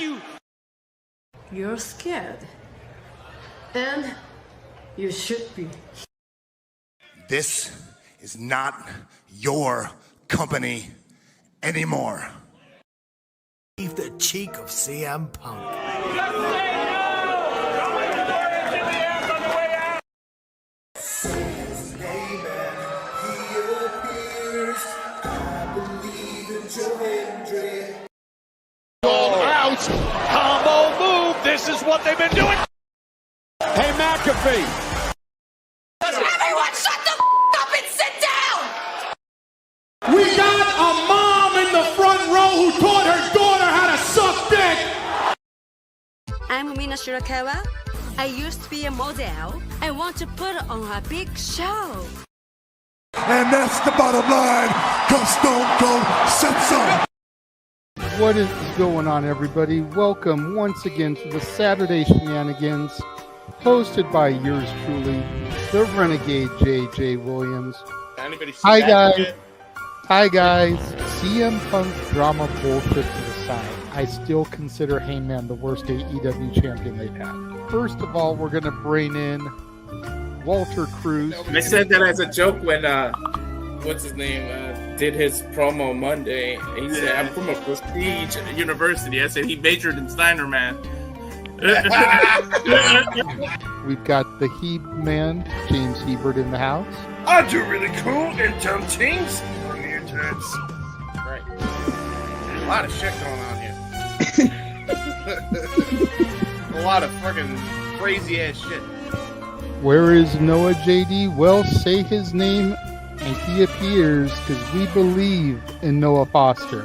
you. You're scared. And you should be. This is not your company anymore. Leave the cheek of CM Punk. Out. Combo move. This is what they've been doing. Hey, McAfee. Everyone shut the up and sit down! We got a mom in the front row who taught her daughter how to suck dick. I'm Mina Shirakawa. I used to be a model. I want to put on a big show. And that's the bottom line, because Stone Cold said so. What is going on, everybody? Welcome once again to the Saturday Shenanigans, hosted by yours truly, the Renegade J.J. Williams. Hi, guys. Hi, guys. CM Punk drama bullshit to the side. I still consider Heyman the worst AEW champion they've had. First of all, we're going to bring in Walter Cruz. I said that as a joke when, what's his name, did his promo Monday. He said, I'm from a prestige university. I said he majored in Steiner math. We've got the Heeb man, James Hebert, in the house. I do really cool and dumb things. Bring the interns. Right. A lot of shit going on here. A lot of fucking crazy ass shit. Where is Noah JD? Well, say his name and he appears, because we believe in Noah Foster.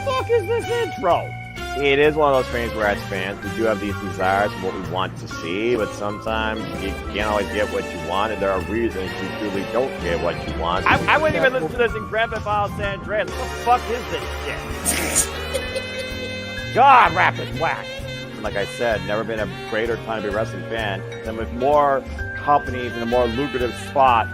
Fuck is this intro? It is one of those things where, as fans, we do have these desires and what we want to see, but sometimes you can't always get what you want, and there are reasons you truly don't get what you want. I wouldn't even listen to this in Grand Theft Auto San Andreas. What the fuck is this shit? God, rapid whack. Like I said, never been a greater time to be a wrestling fan, and with more companies in a more lucrative spot,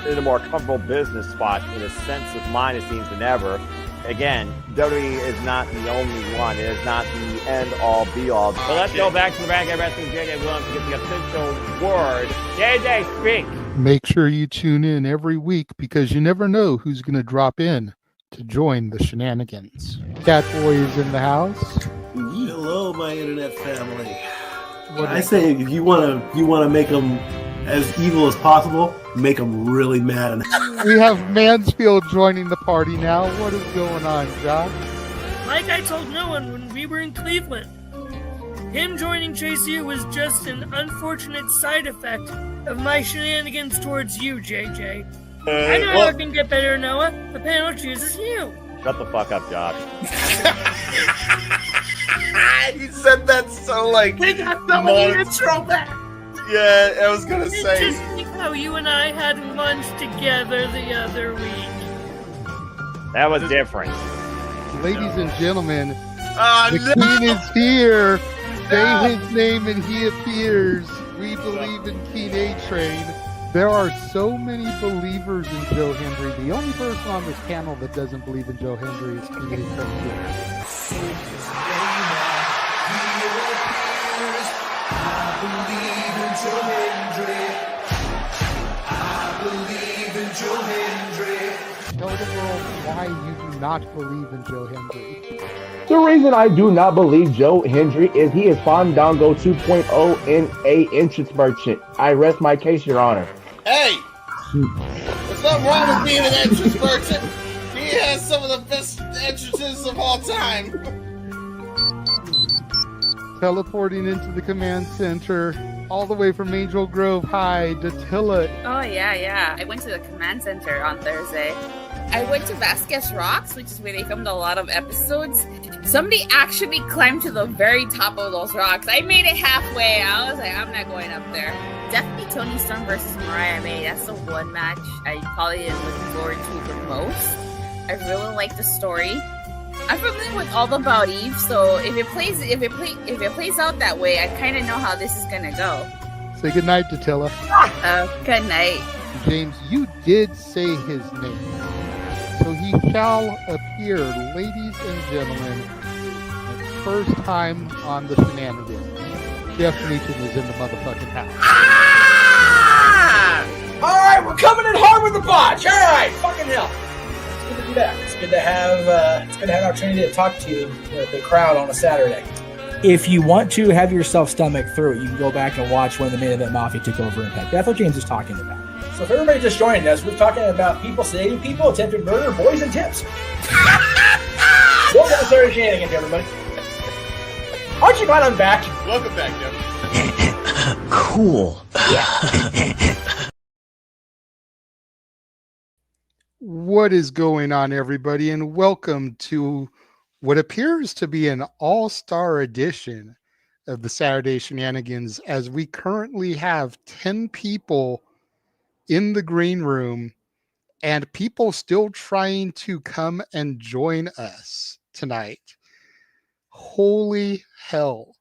in a more comfortable business spot, in a sense of mind, it seems, than ever. Again, WWE is not the only one. It is not the end-all, be-all. So let's go back to the Renegade Wrestling JJ Williams to get the official word. JJ, speak! Make sure you tune in every week, because you never know who's going to drop in to join the Shenanigans. Catboy is in the house. Hello, my internet family. I say if you want to make them as evil as possible, make them really mad. We have Mansfield joining the party now. What is going on, Josh? Like I told no one when we were in Cleveland, him joining JC was just an unfortunate side effect of my shenanigans towards you, JJ. I know how it can get better, Noah. The panel chooses you. Shut the fuck up, Josh. He said that so like. We got some of the intro back. Yeah, I was gonna say. Just think how you and I had lunch together the other week. That was different. Ladies and gentlemen, the King is here. Say his name and he appears. We believe in King A-Train. There are so many believers in Joe Hendry. The only person on this panel that doesn't believe in Joe Hendry is King A-Train. Tell the world why you do not believe in Joe Hendry. The reason I do not believe Joe Hendry is he is Fandango 2.0 in a entrance merchant. I rest my case, Your Honor. Hey! There's nothing wrong with being an entrance merchant. He has some of the best entrances of all time. Teleporting into the command center, all the way from Angel Grove High, Datilla. Oh, yeah. I went to the command center on Thursday. I went to Vasquez Rocks, which is where they filmed a lot of episodes. Somebody actually climbed to the very top of those rocks. I made it halfway. I was like, I'm not going up there. Definitely Toni Storm versus Mariah May. That's the one match I probably am looking forward to the most. I really like the story. I'm familiar with all about Eve, so if it plays out that way, I kind of know how this is gonna go. Say goodnight, Datilla. Good night. James, you did say his name. So he shall appear, ladies and gentlemen. first time on the Shenanigans. Jeff Meacham is in the motherfucking house. All right, we're coming in hard with the botch. All right, fucking hell. It's good to be back. It's good to have an opportunity to talk to the crowd on a Saturday. If you want to have yourself stomach through it, you can go back and watch when the Main Event Mafia took over Impact. That's what James is talking about. So if everybody just joined us, we're talking about people sedating people, attempted murder, boys, and tips. Welcome to Saturday Shenanigans, everybody. Aren't you glad I'm back? Welcome back, Jeff. Cool. What is going on, everybody, and welcome to what appears to be an all-star edition of the Saturday Shenanigans, as we currently have 10 people in the green room and people still trying to come and join us tonight. Holy hell.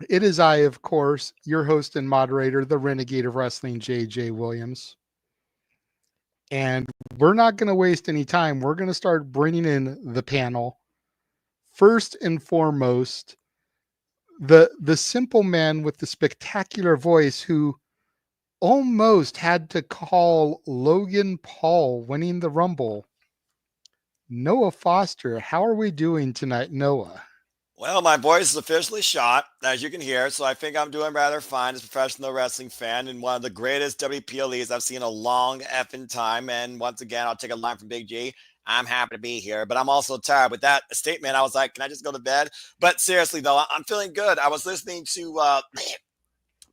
It is I, of course, your host and moderator, the Renegade of Wrestling, JJ Williams. And we're not going to waste any time. We're going to start bringing in the panel. First and foremost, the simple man with the spectacular voice who almost had to call Logan Paul winning the Rumble. Noah Foster, how are we doing tonight, Noah? Well, my voice is officially shot, as you can hear, so I think I'm doing rather fine as a professional wrestling fan and one of the greatest WPLEs I've seen in a long effing time. And once again, I'll take a line from Big G. I'm happy to be here, but I'm also tired. With that statement, I was like, can I just go to bed? But seriously, though, I'm feeling good. I was listening to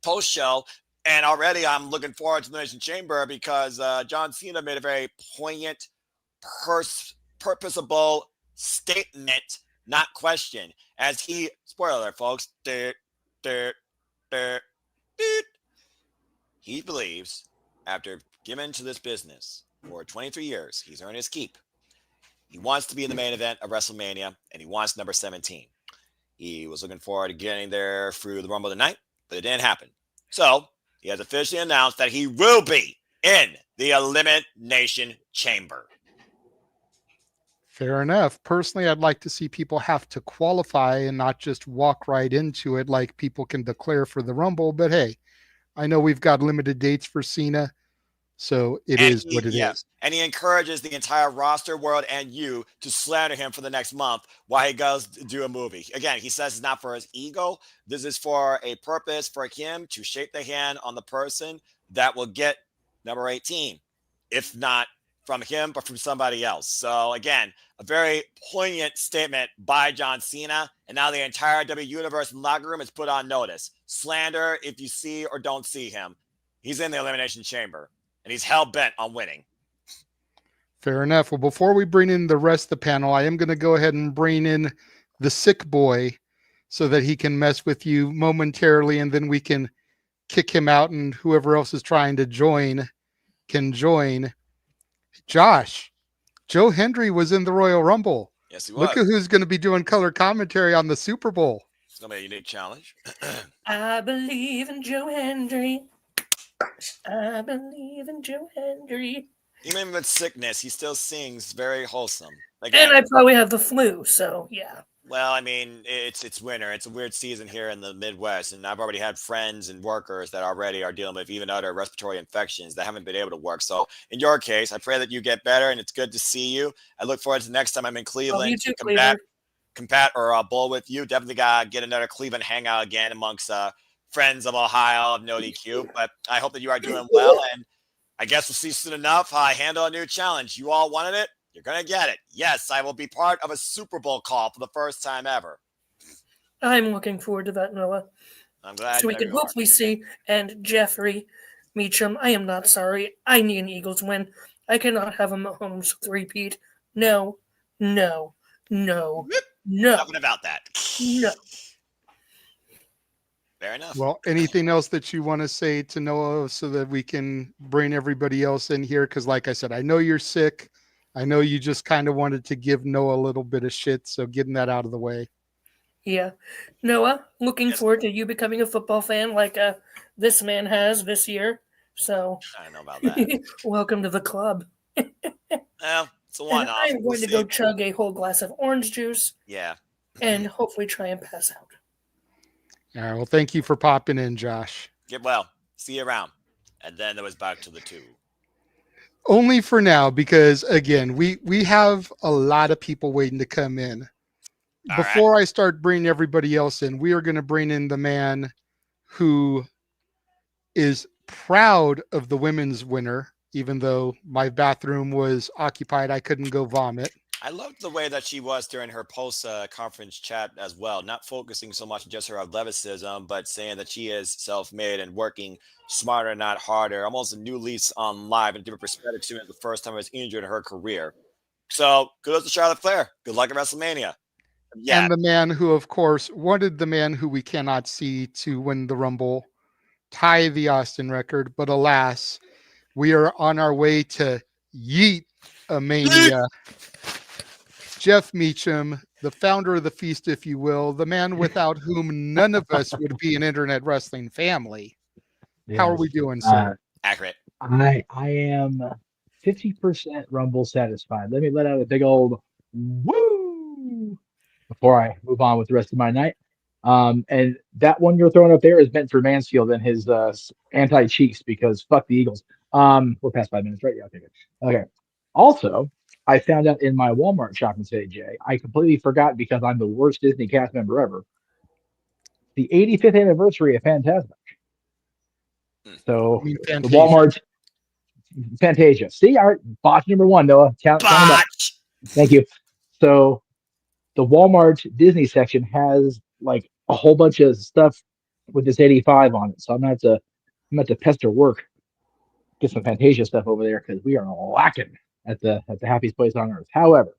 post-show, and already I'm looking forward to the Elimination Chamber because John Cena made a very poignant, purposeful statement, not question, as he, spoiler alert, folks, he believes after giving to this business for 23 years, he's earned his keep. He wants to be in the main event of WrestleMania, and he wants number 17. He was looking forward to getting there through the Rumble tonight, but it didn't happen. So he has officially announced that he will be in the Elimination Chamber. Fair enough. Personally, I'd like to see people have to qualify and not just walk right into it like people can declare for the Rumble. But hey, I know we've got limited dates for Cena, so it is what it is. And he encourages the entire roster world and you to slander him for the next month while he goes to do a movie. Again, he says it's not for his ego. This is for a purpose for him to shake the hand on the person that will get number 18, if not from him, but from somebody else. So again, a very poignant statement by John Cena. And now the entire W Universe locker room is put on notice. Slander if you see or don't see him. He's in the Elimination Chamber, and he's hell-bent on winning. Fair enough. Well, before we bring in the rest of the panel, I am going to go ahead and bring in the sick boy so that he can mess with you momentarily, and then we can kick him out, and whoever else is trying to join can join. Josh, Joe Hendry was in the Royal Rumble. Yes, he was. Look at who's going to be doing color commentary on the Super Bowl. It's going to be a unique challenge. I believe in Joe Hendry. I believe in Joe Hendry. Even with sickness, he still sings very wholesome. And I probably have the flu, so yeah. Well, I mean, it's winter. It's a weird season here in the Midwest, and I've already had friends and workers that already are dealing with even other respiratory infections that haven't been able to work. So in your case, I pray that you get better, and it's good to see you. I look forward to the next time I'm in Cleveland you too, to combat or bowl with you. Definitely got to get another Cleveland hangout again amongst friends of Ohio of No DQ. But I hope that you are doing well, and I guess we'll see soon enough how I handle a new challenge. You all wanted it. You're going to get it. Yes, I will be part of a Super Bowl call for the first time ever. I'm looking forward to that, Noah. I'm glad. So we can hopefully see. And Jeffrey Meacham, I am not sorry. I need an Eagles win. I cannot have a Mahomes three-peat. No, no, no, no. Nothing about that. No. Fair enough. Well, anything else that you want to say to Noah so that we can bring everybody else in here? Because like I said, I know you're sick. I know you just kind of wanted to give Noah a little bit of shit, so getting that out of the way. Yeah. Noah, looking forward to you becoming a football fan like this man has this year. So I don't know about that. Welcome to the club. Well, it's a one-off. I'm going to go chug a whole glass of orange juice. Yeah. and hopefully try and pass out. All right. Well, thank you for popping in, Josh. Get well. See you around. And then it was back to the 2. Only for now, because again, we have a lot of people waiting to come in. Before I start bringing everybody else in, we are going to bring in the man who is proud of the women's winner, even though my bathroom was occupied. I couldn't go vomit. I loved the way that she was during her post-conference chat as well, not focusing so much on just her athleticism, but saying that she is self-made and working smarter, not harder, almost a new lease on life and different perspective to it the first time I was injured in her career. So kudos to Charlotte Flair. Good luck at WrestleMania. Yeah. And the man who, of course, wanted the man who we cannot see to win the Rumble, tie the Austin record, but alas, we are on our way to Yeet-a-mania. Jeff Meacham, the founder of the Feast, if you will, the man without whom none of us would be an internet wrestling family. Yes. How are we doing, sir? Accurate. I am 50% Rumble satisfied. Let me let out a big old woo before I move on with the rest of my night. And that one you're throwing up there is meant for Mansfield and his anti-Chiefs because fuck the Eagles. We're past 5 minutes, right? Yeah, okay, good. Okay. Also, I found out in my Walmart shopping today, Jay, I completely forgot because I'm the worst Disney cast member ever. The 85th anniversary of Fantasmic. So the Walmart Fantasia. See, all right, botch number 1, Noah. Count up. Thank you. So the Walmart Disney section has like a whole bunch of stuff with this 85 on it. So I'm gonna have to pester work, get some Fantasia stuff over there because we are lacking at the happiest place on earth. However,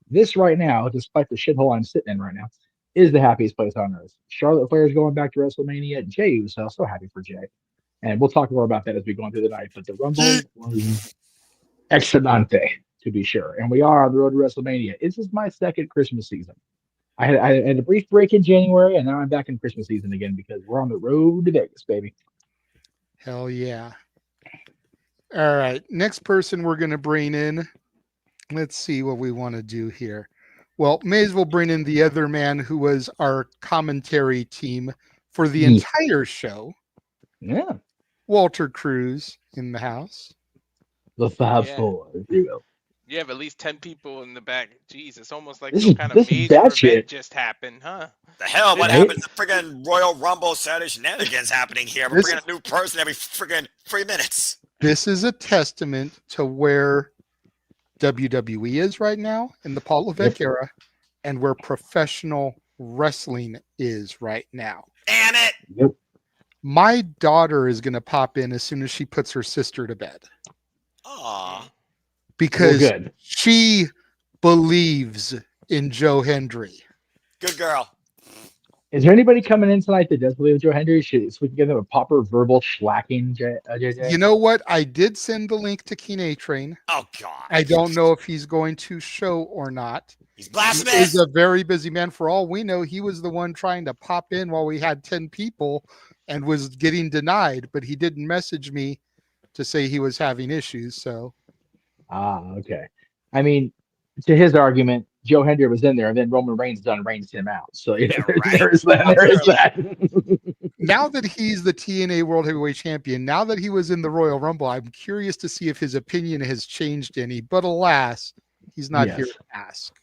this right now, despite the shithole I'm sitting in right now, is the happiest place on earth. Charlotte Flair is going back to WrestleMania. Jay Uso, so happy for Jay. And we'll talk more about that as we go on through the night. But the Rumble was excelente, to be sure. And we are on the road to WrestleMania. This is my second Christmas season. I had a brief break in January, and now I'm back in Christmas season again because we're on the road to Vegas, baby. Hell yeah. All right. Next person we're going to bring in. Let's see what we want to do here. Well, may as well bring in the other man who was our commentary team for the entire show. Yeah. Walter Cruz in the house. The Fab Four. You have at least 10 people in the back. Jeez, it's almost like This some is- kind of this is major bad event shit. just happened, huh? The hell? What Right? happened to the friggin' Royal Rumble Saturday Shenanigans happening here? We're This- bringing a new person every friggin' 3 minutes. This is a testament to where WWE is right now in the Paul Levesque era and where professional wrestling is right now. Damn it! Yep. My daughter is going to pop in as soon as she puts her sister to bed Aw. because Well, good. she believes in Joe Hendry. Good girl. Is there anybody coming in tonight that does believe in Joe Hendry? So we can give them a proper verbal schlacking, JJ? You know what? I did send the link to Keen A-Train. Oh, God. I don't know if he's going to show or not. He's He blasphemous. is a very busy man. For all we know, he was the one trying to pop in while we had 10 people and was getting denied, but he didn't message me to say he was having issues. So Okay. I mean, to his argument, Joe Hendry was in there, and then Roman Reigns done Reigns him out. So yeah, there is that. There is that. now that he's the TNA World Heavyweight Champion, now that he was in the Royal Rumble, I'm curious to see if his opinion has changed any. But alas, he's not Yes. here to ask.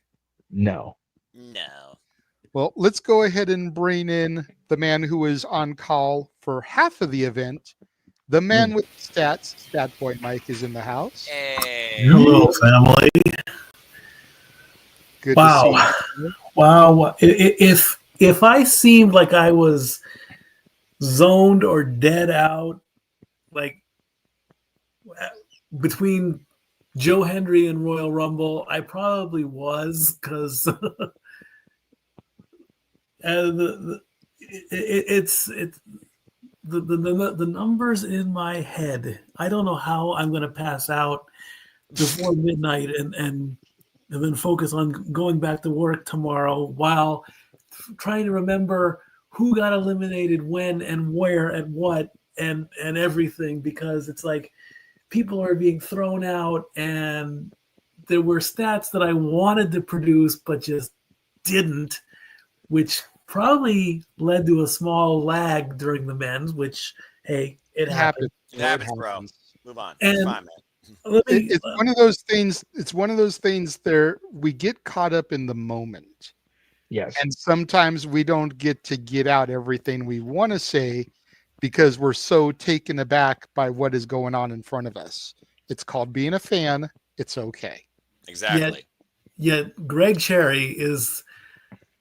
No. No. Well, let's go ahead and bring in the man who was on call for half of the event. The man with stats, Stat Boy Mike, is in the house. Hello, family. Good Wow. to see you. Wow. If I seemed like I was zoned or dead out, like between Joe Hendry and Royal Rumble, I probably was because the numbers in my head. I don't know how I'm going to pass out before midnight and then focus on going back to work tomorrow while trying to remember who got eliminated when and where and what and everything, because it's like people are being thrown out and there were stats that I wanted to produce but just didn't. which probably led to a small lag during the men's, which, hey, it happened. It happens, bro. Move on. And It's fine, man. It's one of those things. It's one of those things there. We get caught up in the moment. Yes. And sometimes we don't get to get out everything we want to say because we're so taken aback by what is going on in front of us. It's called being a fan. It's okay. Exactly. Yet Greg Cherry is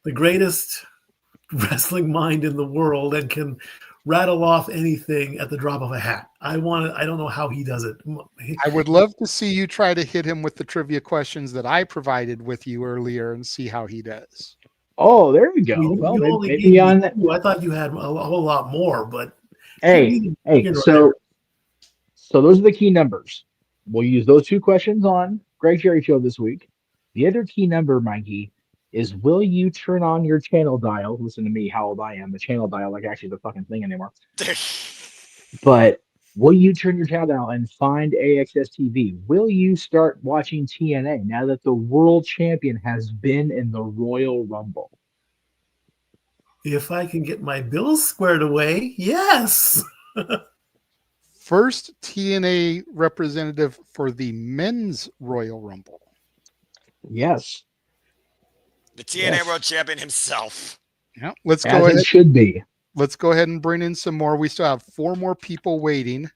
the greatest wrestling mind in the world and can rattle off anything at the drop of a hat. I don't know how he does it. I would love to see you try to hit him with the trivia questions that I provided with you earlier and see how he does. Oh, there we go. Well, maybe on that. I thought you had a whole lot more, but hey, so those are the key numbers. We'll use those 2 questions on Greg Cherry Show this week. The other key number, Mikey, is will you turn on your channel dial? Listen to me, how old I am. The channel dial, like actually the fucking thing anymore. But will you turn your channel dial and find AXS TV? Will you start watching TNA now that the world champion has been in the Royal Rumble? If I can get my bills squared away, yes. First TNA representative for the men's Royal Rumble. Yes. The TNA World Champion himself. Yeah, let's As go ahead. it should be. Let's go ahead and bring in some more. We still have 4 more people waiting.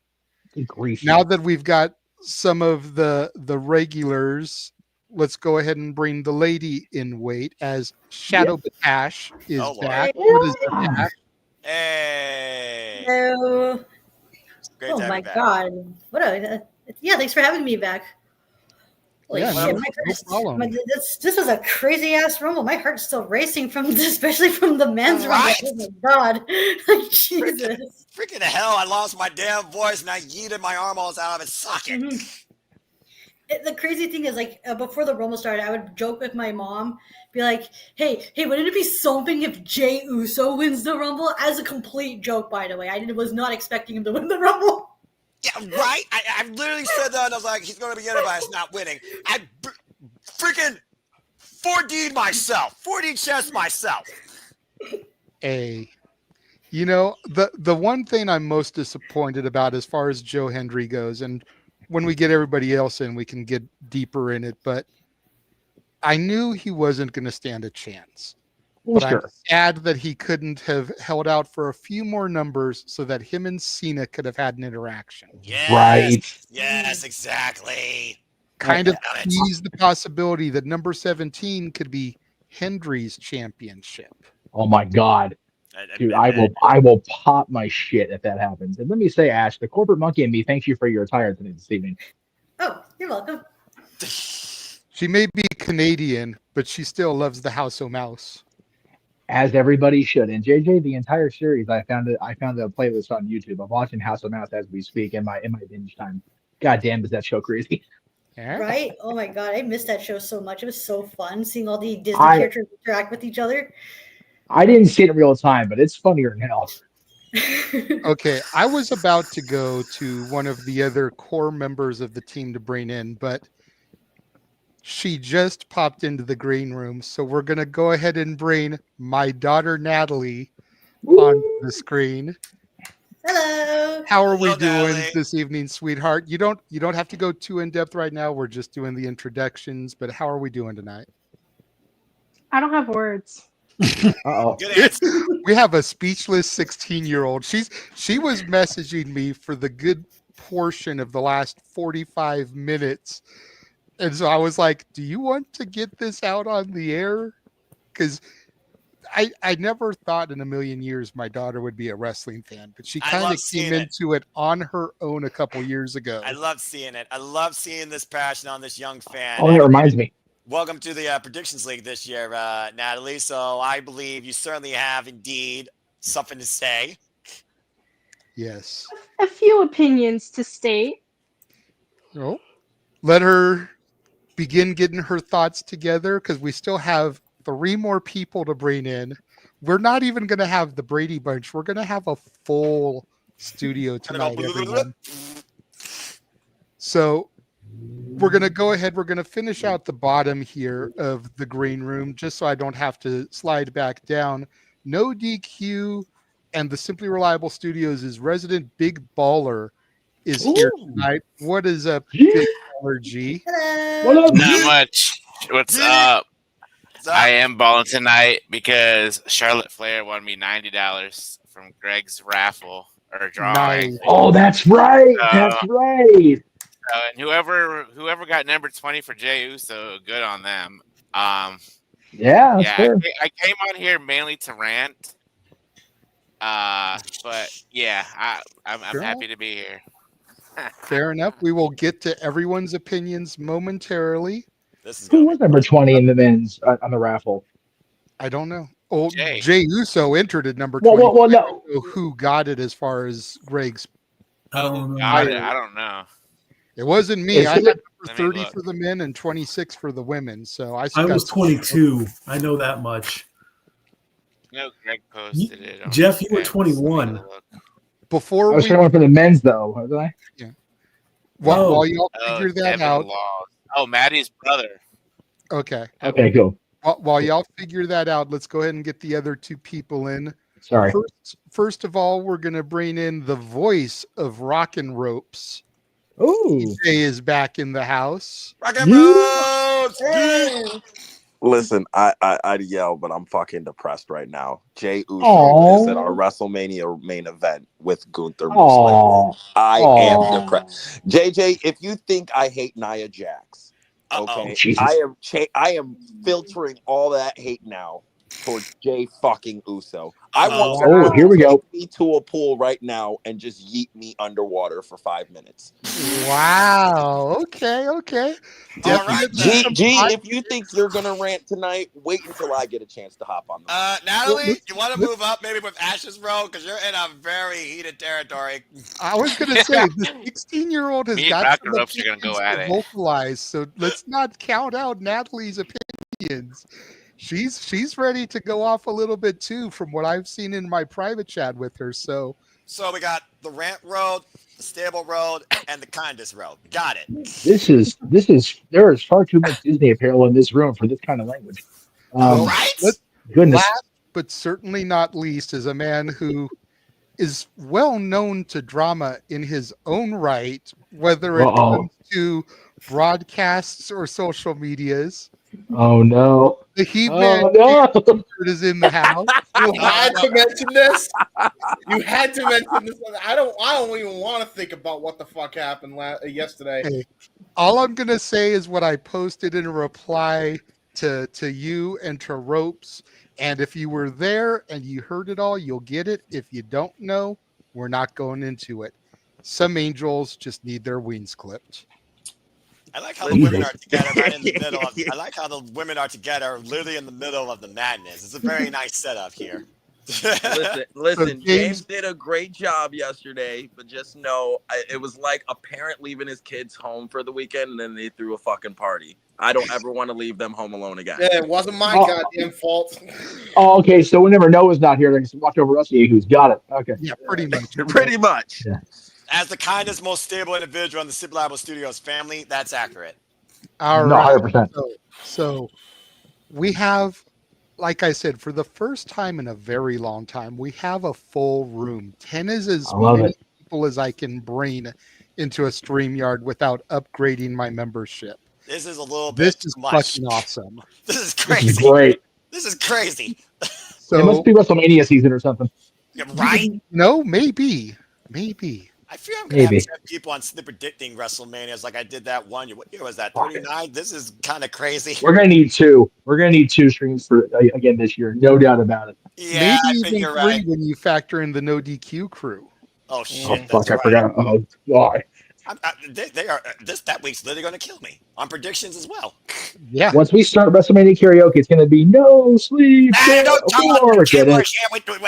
Grief. Now that we've got some of the regulars, let's go ahead and bring the lady in wait as Shadow Batash is back. What is Batash? Hey. Hello. Great Oh to have my you back. God. What a yeah, thanks for having me back. Holy Yeah, shit, no problem. this was a crazy ass rumble. My heart's still racing from especially from the men's Right? rumble. Oh my God. Like, Jesus. Freaking hell, I lost my damn voice and I yeeted my arm almost out of its socket. The crazy thing is, like, before the rumble started, I would joke with my mom, be like, hey, wouldn't it be something if Jey Uso wins the rumble? As a complete joke, by the way. I was not expecting him to win the rumble. Yeah, right? I literally said that and I was like, he's going to be in it by us not winning. I freaking 4D'd myself. 4D chess myself. You know, the one thing I'm most disappointed about as far as Joe Hendry goes, and when we get everybody else in, we can get deeper in it, but I knew he wasn't going to stand a chance. But I'm sad that he couldn't have held out for a few more numbers so that him and Cena could have had an interaction. Yes. Right. Yes, exactly. Kind of tease the possibility that number 17 could be Hendry's championship. Oh my God. Dude, I will pop my shit if that happens. And let me say, Ash, the corporate monkey and me, thank you for your attire today this evening. Oh, you're welcome. She may be Canadian, but she still loves the House of Mouse. As everybody should. And JJ, the entire series, I found a playlist on YouTube. I'm watching House of Mouse as we speak in my binge time. God damn, is that show crazy? Right? Oh my God, I missed that show so much. It was so fun seeing all the Disney characters interact with each other. I didn't see it in real time, but it's funnier than hell. Okay, I was about to go to one of the other core members of the team to bring in, but she just popped into the green room, so we're going to go ahead and bring my daughter Natalie on the screen. Hello. How are we doing this evening, sweetheart? You don't have to go too in depth right now. We're just doing the introductions, but how are we doing tonight? I don't have words. Uh-oh. We have a speechless 16-year-old. She was messaging me for the good portion of the last 45 minutes. And so I was like, do you want to get this out on the air? Because I never thought in a million years my daughter would be a wrestling fan, but she kind of came into it on her own a couple years ago. I love seeing it. I love seeing this passion on this young fan. Oh, that reminds me. Welcome to the Predictions League this year, Natalie. So I believe you certainly have indeed something to say. Yes. A few opinions to state. Oh, let her begin getting her thoughts together because we still have 3 more people to bring in. We're not even going to have the Brady Bunch. We're going to have a full studio tonight, everyone. So we're going to go ahead. We're going to finish out the bottom here of the green room just so I don't have to slide back down. No DQ and the Simply Reliable Studios' resident big baller is here tonight. What is up, Big Baller G? Not much. What's up? I am balling tonight because Charlotte Flair won me $90 from Greg's raffle or drawing. Nice. Oh, that's right. That's right. And whoever got number 20 for Jey Uso, good on them. Yeah, that's fair. I came on here mainly to rant. But yeah, I'm happy to be here. Fair enough. We will get to everyone's opinions momentarily. Who was number 20 in the men's on the raffle? I don't know. Oh, Jey Uso entered at number 20. Well, no. I don't know who got it as far as Greg's. I don't know. It wasn't me. I had number 30 for the men and 26 for the women. So I was 22. I know that much. No, Greg posted it. Jeff, you were 21. Before I was trying for the men's though, wasn't I? Yeah. While y'all figure that Devin out. Laws. Oh, Maddie's brother. Okay. Okay, cool. While y'all figure that out, let's go ahead and get the other two people in. Sorry. First of all, we're going to bring in the voice of Rockin' Ropes. Ooh. DJ is back in the house. Rockin' Ropes! Listen, I'd yell, but I'm fucking depressed right now. Jey Uso is at our WrestleMania main event with Gunther. I am depressed. JJ, if you think I hate Nia Jax, okay, I am filtering all that hate now towards Jey fucking Uso. I want someone here we go. take me to a pool right now and just yeet me underwater for 5 minutes. Wow. Okay. All right, G, if you think you're gonna rant tonight, wait until I get a chance to hop on. Natalie, you want to move up maybe with Ashes, bro? Because you're in a very heated territory. I was gonna say the 16-year-old has got some Ropes are gonna go at it. vocalize, so let's not count out Natalie's opinions. She's ready to go off a little bit too, from what I've seen in my private chat with her. So we got the rant road, the stable road, and the kindness road. Got it. This is there is far too much Disney apparel in this room for this kind of language. Right? Goodness. Last but certainly not least is a man who is well known to drama in his own right, whether it comes to broadcasts or social medias. Oh no. The He-Man is in the house. You had to mention this. You had to mention this. I don't even want to think about what the fuck happened yesterday. Hey, all I'm gonna say is what I posted in a reply to you and to Ropes. And if you were there and you heard it all, you'll get it. If you don't know, we're not going into it. Some angels just need their wings clipped. I like how the women are together right in the middle of. I like how the women are together, literally in the middle of the madness. It's a very nice setup here. Listen, James did a great job yesterday, but just know it was like a parent leaving his kids home for the weekend and then they threw a fucking party. I don't ever want to leave them home alone again. Yeah, it wasn't my goddamn fault. Oh, okay. So whenever Noah's not here, they can watch over us. Who's got it? Okay. Yeah, pretty much. Pretty much. Yeah. As the kindest, most stable individual in the Simply Reliable Studios family, that's accurate. All No, right. 100%. So we have, like I said, for the first time in a very long time, we have a full room. 10 is as many people as I can bring into a StreamYard without upgrading my membership. This is a little bit This is much. fucking awesome. This is crazy. This is great. This is crazy. So, it must be WrestleMania season or something. Yeah, right? No, maybe. I feel I'm going to have 10 people on predicting WrestleManias like I did that one year. What year was that? 39? This is kind of crazy. We're gonna need two. We're gonna need two streams for again this year, no doubt about it. Yeah, maybe I think even you're three right. when you factor in the no DQ crew. Oh shit! Oh fuck! That's I right. forgot. Oh god. They are. That week's literally going to kill me on predictions as well. Yeah. Once we start WrestleMania karaoke, it's gonna be no sleep. Don't talk about the K-word here. We don't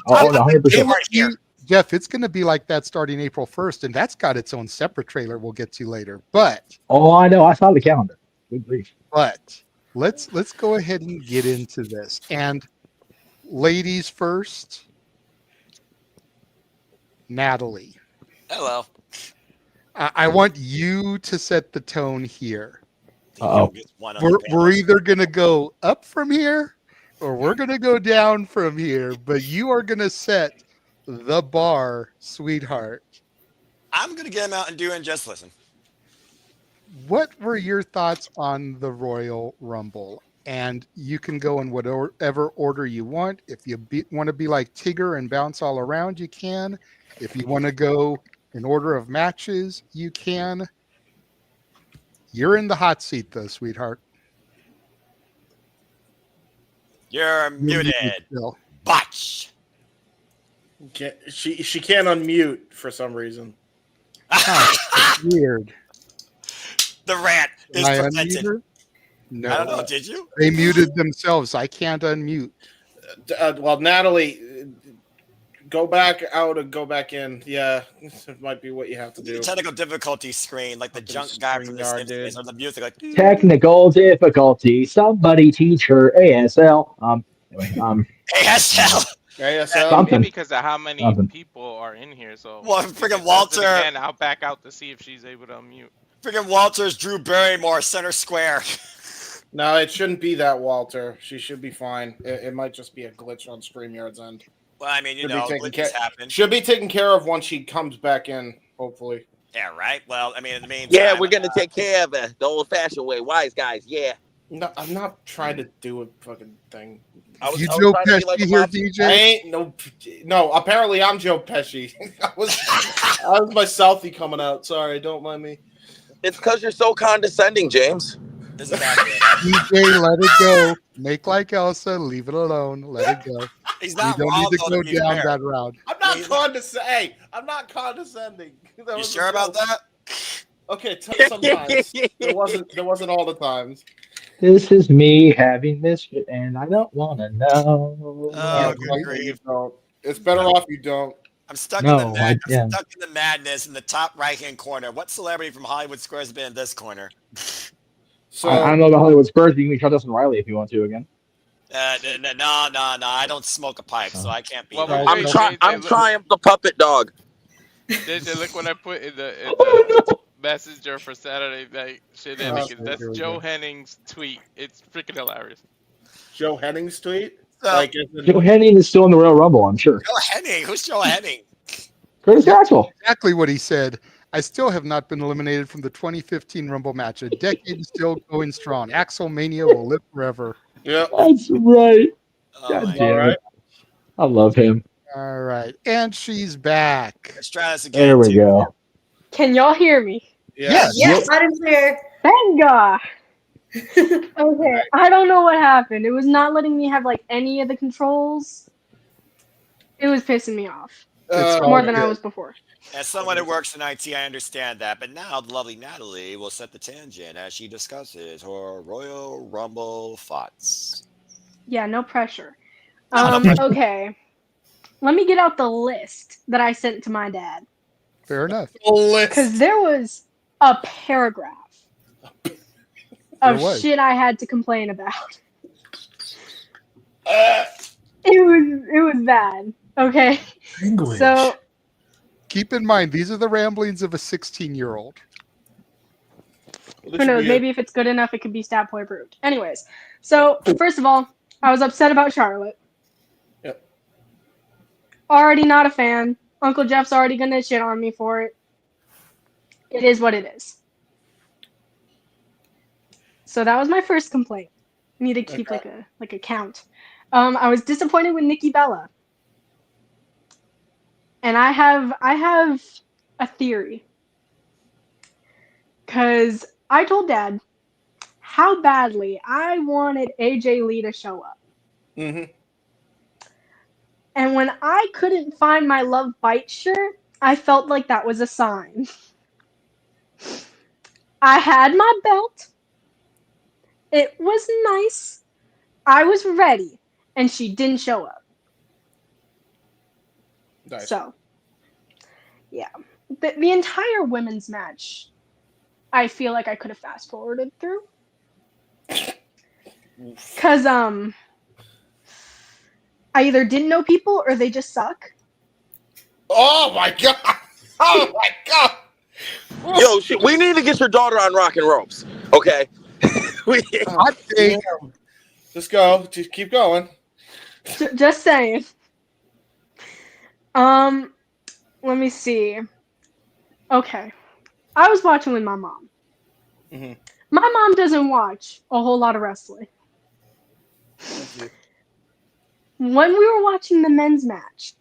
talk about the K-word here. Jeff, it's going to be like that starting April 1st, and that's got its own separate trailer we'll get to later. But I know. I saw the calendar. Good grief. But let's go ahead and get into this. And ladies first, Natalie. Hello. I want you to set the tone here. Uh-oh. We're either going to go up from here or we're going to go down from here, but you are going to set the bar, sweetheart. I'm going to get him out and do and just listen. What were your thoughts on the Royal Rumble? And you can go in whatever order you want. If you want to be like Tigger and bounce all around, you can. If you want to go in order of matches, you can. You're in the hot seat, though, sweetheart. You're muted. Botch. She can't unmute for some reason. Weird. The rant is I prevented. unmute her? No. I don't know. Did you? They muted themselves. I can't unmute. Well, Natalie, go back out and go back in. Yeah, it might be what you have to do. Technical difficulty screen, like the junk guy from the Simpsons, or the music, like Technical difficulty. Somebody teach her ASL. ASL. ASL. Maybe because of how many people are in here. So well, freaking Walter. Again, I'll back out to see if she's able to unmute. Freaking Walter's Drew Barrymore, center square. No, it shouldn't be that, Walter. She should be fine. It might just be a glitch on StreamYard's end. Well, I mean, glitches happen. Should be taken care of once she comes back in, hopefully. Yeah, right. Well, I mean, in the meantime, yeah, we're gonna take care of it the old-fashioned way. Wise guys, yeah. No, I'm not trying to do a fucking thing. You Joe Pesci here, DJ? I ain't no. Apparently, I'm Joe Pesci. I was my Southie coming out. Sorry, don't mind me. It's because you're so condescending, James. This is bad. DJ, let it go. Make like Elsa. Leave it alone. Let it go. He's not you don't wrong, need to though, go to be down fair. that route. I'm not condescending. Hey, I'm not condescending. You sure about that? Okay, sometimes there wasn't all the times. This is me having this, and I don't want to know. Oh, you don't. It's better off you don't. I'm stuck No, in the yeah. stuck in the madness in the top right-hand corner. What celebrity from Hollywood Squares has been in this corner? So I don't know the Hollywood Spurs, but you can try Dustin Riley if you want to again. No. I don't smoke a pipe, so I can't be. Well, there. I'm Triumph the puppet dog. Look what I put in the messenger for Saturday night shenanigans. That's here we Joe go. Henning's tweet. It's freaking hilarious. Joe Henning's tweet. Joe Henning is still in the Royal Rumble, I'm sure. Joe Henning. Who's Joe Henning? Curtis Maxwell. Exactly what he said. I still have not been eliminated from the 2015 Rumble match. A decade is still going strong. Axelmania will live forever. Yeah, That's right. Oh, God my damn God. it. I love him. All right. And she's back. Let's try this again. There we go. Can y'all hear me? Yes. Yes, loud and clear. Thank God. Okay, I don't know what happened. It was not letting me have like any of the controls. It was pissing me off more than I was before. As someone who works in IT, I understand that. But now the lovely Natalie will set the tangent as she discusses her Royal Rumble thoughts. Yeah, no pressure. No pressure. Okay, let me get out the list that I sent to my dad Fair enough. because there was a paragraph of was. shit I had to complain about. It was bad. Okay, English. so Keep in mind, these are the ramblings of a 16-year-old. who knows? Maybe if it's good enough, it could be Stat Boy Brute. Anyways, so first of all, I was upset about Charlotte. Yep. Already not a fan. Uncle Jeff's already gonna shit on me for it. It is what it is. So that was my first complaint. I need to keep like a count. I was disappointed with Nikki Bella. And I have a theory. Cause I told Dad how badly I wanted AJ Lee to show up. Mm-hmm. And when I couldn't find my Love Bite shirt, I felt like that was a sign. I had my belt. It was nice. I was ready. And she didn't show up. Nice. So, yeah. The entire women's match, I feel like I could have fast forwarded through. Because, I either didn't know people or they just suck. Oh my god! Oh my god! Yo, shit, we need to get your daughter on rock and ropes. Okay. Hot take. Just go. Just keep going. Just saying. Let me see. Okay. I was watching with my mom. Mm-hmm. My mom doesn't watch a whole lot of wrestling. When we were watching the men's match,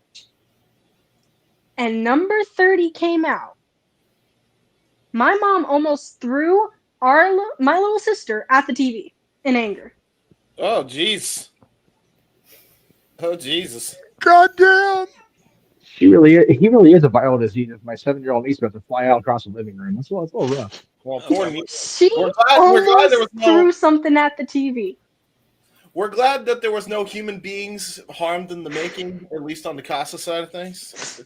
and number 30 came out, my mom almost threw my little sister at the TV in anger. Oh, jeez. Oh, Jesus. Goddamn. He really is a viral disease. My 7-year-old niece about to fly out across the living room. That's a little rough. Well, poor me. She we're glad there was threw something at the TV. We're glad that there was no human beings harmed in the making, at least on the Casa side of things.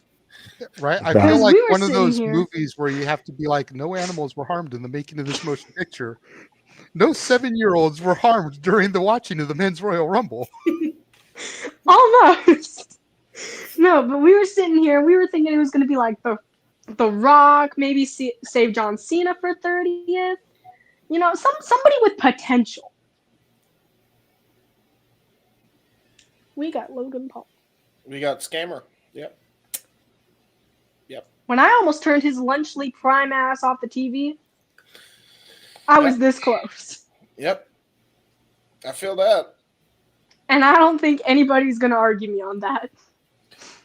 Right? I Because feel like we were one of sitting those here. movies where you have to be like, no animals were harmed in the making of this motion picture. No 7-year-olds were harmed during the watching of the Men's Royal Rumble. Almost. No, but we were sitting here. We were thinking it was going to be like the Rock, maybe save John Cena for 30th. You know, somebody with potential. We got Logan Paul. We got Scammer. Yep. When I almost turned his Lunch League prime ass off the TV, I was this close. Yep. I feel that. And I don't think anybody's going to argue me on that.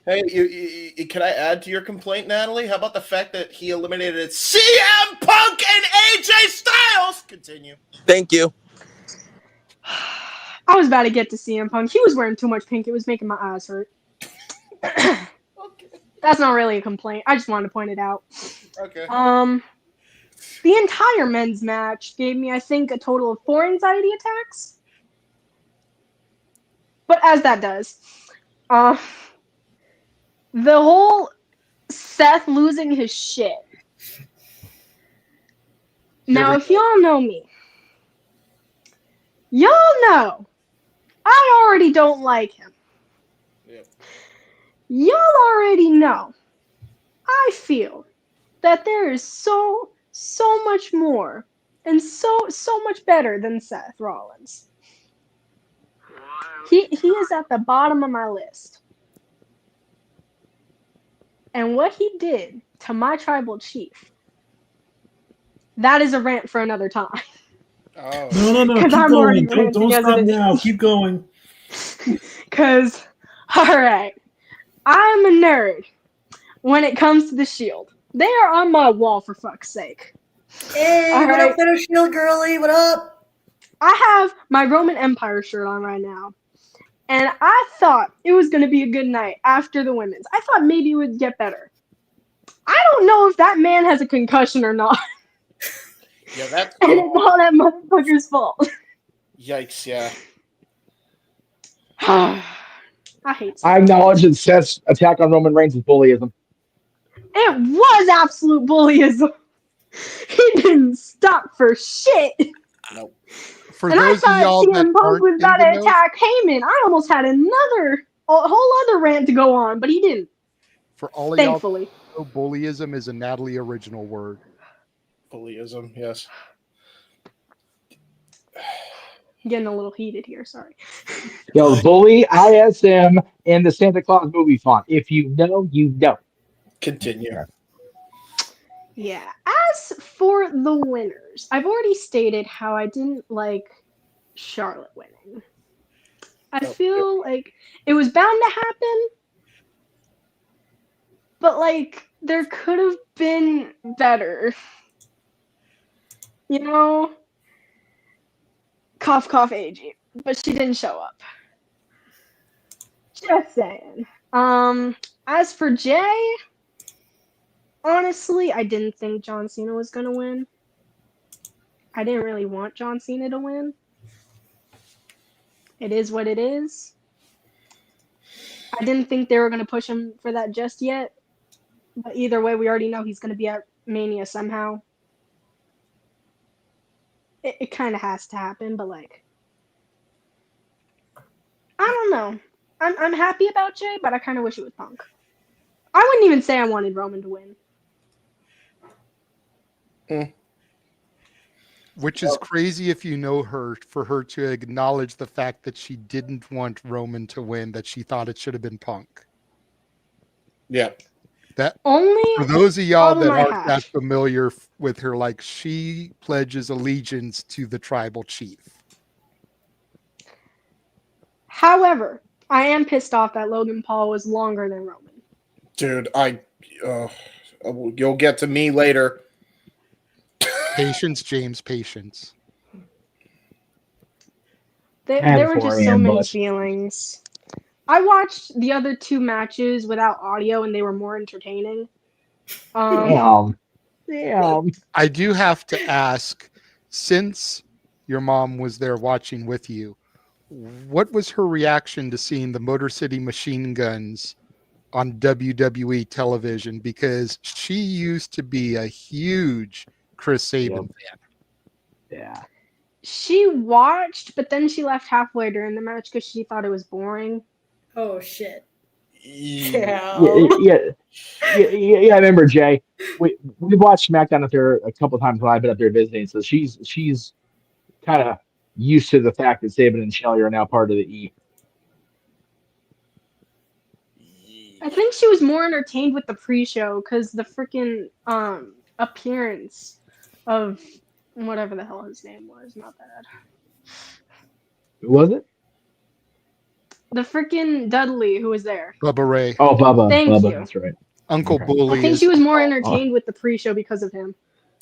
Hey, can I add to your complaint, Natalie? How about the fact that he eliminated CM Punk and AJ Styles? Continue. Thank you. I was about to get to CM Punk. He was wearing too much pink. It was making my eyes hurt. That's not really a complaint. I just wanted to point it out. Okay. The entire men's match gave me, I think, a total of 4 anxiety attacks. But as that does, the whole Seth losing his shit. Now, if y'all know me, y'all know I already don't like him. Yep. Y'all already know I feel that there is so much more and so much better than Seth Rollins. He is at the bottom of my list. And what he did to my tribal chief, that is a rant for another time. Oh. No. Keep I'm going. already Don't ranting as stop it is. now. Keep going. Because, alright, I'm a nerd when it comes to the Shield. They are on my wall, for fuck's sake. Hey, what up, Better Shield girly? What up? I have my Roman Empire shirt on right now. And I thought it was going to be a good night after the women's. I thought maybe it would get better. I don't know if that man has a concussion or not. Yeah, that's And it's all that motherfucker's fault. Yikes, yeah. I hate I acknowledge that Seth's attack on Roman Reigns is bullyism. It was absolute bullyism. He didn't stop for shit. Nope. For And I those of thought y'all that CM Punk aren't was in about the to know, attack Heyman. I almost had a whole other rant to go on, but he didn't. for all of y'all, Thankfully. bullyism is a Natalie original word. Bullyism, yes. Getting a little heated here, sorry. Yo, bully, ISM, and the Santa Claus movie font. If you know, you know. Continue. Yeah. As for the winners, I've already stated how I didn't like Charlotte winning. I feel like it was bound to happen, but like there could have been better. You know? Cough, cough, AG. But she didn't show up. Just saying. As for Jay, honestly, I didn't think John Cena was gonna win. I didn't really want John Cena to win. It is what it is. I didn't think they were gonna push him for that just yet. But either way, we already know he's gonna be at Mania somehow. It kind of has to happen, but like, I don't know. I'm happy about Jay, but I kind of wish it was Punk. I wouldn't even say I wanted Roman to win. Which is crazy if you know her, for her to acknowledge the fact that she didn't want Roman to win, that she thought it should have been Punk. Yeah. That Only for those of y'all problem that I aren't have. that familiar with her, like she pledges allegiance to the tribal chief. However, I am pissed off that Logan Paul was longer than Roman. Dude, you'll get to me later. Patience, James, patience. There were just so many feelings. I watched the other two matches without audio, and they were more entertaining. Damn. I do have to ask, since your mom was there watching with you, what was her reaction to seeing the Motor City Machine Guns on WWE television? Because she used to be a huge Chris Sabin fan. Yeah. She watched, but then she left halfway during the match because she thought it was boring. Oh shit. Yeah. I remember, Jay. We watched SmackDown up there a couple of times when I've been up there visiting, so she's kind of used to the fact that Sabin and Shelley are now part of the E. I think she was more entertained with the pre-show because the freaking appearance of whatever the hell his name was, not bad. Who was it? The freaking Dudley who was there. Bubba Ray. Oh, Bubba. Thank Bubba, you. that's right. Uncle Okay. Bully. I think is- she was more entertained with the pre-show because of him.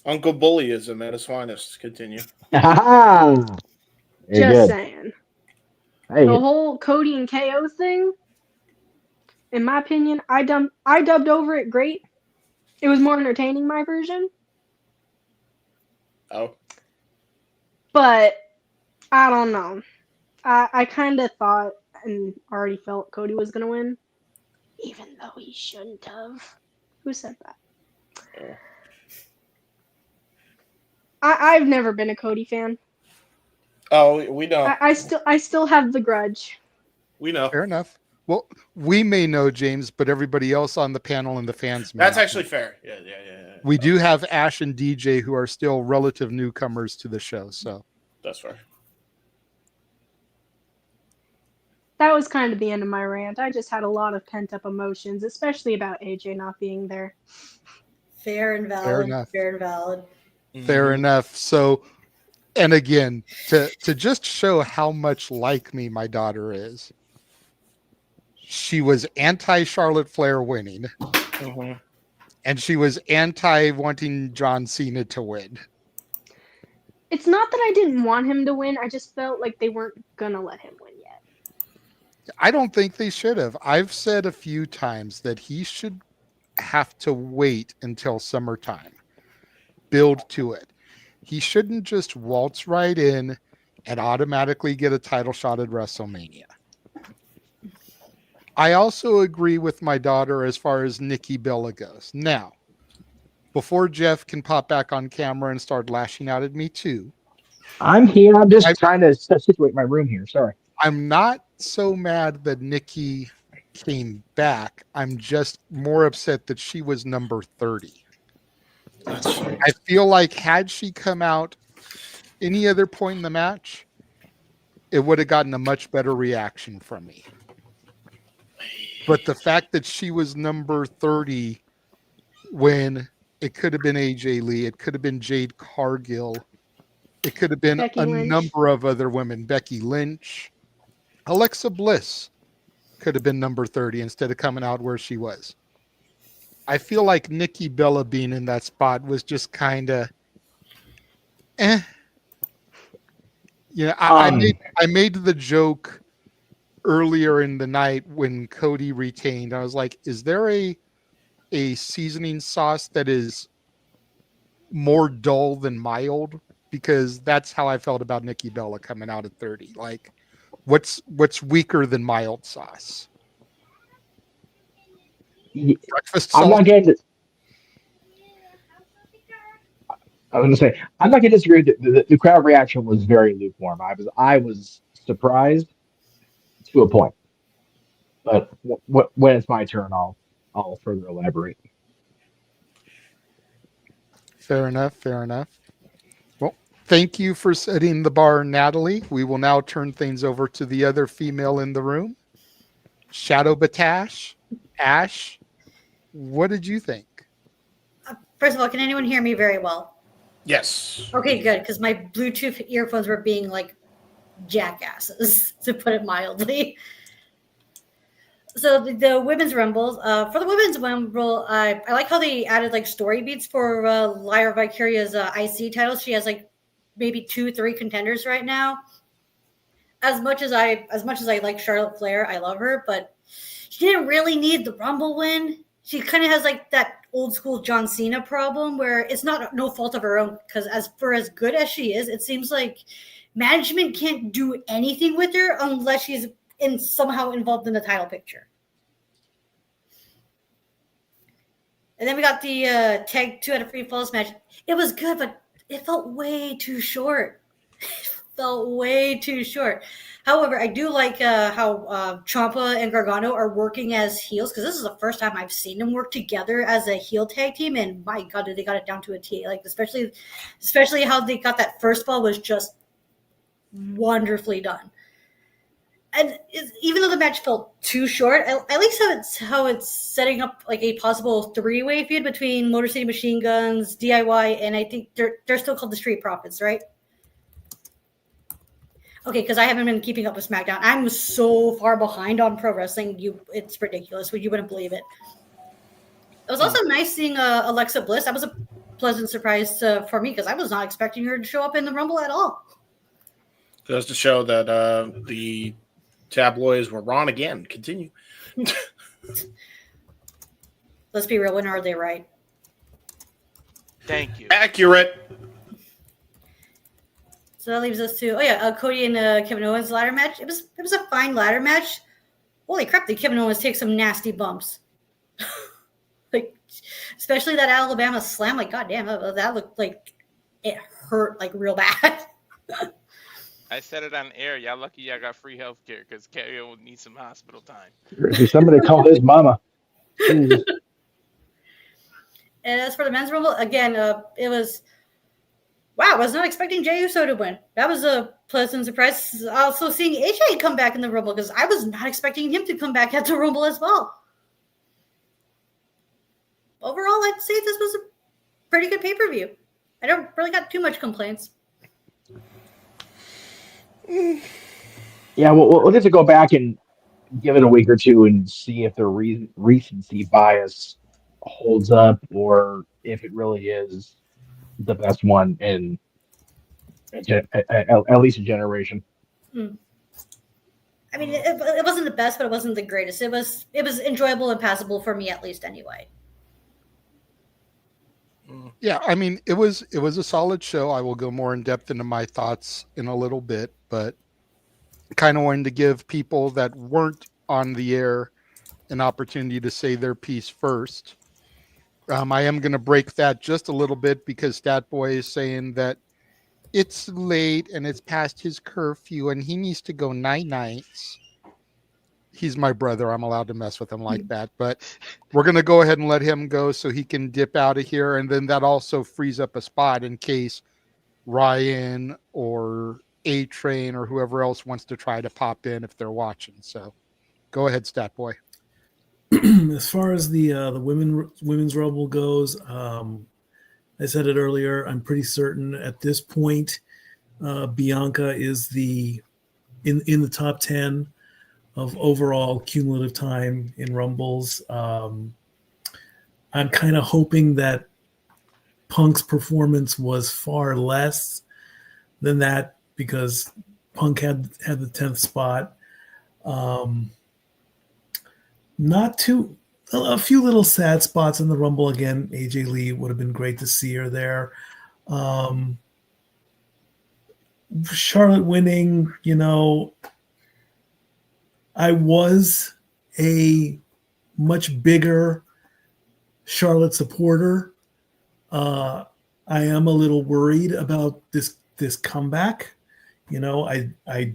Uncle Bullyism at its finest. Continue. Very Just good. saying. Hey, The whole Cody and KO thing, in my opinion, I dubbed over it great. It was more entertaining, my version. Oh. But I don't know. I kind of thought and already felt Cody was gonna win, even though he shouldn't have. Who said that? I've never been a Cody fan. Oh, we know. I still have the grudge. We know. Fair enough. Well, we may know, James, but everybody else on the panel and the fans may That's not actually know. fair. Yeah. We do have Ash and DJ who are still relative newcomers to the show, so That's fair. That was kind of the end of my rant. I just had a lot of pent up emotions, especially about AJ not being there. Fair and valid. Fair enough. Fair and valid. fair enough. So, and again, to just show how much like me my daughter is, she was anti Charlotte Flair winning, and she was anti wanting John Cena to win. It's not that I didn't want him to win. I just felt like they weren't gonna let him win yet. I don't think they should have. I've said a few times that he should have to wait until summertime, build to it. He shouldn't just waltz right in and automatically get a title shot at WrestleMania. I also agree with my daughter as far as Nikki Bella goes. Now, before Jeff can pop back on camera and start lashing out at me too. I'm here. I'm just trying to situate my room here. Sorry. I'm not so mad that Nikki came back. I'm just more upset that she was number 30. I feel like had she come out any other point in the match, it would have gotten a much better reaction from me. But the fact that she was number 30 when it could have been AJ Lee, it could have been Jade Cargill, it could have been Becky a Lynch. number of other women, Becky Lynch, Alexa Bliss could have been number 30 instead of coming out where she was. I feel like Nikki Bella being in that spot was just kind of You know, I made the joke earlier in the night when Cody retained. I was like, is there a seasoning sauce that is more dull than mild? Because that's how I felt about Nikki Bella coming out at 30. Like, what's weaker than mild sauce? Breakfast I'm sauce? not getting this. I was going to say, I'm not going to disagree. The crowd reaction was very lukewarm. I was surprised to a point, but when it's my turn, I'll further elaborate. Fair enough. Well, thank you for setting the bar, Natalie. We will now turn things over to the other female in the room, Shadow Batash. Ash, what did you think? First of all, can anyone hear me very well? Yes. Okay, good, because my Bluetooth earphones were being like jackasses, to put it mildly. So the women's rumbles, for the women's rumble, I like how they added like story beats for Lyra Valkyria's IC title. She has like maybe 2-3 contenders right now. As much as I like Charlotte Flair, I love her, but she didn't really need the rumble win. She kind of has like that old school John Cena problem where it's no fault of her own, because as good as she is, it seems like management can't do anything with her unless she's somehow involved in the title picture. And then we got the tag 2 out of 3 falls match. It was good, but it felt way too short. However, I do like how Ciampa and Gargano are working as heels, because this is the first time I've seen them work together as a heel tag team, and my God, they got it down to a T. Like especially how they got that first fall was just wonderfully done. And even though the match felt too short, I like how it's setting up like a possible 3-way feud between Motor City Machine Guns, DIY, and I think they're still called the Street Profits, right? Okay, because I haven't been keeping up with SmackDown. I'm so far behind on pro wrestling. It's ridiculous. You wouldn't believe it. It was also nice seeing Alexa Bliss. That was a pleasant surprise for me, because I was not expecting her to show up in the Rumble at all. Goes to show that the tabloids were wrong again. Continue. Let's be real. When are they right? Thank you. Accurate. So that leaves us to Cody and Kevin Owens ladder match. It was a fine ladder match. Holy crap! Did Kevin Owens take some nasty bumps? Like especially that Alabama slam. Like goddamn, that looked like it hurt like real bad. I said it on air. Y'all lucky y'all got free health care, because Kevin needs some hospital time. Somebody call his mama. Jesus. And as for the men's rumble, again, it was. Wow, I was not expecting Jey Uso to win. That was a pleasant surprise. Also seeing AJ come back in the Rumble, because I was not expecting him to come back at the Rumble as well. Overall, I'd say this was a pretty good pay-per-view. I don't really got too much complaints. Yeah, we'll get to go back and give it a week or two and see if the recency bias holds up, or if it really is the best one in at least a generation. I mean, it wasn't the best, but it wasn't the greatest. It was enjoyable and passable for me, at least, anyway. Yeah, I mean, it was a solid show. I will go more in depth into my thoughts in a little bit, but kind of wanted to give people that weren't on the air an opportunity to say their piece first. I am going to break that just a little bit, because Stat Boy is saying that it's late and it's past his curfew and he needs to go night-nights. He's my brother. I'm allowed to mess with him like that. But we're going to go ahead and let him go so he can dip out of here. And then that also frees up a spot in case Ryan or A-Train or whoever else wants to try to pop in if they're watching. So go ahead, Stat Boy. As far as the women's Rumble goes, I said it earlier. I'm pretty certain at this point, Bianca is in the top 10 of overall cumulative time in Rumbles. I'm kind of hoping that Punk's performance was far less than that, because Punk had the 10th spot. A few little sad spots in the Rumble again. AJ Lee would have been great to see her there. Charlotte winning, I was a much bigger Charlotte supporter. I am a little worried about this comeback. I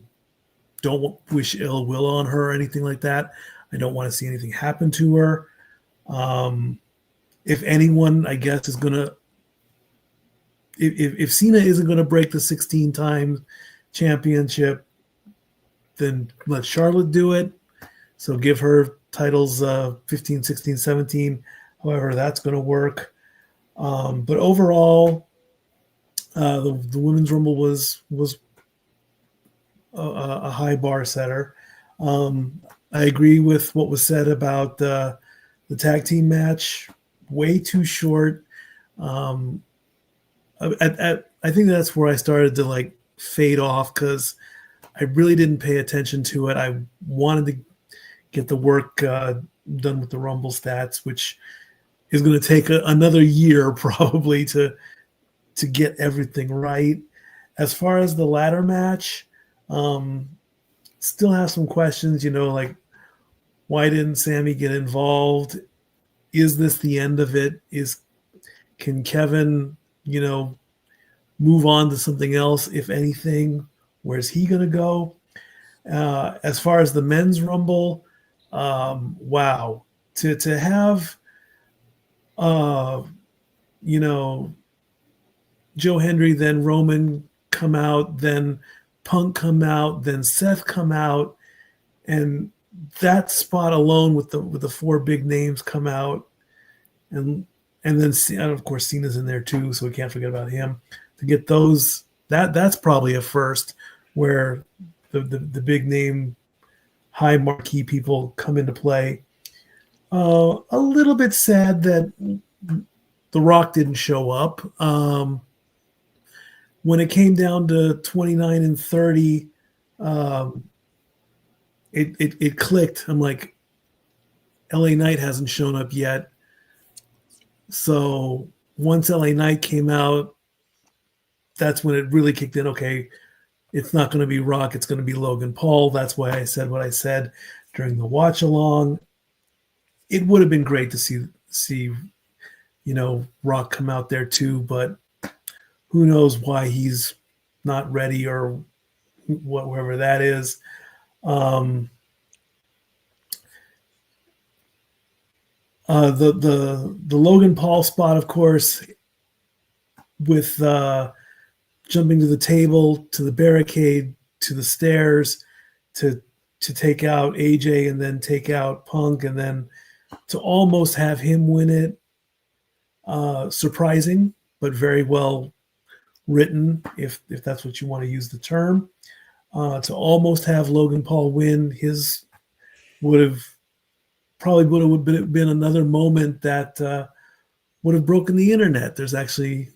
don't wish ill will on her or anything like that. I don't want to see anything happen to her. If anyone, I guess, is going to if Cena isn't going to break the 16-time championship, then let Charlotte do it. So give her titles 15, 16, 17, however that's going to work. But overall, the Women's Rumble was a high bar setter. I agree with what was said about the tag team match. Way too short. I think that's where I started to like fade off because I really didn't pay attention to it. I wanted to get the work done with the Rumble stats, which is going to take another year probably to get everything right. As far as the ladder match, still have some questions, like why didn't Sammy get involved? Is this the end of it? Can Kevin, move on to something else, if anything? Where's he going to go? As far as the men's Rumble, wow. To have, Joe Hendry, then Roman come out, then Punk come out, then Seth come out, and that spot alone with the four big names come out, and then of course Cena's in there too, so we can't forget about him. To get those, that's probably a first where the big name, high marquee people come into play. A little bit sad that The Rock didn't show up. When it came down to 29 and 30, it clicked. I'm like, LA Knight hasn't shown up yet. So once LA Knight came out, that's when it really kicked in. Okay, it's not going to be Rock, it's going to be Logan Paul. That's why I said what I said during the watch along. It would have been great to see Rock come out there too, but who knows why he's not ready or whatever that is. The Logan Paul spot, of course, with jumping to the table, to the barricade, to the stairs, to take out AJ and then take out Punk, and then to almost have him win it. Surprising, but very well written, if that's what you want to use the term. To almost have Logan Paul win, his would have been another moment that would have broken the internet. There's actually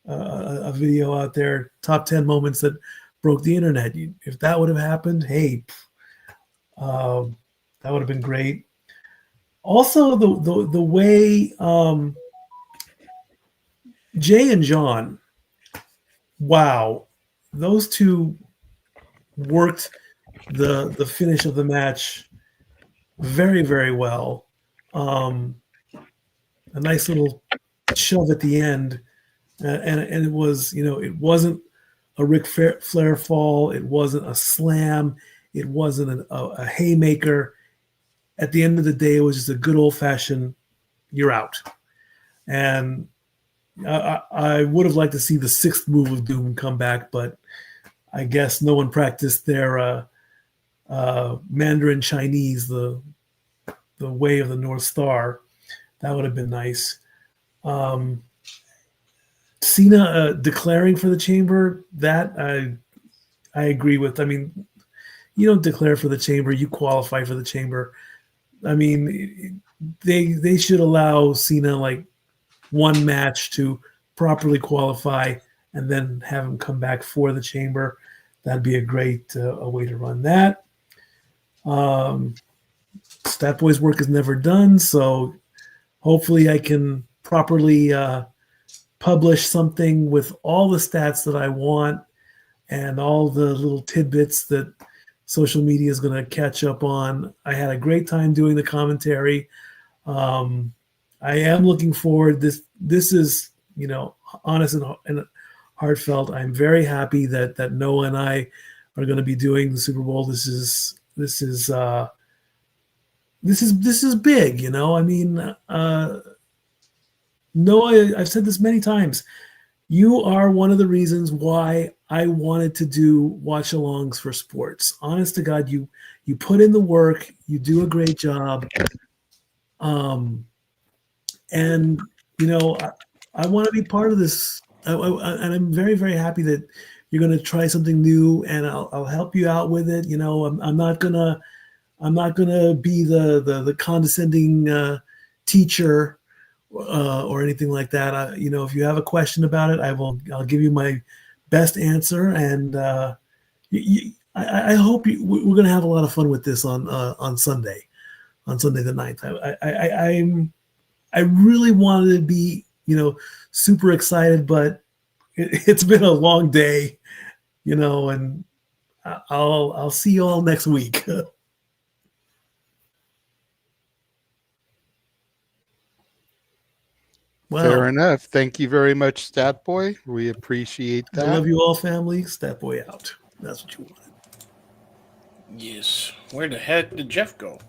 a video out there, top 10 moments that broke the internet. If that would have happened, hey, that would have been great. Also, the way Jay and John, wow, those two worked the finish of the match very, very well. A nice little shove at the end, and it was, it wasn't a Ric Flair fall, it wasn't a slam, it wasn't a haymaker. At the end of the day, it was just a good old-fashioned, you're out. And I would have liked to see the sixth move of Doom come back, but I guess no one practiced their Mandarin Chinese, the way of the North Star. That would have been nice. Cena declaring for the Chamber, that I agree with. I mean, you don't declare for the Chamber, you qualify for the Chamber. I mean, they should allow Cena like one match to properly qualify and then have him come back for the Chamber. That'd be a great a way to run that. Stat Boy's work is never done, so hopefully I can properly publish something with all the stats that I want and all the little tidbits that social media is going to catch up on. I had a great time doing the commentary. I am looking forward. This is, honest and heartfelt. I'm very happy that Noah and I are going to be doing the Super Bowl. This is big, I mean, Noah, I've said this many times. You are one of the reasons why I wanted to do watch-alongs for sports. Honest to God, you put in the work. You do a great job. And I want to be part of this. And I'm very, very happy that you're going to try something new, and I'll help you out with it. I'm not gonna be the condescending teacher or anything like that. If you have a question about it, I'll give you my best answer. And I hope we're going to have a lot of fun with this on Sunday the 9th. I really wanted to be super excited, but it's been a long day, and I'll see you all next week. Well, fair enough. Thank you very much, Stat Boy. We appreciate that. I love you all, family. Stat Boy out. That's what you wanted. Yes. Where the heck did Jeff go?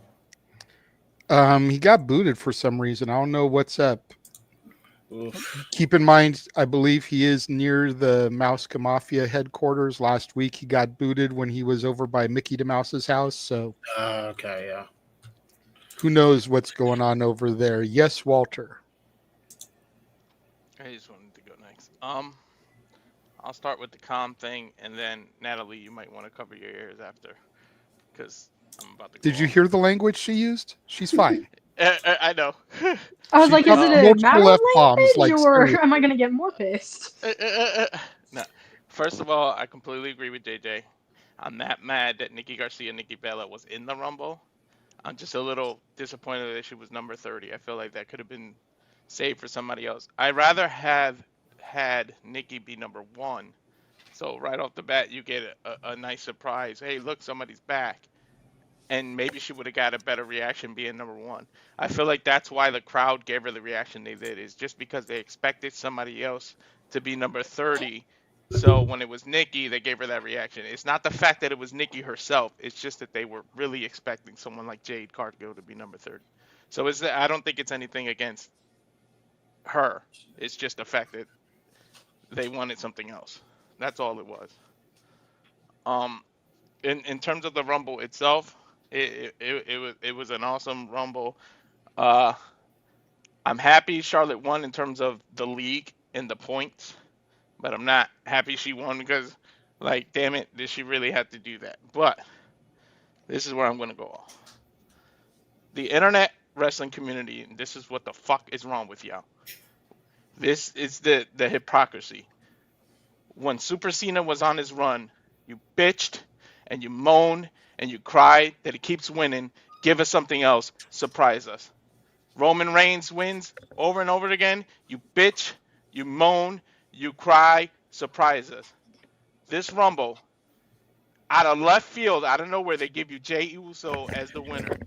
He got booted for some reason. I don't know what's up. Oof. Keep in mind, I believe he is near the Mouska Mafia headquarters. Last week, he got booted when he was over by Mickey the Mouse's house. So, okay, yeah. Who knows what's going on over there? Yes, Walter. I just wanted to go next. I'll start with the calm thing, and then Natalie, you might want to cover your ears after, because I'm about to. Did you hear the language she used? She's fine. I know. I was like, is it a matter language, like, or am I going to get more pissed? No. First of all, I completely agree with JJ. I'm not mad that Nikki Bella was in the Rumble. I'm just a little disappointed that she was number 30. I feel like that could have been saved for somebody else. I'd rather have had Nikki be number 1. So right off the bat, you get a nice surprise. Hey, look, somebody's back. And maybe she would have got a better reaction being number 1. I feel like that's why the crowd gave her the reaction they did, is just because they expected somebody else to be number 30. So when it was Nikki, they gave her that reaction. It's not the fact that it was Nikki herself. It's just that they were really expecting someone like Jade Cargill to be number 30. So I don't think it's anything against her. It's just the fact that they wanted something else. That's all it was. In terms of the Rumble itself, it was an awesome Rumble. I'm happy Charlotte won in terms of the league and the points, but I'm not happy she won because, like, damn it, did she really have to do that? But this is where I'm going to go off. The internet wrestling community, and this is what the fuck is wrong with y'all. This is the hypocrisy. When Super Cena was on his run, you bitched and you moaned and you cried that he keeps winning. Give us something else. Surprise us. Roman Reigns wins over and over again. You bitch, you moan, you cry, surprise us. This Rumble, out of left field, out of nowhere, they give you Jey Uso as the winner.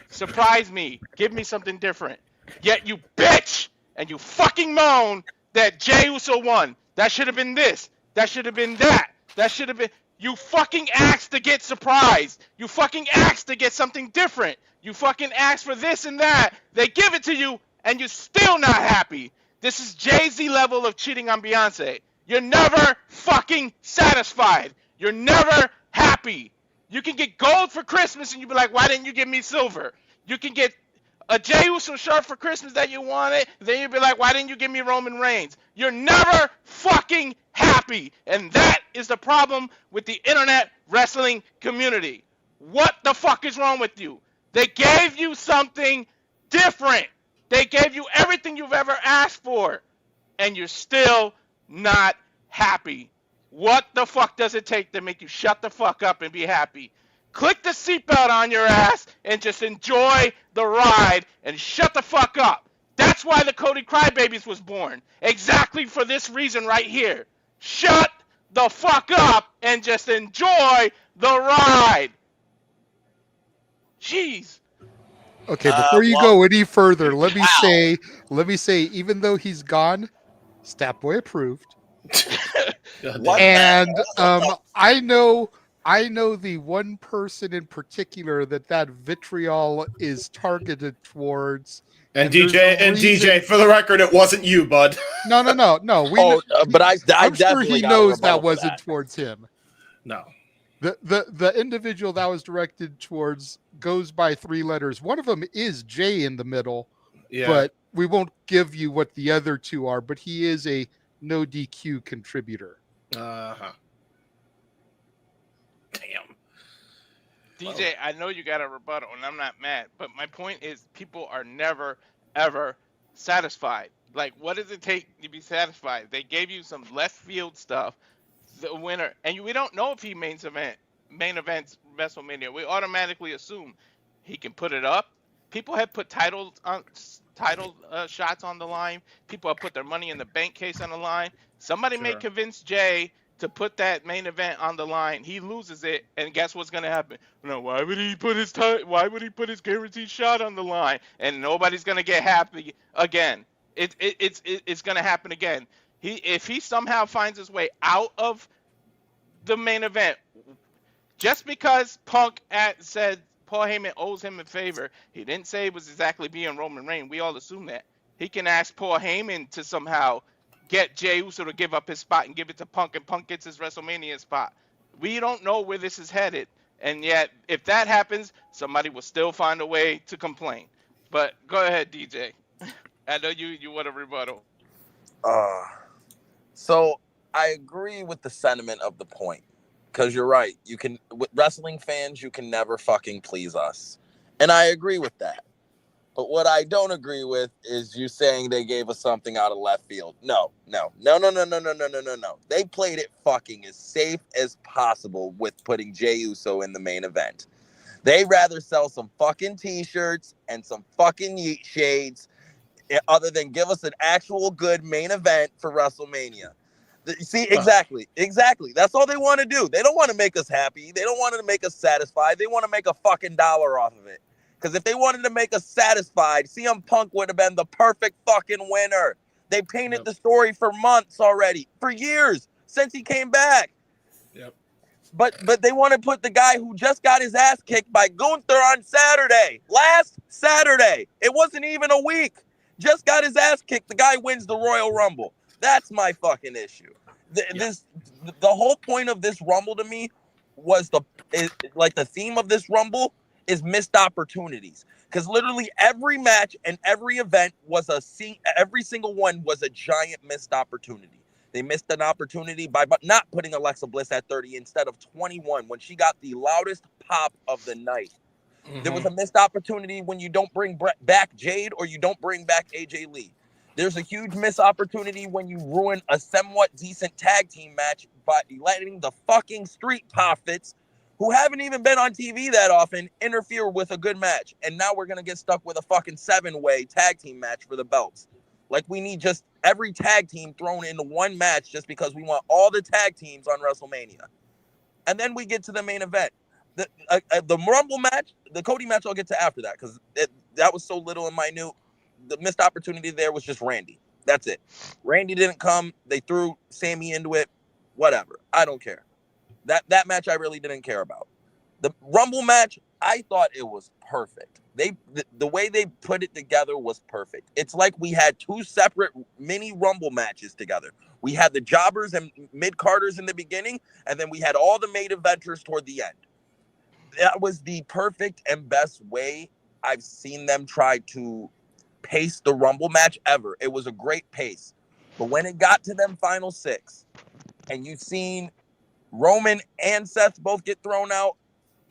Surprise me. Give me something different. Yet you bitch and you fucking moan that Jey Uso won. That should have been this. That should have been that. That should have been... You fucking asked to get surprised. You fucking asked to get something different. You fucking asked for this and that. They give it to you, and you're still not happy. This is Jay-Z level of cheating on Beyonce. You're never fucking satisfied. You're never happy. You can get gold for Christmas, and you be like, why didn't you give me silver? You can get a Jey Uso shirt for Christmas that you wanted, then you'd be like, why didn't you give me Roman Reigns? You're never fucking happy. And that is the problem with the internet wrestling community. What the fuck is wrong with you? They gave you something different. They gave you everything you've ever asked for, and you're still not happy. What the fuck does it take to make you shut the fuck up and be happy? Click the seatbelt on your ass and just enjoy the ride and shut the fuck up. That's why the Cody Crybabies was born. Exactly for this reason right here. Shut the fuck up and just enjoy the ride. Jeez. Okay, before you go any further, let me say, even though he's gone, Stat Boy approved. And I know I know the one person in particular that vitriol is targeted towards. And there's DJ, a reason- for the record, it wasn't you, bud. No. But I I'm sure definitely he got a knows rebuttal that for wasn't that. towards him. No. The individual that was directed towards goes by 3 letters. One of them is J in the middle, Yeah. but we won't give you what the other 2 are. But he is a no DQ contributor. Uh-huh. Damn. DJ, I know you got a rebuttal, and I'm not mad, but my point is people are never, ever satisfied. Like, what does it take to be satisfied? They gave you some left field stuff, the winner, and we don't know if he main events WrestleMania. We automatically assume he can put it up. People have put title shots on the line. People have put their money in the bank case on the line. Somebody may convince Jay to put that main event on the line. He loses it, and guess what's going to happen? No, why would he put his guaranteed shot on the line? And nobody's going to get happy again. It's going to happen again. If he somehow finds his way out of the main event, just because Punk said Paul Heyman owes him a favor, he didn't say it was exactly being Roman Reigns. We all assume that. He can ask Paul Heyman to somehow get Jey Uso to give up his spot and give it to Punk, and Punk gets his WrestleMania spot. We don't know where this is headed, and yet if that happens, somebody will still find a way to complain. But go ahead, DJ. I know you want a rebuttal. So I agree with the sentiment of the point, because you're right. You can, with wrestling fans, you can never fucking please us, and I agree with that. But what I don't agree with is you saying they gave us something out of left field. No. They played it fucking as safe as possible with putting Jey Uso in the main event. They rather sell some fucking t-shirts and some fucking yeet shades other than give us an actual good main event for WrestleMania. See, exactly. That's all they want to do. They don't want to make us happy. They don't want to make us satisfied. They want to make a fucking dollar off of it. Because if they wanted to make us satisfied, CM Punk would have been the perfect fucking winner. They painted the story for months already, for years, since he came back. Yep. But they want to put the guy who just got his ass kicked by Gunther on Saturday. Last Saturday. It wasn't even a week. Just got his ass kicked. The guy wins the Royal Rumble. That's my fucking issue. The whole point of this Rumble to me was the theme of this Rumble is missed opportunities, because literally every match and every event was every single one was a giant missed opportunity. They missed an opportunity by not putting Alexa Bliss at 30 instead of 21 when she got the loudest pop of the night. Mm-hmm. There was a missed opportunity when you don't bring back Jade or you don't bring back AJ Lee. There's a huge missed opportunity when you ruin a somewhat decent tag team match by letting the fucking Street Profits, who haven't even been on TV that often, interfere with a good match. And now we're going to get stuck with a fucking 7-way tag team match for the belts. Like, we need just every tag team thrown into one match just because we want all the tag teams on WrestleMania. And then we get to the main event. The Rumble match, the Cody match, I'll get to after that, because that was so little and minute. The missed opportunity there was just Randy. That's it. Randy didn't come. They threw Sammy into it. Whatever. I don't care. That match I really didn't care about. The Rumble match, I thought it was perfect. The way they put it together was perfect. It's like we had 2 separate mini Rumble matches together. We had the jobbers and mid-carders in the beginning, and then we had all the main eventers toward the end. That was the perfect and best way I've seen them try to pace the Rumble match ever. It was a great pace. But when it got to them final 6, and you've seen Roman and Seth both get thrown out,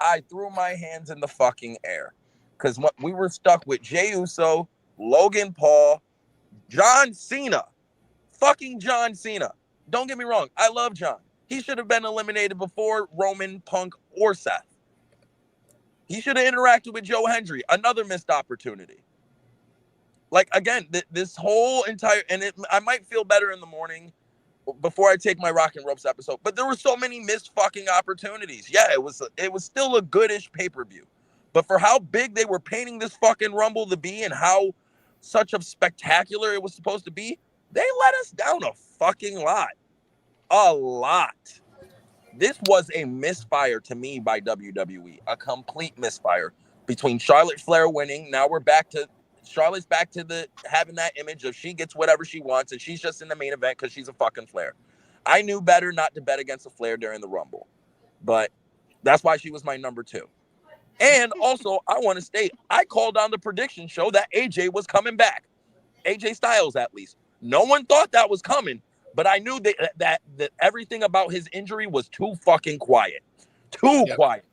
I threw my hands in the fucking air. Because we were stuck with Jey Uso, Logan Paul, John Cena. Fucking John Cena. Don't get me wrong. I love John. He should have been eliminated before Roman, Punk, or Seth. He should have interacted with Joe Hendry. Another missed opportunity. Like, again, this whole entire... And I might feel better in the morning before I take my Rock and Ropes episode, but there were so many missed fucking opportunities. Yeah, it was still a goodish pay-per-view, but for how big they were painting this fucking Rumble to be and how such a spectacular it was supposed to be, they let us down a fucking lot. A lot. This was a misfire to me by WWE, a complete misfire between Charlotte Flair winning. Now we're back to Charlotte's back to the having that image of she gets whatever she wants and she's just in the main event because she's a fucking Flair. I knew better not to bet against a Flair during the Rumble, but that's why she was my number 2. And also, I want to state, I called on the prediction show that AJ was coming back. AJ Styles, at least. No one thought that was coming, but I knew that everything about his injury was too fucking quiet. Too quiet.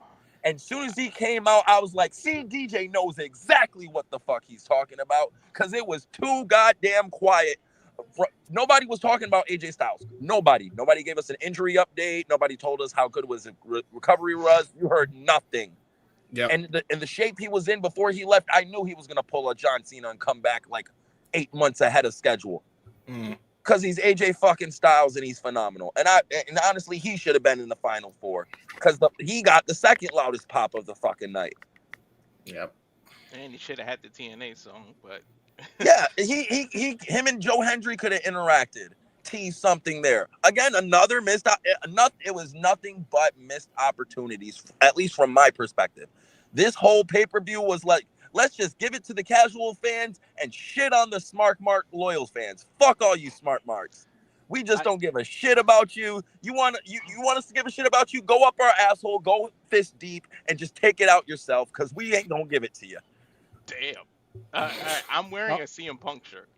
And as soon as he came out, I was like, see, DJ knows exactly what the fuck he's talking about because it was too goddamn quiet. Nobody was talking about AJ Styles. Nobody gave us an injury update. Nobody told us how good was recovery was. You heard nothing. Yeah. And the shape he was in before he left, I knew he was gonna pull a John Cena and come back like 8 months ahead of schedule. Because he's AJ fucking Styles and he's phenomenal. And honestly, he should have been in the Final 4 because he got the second loudest pop of the fucking night. Yep. And he should have had the TNA song, but yeah, him and Joe Hendry could have interacted, teased something there. Again, another missed. It was nothing but missed opportunities, at least from my perspective. This whole pay-per-view was like, let's just give it to the casual fans and shit on the Smart Mark loyal fans. Fuck all you Smart Marks. We just don't give a shit about you. You want us to give a shit about you? Go up our asshole, go fist deep, and just take it out yourself because we ain't gonna give it to you. damn. I'm wearing a CM Punk shirt.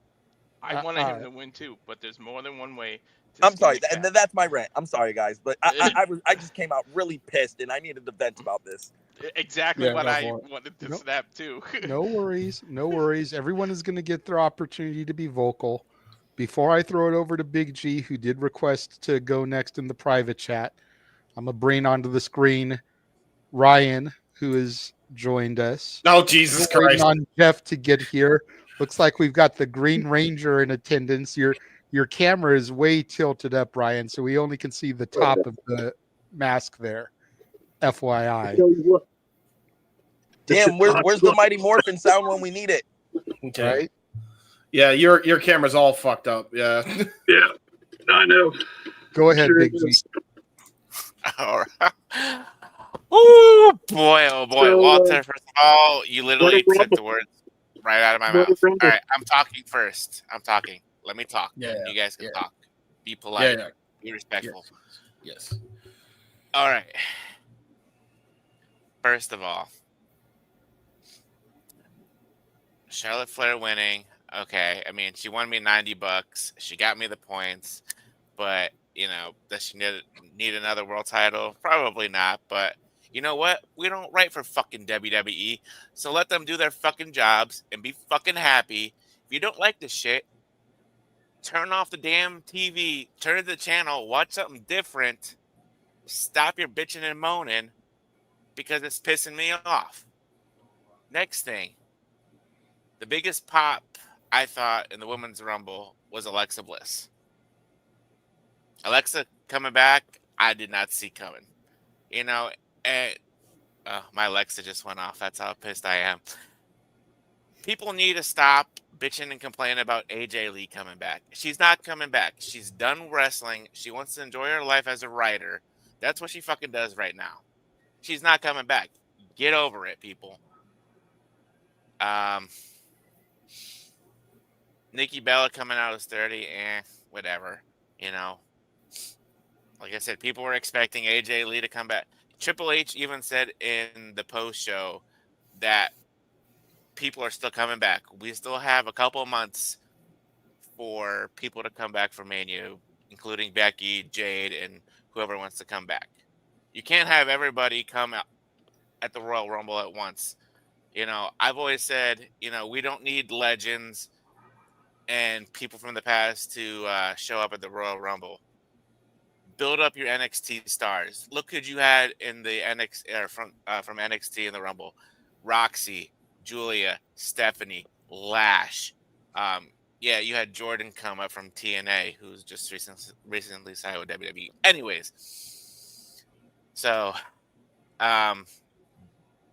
I wanted him to win too, but there's more than one way. I'm sorry, and that's my rant. I'm sorry, guys, but I just came out really pissed, and I needed to vent about this. Exactly what I wanted to snap too. No worries. Everyone is going to get their opportunity to be vocal. Before I throw it over to Big G, who did request to go next in the private chat, I'm going to bring onto the screen Ryan, who has joined us. Oh, Jesus Christ. On Jeff to get here. Looks like we've got the Green Ranger in attendance. Your camera is way tilted up, Ryan, so we only can see the top of the mask there. FYI. Damn, where's the Mighty Morphin sound when we need it? Okay. Right? Yeah, your camera's all fucked up. Yeah. Yeah, I know. Go ahead, Big G. All right. Oh boy, Walter. First of all, you literally took the words right out of my mouth. All right, I'm talking first. Let me talk. Yeah, you guys can talk. Be polite. Yeah. Be respectful. Yes. All right. First of all, Charlotte Flair winning. Okay, I mean, she won me $90. She got me the points, but does she need another world title? Probably not. But you know what? We don't write for fucking WWE, so let them do their fucking jobs and be fucking happy. If you don't like this shit, turn off the damn TV, turn to the channel, watch something different. Stop your bitching and moaning because it's pissing me off. Next thing, the biggest pop I thought in the Women's Rumble was Alexa Bliss. Alexa coming back, I did not see coming. My Alexa just went off. That's how pissed I am. People need to stop bitching and complaining about AJ Lee coming back. She's not coming back. She's done wrestling. She wants to enjoy her life as a writer. That's what she fucking does right now. She's not coming back. Get over it, people. Nikki Bella coming out as 30, whatever. Like I said, people were expecting AJ Lee to come back. Triple H even said in the post show that people are still coming back. We still have a couple of months for people to come back from Mania, including Becky, Jade, and whoever wants to come back. You can't have everybody come out at the Royal Rumble at once. I've always said, we don't need legends and people from the past to show up at the Royal Rumble. Build up your NXT stars. Look who you had in the from NXT in the Rumble: Roxy, Julia, Stephanie, Lash. You had Jordan come up from TNA, who's just recently signed with WWE. Anyways, so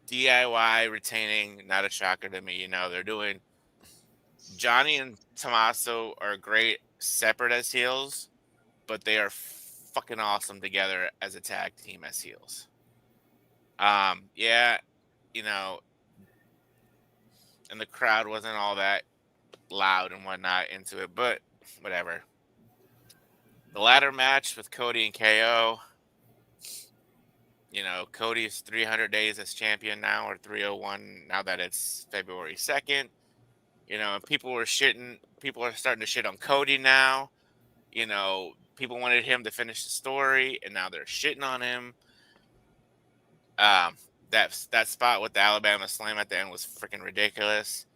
DIY retaining, not a shocker to me. They're doing. Johnny and Tommaso are great separate as heels, but they are fucking awesome together as a tag team as heels. Yeah, you know, and the crowd wasn't all that loud and whatnot into it, but whatever. The ladder match with Cody and KO. You know, Cody's 300 days as champion now, or 301 now that it's February 2nd. You know, and people are starting to shit on Cody now. You know, people wanted him to finish the story, and now they're shitting on him. That spot with the Alabama Slam at the end was freaking ridiculous.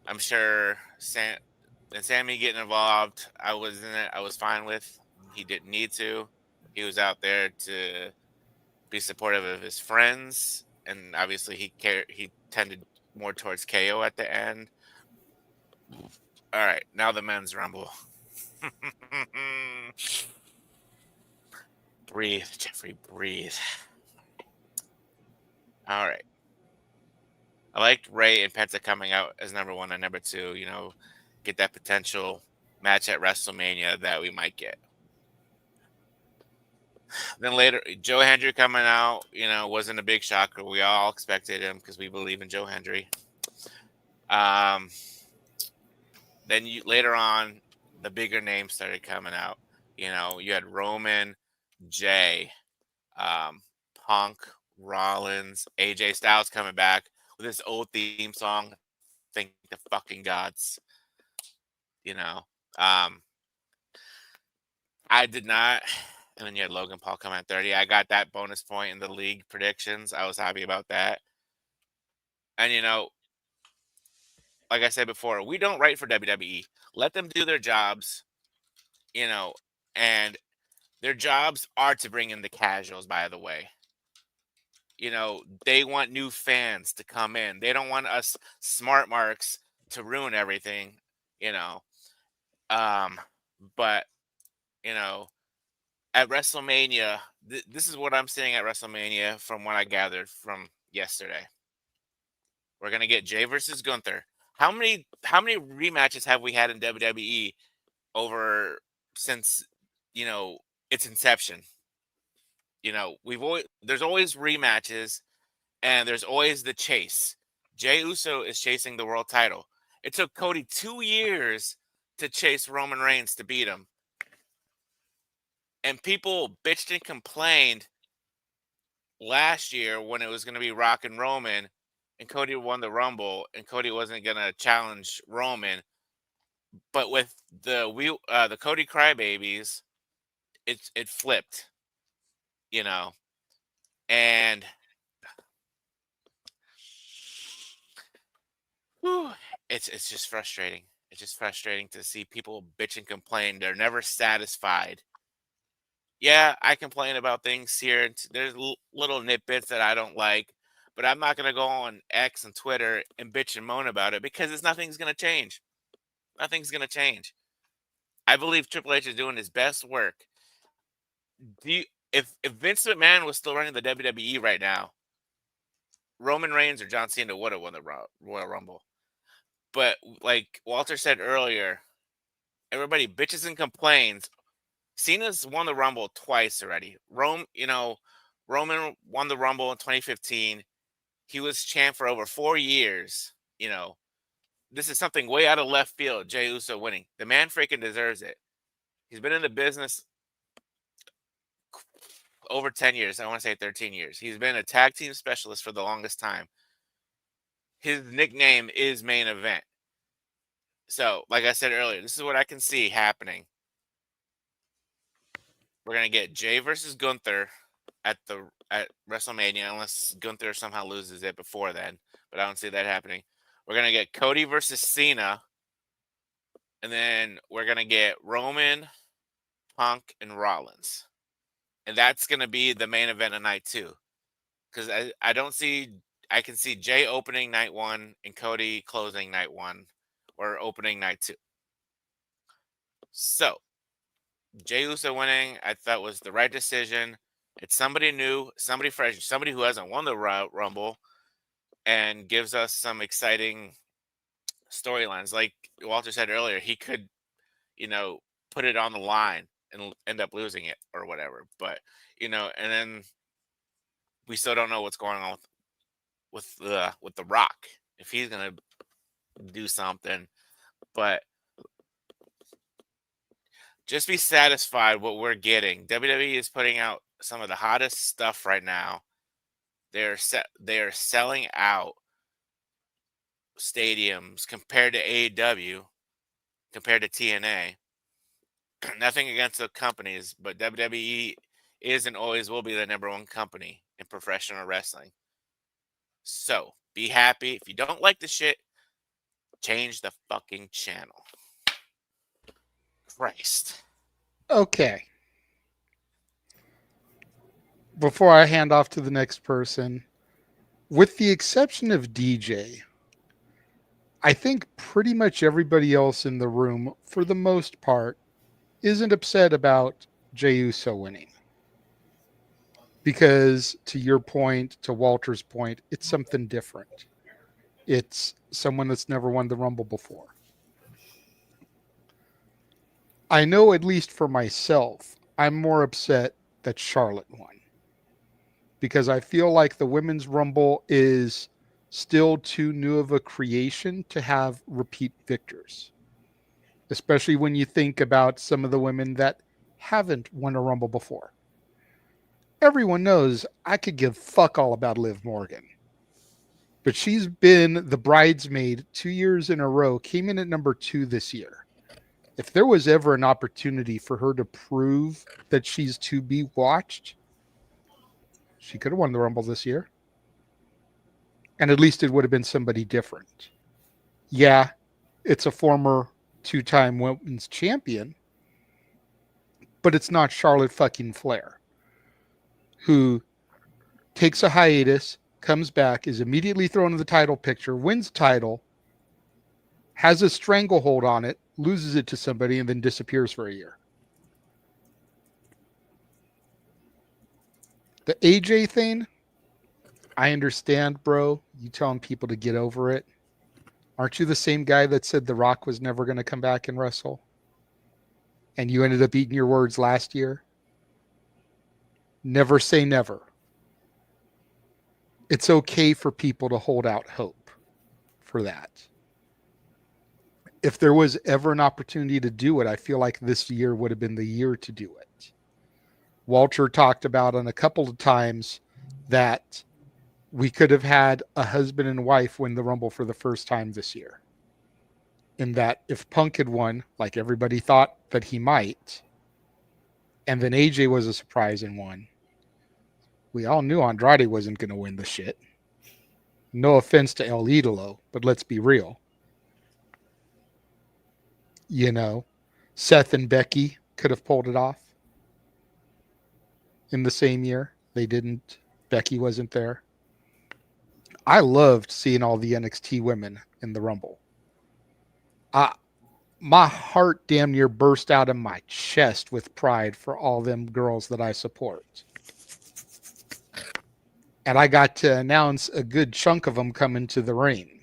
I'm sure Sammy getting involved, I was in it. I was fine with. He didn't need to. He was out there to be supportive of his friends, and obviously he tended more towards KO at the end. All right, now the men's rumble. Breathe, Jeffrey, breathe. All right. I liked Ray and Penta coming out as number 1 and number 2, you know, get that potential match at WrestleMania that we might get. Then later, Joe Hendry coming out, you know, wasn't a big shocker. We all expected him because we believe in Joe Hendry. Then later on, the bigger names started coming out. You know, you had Roman, Jay, Punk, Rollins, AJ Styles coming back with this old theme song. Thank the fucking gods. You know, I did not. And then you had Logan Paul coming at 30. I got that bonus point in the league predictions. I was happy about that. And, you know, like I said before, we don't write for WWE. Let them do their jobs, you know, and their jobs are to bring in the casuals, by the way. You know, they want new fans to come in. They don't want us smart marks to ruin everything, you know. But, you know, at WrestleMania, this is what I'm seeing at WrestleMania from what I gathered from yesterday. We're gonna get Jay versus Gunther. How many rematches have we had in WWE over since, you know, its inception? You know, there's always rematches, and there's always the chase. Jey Uso is chasing the world title. It took Cody 2 years to chase Roman Reigns to beat him. And people bitched and complained last year when it was going to be Rock and Roman, and Cody won the Rumble, and Cody wasn't going to challenge Roman. But with the Cody Crybabies, it flipped, you know, and it's just frustrating. It's just frustrating to see people bitch and complain. They're never satisfied. Yeah, I complain about things here. There's little nitbits that I don't like, but I'm not going to go on X and Twitter and bitch and moan about it because nothing's going to change. Nothing's going to change. I believe Triple H is doing his best work. If Vince McMahon was still running the WWE right now, Roman Reigns or John Cena would have won the Royal Rumble. But like Walter said earlier, everybody bitches and complains. Cena's won the Rumble twice already. Roman won the Rumble in 2015. He was champ for over 4 years. You know, this is something way out of left field. Jey Uso winning. The man freaking deserves it. He's been in the business over 10 years. I want to say 13 years. He's been a tag team specialist for the longest time. His nickname is Main Event. So, like I said earlier, this is what I can see happening. We're going to get Jay versus Gunther at WrestleMania, unless Gunther somehow loses it before then. But I don't see that happening. We're going to get Cody versus Cena. And then we're going to get Roman, Punk, and Rollins. And that's going to be the main event of night 2. Because I can see Jay opening night 1 and Cody closing night 1 or opening night 2. So, Jey Uso winning, I thought was the right decision. It's somebody new, somebody fresh, somebody who hasn't won the Rumble, and gives us some exciting storylines. Like Walter said earlier, he could, you know, put it on the line and end up losing it or whatever. But and then we still don't know what's going on with the Rock, if he's gonna do something. But just be satisfied what we're getting. WWE is putting out some of the hottest stuff right now. They're selling out stadiums compared to AEW, compared to TNA. Nothing against the companies, but WWE is and always will be the number one company in professional wrestling. So be happy. If you don't like the shit, change the fucking channel. Christ. Okay. Before I hand off to the next person, with the exception of DJ, I think pretty much everybody else in the room, for the most part, isn't upset about Jey Uso winning. Because to your point, to Walter's point, it's something different. It's someone that's never won the Rumble before. I know, at least for myself, I'm more upset that Charlotte won. Because I feel like the Women's Rumble is still too new of a creation to have repeat victors. Especially when you think about some of the women that haven't won a Rumble before. Everyone knows I could give fuck all about Liv Morgan. But she's been the bridesmaid 2 years in a row, came in at number 2 this year. If there was ever an opportunity for her to prove that she's to be watched, she could have won the Rumble this year. And at least it would have been somebody different. Yeah, it's a former 2-time women's champion, but it's not Charlotte fucking Flair, who takes a hiatus, comes back, is immediately thrown in the title picture, wins title, has a stranglehold on it, loses it to somebody, and then disappears for a year. The AJ thing, I understand, bro. You telling people to get over it. Aren't you the same guy that said The Rock was never going to come back and wrestle? And you ended up eating your words last year? Never say never. It's okay for people to hold out hope for that. If there was ever an opportunity to do it, I feel like this year would have been the year to do it. Walter talked about on a couple of times that we could have had a husband and wife win the Rumble for the first time this year. In that if Punk had won, like everybody thought that he might, and then AJ was a surprise and won, we all knew Andrade wasn't going to win the shit. No offense to El Idolo, but let's be real. You know, Seth and Becky could have pulled it off in the same year. They didn't. Becky wasn't there. I loved seeing all the NXT women in the Rumble. My heart damn near burst out of my chest with pride for all them girls that I support. And I got to announce a good chunk of them coming to the ring.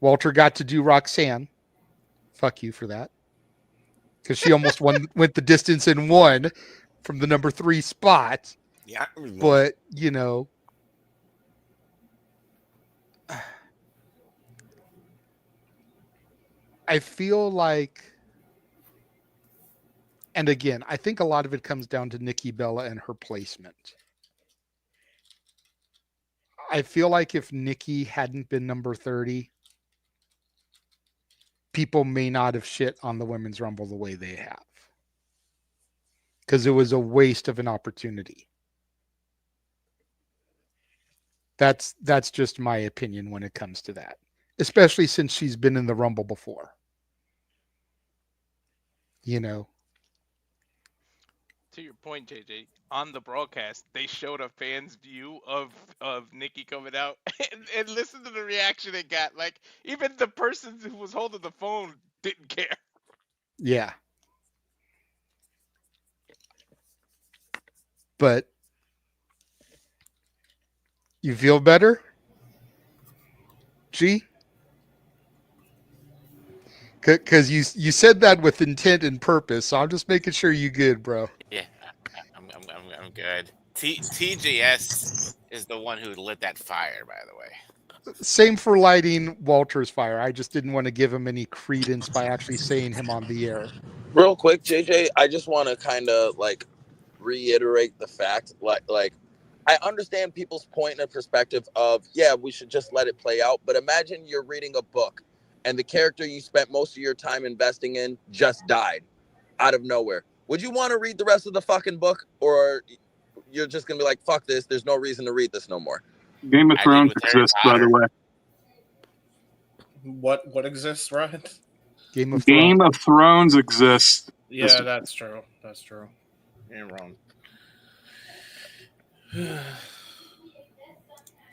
Walter got to do Roxanne. Fuck you for that. Because she almost went the distance and won from the number 3 spot. Yeah. But, you know, I feel like, and again, I think a lot of it comes down to Nikki Bella and her placement. I feel like if Nikki hadn't been number 30, people may not have shit on the Women's Rumble the way they have. Because it was a waste of an opportunity. That's just my opinion when it comes to that. Especially since she's been in the Rumble before. You know. To your point, JJ, on the broadcast, they showed a fan's view of Nikki coming out, and listen to the reaction it got. Like, even the person who was holding the phone didn't care. Yeah. But you feel better? G? Because you said that with intent and purpose, so I'm just making sure you good, bro. Yeah, I'm good. TJS is the one who lit that fire, by the way. Same for lighting Walter's fire. I just didn't want to give him any credence by actually saying him on the air. Real quick, JJ, I just want to kind of like reiterate the fact, like I understand people's point and perspective of, yeah, we should just let it play out. But imagine you're reading a book and the character you spent most of your time investing in just died out of nowhere. Would you want to read the rest of the fucking book, or you're just going to be like, fuck this, there's no reason to read this no more? Game of Thrones exists, by the way. What exists, Ryan? Game of Thrones exists. Yeah, that's true. That's true. You ain't wrong.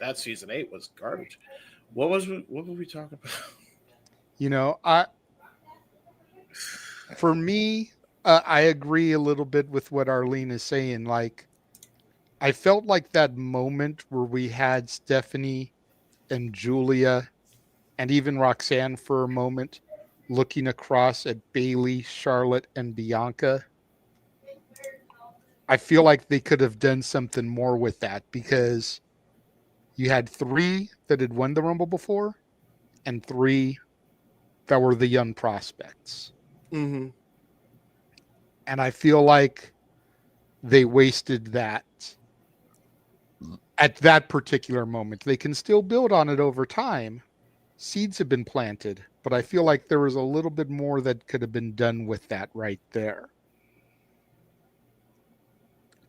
That season 8 was garbage. What were we talking about? You know, for me, I agree a little bit with what Arlene is saying. Like, I felt like that moment where we had Stephanie and Julia and even Roxanne for a moment looking across at Bailey, Charlotte, and Bianca. I feel like they could have done something more with that, because you had 3 that had won the Rumble before and 3 that were the young prospects. Mm-hmm. And I feel like they wasted that at that particular moment. They can still build on it over time. Seeds have been planted, but I feel like there was a little bit more that could have been done with that right there.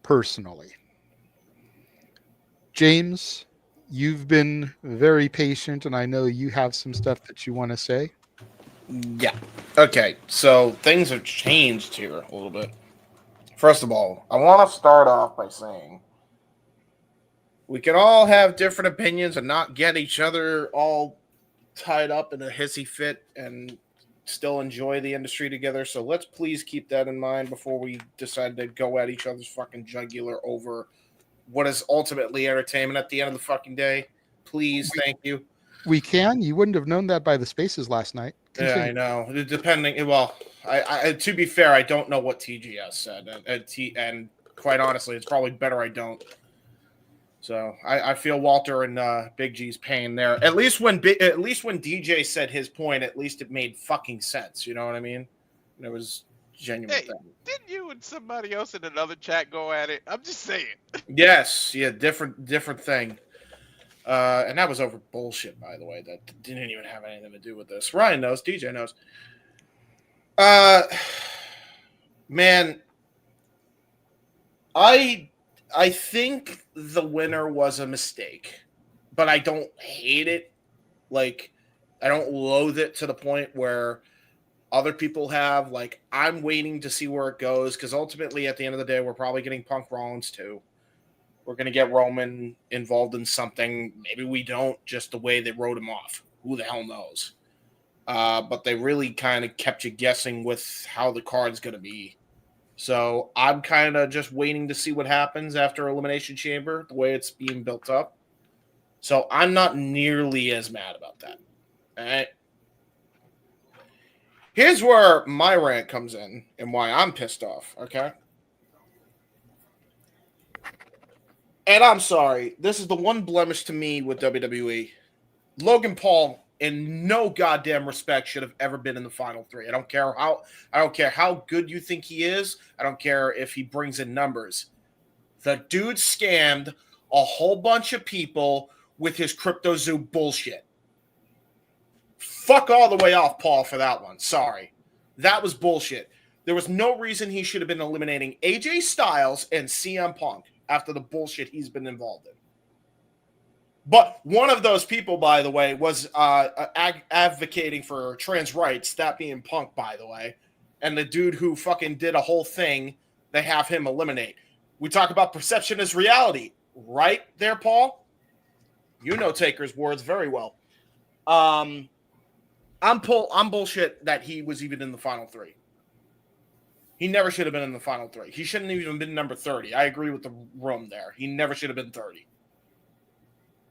Personally. James, you've been very patient, and I know you have some stuff that you want to say. Yeah. Okay, so things have changed here a little bit. First of all, I want to start off by saying we can all have different opinions and not get each other all tied up in a hissy fit and still enjoy the industry together. So let's please keep that in mind before we decide to go at each other's fucking jugular over what is ultimately entertainment at the end of the fucking day. Please, thank you. We can. You wouldn't have known that by the spaces last night. Continue. Yeah, I know. Depending, well, I to be fair, I don't know what TGS said, and quite honestly, it's probably better I don't. So I feel Walter and Big G's pain there. At least when DJ said his point, at least it made fucking sense. You know what I mean? And it was genuine. Hey, didn't you and somebody else in another chat go at it? I'm just saying. Yes, yeah, different thing. And that was over bullshit, by the way. That didn't even have anything to do with this. Ryan knows. DJ knows. Man, I think the winner was a mistake, but I don't hate it. Like, I don't loathe it to the point where other people have. Like, I'm waiting to see where it goes, because ultimately, at the end of the day, we're probably getting Punk Rollins too. We're going to get Roman involved in something. Maybe we don't, just the way they wrote him off. Who the hell knows? But they really kind of kept you guessing with how the card's going to be. So I'm kind of just waiting to see what happens after Elimination Chamber, the way it's being built up. So I'm not nearly as mad about that. All right. Here's where my rant comes in and why I'm pissed off, okay? And I'm sorry, this is the one blemish to me with WWE. Logan Paul, in no goddamn respect, should have ever been in the final 3. I don't care how good you think he is. I don't care if he brings in numbers. The dude scammed a whole bunch of people with his CryptoZoo bullshit. Fuck all the way off Paul for that one. Sorry. That was bullshit. There was no reason he should have been eliminating AJ Styles and CM Punk after the bullshit he's been involved in. But one of those people, by the way, was advocating for trans rights, that being Punk, by the way. And the dude who fucking did a whole thing, they have him eliminate. We talk about perception as reality. Right there, Paul? You know Taker's words very well. I'm bullshit that he was even in the final 3. He never should have been in the final 3. He shouldn't have even been number 30. I agree with the room there. He never should have been 30.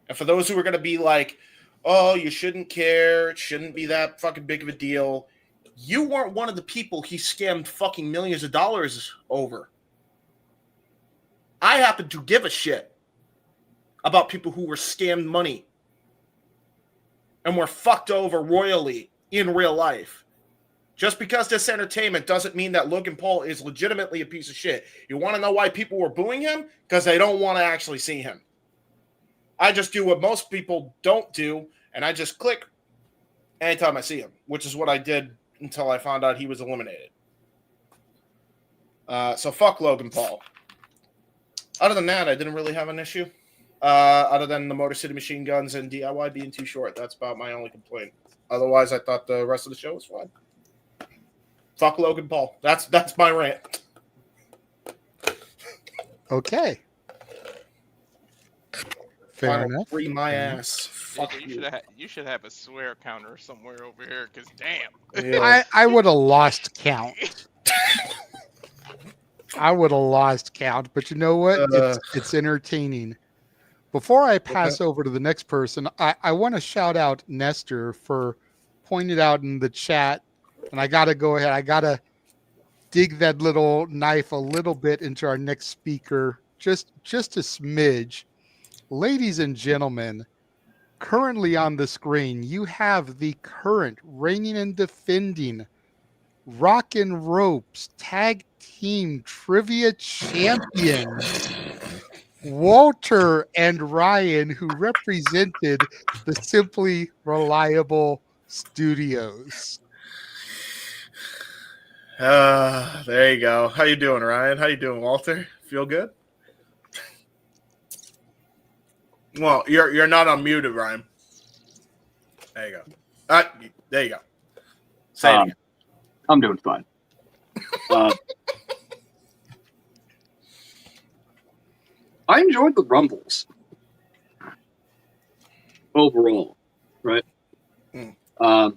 And for those who are going to be like, oh, you shouldn't care, it shouldn't be that fucking big of a deal, You weren't one of the people he scammed fucking millions of dollars over. I happen to give a shit about people who were scammed money and were fucked over royally in real life. Just because this entertainment doesn't mean that Logan Paul is legitimately a piece of shit. You want to know why people were booing him? Because they don't want to actually see him. I just do what most people don't do, and I just click anytime I see him, which is what I did until I found out he was eliminated. So fuck Logan Paul. Other than that, I didn't really have an issue. Other than the Motor City Machine Guns and DIY being too short. That's about my only complaint. Otherwise, I thought the rest of the show was fine. Fuck Logan Paul. That's my rant. Okay. Fair enough. Free my ass. Fuck you should have a swear counter somewhere over here, because damn. I would have lost count. I would have lost count, but you know what? It's entertaining. Before I pass over to the next person, I want to shout out Nestor for pointing out in the chat, and I got to go ahead. I got to dig that little knife a little bit into our next speaker, just a smidge. Ladies and gentlemen, currently on the screen, you have the current reigning and defending Rock and Ropes Tag Team Trivia Champions, Walter and Ryan, who represented the Simply Reliable Studios. There you go. How you doing, Ryan? How you doing, Walter? Feel good? Well, you're not unmuted, Ryan. There you go. There you go. Say it again. I'm doing fine. I enjoyed the Rumbles overall, right? I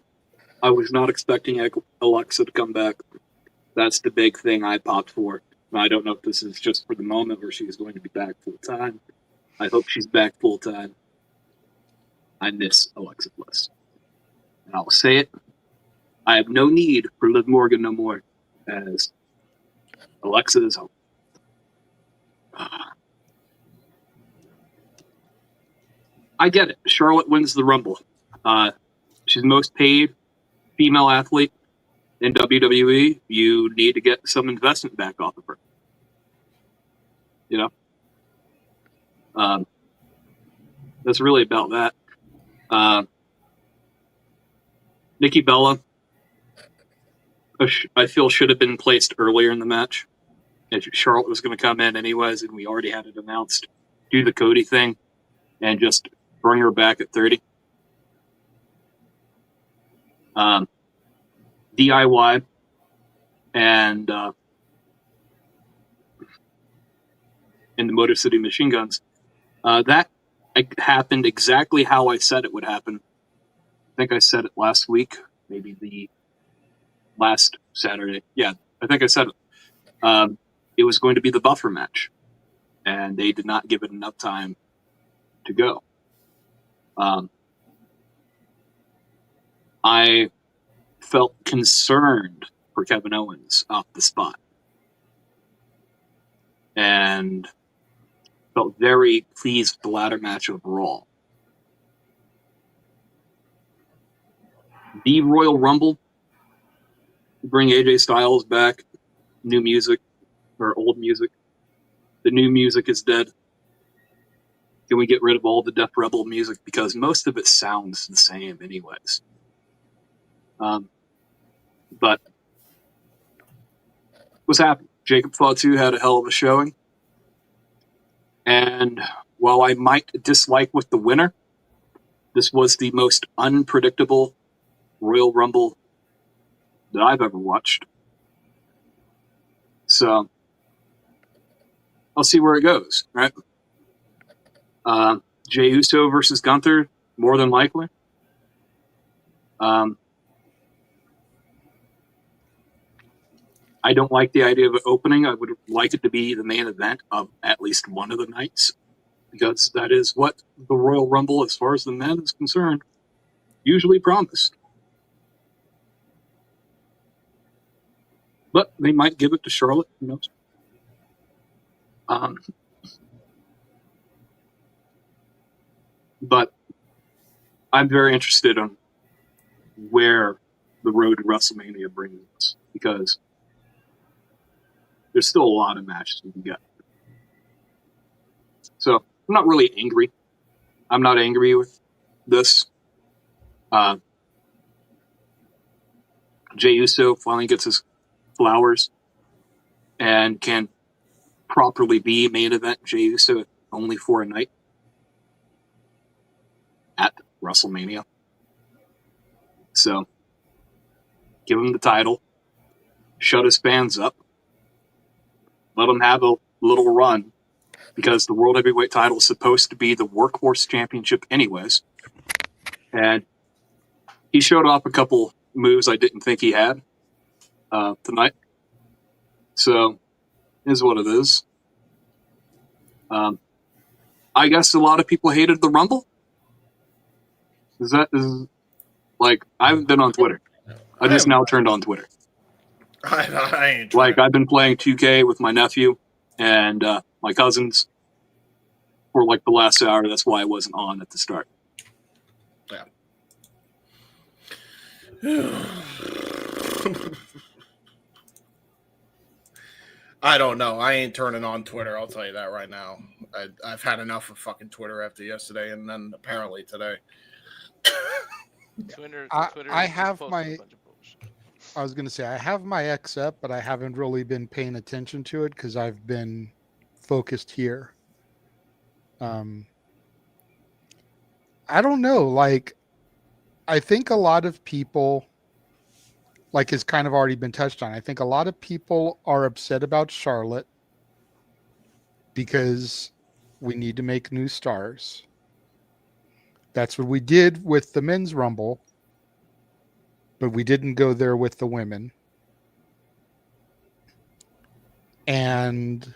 was not expecting Alexa to come back. That's the big thing I popped for. I don't know if this is just for the moment or she's going to be back full time. I hope she's back full time. I miss Alexa Bliss. And I'll say it. I have no need for Liv Morgan no more, as Alexa is home. I get it. Charlotte wins the Rumble. She's the most paid female athlete in WWE. You need to get some investment back off of her. You know? That's really about that. Nikki Bella, I feel should have been placed earlier in the match. Charlotte was going to come in anyways, and we already had it announced. Do the Cody thing and just bring her back at 30. DIY and in the Motor City Machine Guns. That happened exactly how I said it would happen. I think I said it last week, maybe the last Saturday. Yeah, I think I said it. It was going to be the buffer match, and they did not give it enough time to go. I felt concerned for Kevin Owens off the spot, and felt very pleased with the ladder match overall. The Royal Rumble, bring AJ Styles back, new music, or old music. The new music is dead. Can we get rid of all the Death Rebel music? Because most of it sounds the same anyways. But what's happened? Jacob Fatu had a hell of a showing. And while I might dislike with the winner, this was the most unpredictable Royal Rumble that I've ever watched. So I'll see where it goes, right? Jey Uso versus Gunther, more than likely. I don't like the idea of it opening. I would like it to be the main event of at least one of the nights, because that is what the Royal Rumble, as far as the men is concerned, usually promised. But they might give it to Charlotte. Who knows? But I'm very interested in where the road to WrestleMania brings us, because there's still a lot of matches we can get. So I'm not really angry. I'm not angry with this. Jey Uso finally gets his flowers and can properly be main event Jey Uso only for a night at WrestleMania. So give him the title, shut his fans up, let him have a little run, because the World Heavyweight title is supposed to be the workhorse championship anyways. And he showed off a couple moves I didn't think he had tonight. So, is what it is. I guess a lot of people hated the Rumble. Like, I haven't been on Twitter. I just now turned on Twitter. I ain't like, I've been playing 2K with my nephew and my cousins for like the last hour. That's why I wasn't on at the start. Yeah. I don't know. I ain't turning on Twitter. I'll tell you that right now. I've had enough of fucking Twitter after yesterday, and then apparently today. I have my. I was going to say I have my X up, but I haven't really been paying attention to it because I've been focused here. I don't know. Like, I think a lot of people, like, has kind of already been touched on. I think a lot of people are upset about Charlotte because we need to make new stars. That's what we did with the men's Rumble, but we didn't go there with the women. And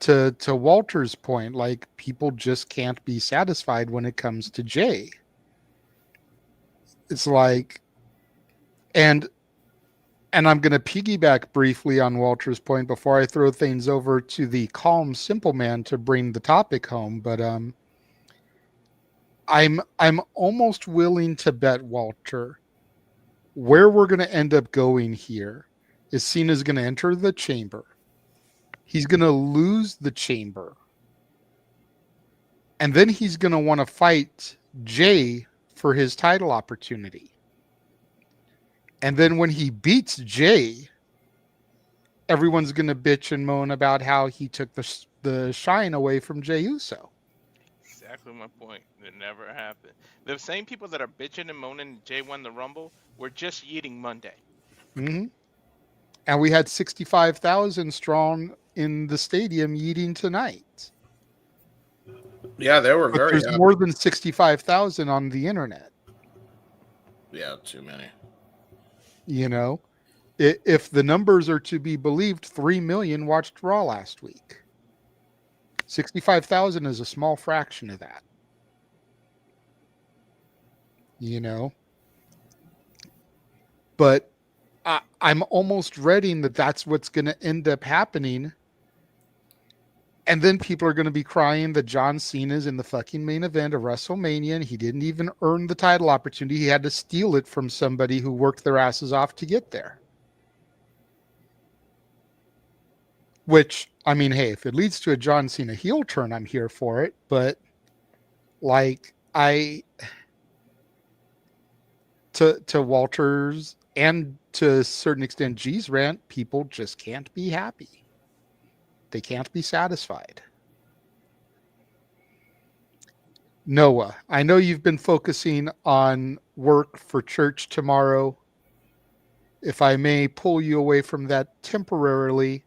to Walter's point, like, people just can't be satisfied when it comes to Jey. It's like, and I'm going to piggyback briefly on Walter's point before I throw things over to the calm, simple man to bring the topic home. But I'm almost willing to bet, Walter, where we're going to end up going here is Cena's going to enter the chamber. He's going to lose the chamber. And then he's going to want to fight Jey for his title opportunity. And then when he beats Jey, everyone's going to bitch and moan about how he took the shine away from Jey Uso. Exactly my point. It never happened. The same people that are bitching and moaning Jey won the Rumble were just eating Monday. Mm-hmm. And we had 65,000 strong in the stadium eating tonight. Yeah, they were But very there's happy. more than 65,000 on the internet. Yeah, too many. You know, if the numbers are to be believed, 3 million watched Raw last week. 65,000 is a small fraction of that. You know, but I'm almost ready that that's what's going to end up happening. And then people are going to be crying that John Cena's in the fucking main event of WrestleMania and he didn't even earn the title opportunity. He had to steal it from somebody who worked their asses off to get there. Which, I mean, hey, if it leads to a John Cena heel turn, I'm here for it. But, like, to Walter's and to a certain extent G's rant, people just can't be happy. They can't be satisfied. Noah, I know you've been focusing on work for church tomorrow. If I may pull you away from that temporarily,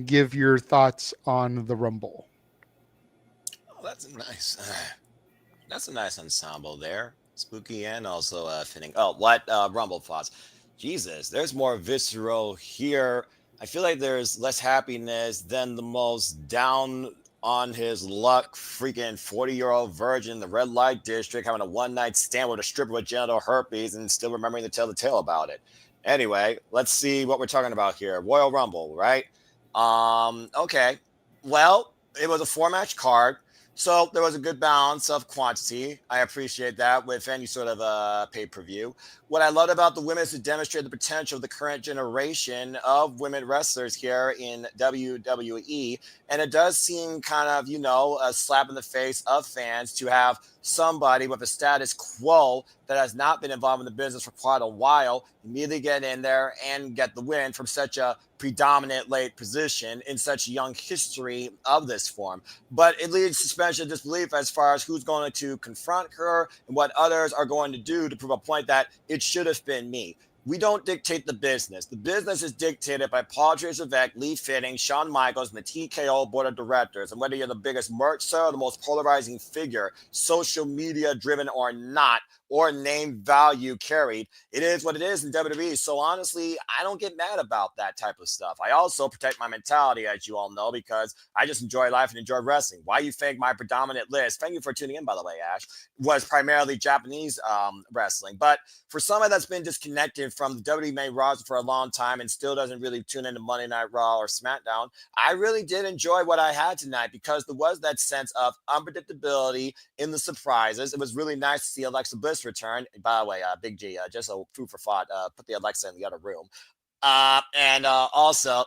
give your thoughts on the Rumble. Oh, that's a nice ensemble there. Spooky and also fitting. Oh, what Rumble thoughts? Jesus, there's more visceral here. I feel like there's less happiness than the most down on his luck freaking 40-year-old virgin in the red light district having a one-night stand with a stripper with genital herpes and still remembering to tell the tale about it. Anyway, let's see what we're talking about here. Royal Rumble, right? Okay. Well, it was a 4-match card. So there was a good balance of quantity. I appreciate that with any sort of pay-per-view. What I loved about the women is to demonstrate the potential of the current generation of women wrestlers here in WWE. And it does seem kind of, a slap in the face of fans to have somebody with a status quo that has not been involved in the business for quite a while immediately get in there and get the win from such a predominant late position in such a young history of this form. But it leads to suspension of disbelief as far as who's going to confront her and what others are going to do to prove a point that it should have been me. We don't dictate the business. The business is dictated by Paul Levesque, Lee Fitting, Shawn Michaels, and the TKO board of directors. And whether you're the biggest merch seller, the most polarizing figure, social media driven or not, or name value carried, it is what it is in WWE. So honestly, I don't get mad about that type of stuff. I also protect my mentality, as you all know, because I just enjoy life and enjoy wrestling. Why you think my predominant list, thank you for tuning in, by the way, Ash, was primarily Japanese wrestling. But for someone that's been disconnected from the WWE main roster for a long time and still doesn't really tune into Monday Night Raw or SmackDown, I really did enjoy what I had tonight because there was that sense of unpredictability in the surprises. It was really nice to see Alexa Bliss return. By the way, Big G, just a food for thought, put the Alexa in the other room. And also,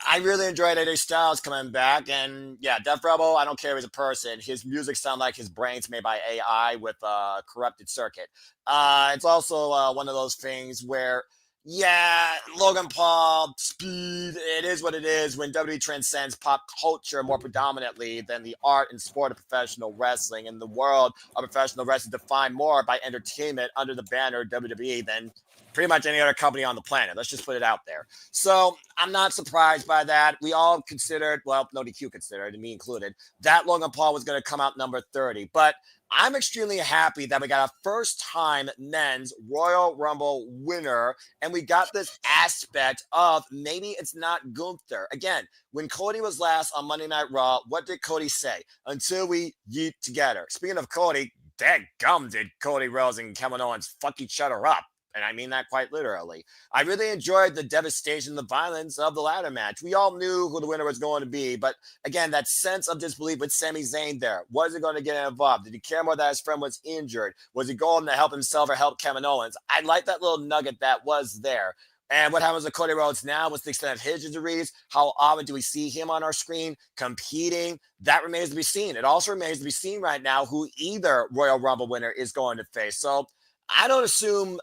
I really enjoyed AJ Styles coming back. And yeah, Def Rebel, I don't care if he's a person. His music sounds like his brain's made by AI with a corrupted circuit. It's also one of those things where, yeah, Logan Paul, speed, it is what it is when WWE transcends pop culture more predominantly than the art and sport of professional wrestling. And the world of professional wrestling defined more by entertainment under the banner WWE than pretty much any other company on the planet. Let's just put it out there. So I'm not surprised by that. We all considered, well, no DQ considered, and me included, that Logan Paul was going to come out number 30. But I'm extremely happy that we got a first-time men's Royal Rumble winner, and we got this aspect of maybe it's not Gunther. Again, when Cody was last on Monday Night Raw, what did Cody say? Until we yeet together. Speaking of Cody, dadgum did Cody Rhodes and Kevin Owens fuck each other up. And I mean that quite literally. I really enjoyed the devastation, the violence of the ladder match. We all knew who the winner was going to be. But again, that sense of disbelief with Sami Zayn there. Was he going to get involved? Did he care more that his friend was injured? Was he going to help himself or help Kevin Owens? I like that little nugget that was there. And what happens with Cody Rhodes now? What's the extent of his injuries? How often do we see him on our screen competing? That remains to be seen. It also remains to be seen right now who either Royal Rumble winner is going to face. So I don't assume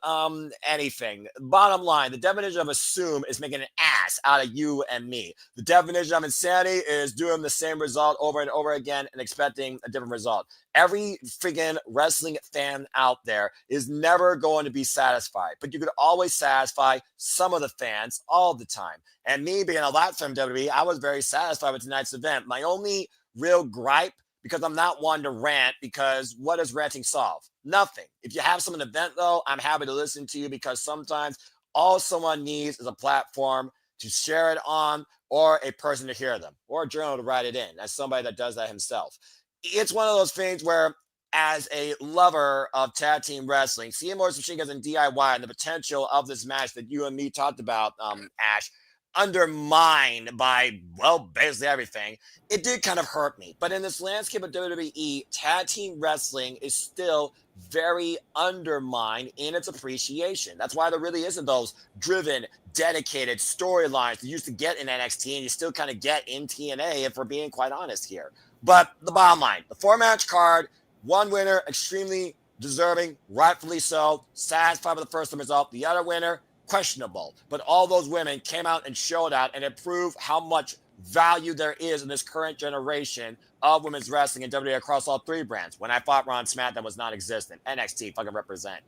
anything. Bottom line, the definition of assume is making an ass out of you and me. The definition of insanity is doing the same result over and over again and expecting a different result. Every freaking wrestling fan out there is never going to be satisfied, but you could always satisfy some of the fans all the time. And me being a lot from WWE, I was very satisfied with tonight's event. My only real gripe, because I'm not one to rant, because what does ranting solve? Nothing. If you have some event, though, I'm happy to listen to you because sometimes all someone needs is a platform to share it on or a person to hear them or a journal to write it in as somebody that does that himself. It's one of those things where as a lover of tag team wrestling, seeing more machine guns and DIY and the potential of this match that you and me talked about, Ash, undermined by, well, basically everything, it did kind of hurt me. But in this landscape of WWE, tag team wrestling is still very undermined in its appreciation. That's why there really isn't those driven, dedicated storylines you used to get in NXT and you still kind of get in TNA, if we're being quite honest here. But the bottom line, the 4-match card, one winner, extremely deserving, rightfully so, satisfied with the first result. The other winner, questionable, but all those women came out and showed out, and it proved how much value there is in this current generation of women's wrestling in WWE across all 3 brands. When I fought Raw and SmackDown was non-existent. NXT fucking represent.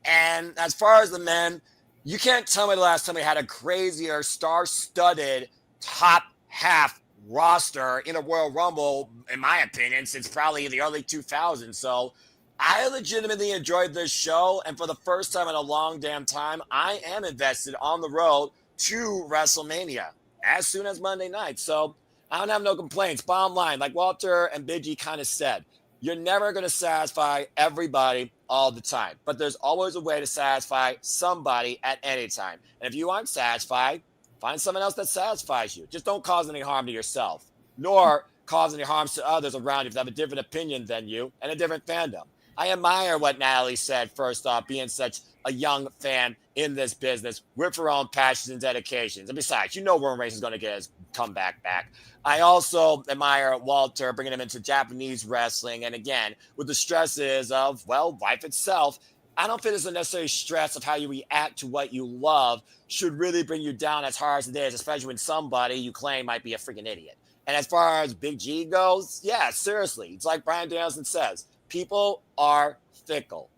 And as far as the men, you can't tell me the last time we had a crazier, star-studded top half roster in a Royal Rumble, in my opinion, since probably the early 2000s. So I legitimately enjoyed this show, and for the first time in a long damn time, I am invested on the road to WrestleMania as soon as Monday night. So I don't have no complaints. Bottom line, like Walter and Biggie kind of said, You're never going to satisfy everybody all the time, but there's always a way to satisfy somebody at any time. And if you aren't satisfied, find someone else that satisfies you. Just don't cause any harm to yourself, nor cause any harms to others around you that have a different opinion than you and a different fandom. I admire what Natalie said, first off, being such a young fan in this business with her own passions and dedications. And besides, Roman Reigns is going to get his comeback back. I also admire Walter bringing him into Japanese wrestling. And again, with the stresses of, well, life itself, I don't think it's a necessary stress of how you react to what you love should really bring you down as hard as it is, especially when somebody you claim might be a freaking idiot. And as far as Big G goes, yeah, seriously, it's like Bryan Danielson says, people are fickle.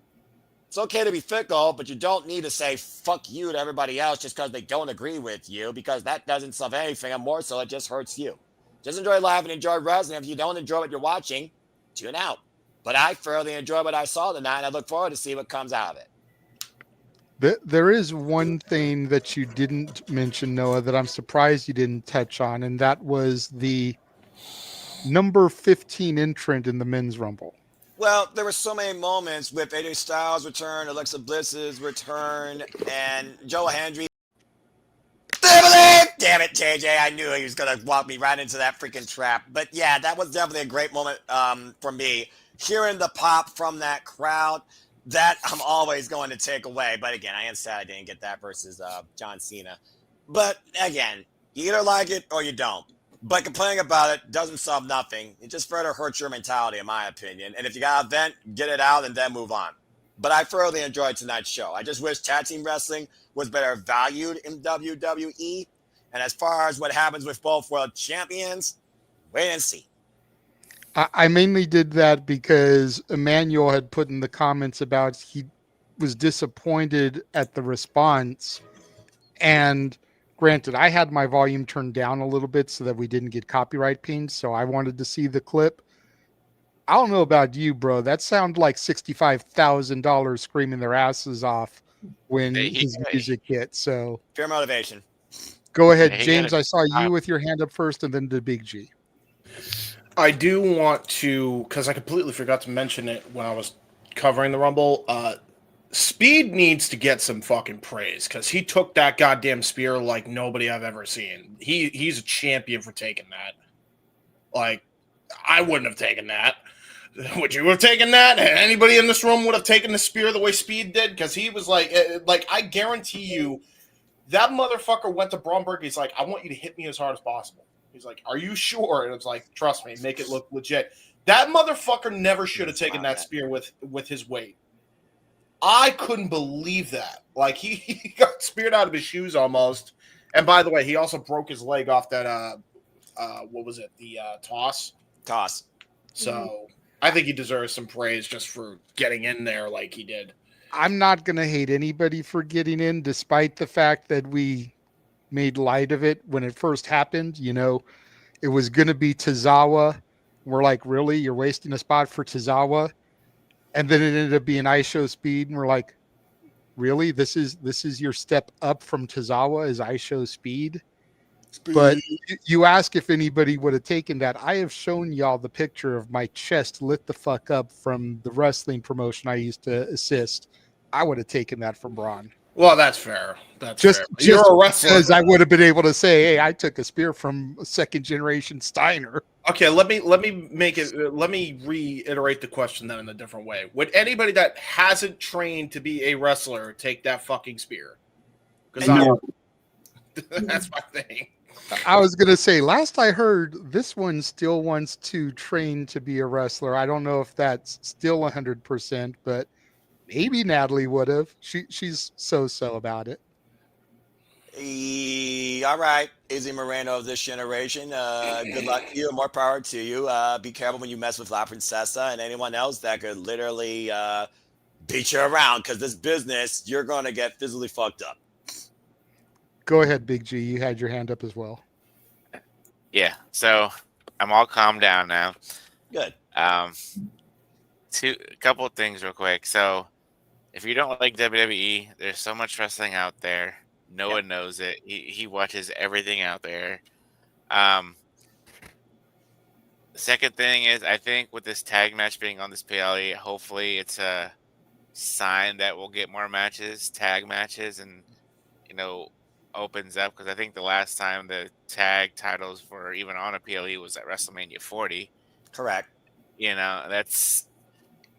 It's okay to be fickle, but you don't need to say fuck you to everybody else just because they don't agree with you, because that doesn't solve anything, and more so, it just hurts you. Just enjoy live and enjoy wrestling. If you don't enjoy what you're watching, tune out. But I thoroughly enjoyed what I saw tonight, and I look forward to see what comes out of it. There is one thing that you didn't mention, Noah, that I'm surprised you didn't touch on, and that was the number 15 entrant in the men's rumble. Well, there were so many moments with AJ Styles' return, Alexa Bliss's return, and Joe Hendry. Damn it, JJ. I knew he was going to walk me right into that freaking trap. But yeah, that was definitely a great moment for me. Hearing the pop from that crowd, that I'm always going to take away. But again, I am sad I didn't get that versus John Cena. But again, you either like it or you don't. But complaining about it doesn't solve nothing. It just further hurts your mentality, in my opinion. And if you got a vent, get it out and then move on. But I thoroughly enjoyed tonight's show. I just wish tag team wrestling was better valued in WWE. And as far as what happens with both world champions, wait and see. I mainly did that because Emmanuel had put in the comments about he was disappointed at the response. And granted, I had my volume turned down a little bit so that we didn't get copyright pinged. So I wanted to see the clip. I don't know about you, bro. That sounded like $65,000 screaming their asses off when his music hit. So Fair motivation. Go ahead, James. I saw you with your hand up first, and then the Big G. I do want to, because I completely forgot to mention it when I was covering the Rumble. Speed needs to get some fucking praise because he took that goddamn spear like nobody I've ever seen. He's a champion for taking that. Like, I wouldn't have taken that. Would you have taken that? Anybody in this room would have taken the spear the way Speed did? Because he was like, I guarantee you, that motherfucker went to Bromberg. He's like, I want you to hit me as hard as possible. He's like, are you sure? And it's like, trust me, make it look legit. That motherfucker never should have taken that spear with his weight. I couldn't believe that. Like, he got speared out of his shoes almost. And by the way, he also broke his leg off that, what was it? The toss? Toss. So I think he deserves some praise just for getting in there like he did. I'm not going to hate anybody for getting in, despite the fact that we made light of it when it first happened. You know, it was going to be Tozawa. We're like, really? You're wasting a spot for Tozawa? And then it ended up being ISHO Speed. And we're like, really? This is your step up from Tozawa is ISHO Speed? But you ask if anybody would have taken that. I have shown y'all the picture of my chest lit the fuck up from the wrestling promotion I used to assist. I would have taken that from Braun. Well, that's fair. That's just, fair. Just You're a wrestler. Because I would have been able to say, hey, I took a spear from a second generation Steiner. Okay, let me reiterate the question then in a different way. Would anybody that hasn't trained to be a wrestler take that fucking spear? Because that's my thing. I was going to say, last I heard, this one still wants to train to be a wrestler. I don't know if that's still 100%, but maybe Natalie would have. She's so-so about it. All right, Izzy Moreno of this generation. Good luck to you. More power to you. Be careful when you mess with La Princesa and anyone else that could literally beat you around, because this business, you're going to get physically fucked up. Go ahead, Big G. You had your hand up as well. Yeah, so I'm all calmed down now. Good. A couple of things real quick. So if you don't like WWE, there's so much wrestling out there. No one knows it. He watches everything out there. Second thing is, I think with this tag match being on this PLE, hopefully it's a sign that we'll get more matches, tag matches, and opens up, because I think the last time the tag titles were even on a PLE was at WrestleMania 40. Correct. It's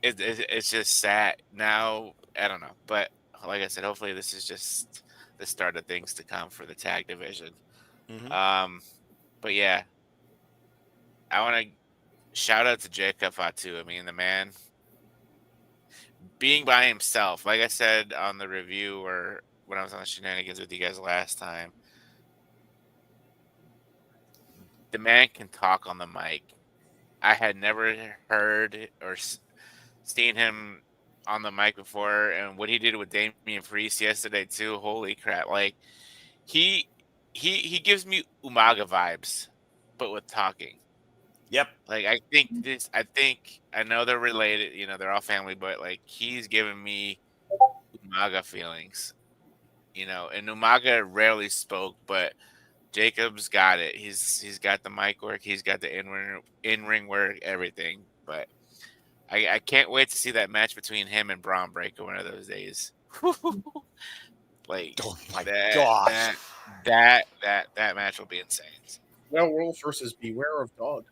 just sad. Now, I don't know, but like I said, hopefully this is just the start of things to come for the tag division. But yeah, I want to shout out to Jacob Fatu. I mean, the man being by himself, like I said on the review or when I was on the Shenanigans with you guys last time, the man can talk on the mic. I had never heard or seen him on the mic before, and what he did with Damian Priest yesterday too. Holy crap! Like he gives me Umaga vibes, but with talking. Yep. Like I know they're related. They're all family, but like he's giving me Umaga feelings. And Umaga rarely spoke, but Jacob's got it. He's got the mic work. He's got the in-ring work, everything. But I can't wait to see that match between him and Braun Breaker one of those days. Like, oh my gosh, that match will be insane. Well, Wolf versus Beware of Dog.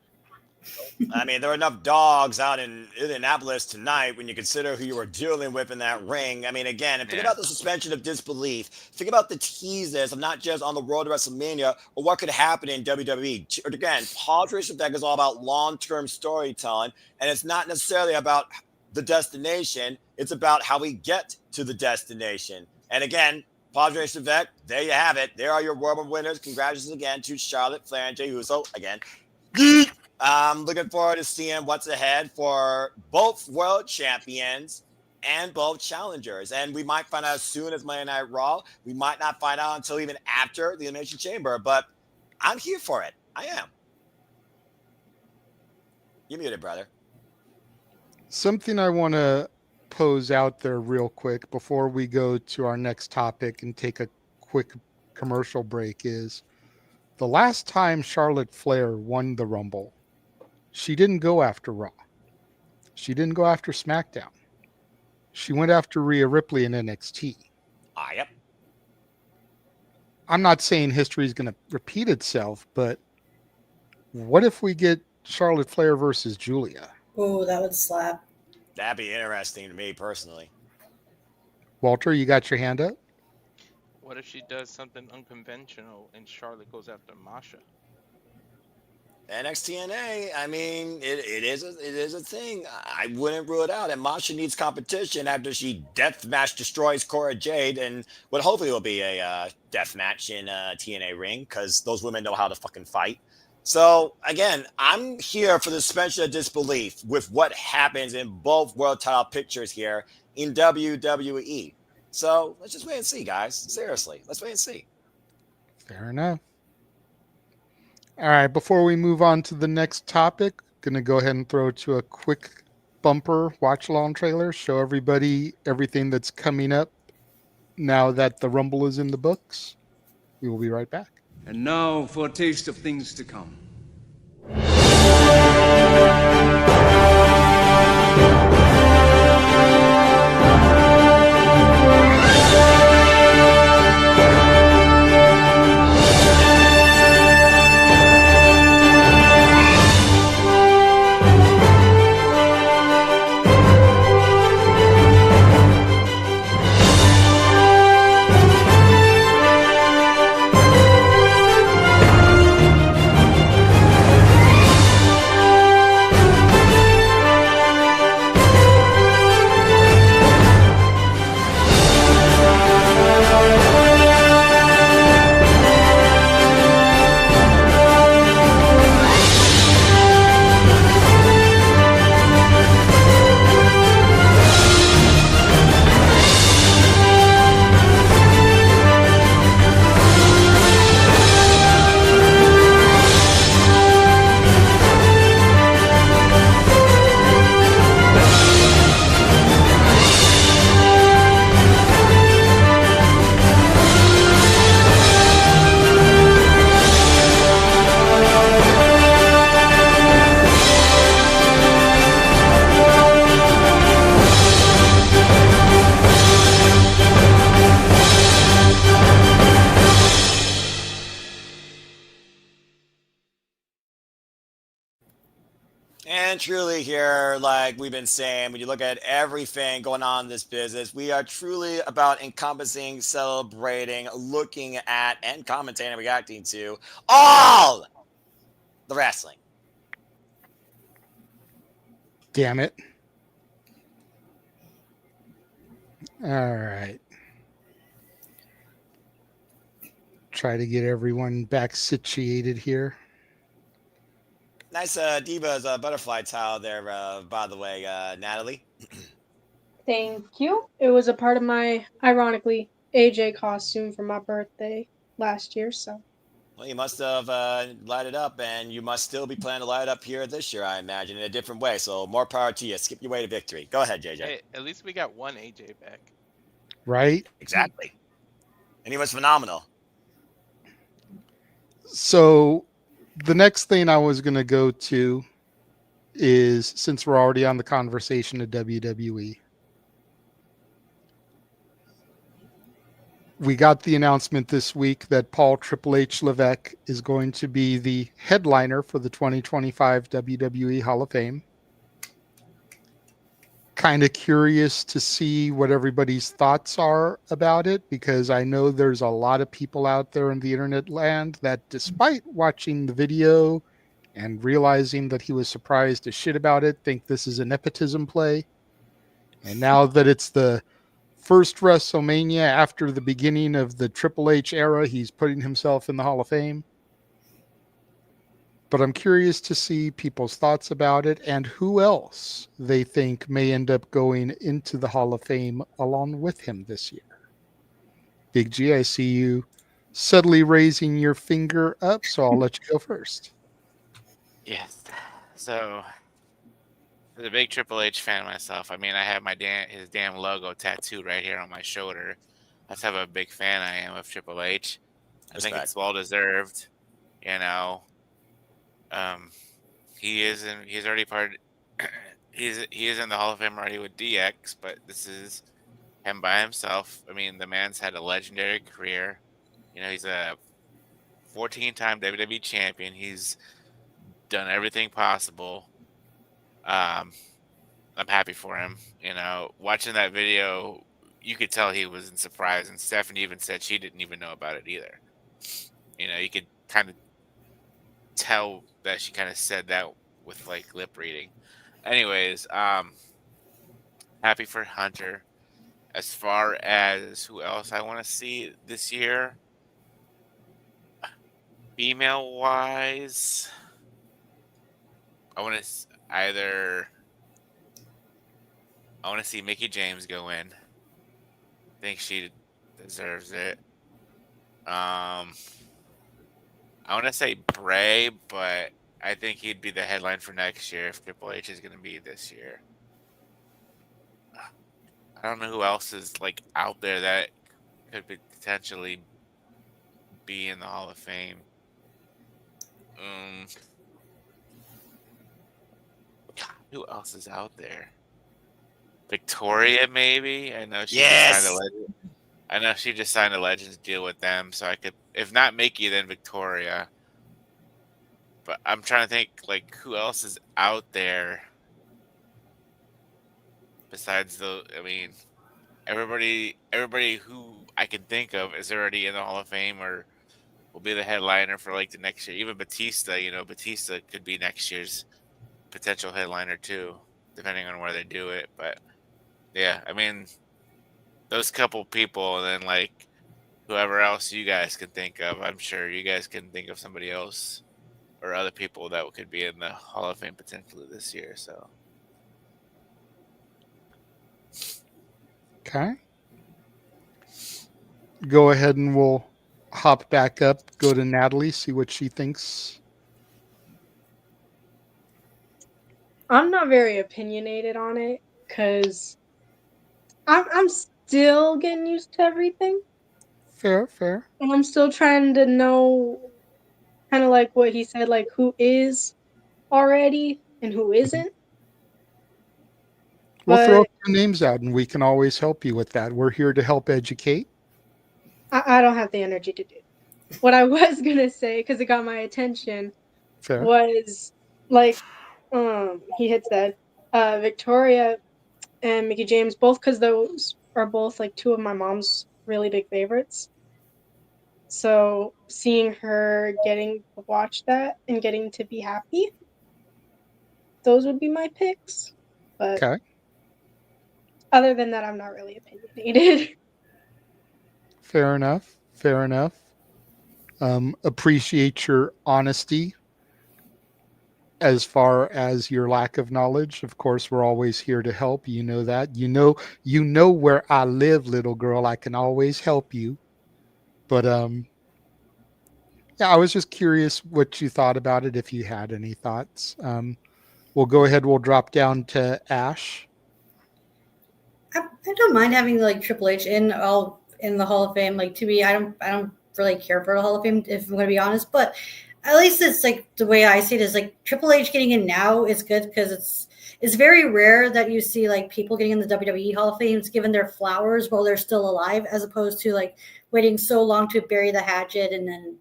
I mean, there are enough dogs out in Indianapolis tonight when you consider who you were dealing with in that ring. I mean, again, and think about the suspension of disbelief. Think about the teasers of not just on the road to WrestleMania or what could happen in WWE. Again, Paul Tracy Deck is all about long-term storytelling, and it's not necessarily about the destination. It's about how we get to the destination. And again, Padre Chevette, there you have it. There are your World winners. Congratulations again to Charlotte Flair and Jey Uso. Again, I'm looking forward to seeing what's ahead for both world champions and both challengers. And we might find out as soon as Monday Night Raw. We might not find out until even after the Elimination Chamber, but I'm here for it. I am. You're muted, brother. Something I want to pose out there real quick before we go to our next topic and take a quick commercial break is the last time Charlotte Flair won the Rumble, she didn't go after Raw. She didn't go after SmackDown. She went after Rhea Ripley in NXT. Yep. I'm not saying history is going to repeat itself, but what if we get Charlotte Flair versus Julia? Oh, that would slap. That'd be interesting to me personally. Walter, you got your hand up? What if she does something unconventional and Charlotte goes after Masha? NXT, I mean, it is a thing. I wouldn't rule it out. And Masha needs competition after she deathmatch destroys Cora Jade, and what hopefully will be a death match in TNA ring, because those women know how to fucking fight. So again, I'm here for the suspension of disbelief with what happens in both world title pictures here in WWE. So let's just wait and see, guys. Seriously, let's wait and see. Fair enough. All right, before we move on to the next topic, going to go ahead and throw to a quick bumper watch-along trailer, show everybody everything that's coming up now that the Rumble is in the books. We will be right back. And now for a taste of things to come. and truly here, like we've been saying, when you look at everything going on in this business, we are truly about encompassing, celebrating, looking at, and commentating and reacting to all the wrestling. Damn it. All right. Try to get everyone back situated here. Nice Diva's butterfly towel there, by the way, Natalie. Thank you. It was a part of my, ironically, AJ costume for my birthday last year, so. Well, you must have lighted up, and you must still be planning to light up here this year, I imagine, in a different way. So more power to you. Skip your way to victory. Go ahead, JJ. Hey, at least we got one AJ back. Right? Exactly. And he was phenomenal. So the next thing I was going to go to is, since we're already on the conversation of WWE, we got the announcement this week that Paul Triple H Levesque is going to be the headliner for the 2025 WWE Hall of Fame. Kind of curious to see what everybody's thoughts are about it, because I know there's a lot of people out there in the internet land that, despite watching the video and realizing that he was surprised as shit about it, think this is a nepotism play. And now that it's the first WrestleMania after the beginning of the Triple H era, he's putting himself in the Hall of Fame. But I'm curious to see people's thoughts about it and who else they think may end up going into the Hall of Fame along with him this year. Big G, I see you subtly raising your finger up, so I'll let you go first. Yes. So, as a big Triple H fan myself, I mean, I have his damn logo tattooed right here on my shoulder. That's how a big fan I am of Triple H. I think it's well deserved. You know, he is already part. He is in the Hall of Fame already with DX, but this is him by himself. I mean, the man's had a legendary career. You know, he's a 14-time WWE champion. He's done everything possible. I'm happy for him. You know, watching that video, you could tell he was in surprise, and Stephanie even said she didn't even know about it either. You know, you could kind of tell that she kind of said that with like lip reading. Anyways, happy for Hunter. As far as who else I want to see this year, female wise, I want to see Mickie James go in. I think she deserves it. I want to say Bray, but I think he'd be the headline for next year if Triple H is going to be this year. I don't know who else is like out there that could potentially be in the Hall of Fame. Who else is out there? Victoria, maybe. I know she just signed a legend. I know she just signed a Legends deal with them, so I could, if not Mickie, then Victoria. But I'm trying to think, like, who else is out there besides I mean, everybody who I can think of is already in the Hall of Fame or will be the headliner for like the next year. Even Batista, you know, Batista could be next year's potential headliner too, depending on where they do it. But yeah, I mean, those couple people, and then like whoever else you guys can think of, I'm sure you guys can think of somebody else or other people that could be in the Hall of Fame potentially this year. So, Okay. Go ahead and we'll hop back up, go to Natalie, see what she thinks. I'm not very opinionated on it because I'm still getting used to everything. Fair. And I'm still trying to know, kind of like what he said, like who is already and who isn't. We'll throw But some names out and we can always help you with that. We're here to help educate. I don't have the energy to do it. What I was going to say, because it got my attention, Fair. was like, he hits that. Victoria and Mickey James, both because those are both like two of my mom's really big favorites. So seeing her getting to watch that and getting to be happy, those would be my picks. But Okay. other than that, I'm not really opinionated. Fair enough. Fair enough. Appreciate your honesty as far as your lack of knowledge. Of course, we're always here to help. You know that. You know where I live, little girl. I can always help you. But yeah, I was just curious what you thought about it, if you had any thoughts. We'll go ahead. We'll drop down to Ash. I don't mind having like Triple H in the Hall of Fame. Like, to me, I don't really care for the Hall of Fame, if I'm going to be honest. But at least it's like, the way I see it is like Triple H getting in now is good, because it's very rare that you see like people getting in the WWE Hall of Fame given their flowers while they're still alive, as opposed to like waiting so long to bury the hatchet and then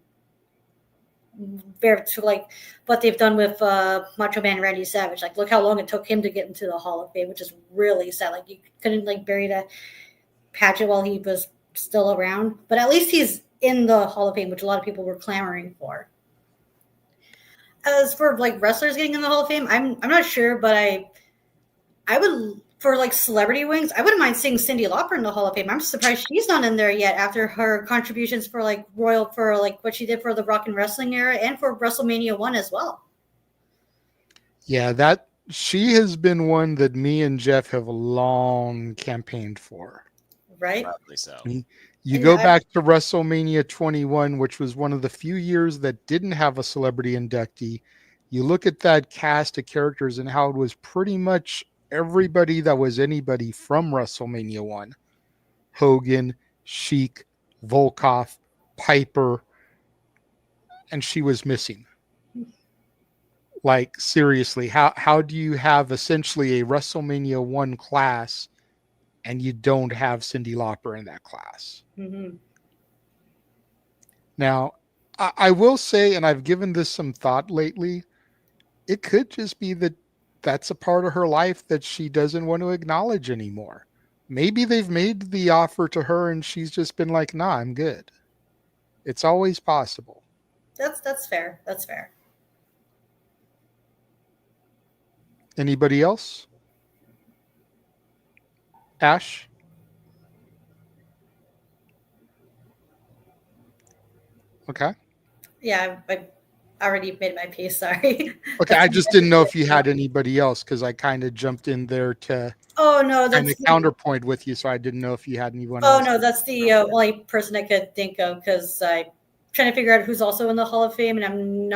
to like what they've done with Macho Man Randy Savage. Like, look how long it took him to get into the Hall of Fame, which is really sad. Like, you couldn't like bury the hatchet while he was still around, but at least he's in the Hall of Fame, which a lot of people were clamoring for. As for like wrestlers getting in the Hall of Fame, I'm not sure, but I would, for like celebrity wings, I wouldn't mind seeing Cyndi Lauper in the Hall of Fame. I'm surprised she's not in there yet after her contributions for like for like what she did for the Rock and Wrestling era and for WrestleMania 1 as well. Yeah, that she has been one that me and Jeff have long campaigned for. Right? Probably so. You go back to WrestleMania 21, which was one of the few years that didn't have a celebrity inductee. You look at that cast of characters and how it was pretty much everybody that was anybody from WrestleMania 1. Hogan, Sheik, Volkov, Piper, and she was missing. Like, seriously, how do you have essentially a WrestleMania 1 class and you don't have Cyndi Lauper in that class? Mm-hmm. Now, I will say, and I've given this some thought lately, it could just be that that's a part of her life that she doesn't want to acknowledge anymore. Maybe they've made the offer to her and she's just been like, nah, I'm good. It's always possible. That's fair. That's fair. Anybody else? Ash? Okay. Yeah, I already made my piece. Sorry. Okay, I just didn't know if you had anybody else, because I kind of jumped in there to Oh no, kind that's of counterpoint with you, so I didn't know if you had anyone Oh else. no, that's the only person I could think of, because I'm trying to figure out who's also in the Hall of Fame, and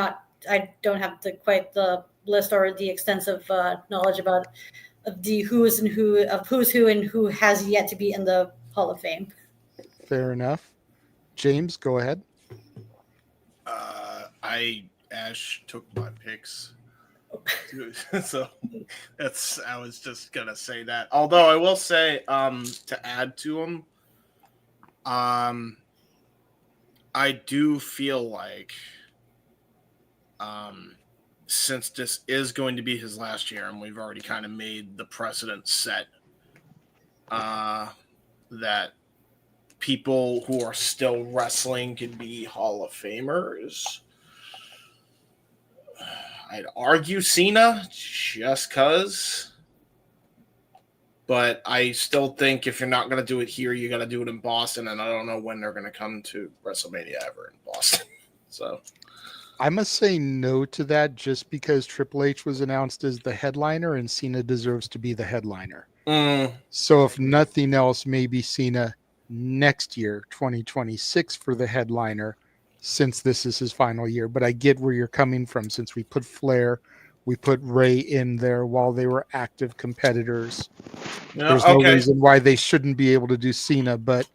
I don't have quite the list or the extensive knowledge about the who's who and who has yet to be in the Hall of Fame. Fair enough. James, go ahead. Ash took my picks. So I was just gonna say that. Although I will say, to add to them, I do feel like, since this is going to be his last year, and we've already kind of made the precedent set, that people who are still wrestling can be Hall of Famers. I'd argue Cena, just because. But I still think if you're not going to do it here, you got to do it in Boston, and I don't know when they're going to come to WrestleMania ever in Boston. So I must say no to that, just because Triple H was announced as the headliner and Cena deserves to be the headliner. So if nothing else, maybe Cena next year, 2026, for the headliner, since this is his final year. But I get where you're coming from, since we put Flair, we put Ray in there while they were active competitors. Yeah, there's no reason why they shouldn't be able to do Cena, but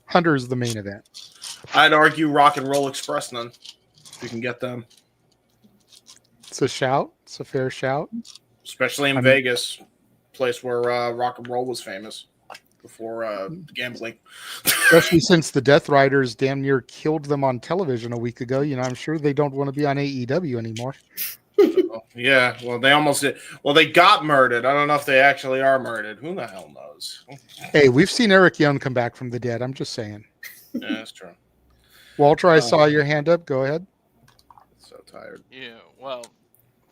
Hunter is the main event. I'd argue Rock and Roll Express then, if you can get them. It's a shout. It's a fair shout. Especially in Vegas, place where Rock and Roll was famous before gambling. Especially since the Death Riders damn near killed them on television a week ago. You know, I'm sure they don't want to be on AEW anymore. So, yeah, well, they almost did. Well, they got murdered. I don't know if they actually are murdered. Who the hell knows? Hey, we've seen Eric Young come back from the dead. I'm just saying. Yeah, that's true. Walter, I saw your hand up. Go ahead. So tired. Yeah, well,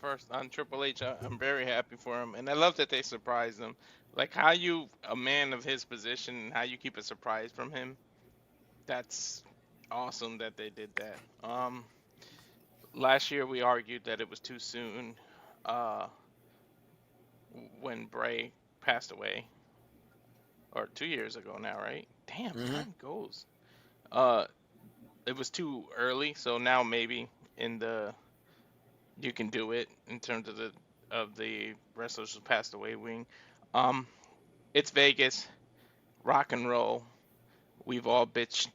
first on Triple H, I'm very happy for him, and I love that they surprised him. Like how you, a man of his position, how you keep a surprise from him. That's awesome that they did that. Last year we argued that it was too soon, when Bray passed away, or 2 years ago now, right? Damn, time goes. It was too early, so now maybe you can do it in terms of the wrestlers who passed away wing. It's Vegas, rock and roll. We've all bitched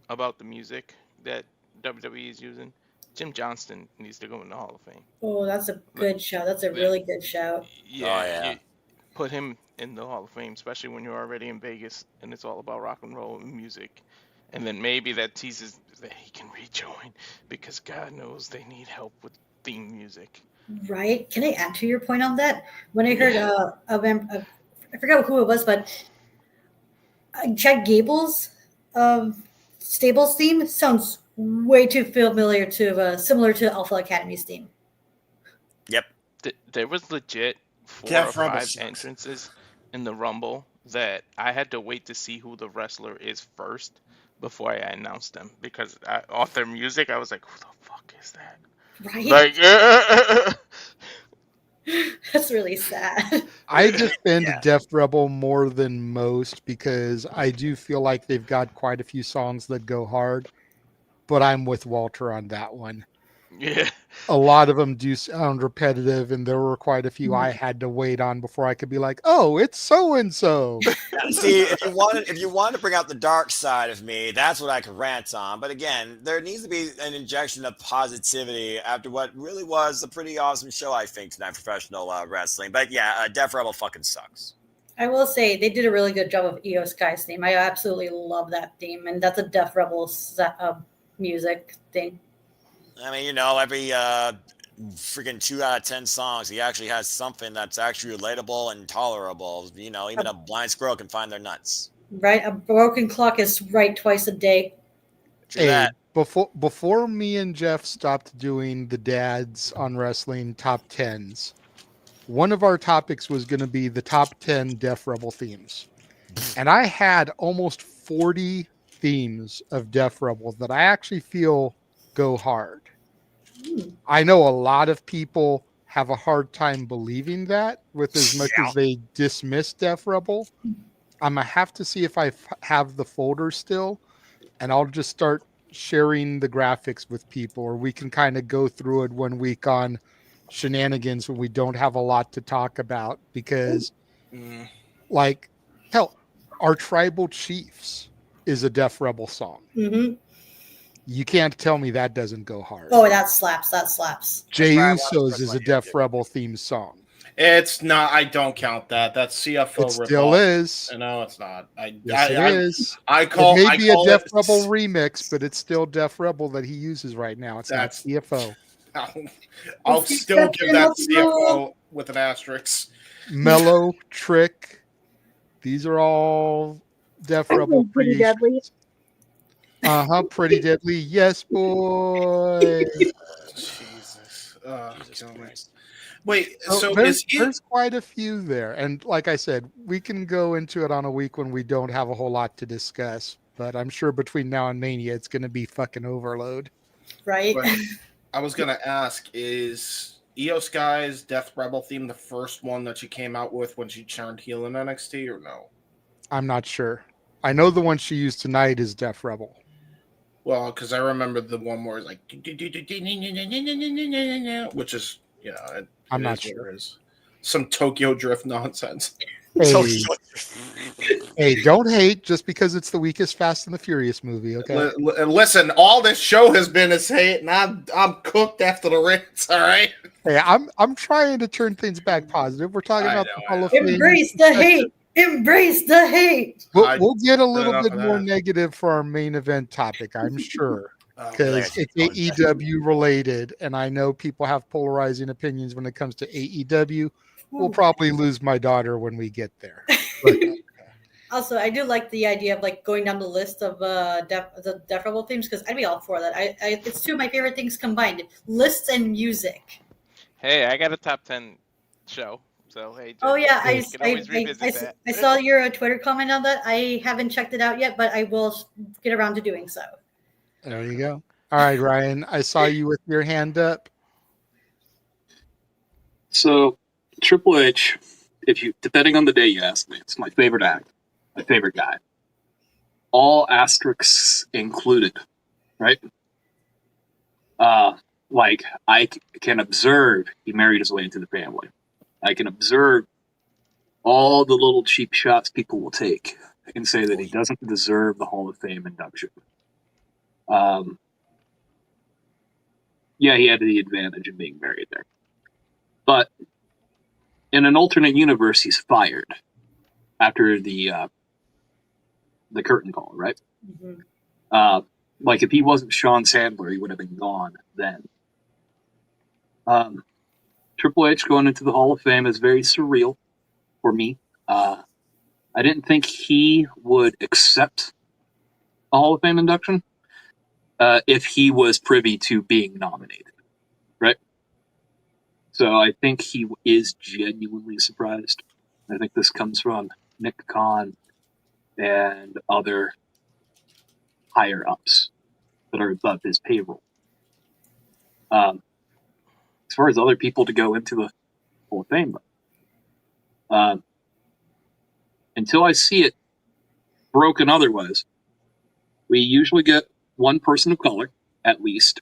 about the music that WWE is using. Jim Johnston needs to go in the Hall of Fame. Oh, that's a good shout. That's a really good shout. Yeah, you put him in the Hall of Fame, especially when you're already in Vegas and it's all about rock and roll and music. And then maybe that teases that he can rejoin because God knows they need help with theme music. Right? Can I add to your point on that? When I heard I forgot who it was, but Chad Gable's Stables theme sounds way too familiar to similar to Alpha Academy's theme. Yep. There was legit 4 Death or Rumble 5 sucks. entrances in the Rumble that I had to wait to see who the wrestler is first before I announced them because off their music I was like, who the fuck is that? Right? Like, That's really sad. I defend Def Rebel more than most because I do feel like they've got quite a few songs that go hard, but I'm with Walter on that one. Yeah. A lot of them do sound repetitive, and there were quite a few I had to wait on before I could be like, "Oh, it's so and so." See, if you wanted to bring out the dark side of me, that's what I could rant on. But again, there needs to be an injection of positivity after what really was a pretty awesome show, I think, tonight, professional wrestling. But yeah, Def Rebel fucking sucks. I will say they did a really good job of Io Sky's theme. I absolutely love that theme, and that's a Def Rebel music thing. I mean, every freaking 2 out of 10 songs, he actually has something that's actually relatable and tolerable. Even a blind squirrel can find their nuts. Right? A broken clock is right twice a day. Hey, before me and Jeff stopped doing the dads on wrestling top 10s, one of our topics was going to be the top 10 Def Rebel themes. And I had almost 40 themes of Def Rebel that I actually feel go hard. I know a lot of people have a hard time believing that with as much as they dismiss Def Rebel. I'm going to have to see if I have the folder still, and I'll just start sharing the graphics with people, or we can kind of go through it one week on Shenanigans when we don't have a lot to talk about because like, hell, our Tribal Chiefs is a Def Rebel song. Mm-hmm. You can't tell me that doesn't go hard. Oh, that slaps. That slaps. Jey Uso's is a Def Rebel theme song. It's not. I don't count that. That's CFO. It still is. No, it's not. Yes, it is. I call it may be a Def it, Rebel remix, but it's still Def Rebel that he uses right now. It's not CFO. I'll still give that CFO with an asterisk. Mellow, Trick. These are all Def Rebel Pretty Deadly. Pretty Deadly. Yes, boy. Jesus. Wait, so there's quite a few there. And like I said, we can go into it on a week when we don't have a whole lot to discuss. But I'm sure between now and Mania, it's going to be fucking overload. Right? But I was going to ask, is Io Sky's Death Rebel theme the first one that she came out with when she turned heel in NXT or no? I'm not sure. I know the one she used tonight is Def Rebel. Well, because I remember the one where it's like, which is, I'm not sure. Is some Tokyo Drift nonsense. Hey, don't hate just because it's the weakest Fast and the Furious movie, okay? Listen, all this show has been is hate, and I'm cooked after the rinse. All right. Hey, I'm trying to turn things back positive. We're talking about the Hall of Fame. Embrace the hate. Embrace the hate. We'll get a little bit more negative for our main event topic, I'm sure. because it's AEW related, and I know people have polarizing opinions when it comes to AEW. We'll probably lose my daughter when we get there. But, Also, I do like the idea of like going down the list of the Death Rebel themes because I'd be all for that. It's two of my favorite things combined: lists and music. Hey, I got a top 10 show. So, hey, Oh yeah, you can always revisit that. I saw your Twitter comment on that. I haven't checked it out yet, but I will get around to doing so. there you go. All right, Ryan, I saw you with your hand up. So, Triple H, depending on the day you ask me, it's my favorite act, my favorite guy. All asterisks included, right? Like, I can observe he married his way into the family. I can observe all the little cheap shots people will take and say that he doesn't deserve the Hall of Fame induction. Yeah, he had the advantage of being married there. But in an alternate universe, he's fired after the curtain call, right? Mm-hmm. Like if he wasn't Sean Sandler, he would have been gone then. Triple H going into the Hall of Fame is very surreal for me. I didn't think he would accept a Hall of Fame induction if he was privy to being nominated, right? So I think he is genuinely surprised. I think this comes from Nick Khan and other higher ups that are above his payroll. As far as other people to go into the Hall of Fame, until I see it broken otherwise, we usually get one person of color, at least,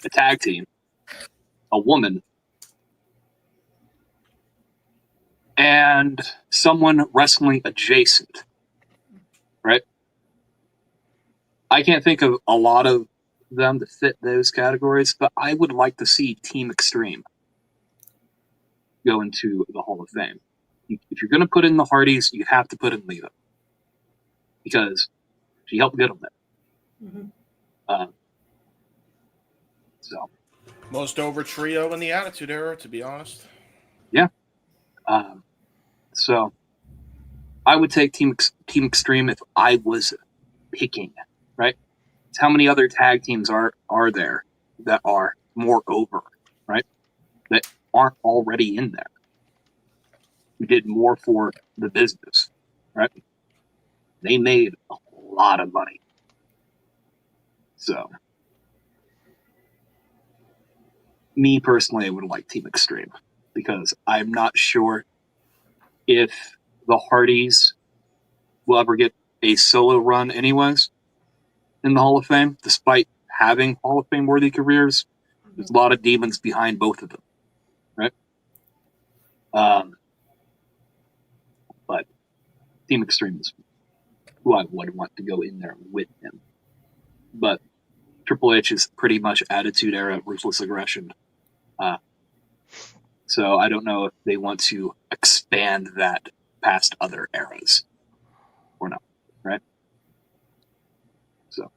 a tag team, a woman, and someone wrestling adjacent, right? I can't think of a lot of them to fit those categories, but I would like to see Team Extreme go into the Hall of Fame. If you're going to put in the Hardys, you have to put in Lita, because she helped get them there. Mm-hmm. So most over trio in the Attitude Era, to be honest. Yeah. So I would take Team Extreme if I was picking, right? How many other tag teams are there that are more over, right? That aren't already in there. We did more for the business, right? They made a lot of money. So, me personally, I would like Team Extreme because I'm not sure if the Hardys will ever get a solo run anyways in the Hall of Fame, despite having Hall of Fame worthy careers. There's a lot of demons behind both of them, right? But Team Extreme is who I would want to go in there with him. But Triple H is pretty much Attitude Era, ruthless aggression. So I don't know if they want to expand that past other eras or not, right? So,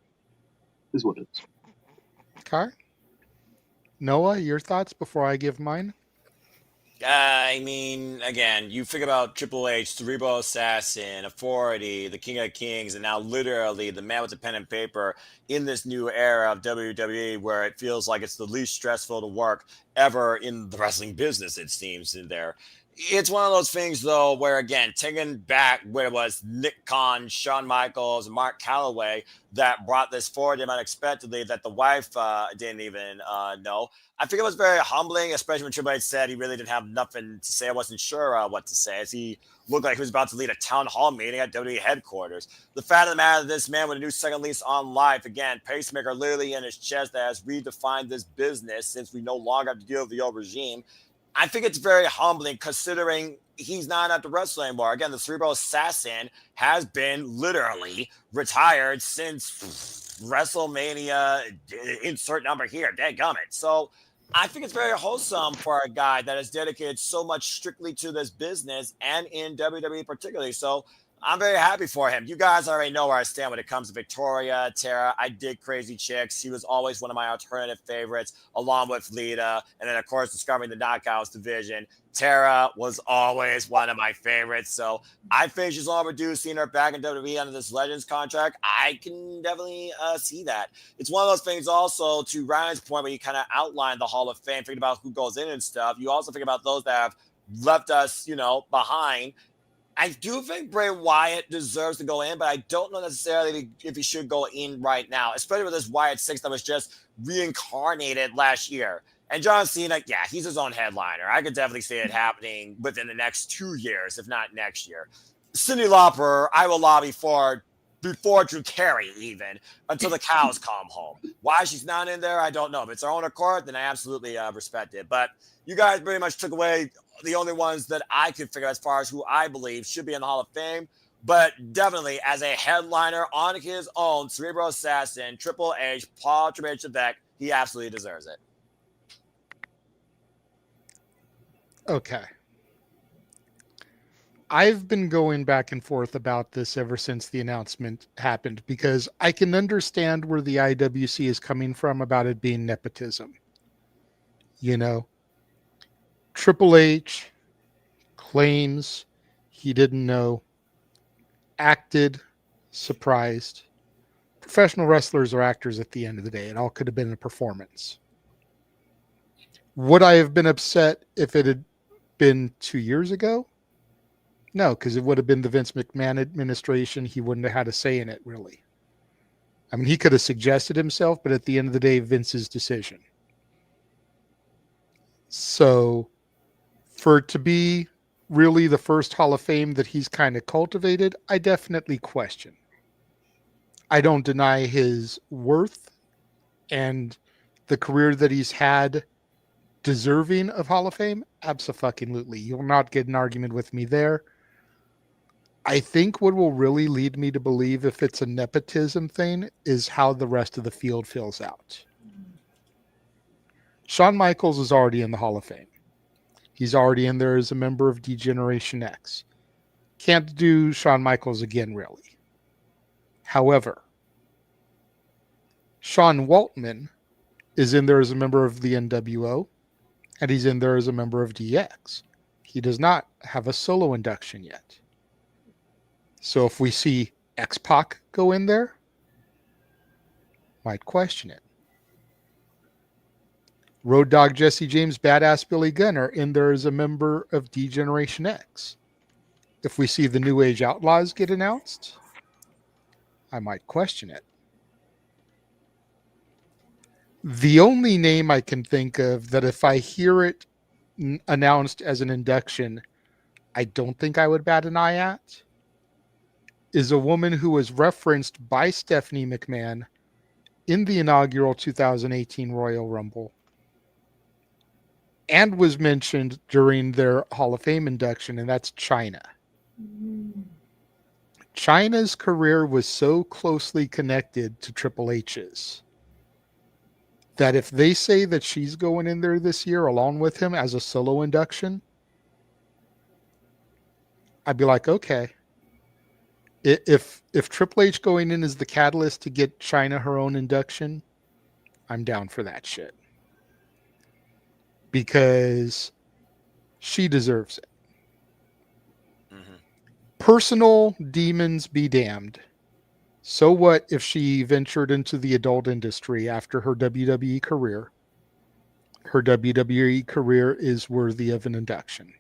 this is what it is. Okay. Noah, your thoughts before I give mine? I mean, again, you figure about Triple H, Cerebral Assassin, Authority, the King of Kings, and now literally the man with the pen and paper in this new era of WWE where it feels like it's the least stressful to work ever in the wrestling business, it seems, in there. It's one of those things, though, where, again, taking back where it was Nick Khan, Shawn Michaels, Mark Calloway that brought this forward unexpectedly that the wife didn't even know. I think it was very humbling, especially when Triple H said he really didn't have nothing to say. I wasn't sure what to say, as he looked like he was about to lead a town hall meeting at WWE headquarters. The fact of the matter, this man with a new second lease on life, again, pacemaker literally in his chest that has redefined this business since we no longer have to deal with the old regime. I think it's very humbling considering he's not at the wrestling anymore. Again, the Cerebral Assassin has been literally retired since WrestleMania, insert number here, dadgummit. So I think it's very wholesome for a guy that has dedicated so much strictly to this business and in WWE particularly. So I'm very happy for him. You guys already know where I stand when it comes to Victoria, Tara. I dig Crazy Chicks. She was always one of my alternative favorites, along with Lita. And then, of course, discovering the Knockouts division. Tara was always one of my favorites. So I think she's overdue seeing her back in WWE under this Legends contract. I can definitely see that. It's one of those things also, to Ryan's point, where you kind of outline the Hall of Fame, thinking about who goes in and stuff. You also think about those that have left us, behind. I do think Bray Wyatt deserves to go in, but I don't know necessarily if he should go in right now, especially with this Wyatt 6 that was just reincarnated last year. And John Cena, yeah, he's his own headliner. I could definitely see it happening within the next 2 years, if not next year. Cyndi Lauper, I will lobby for before Drew Carey, even, until the cows come home. Why she's not in there, I don't know. If it's her own accord, then I absolutely respect it. But you guys pretty much took away the only ones that I could figure as far as who I believe should be in the Hall of Fame. But definitely, as a headliner on his own, Cerebral Assassin, Triple H, Paul Triple Levesque, he absolutely deserves it. Okay. I've been going back and forth about this ever since the announcement happened, because I can understand where the IWC is coming from about it being nepotism. Triple H claims he didn't know, acted surprised. Professional wrestlers are actors at the end of the day. It all could have been a performance. Would I have been upset if it had been 2 years ago? No, because it would have been the Vince McMahon administration. He wouldn't have had a say in it, really. I mean, he could have suggested himself, but at the end of the day, Vince's decision. So, for it to be really the first Hall of Fame that he's kind of cultivated, I definitely question. I don't deny his worth and the career that he's had deserving of Hall of Fame. Abso-fucking-lutely. You'll not get an argument with me there. I think what will really lead me to believe if it's a nepotism thing is how the rest of the field fills out. Shawn Michaels is already in the Hall of Fame. He's already in there as a member of D-Generation X. Can't do Shawn Michaels again, really. However, Sean Waltman is in there as a member of the NWO, and he's in there as a member of DX. He does not have a solo induction yet. So if we see X-Pac go in there, might question it. Road Dogg Jesse James, Badass Billy Gunn are in there as a member of D-Generation X. If we see the New Age Outlaws get announced, I might question it. The only name I can think of that if I hear it announced as an induction, I don't think I would bat an eye at, is a woman who was referenced by Stephanie McMahon in the inaugural 2018 Royal Rumble and was mentioned during their Hall of Fame induction, and that's Chyna. Chyna's career was so closely connected to Triple H's that if they say that she's going in there this year along with him as a solo induction, I'd be like, okay. If Triple H going in is the catalyst to get Chyna her own induction, I'm down for that shit. Because she deserves it. Mm-hmm. Personal demons be damned. So what if she ventured into the adult industry after her WWE career? Her WWE career is worthy of an induction.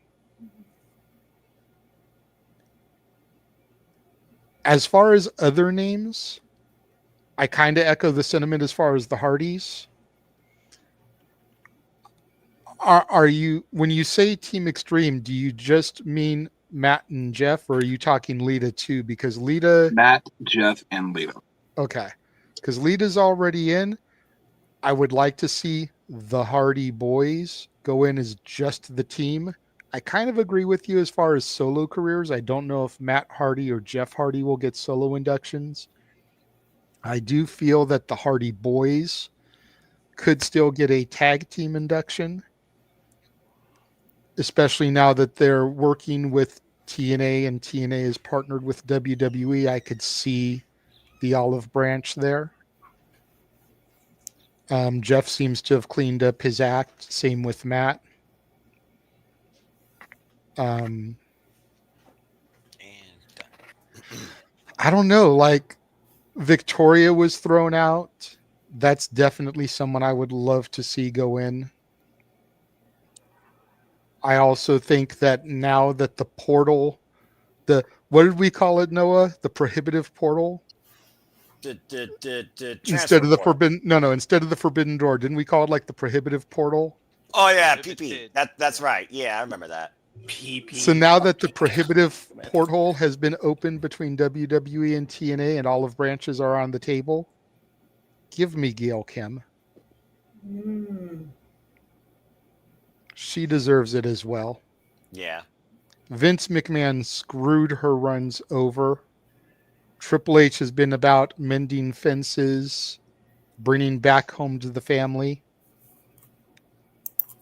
As far as other names, I kind of echo the sentiment as far as the Hardys. Are you, when you say Team Extreme, do you just mean Matt and Jeff, or are you talking Lita too? Because Lita... Matt, Jeff, and Lita. Okay. Because Lita's already in. I would like to see the Hardy Boys go in as just the team. I kind of agree with you as far as solo careers. I don't know if Matt Hardy or Jeff Hardy will get solo inductions. I do feel that the Hardy Boys could still get a tag team induction, especially now that they're working with TNA and TNA is partnered with WWE, I could see the olive branch there. Jeff seems to have cleaned up his act. Same with Matt. I don't know. Like, Victoria was thrown out. That's definitely someone I would love to see go in. I also think that now that the portal, what did we call it, Noah? The prohibitive portal? Instead of the forbidden, instead of the forbidden door, didn't we call it like the prohibitive portal? Oh yeah, PP. That's right. Yeah, I remember that. PP. So now that the prohibitive portal has been opened between WWE and TNA and olive branches are on the table, give me Gail Kim. She deserves it as well. Yeah. Vince McMahon screwed her runs over. Triple H has been about mending fences, bringing back home to the family.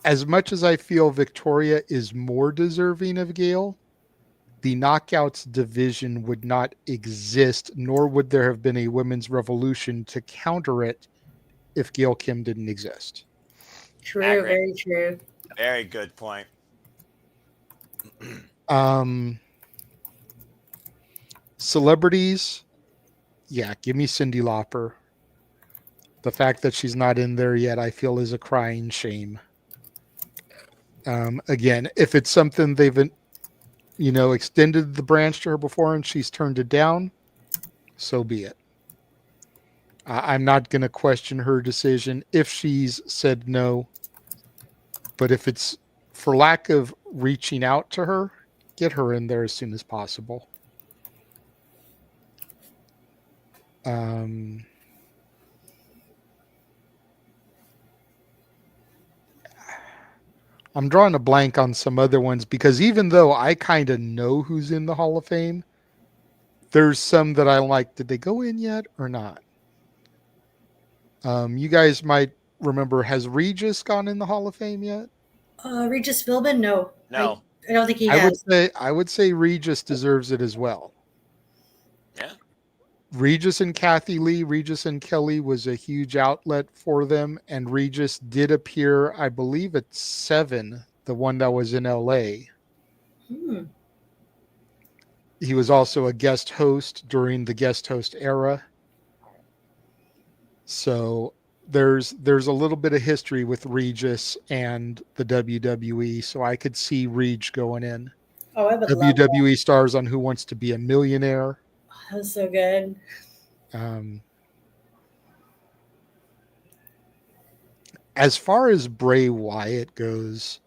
As much as I feel Victoria is more deserving of Gail, the Knockouts division would not exist, nor would there have been a women's revolution to counter it if Gail Kim didn't exist. True, Accurate. very true. Very good point. Celebrities, yeah, give me Cyndi Lauper. The fact that she's not in there yet, I feel, is a crying shame. Again, if it's something they've, extended the branch to her before and she's turned it down, so be it. I'm not going to question her decision if she's said no. But if it's for lack of reaching out to her, get her in there as soon as possible. I'm drawing a blank on some other ones because even though I kind of know who's in the Hall of Fame, there's some that I like. Did they go in yet or not? You guys might remember, has Regis gone in the Hall of Fame yet? Regis Philbin? No. No. I don't think he has. I would say Regis deserves it as well. Yeah. Regis and Kathy Lee, Regis and Kelly was a huge outlet for them, and Regis did appear, I believe, at 7, the one that was in LA. He was also a guest host during the guest host era. So there's a little bit of history with Regis and the WWE, so I could see Reg going in. Oh, I would love WWE stars on Who Wants to Be a Millionaire. that was so good. As far as Bray Wyatt goes,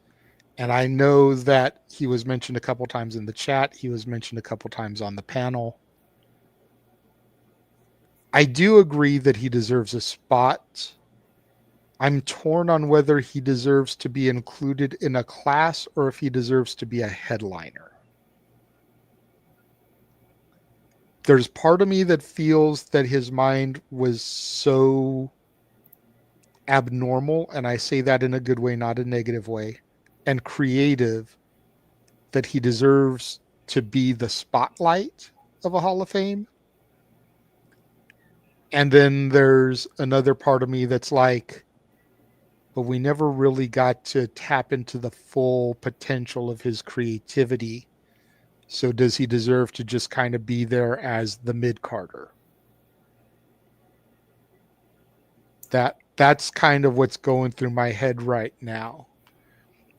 and I know that he was mentioned a couple times in the chat, he was mentioned a couple times on the panel. I do agree that he deserves a spot. I'm torn on whether he deserves to be included in a class or if he deserves to be a headliner. There's part of me that feels that his mind was so abnormal, and I say that in a good way, not a negative way, and creative, that he deserves to be the spotlight of a Hall of Fame. And then there's another part of me that's like, but we never really got to tap into the full potential of his creativity. So does he deserve to just kind of be there as the mid-carder? That's kind of what's going through my head right now.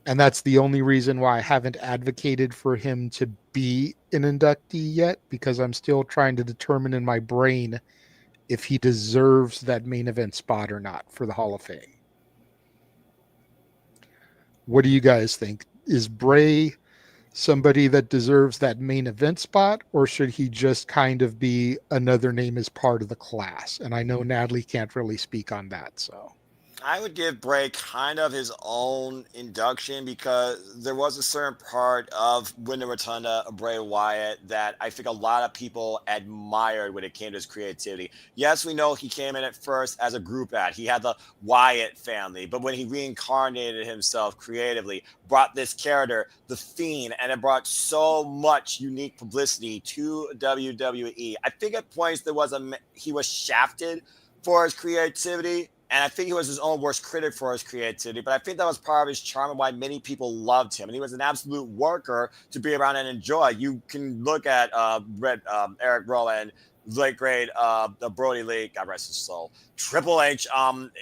And that's the only reason why I haven't advocated for him to be an inductee yet, because I'm still trying to determine in my brain if he deserves that main event spot or not for the Hall of Fame. What do you guys think? Is Bray somebody that deserves that main event spot, or should he just kind of be another name as part of the class? And I know Natalie can't really speak on that, so. I would give Bray kind of his own induction because there was a certain part of Win the Rotunda of Bray Wyatt that I think a lot of people admired when it came to his creativity. Yes, we know he came in at first as a group act. He had the Wyatt family, but when he reincarnated himself creatively, brought this character, The Fiend, and it brought so much unique publicity to WWE. I think at points he was shafted for his creativity. And I think he was his own worst critic for his creativity, but I think that was part of his charm and why many people loved him. And he was an absolute worker to be around and enjoy. You can look at Eric Rowan, late great Brody Lee, God rest his soul, Triple H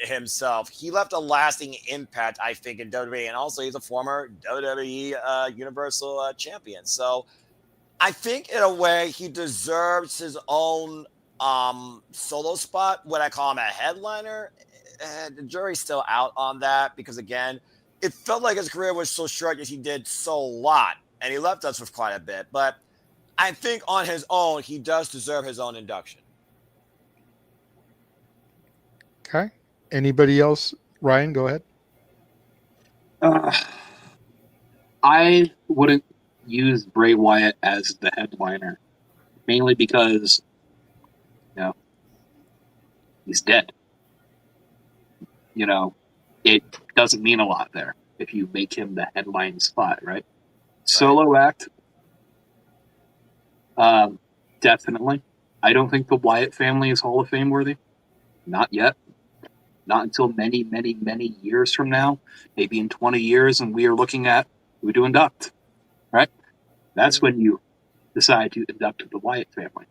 himself. He left a lasting impact, I think, in WWE, and also he's a former WWE Universal Champion. So I think in a way he deserves his own solo spot. Would I call him a headliner? The jury's still out on that because, again, it felt like his career was so short because he did so lot and he left us with quite a bit. But I think on his own, he does deserve his own induction. Okay. Anybody else? Ryan, go ahead. I wouldn't use Bray Wyatt as the headliner, mainly because, he's dead. It doesn't mean a lot there if you make him the headline spot, right? Solo act, definitely. I don't think the Wyatt family is Hall of Fame worthy. Not yet. Not until many, many, many years from now. Maybe in 20 years, and we are looking at who to induct, right? That's when you decide to induct the Wyatt family.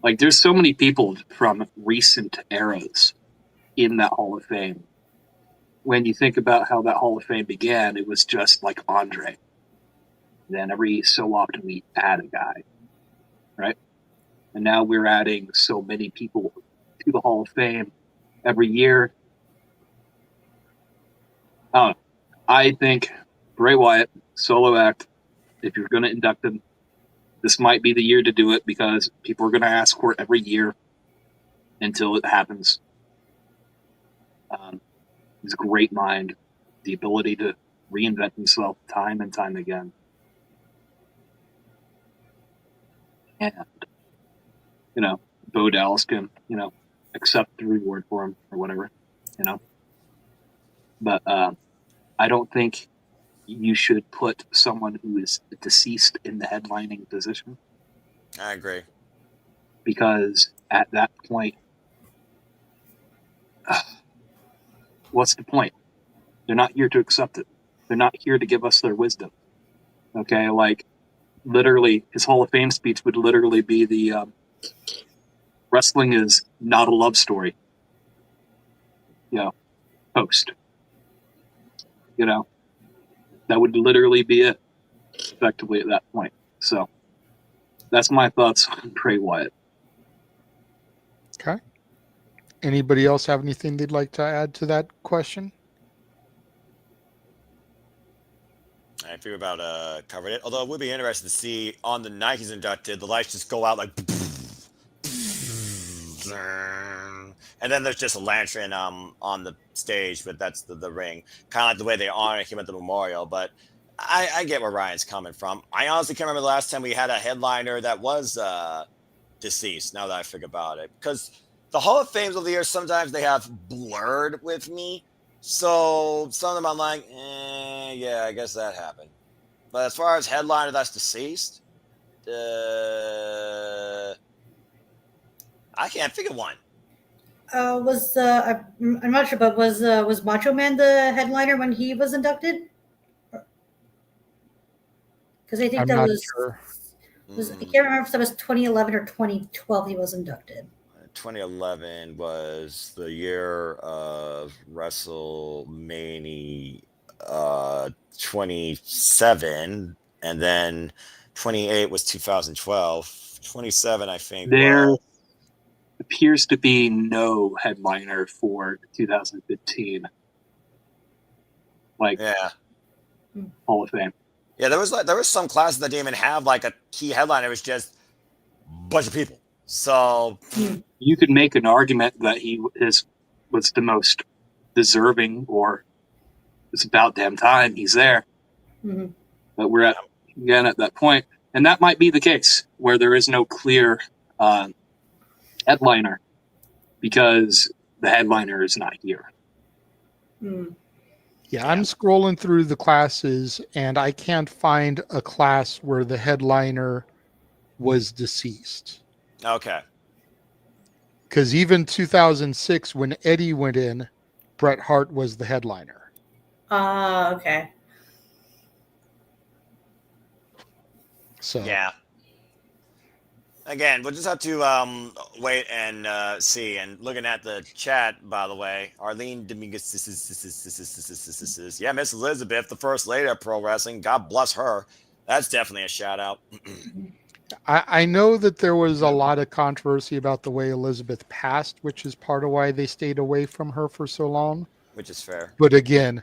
Like there's so many people from recent eras in that Hall of Fame. When you think about how that Hall of Fame began, it was just like Andre. Then every so often we add a guy, right? And now we're adding so many people to the Hall of Fame every year. I think Bray Wyatt, solo act, if you're going to induct him, this might be the year to do it because people are going to ask for it every year until it happens. He's a great mind, the ability to reinvent himself time and time again. And, Bo Dallas can, accept the reward for him or whatever, But I don't think you should put someone who is deceased in the headlining position. I agree. Because at that point, what's the point? They're not here to accept it. They're not here to give us their wisdom. Okay, like literally, his Hall of Fame speech would literally be the wrestling is not a love story. Post. That would literally be it, effectively, at that point. So, that's my thoughts on Bray Wyatt. Okay. Anybody else have anything they'd like to add to that question? I figure about covered it. Although it would be interesting to see on the night he's inducted, the lights just go out like, and then there's just a lantern on the stage, but that's the ring, kind of like the way they honor him at the memorial. But I get where Ryan's coming from. I honestly can't remember the last time we had a headliner that was deceased. Now that I think about it, because the Hall of Fames of the year sometimes they have blurred with me. So some of them I'm like, yeah, I guess that happened. But as far as headliner that's deceased, I can't think of one. I'm not sure, but was Macho Man the headliner when he was inducted? Because I think I'm that not was, sure. I can't remember if that was 2011 or 2012 he was inducted. 2011 was the year of WrestleMania 27, and then 28 was 2012. 27, I think. There appears to be no headliner for 2015. Hall of Fame. Yeah, there was some classes that didn't even have like a key headliner. It was just a bunch of people. So you could make an argument that was the most deserving, or it's about damn time he's there. Mhm. But we're at that point, and that might be the case where there is no clear headliner because the headliner is not here. Yeah, I'm scrolling through the classes and I can't find a class where the headliner was deceased. Okay. Because even 2006, when Eddie went in, Bret Hart was the headliner. Okay. So yeah. Again, we'll just have to wait and see. And looking at the chat, by the way, Arlene Dominguez, yeah, Miss Elizabeth, the first lady of pro wrestling. God bless her. That's definitely a shout out. I know that there was a lot of controversy about the way Elizabeth passed, which is part of why they stayed away from her for so long. Which is fair. But again,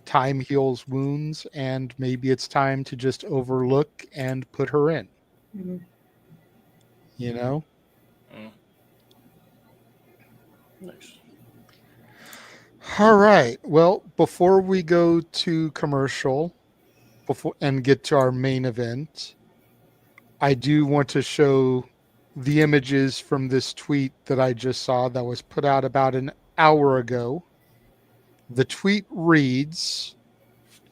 time heals wounds, and maybe it's time to just overlook and put her in. You know? Nice. All right. Well, before we go to commercial and get to our main event, I do want to show the images from this tweet that I just saw that was put out about an hour ago. The tweet reads,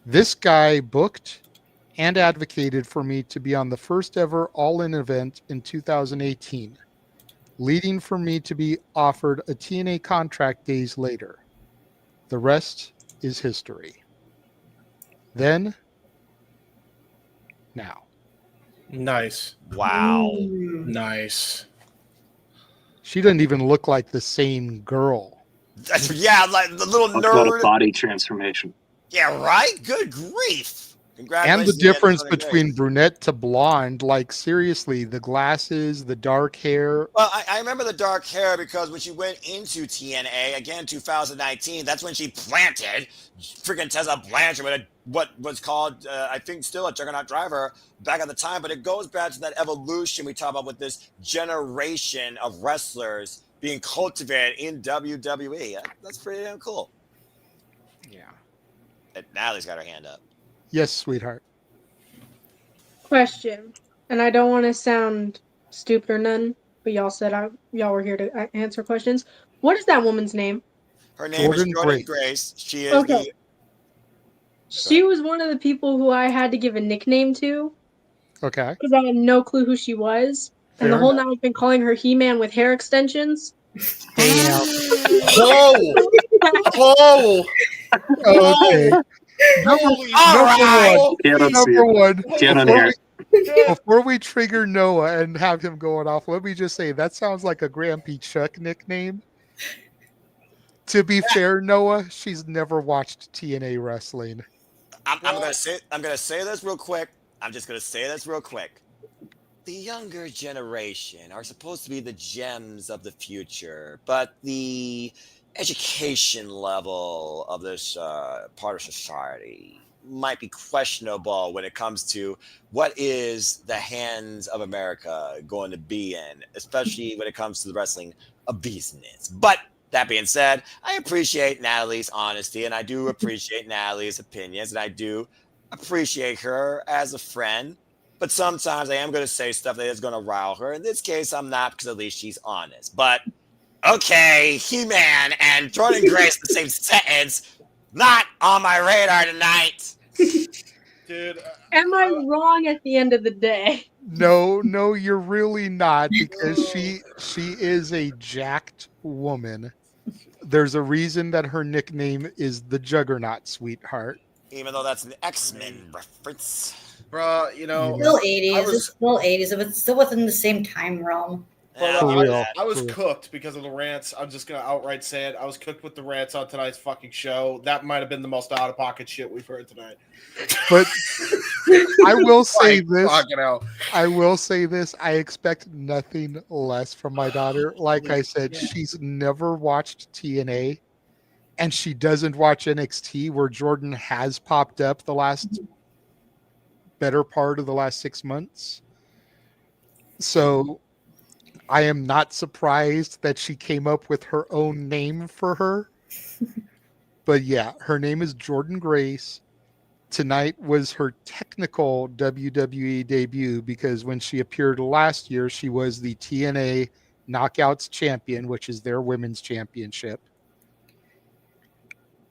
"This guy booked and advocated for me to be on the first ever All-In event in 2018, leading for me to be offered a TNA contract days later. The rest is history." Then, now. Nice. Wow. Nice. She doesn't even look like the same girl. Yeah, like the little Talk about a nerd. body transformation. Yeah, right? Good grief. And Congratulations. the difference again, between brunette to blonde, like seriously, the glasses, the dark hair. Well, I remember the dark hair because when she went into TNA, again, 2019, that's when she planted freaking Tessa Blanchard with what was called, I think, still a Juggernaut driver back at the time. But it goes back to that evolution we talk about with this generation of wrestlers being cultivated in WWE. That's pretty damn cool. Yeah. Natalie's got her hand up. Yes, sweetheart. Question, and I don't want to sound stupid or none, but y'all said y'all were here to answer questions. What is that woman's name? Her name is Jordan Grace. She is Okay. She was one of the people who I had to give a nickname to Okay. because I had no clue who she was. And the Fair whole enough. night I've been calling her He-Man with hair extensions. Damn. Oh! Okay. Number one. Before we trigger Noah and have him going off, let me just say that sounds like a Grampy Chuck nickname. To be fair, Noah, she's never watched TNA wrestling. I'm gonna say this real quick. I'm just gonna say this real quick. The younger generation are supposed to be the gems of the future, but the education level of this part of society might be questionable when it comes to what is the hands of America going to be in, especially when it comes to the wrestling of business. But that being said, I appreciate Natalie's honesty, and I do appreciate Natalie's opinions, and I do appreciate her as a friend. But sometimes I am going to say stuff that is going to rile her. In this case, I'm not, because at least she's honest. But okay, He-Man and Jordan Grace, the same sentence, not on my radar tonight. Dude, Am I wrong at the end of the day? No, you're really not, because she is a jacked woman. There's a reason that her nickname is the Juggernaut, sweetheart. Even though that's an X-Men reference. Bruh, you know. Still 80s. It's still 80s. If it's still within the same time realm. I was cooked because of the rants. I'm just going to outright say it. I was cooked with the rants on tonight's fucking show. That might have been the most out-of-pocket shit we've heard tonight. But I will say this. Fucking hell. I will say this. I expect nothing less from my daughter. Like I said, she's never watched TNA, and she doesn't watch NXT, where Jordan has popped up the last better part of the last 6 months. So I am not surprised that she came up with her own name for her. But yeah, her name is Jordynne Grace. Tonight was her technical WWE debut because when she appeared last year, she was the TNA Knockouts champion, which is their women's championship.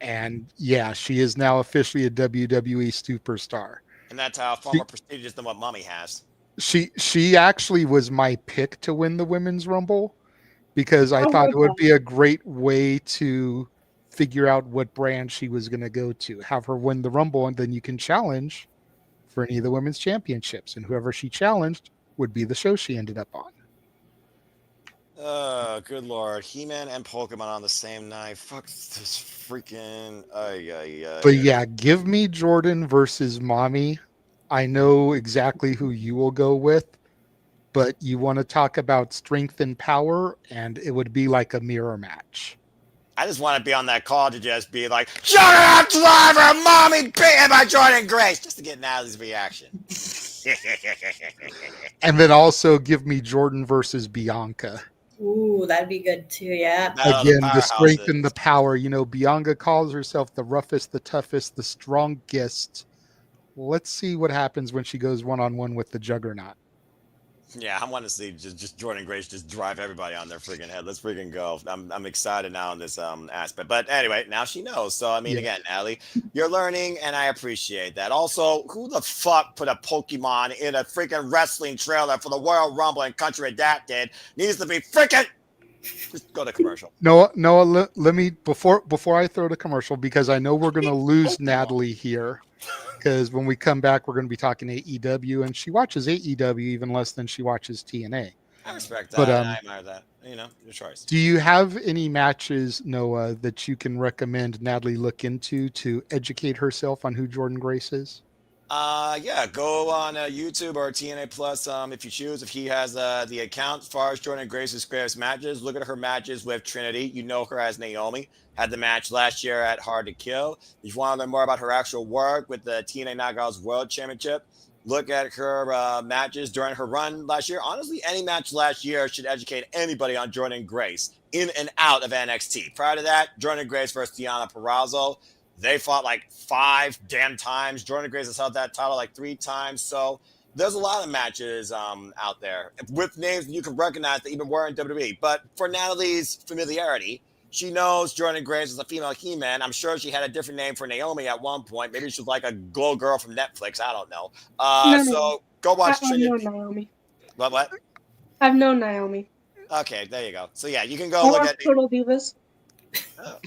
And yeah, she is now officially a WWE superstar. And that's how far more prestigious than what Mommy has. She actually was my pick to win the Women's Rumble because I thought it would be a great way to figure out what brand she was going to go to. Have her win the Rumble, and then you can challenge for any of the women's championships. And whoever she challenged would be the show she ended up on. Oh, good lord. He-Man and Pokemon on the same night. Fuck this freaking... But yeah, give me Jordan versus Mommy. I know exactly who you will go with, but you want to talk about strength and power, and it would be like a mirror match. I just want to be on that call to just be like, Juggernaut Driver, Mommy beaten by Jordynne Grace, just to get Natalie's reaction. And then also give me Jordan versus Bianca. Ooh, that'd be good too, yeah. Again, the strength and the power. You know, Bianca calls herself the roughest, the toughest, the strongest. Let's see what happens when she goes one-on-one with the Juggernaut. Yeah, I want to see just Jordynne Grace just drive everybody on their freaking head. Let's freaking go. I'm excited now in this aspect. But anyway, now she knows. So I mean, again, Natalie, you're learning, and I appreciate that. Also, who the fuck put a Pokemon in a freaking wrestling trailer for the Royal Rumble and Country Adapted? Needs to be freaking. Just go to commercial. Noah, let me before I throw to commercial, because I know we're going to lose Natalie here. Because when we come back, we're going to be talking AEW, and she watches AEW even less than she watches TNA. I respect that. But, I admire that. You know, your choice. Do you have any matches, Noah, that you can recommend Natalie look into to educate herself on who Jordynne Grace is? Yeah, go on YouTube or TNA Plus if you choose. If he has the account, as far as Jordynne Grace's greatest matches, look at her matches with Trinity. You know her as Naomi. Had the match last year at Hard to Kill. If you want to learn more about her actual work with the TNA Knockouts World Championship, look at her matches during her run last year. Honestly, any match last year should educate anybody on Jordynne Grace in and out of NXT. Prior to that, Jordynne Grace versus Deonna Purrazzo. They fought like 5 damn times. Jordynne Grace has held that title like 3 times. So there's a lot of matches out there with names you can recognize that even were in WWE. But for Natalie's familiarity, she knows Jordynne Grace is a female He-Man. I'm sure she had a different name for Naomi at one point. Maybe she was like a glow girl from Netflix. I don't know. So go watch Trinity. I've known Naomi. What? I've known Naomi. Okay, there you go. So yeah, you can go I look watched at Total Divas. Oh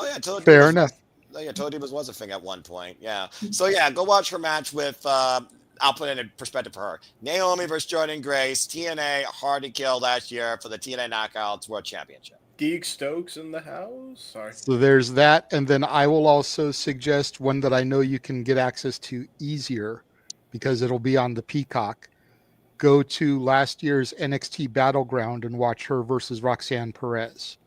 yeah, Total Divas. Fair enough. Oh yeah, Total Divas was a thing at one point. Yeah. So yeah, go watch her match with. I'll put it in perspective for her. Naomi versus Jordynne Grace, TNA Hard to Kill last year for the TNA Knockouts World Championship. Deke Stokes in the house. Sorry. So there's that, and then I will also suggest one that I know you can get access to easier because it'll be on the Peacock. Go to last year's NXT Battleground and watch her versus Roxanne Perez,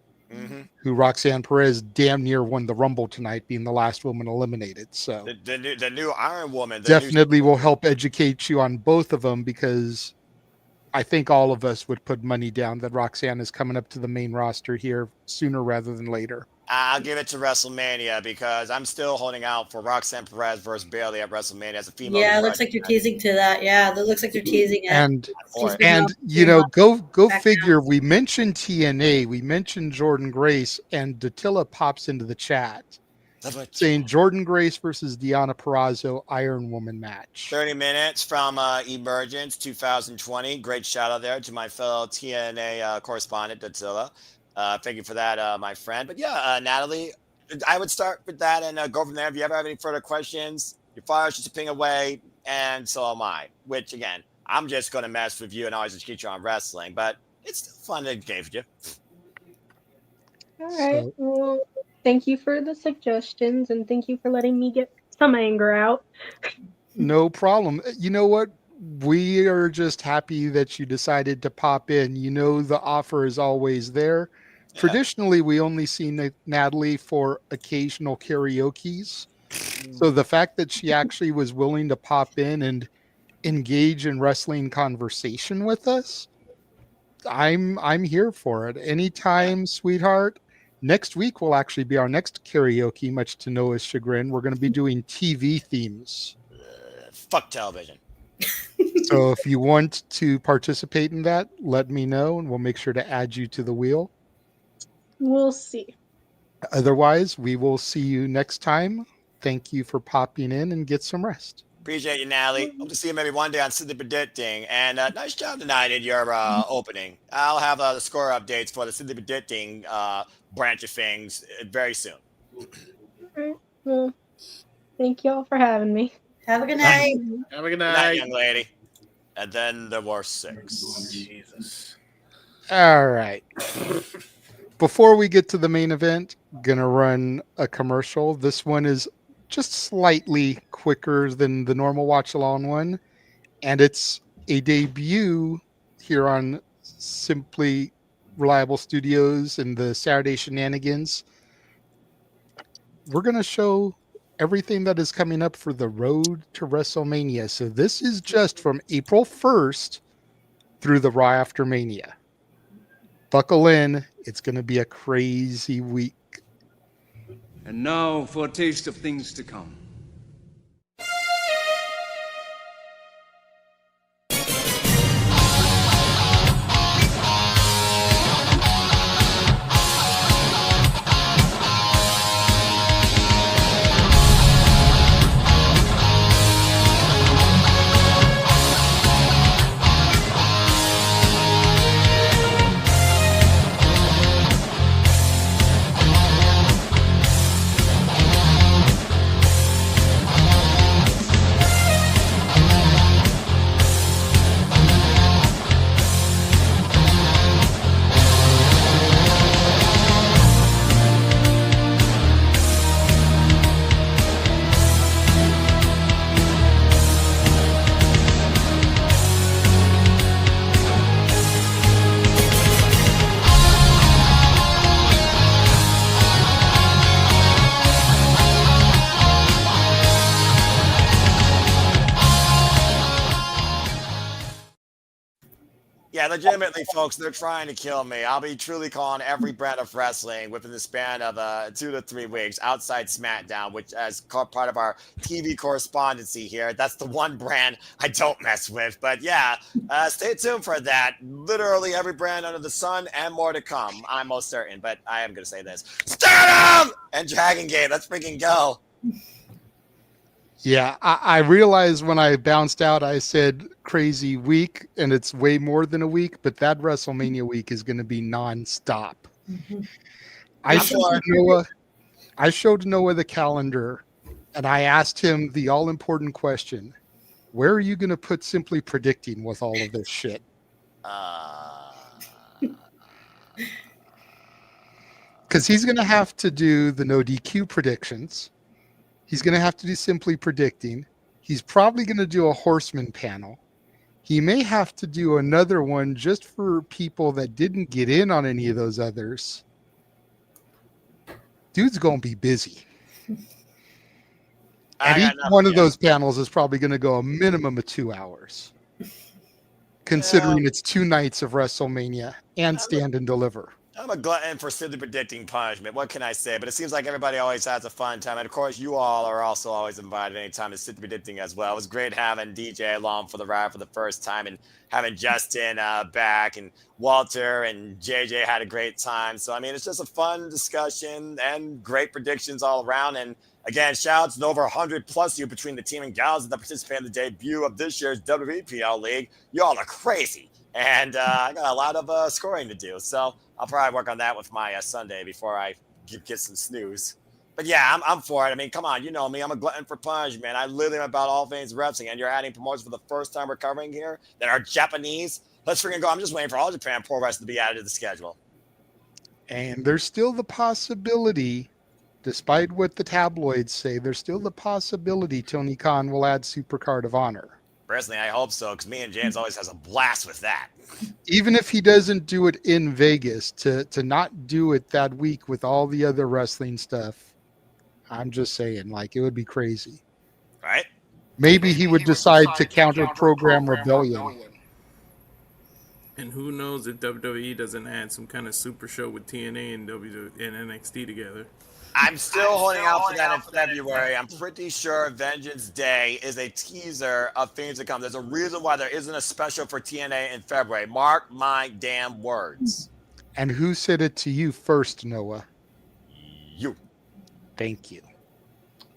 who Roxanne Perez damn near won the Rumble tonight, being the last woman eliminated. So the new Iron Woman definitely will help educate you on both of them, because I think all of us would put money down that Roxanne is coming up to the main roster here sooner rather than later. I'll give it to WrestleMania because I'm still holding out for Roxanne Perez versus Bayley at WrestleMania as a female. Yeah, it looks like they're teasing to that. Yeah, it looks like they're teasing it. And you know, go figure. We mentioned TNA, we mentioned Jordynne Grace, and Dattila pops into the chat saying Jordynne Grace versus Deonna Purrazzo Iron Woman match. 30 minutes from Emergence 2020. Great shout out there to my fellow TNA correspondent Dattila. Thank you for that, my friend. But yeah, Natalie, I would start with that and go from there. If you ever have any further questions, your fire's just a ping away, and so am I. Which, again, I'm just going to mess with you and always educate you on wrestling, but it's still fun to engage with you. All right. Well, thank you for the suggestions, and thank you for letting me get some anger out. No problem. You know what? We are just happy that you decided to pop in. You know, the offer is always there. Yeah. Traditionally, we only see Natalie for occasional karaoke's. So the fact that she actually was willing to pop in and engage in wrestling conversation with us I'm here for it. Anytime, sweetheart. Next week will actually be our next karaoke, much to Noah's chagrin. We're going to be doing TV themes. Fuck television. So if you want to participate in that, let me know, and we'll make sure to add you to the wheel. We'll see. Otherwise, we will see you next time. Thank you for popping in, and get some rest. Appreciate you, Natalie. Hope to see you maybe one day on Simply Predicting. And nice job tonight in your opening. I'll have the score updates for the Simply Predicting branch of things very soon. All right. Well, thank you all for having me. Have a good night. Have a good Good night, night. young lady. And then there were 6. Jesus. All right. Before we get to the main event, gonna run a commercial. This one is just slightly quicker than the normal watch along one, and it's a debut here on Simply Reliable Studios and the Saturday Shenanigans. We're gonna show everything that is coming up for the road to WrestleMania. So this is just from April 1st through the Raw After Mania. Buckle in. It's going to be a crazy week. And now for a taste of things to come. Yeah, legitimately, folks, they're trying to kill me. I'll be truly calling every brand of wrestling within the span of 2 to 3 weeks outside SmackDown, which as part of our TV correspondency here. That's the one brand I don't mess with. But yeah, stay tuned for that. Literally every brand under the sun and more to come. I'm most certain, but I am going to say this. Stardom and Dragon Gate. Let's freaking go. Yeah, I realized when I bounced out, I said crazy week, and it's way more than a week, but that WrestleMania week is going to be nonstop. Mm-hmm. I showed Noah the calendar, and I asked him the all-important question, where are you going to put Simply Predicting with all of this shit? Because he's going to have to do the no DQ predictions. He's going to have to do Simply Predicting. He's probably going to do a Horseman panel. He may have to do another one just for people that didn't get in on any of those others. Dude's going to be busy. And each one of those panels is probably going to go a minimum of 2 hours, considering it's 2 nights of WrestleMania and Stand and Deliver. I'm a glutton for Simply Predicting punishment. What can I say? But it seems like everybody always has a fun time. And of course, you all are also always invited anytime to Simply Predicting as well. It was great having DJ along for the ride for the first time and having Justin back, and Walter and JJ had a great time. So, I mean, it's just a fun discussion and great predictions all around. And again, shout out to the over 100 plus you between the team and gals that participated in the debut of this year's WPL League. You all are crazy. And I got a lot of scoring to do. So I'll probably work on that with my Sunday before I get some snooze. But yeah, I'm for it. I mean, come on, you know me. I'm a glutton for punishment. I literally am about all things wrestling. And you're adding promotions for the first time we're covering here that are Japanese. Let's freaking go. I'm just waiting for All Japan Pro Wrestling to be added to the schedule. And there's still the possibility, despite what the tabloids say, there's still the possibility Tony Khan will add Supercard of Honor. Personally, I hope so, because me and James always has a blast with that. Even if he doesn't do it in Vegas, to not do it that week with all the other wrestling stuff, I'm just saying, like, it would be crazy. Right? Maybe he would decide to counter program Rebellion. And who knows if WWE doesn't add some kind of super show with TNA and NXT together. I'm still holding out for that in February. I'm pretty sure Vengeance Day is a teaser of things to come. There's a reason why there isn't a special for TNA in February. Mark my damn words. And who said it to you first, Noah? You. Thank you.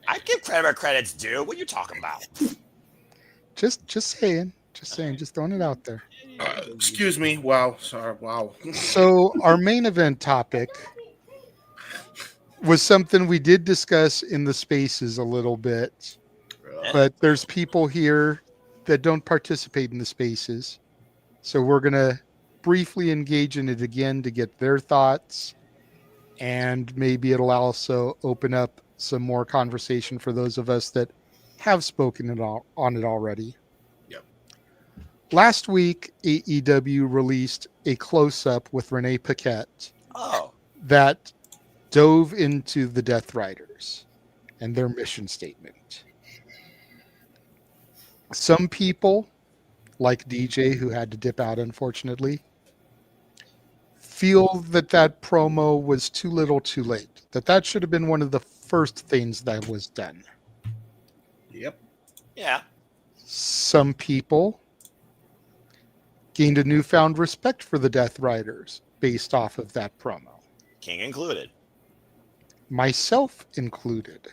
I give credit where credit's due. What are you talking about? Just saying. Just throwing it out there. Excuse me. Wow. Sorry. Wow. So our main event topic was something we did discuss in the spaces a little bit, but there's people here that don't participate in the spaces. So we're going to briefly engage in it again to get their thoughts, and maybe it'll also open up some more conversation for those of us that have spoken on it already. Yep. Last week, AEW released a close-up with Renee Paquette that dove into the Death Riders and their mission statement. Some people, like DJ, who had to dip out unfortunately, feel that promo was too little too late, that should have been one of the first things that was done. Yep. Yeah. Some people gained a newfound respect for the Death Riders based off of that promo. King included. Myself included.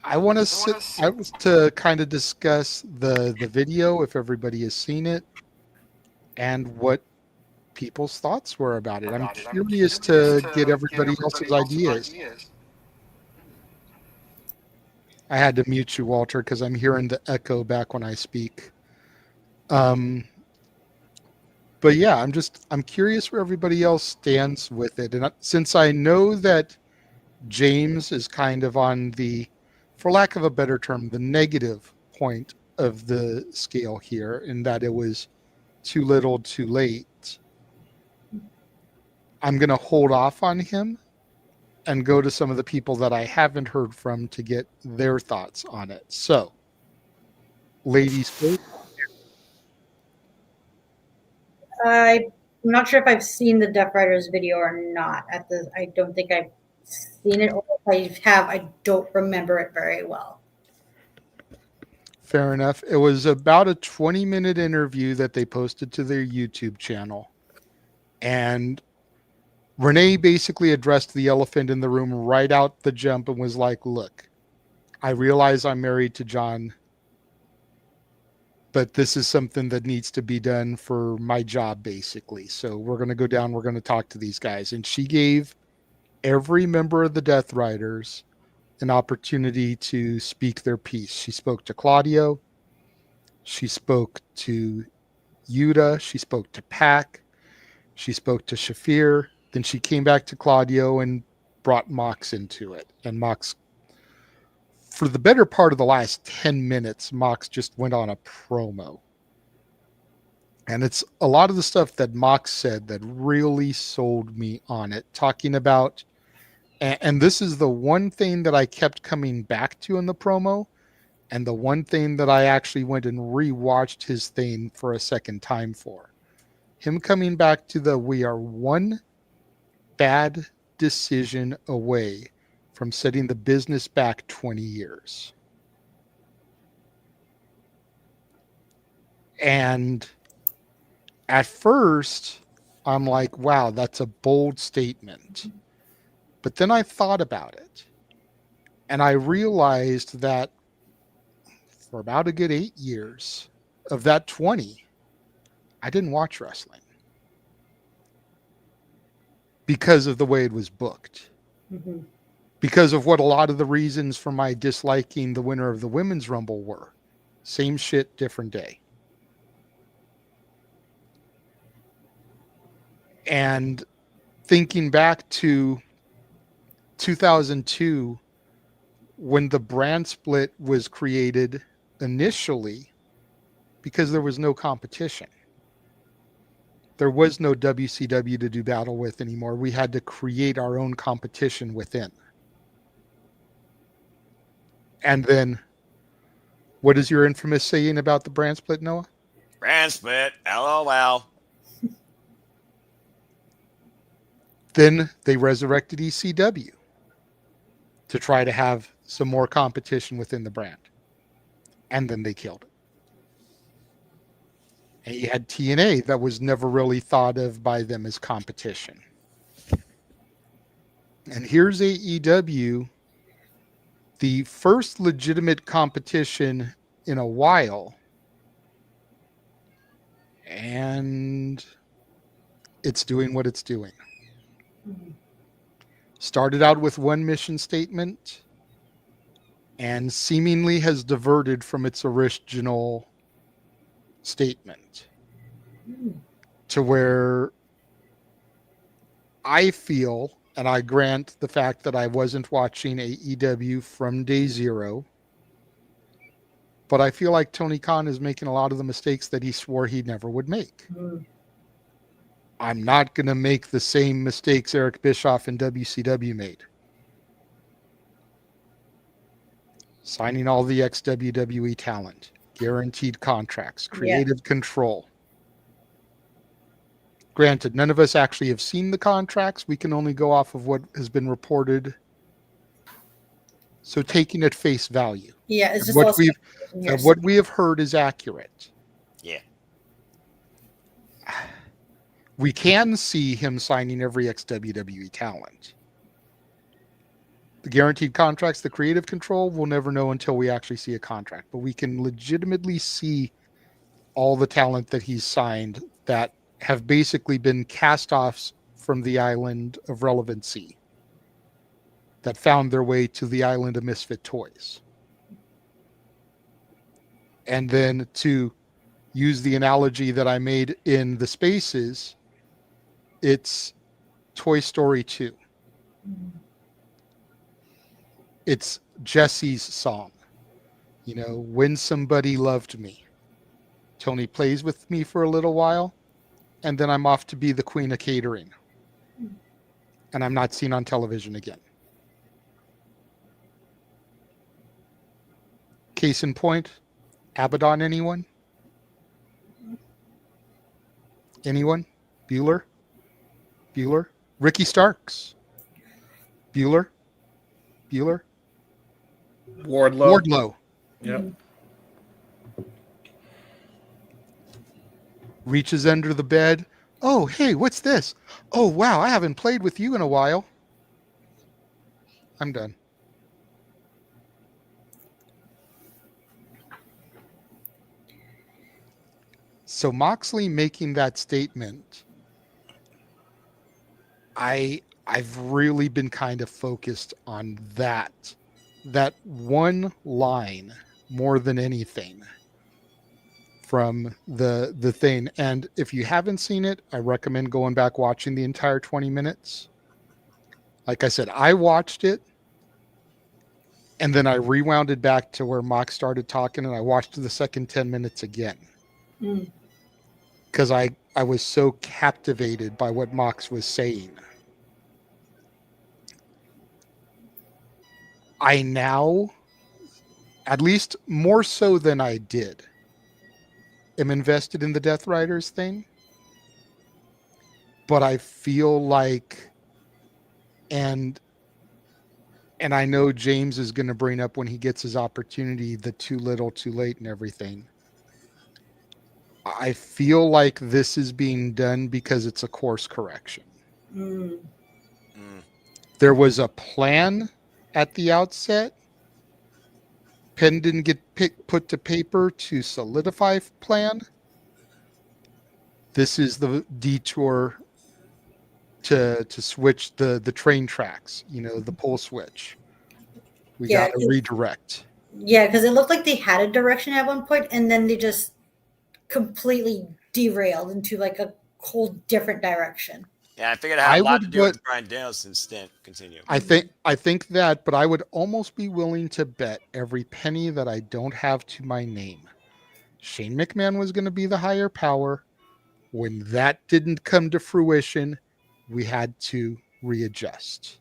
I want to kind of discuss the video, if everybody has seen it, and what people's thoughts were about it. I'm curious to get everybody else's ideas. I had to mute you, Walter, because I'm hearing the echo back when I speak. But yeah, I'm curious where everybody else stands with it. And since I know that James is kind of on the, for lack of a better term, the negative point of the scale here, in that it was too little too late, I'm going to hold off on him and go to some of the people that I haven't heard from to get their thoughts on it. So, ladies first. I'm not sure if I've seen the Death Riders video or not. I don't think I've seen it, or if I have, I don't remember it very well. Fair enough. It was about a 20-minute interview that they posted to their YouTube channel. And Renee basically addressed the elephant in the room right out the jump and was like, look, I realize I'm married to John, but this is something that needs to be done for my job, basically. So we're going to go down. We're going to talk to these guys. And she gave every member of the Death Riders an opportunity to speak their piece. She spoke to Claudio. She spoke to Yuta. She spoke to Pac. She spoke to Shafir. Then she came back to Claudio and brought Mox into it. And Mox, for the better part of the last 10 minutes, Mox just went on a promo. And it's a lot of the stuff that Mox said that really sold me on it. Talking about, and this is the one thing that I kept coming back to in the promo, and the one thing that I actually went and rewatched his thing for a second time for. Him coming back to the, we are one bad decision away from setting the business back 20 years. And at first, I'm like, wow, that's a bold statement. But then I thought about it. And I realized that for about a good 8 years of that 20, I didn't watch wrestling because of the way it was booked. Mm-hmm. Because of what a lot of the reasons for my disliking the winner of the Women's Rumble were. Same shit, different day. And thinking back to 2002, when the brand split was created initially, because there was no competition. There was no WCW to do battle with anymore. We had to create our own competition within. And then What is your infamous saying about the brand split, Noah? Brand split. LOL. Then they resurrected ECW to try to have some more competition within the brand. And then they killed it. And you had TNA that was never really thought of by them as competition. And here's AEW, the first legitimate competition in a while. And it's doing what it's doing. Started out with one mission statement and seemingly has diverted from its original statement to where I feel, and I grant the fact that I wasn't watching AEW from day zero, but I feel like Tony Khan is making a lot of the mistakes that he swore he never would make. I'm not going to make the same mistakes Eric Bischoff and WCW made. Signing all the ex-WWE talent, guaranteed contracts, creative control. Granted, none of us actually have seen the contracts. We can only go off of what has been reported. So taking at face value. Yeah, it's just what we have heard is accurate. Yeah. We can see him signing every ex-WWE talent. The guaranteed contracts, the creative control, we'll never know until we actually see a contract. But we can legitimately see all the talent that he's signed that have basically been cast-offs from the island of relevancy that found their way to the island of misfit toys. And then to use the analogy that I made in the spaces, it's Toy Story 2. It's Jesse's song. You know, When Somebody Loved Me. Tony plays with me for a little while, and then I'm off to be the queen of catering. And I'm not seen on television again. Case in point, Abaddon, anyone? Anyone? Bueller? Ricky Starks? Bueller? Wardlow. Yep. Reaches under the bed. Oh, hey, what's this? Oh, wow, I haven't played with you in a while. I'm done. So Moxley making that statement, I've really been kind of focused on that one line more than anything from the thing. And if you haven't seen it, I recommend going back watching the entire 20 minutes. Like I said, I watched it and then I rewound it back to where Mox started talking and I watched the second 10 minutes again. Because I was so captivated by what Mox was saying. I now, at least more so than I did, am invested in the Death Riders thing. But I feel like, and I know James is going to bring up when he gets his opportunity, the too little, too late and everything. I feel like this is being done because it's a course correction. There was a plan at the outset. Pen didn't get put to paper to solidify plan. This is the detour to switch the train tracks, the pull switch. We got to redirect. Yeah, because it looked like they had a direction at one point, and then they just completely derailed into like a whole different direction. Yeah, I figured it had a lot to do with Bryan Danielson's stint. Continue. I think that, but I would almost be willing to bet every penny that I don't have to my name. Shane McMahon was going to be the higher power. When that didn't come to fruition, we had to readjust.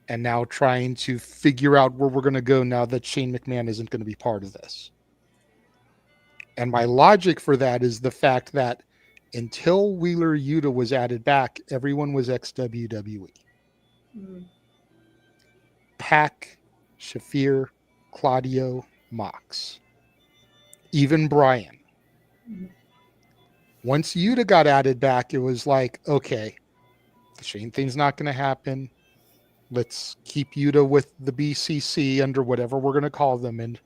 and now trying to figure out where we're going to go now that Shane McMahon isn't going to be part of this. And my logic for that is the fact that until Wheeler Yuta was added back, everyone was ex-WWE. Pac, Shafir, Claudio, Mox, even Brian. Once Yuta got added back, it was like, okay, the Shane thing's not going to happen. Let's keep Yuta with the BCC under whatever we're going to call them and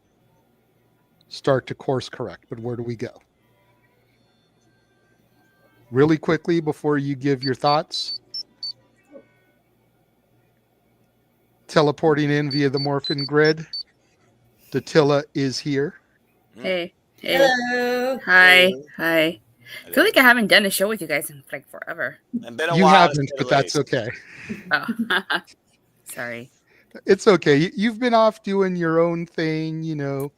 start to course correct. But where do we go? Really quickly before you give your thoughts. Teleporting in via the Morphin Grid. Datilla is here. Hey. Hello. Hi. Hi. I feel like I haven't done a show with you guys in like forever. You haven't, but that's okay. Oh. Sorry. It's okay. You've been off doing your own thing, you know,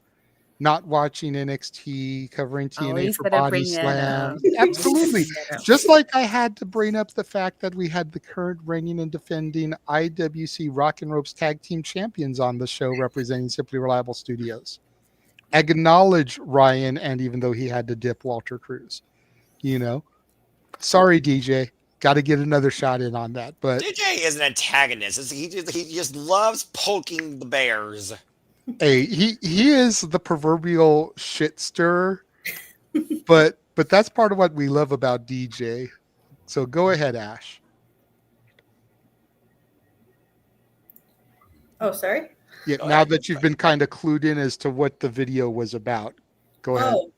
not watching NXT, covering TNA for Body Slam. Absolutely. Just like I had to bring up the fact that we had the current reigning and defending IWC Rock and Ropes Tag Team Champions on the show representing Simply Reliable Studios. Acknowledge Ryan, and even though he had to dip Walter Cruz, you know, sorry, DJ. Got to get another shot in on that. But DJ is an antagonist. He just loves poking the bears. Hey, he is the proverbial shit stirrer, but that's part of what we love about DJ. So go ahead, Ash. Oh, sorry. Yeah, now that you've been kind of clued in as to what the video was about, go ahead. Oh,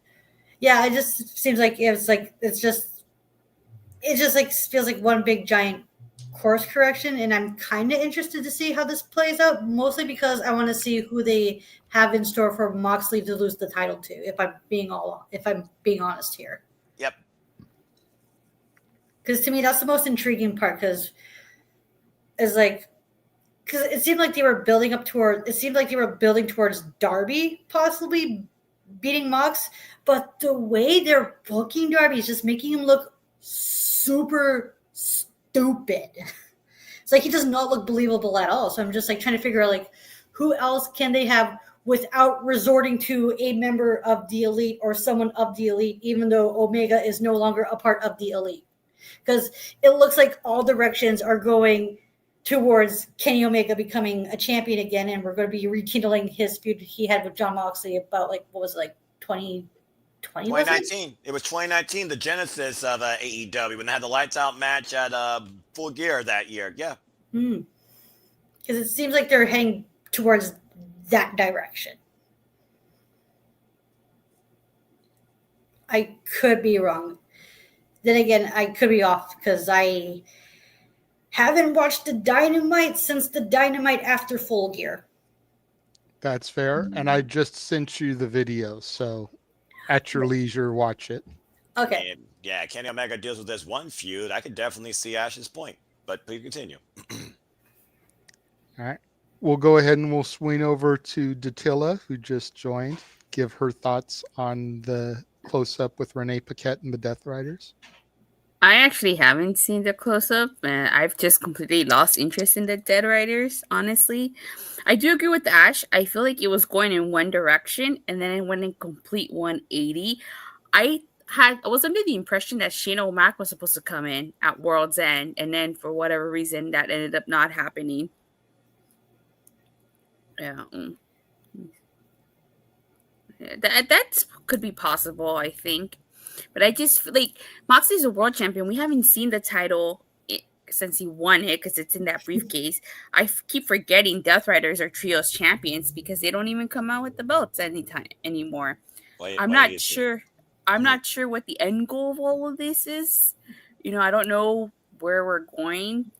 yeah. It just seems like it just like feels like one big giant course correction, and I'm kind of interested to see how this plays out, mostly because I want to see who they have in store for Moxley to lose the title to, if I'm being honest here. Yep. Because to me that's the most intriguing part, because it seemed like they were building towards Darby possibly beating Mox, but the way they're booking Darby is just making him look super stupid. It's like he does not look believable at all. So I'm just like trying to figure out like who else can they have without resorting to a member of the Elite or someone of the Elite, even though Omega is no longer a part of the Elite. Because it looks like all directions are going towards Kenny Omega becoming a champion again, and we're going to be rekindling his feud he had with Jon Moxley about 2020. 2019. It was 2019, the genesis of AEW, when they had the lights out match at Full Gear that year. Yeah. Because it seems like they're heading towards that direction. I could be wrong. Then again, I could be off because I haven't watched the Dynamite since the Dynamite after Full Gear. That's fair. And I just sent you the video, so at your leisure, watch it. Okay. And yeah, Kenny Omega deals with this one feud. I could definitely see Ash's point, but please continue. All right. We'll go ahead and we'll swing over to Datilla, who just joined. Give her thoughts on the close-up with Renee Paquette and the Death Riders. I actually haven't seen the close-up, and I've just completely lost interest in the Dead Riders, honestly. I do agree with Ash. I feel like it was going in one direction, and then it went in complete 180. I was under the impression that Shane O'Mac was supposed to come in at World's End, and then for whatever reason, that ended up not happening. Yeah. That could be possible, I think. But I just feel like Moxley's a world champion. We haven't seen the title since he won it because it's in that briefcase. I keep forgetting Death Riders are trios champions because they don't even come out with the belts anymore. I'm not sure what the end goal of all of this is. I don't know where we're going.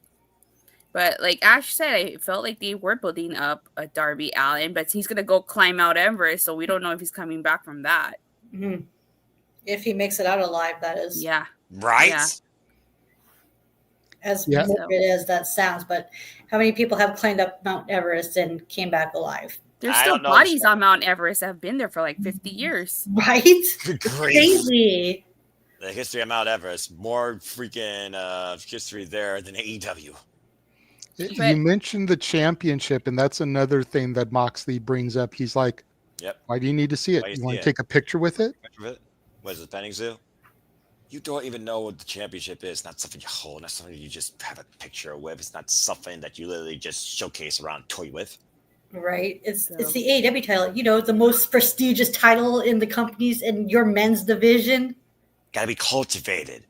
But like Ash said, I felt like they were building up a Darby Allin, but he's going to go climb Mount Everest, so we don't know if he's coming back from that. Mm-hmm. If he makes it out alive, that is. Yeah. Right? Yeah. As morbid as that sounds, but how many people have climbed up Mount Everest and came back alive? There's still bodies on Mount Everest that have been there for like 50 years. Right? Crazy. The history of Mount Everest. More freaking history there than AEW. You mentioned the championship, and that's another thing that Moxley brings up. He's like, Yep. why do you need to see it? Why You see want it? to take a picture with it? What is it, petting zoo? You don't even know what the championship is. It's not something you hold. Not something you just have a picture with. It's not something that you literally just showcase around, toy with. Right. It's the AEW title. You know, the most prestigious title in the companies in your men's division. Gotta be cultivated.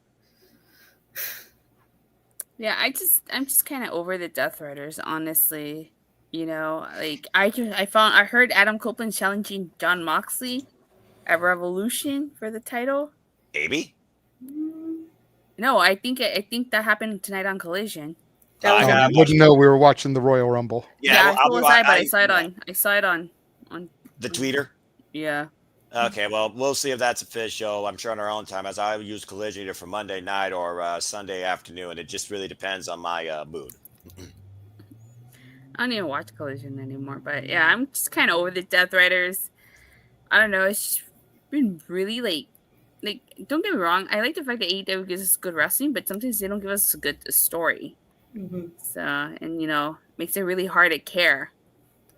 Yeah, I'm just kind of over the Death Riders, honestly. You know, like I heard Adam Copeland challenging John Moxley at Revolution for the title. Maybe. No, I think that happened tonight on Collision. I wouldn't know. We were watching the Royal Rumble. Yeah, so was I, but I saw it on the tweeter. Yeah. Okay, well, we'll see if that's official. I'm sure on our own time, as I use Collision either for Monday night or Sunday afternoon. It just really depends on my mood. I don't even watch Collision anymore, but yeah, I'm just kind of over the Death Riders. I don't know. It's just been really like don't get me wrong. I like the fact that AEW gives us good wrestling, but sometimes they don't give us a good story. Mm-hmm. So, and you know, makes it really hard to care.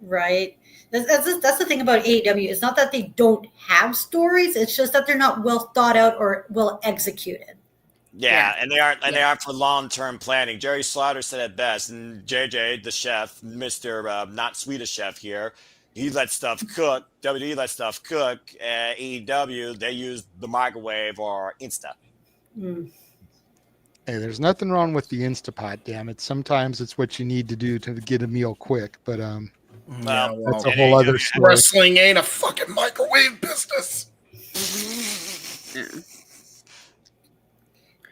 Right. That's the thing about AEW. It's not that they don't have stories. It's just that they're not well thought out or well executed. Yeah, and they aren't for long-term planning. Jerry Slaughter said it best, and JJ, the chef, Mr. Not Swedish chef here, he lets stuff cook. WWE lets stuff cook. AEW, they use the microwave or Insta. Mm. Hey, there's nothing wrong with the Instapot, damn it. Sometimes it's what you need to do to get a meal quick, but that's a whole other story. Wrestling ain't a fucking microwave business.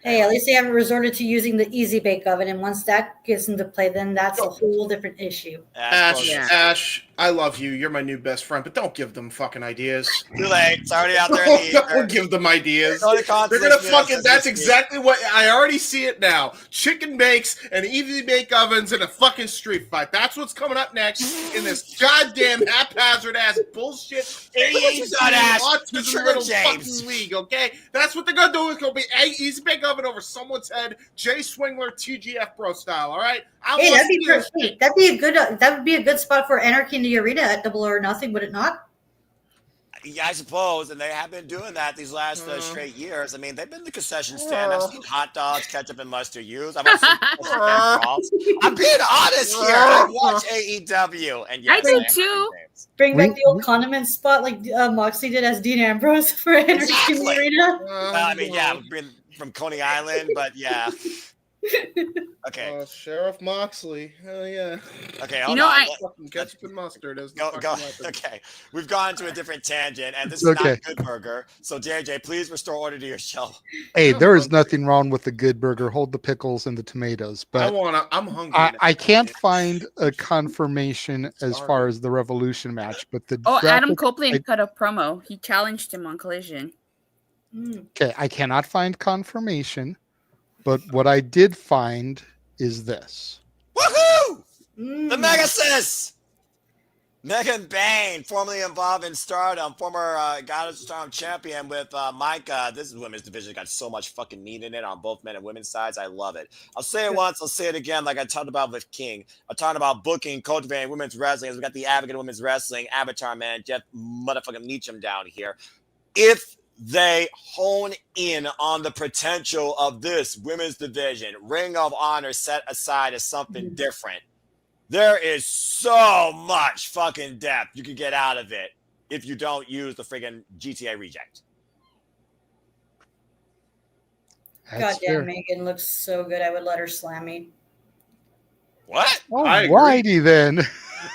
Hey, at least they haven't resorted to using the Easy Bake Oven, and once that gets into play, then that's a whole different issue. Ash, I love you. You're my new best friend, but don't give them fucking ideas. Too late. It's already out there in the ether. Don't give them ideas. They're gonna fucking. That's exactly what I already see it now. Chicken bakes and Easy Bake Ovens in a fucking street fight. That's what's coming up next in this goddamn haphazard ass bullshit. Autism little fucking league. Okay, that's what they're gonna do. It's gonna be Easy Bake Oven over someone's head. Jay Swingler, TGF Bro style. All right. Hey, that'd be a good. That would be a good spot for Anarchy in the Arena at Double or Nothing, would it not? Yeah, I suppose, and they have been doing that these last straight years. I mean, they've been the concession stand. I've seen hot dogs, ketchup, and mustard used. I've also seen I'm being honest here. I watch AEW, and I do too. Bring back the old condiment spot like Moxley did as Dean Ambrose for Anarchy in the Arena. I mean, yeah, from Coney Island, but yeah. Okay. Sheriff Moxley. Hell yeah. Okay, hold on. Fucking ketchup and mustard is go. Okay, we've gone to a different tangent, and this is not Good Burger. So, JJ, please restore order to your show. Hey, there is nothing wrong with the Good Burger. Hold the pickles and the tomatoes. But I'm hungry. I can't find a confirmation as far as the Revolution match. But Adam Copeland cut a promo. He challenged him on Collision. Okay, I cannot find confirmation. But what I did find is this. Woohoo! The Mega Sis! Megan Bain, formerly involved in Stardom, former Goddess of Stardom champion with Micah. This is women's division. Got so much fucking meat in it on both men and women's sides. I love it. I'll say it once. I'll say it again like I talked about with King. I'm talking about booking, cultivating women's wrestling. We got the advocate of women's wrestling, Avatar Man, Jeff motherfucking Meacham down here. If they hone in on the potential of this women's division, Ring of Honor set aside as something different. There is so much fucking depth you can get out of it if you don't use the friggin' GTA reject. Goddamn, Megan looks so good. I would let her slam me. What? Alrighty then.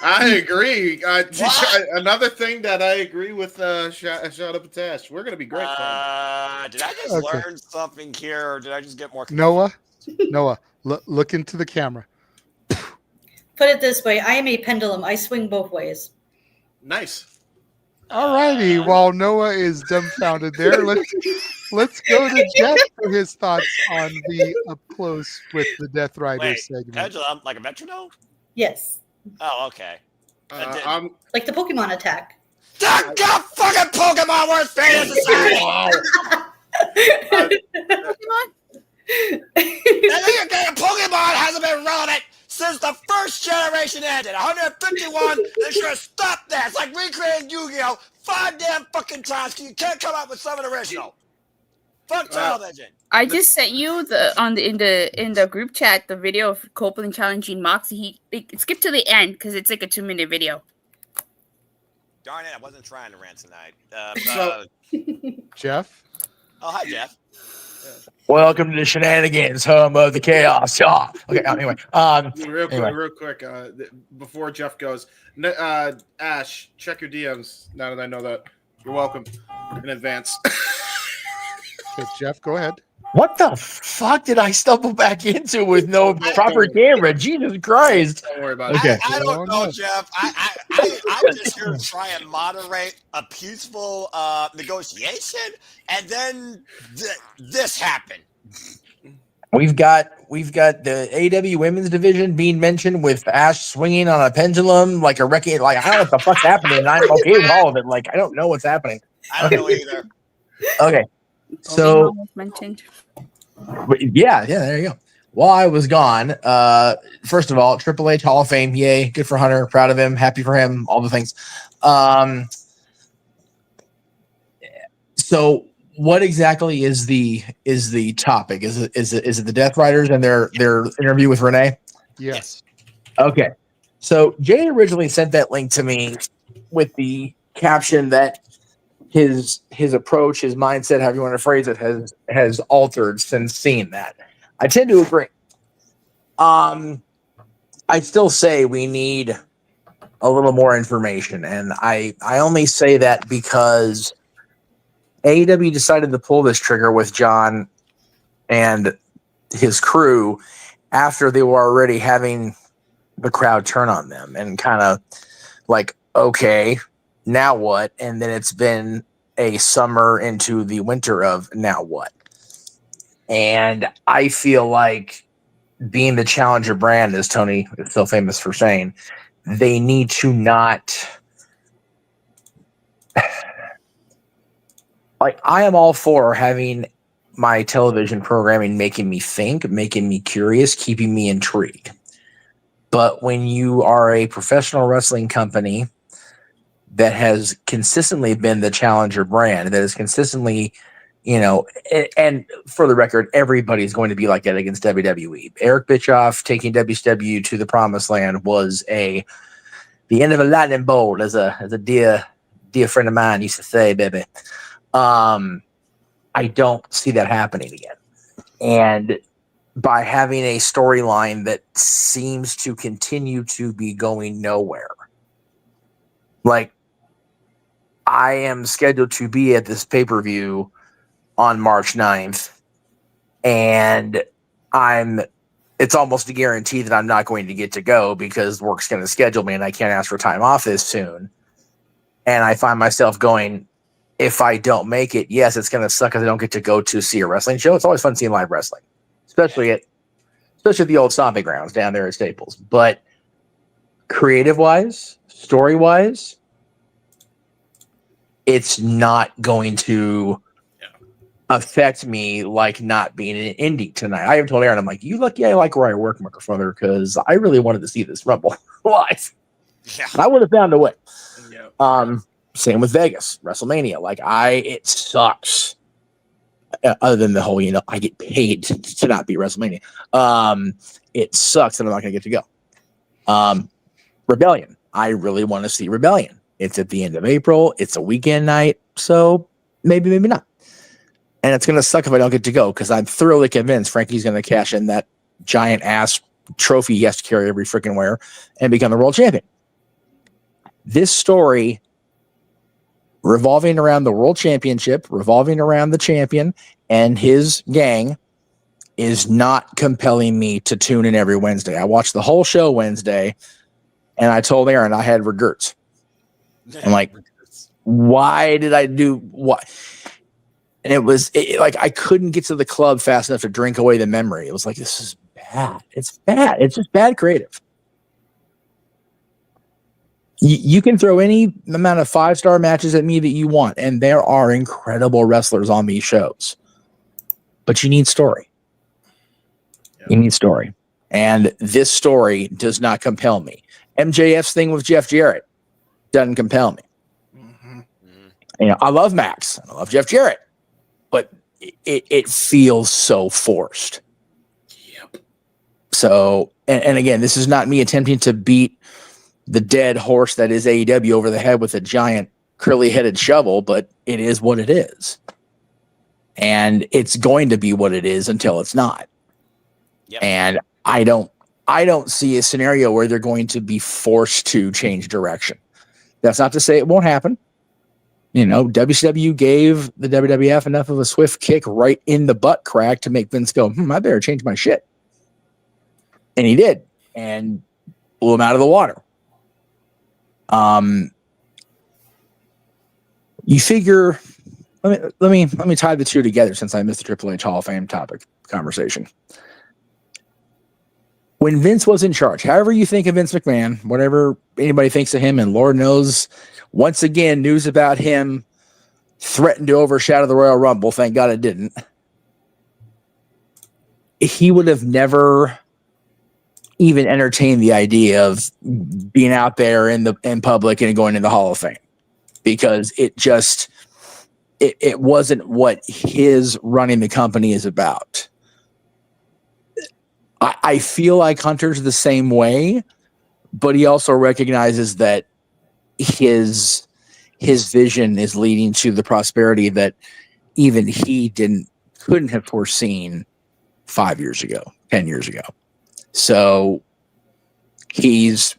I agree. Another thing that I agree with Shada Patash. We're going to be great. Did I just learn something here, or did I just get more? Noah, look into the camera. Put it this way. I am a pendulum. I swing both ways. Nice. Alrighty. While Noah is dumbfounded there, let's go to Jeff for his thoughts on the up close with the Death Rider segment. Pendulum, like a metronome? Yes. Oh, okay. Like the Pokemon attack. Got fucking Pokemon worth famous society. Pokemon hasn't been relevant since the first generation ended. 151, they should have stopped that. It's like recreating Yu-Gi-Oh! 5 damn fucking times because you can't come up with something original. Fuck television. I just sent you in the group chat the video of Copeland challenging Moxie. He skip to the end because it's like a 2-minute video. Darn it, I wasn't trying to rant tonight. Jeff? Oh, hi, Jeff. Welcome to the Shenanigans, home of the chaos. Oh, okay, anyway. Real quick, before Jeff goes, Ash, check your DMs now that I know that. You're welcome in advance. Okay, Jeff, go ahead. What the fuck did I stumble back into with no proper camera? Jesus Christ. Don't worry about Okay. it. I don't know, Jeff. I'm just here to try and moderate a peaceful negotiation, and then this happened. We've got the AW women's division being mentioned with Ash swinging on a pendulum like a wrecking. Like, I don't know what the fuck's happening, and I'm okay with all of it. Like, I don't know what's happening. I don't know either. Okay. So mentioned. yeah, there you go. While I was gone, first of all, Triple H Hall of Fame, yay! Good for Hunter, proud of him, happy for him, all the things. So, what exactly is the topic? Is it the Death Riders and their interview with Renee? Yes. Okay. So Jay originally sent that link to me with the caption that his approach, his mindset, however you want to phrase it, has altered since seeing that. I tend to agree. I still say we need a little more information, and I only say that because AEW decided to pull this trigger with John and his crew after they were already having the crowd turn on them and kind of like, okay, now what? And then it's been a summer into the winter of now what? And I feel like being the challenger brand, as Tony is so famous for saying, they need to not... Like, I am all for having my television programming making me think, making me curious, keeping me intrigued. But when you are a professional wrestling company that has consistently been the challenger brand, that is consistently, and for the record, everybody's going to be like that against WWE. Eric Bischoff taking WCW to the promised land was the end of a lightning bolt, as a dear friend of mine used to say, baby. I don't see that happening again. And by having a storyline that seems to continue to be going nowhere, like, I am scheduled to be at this pay-per-view on March 9th, and it's almost a guarantee that I'm not going to get to go because work's going to schedule me and I can't ask for time off this soon. And I find myself going, if I don't make it, yes, it's going to suck because I don't get to go to see a wrestling show. It's always fun seeing live wrestling, especially at the old stomping grounds down there at Staples. But creative-wise, story-wise, it's not going to affect me like not being in Indy tonight. I have told Aaron, I'm like, you lucky I like where I work, motherfucker, because I really wanted to see this Rumble live. Yeah. And I would have found a way. Yeah. Same with Vegas, WrestleMania. Like, it sucks. Other than the whole, I get paid to not be WrestleMania. It sucks that I'm not going to get to go. Rebellion. I really want to see Rebellion. It's at the end of April. It's a weekend night. So maybe not. And it's going to suck if I don't get to go because I'm thoroughly convinced Frankie's going to cash in that giant ass trophy he has to carry every freaking where and become the world champion. This story revolving around the world championship, revolving around the champion and his gang is not compelling me to tune in every Wednesday. I watched the whole show Wednesday and I told Aaron I had regrets. I'm like, why did I do what? And it was like I couldn't get to the club fast enough to drink away the memory. It was like, this is bad. It's bad. It's just bad creative. You can throw any amount of 5-star matches at me that you want, and there are incredible wrestlers on these shows. But you need story. Yeah. You need story. And this story does not compel me. MJF's thing with Jeff Jarrett doesn't compel me. You know, I love Max. I love Jeff Jarrett. But it feels so forced. Yep. So, and again, this is not me attempting to beat the dead horse that is AEW over the head with a giant curly-headed shovel, but it is what it is. And it's going to be what it is until it's not. Yep. And I don't see a scenario where they're going to be forced to change direction. That's not to say it won't happen. You know, WCW gave the WWF enough of a swift kick right in the butt crack to make Vince go, I better change my shit. And he did, and blew him out of the water. You figure, let me tie the two together since I missed the Triple H Hall of Fame topic conversation. When Vince was in charge, however you think of Vince McMahon, whatever anybody thinks of him, and Lord knows, once again, news about him threatened to overshadow the Royal Rumble. Thank God it didn't. He would have never even entertained the idea of being out there in public and going in the Hall of Fame, because it wasn't what his running the company is about. I feel like Hunter's the same way, but he also recognizes that his vision is leading to the prosperity that even he couldn't have foreseen 5 years ago, 10 years ago. So he's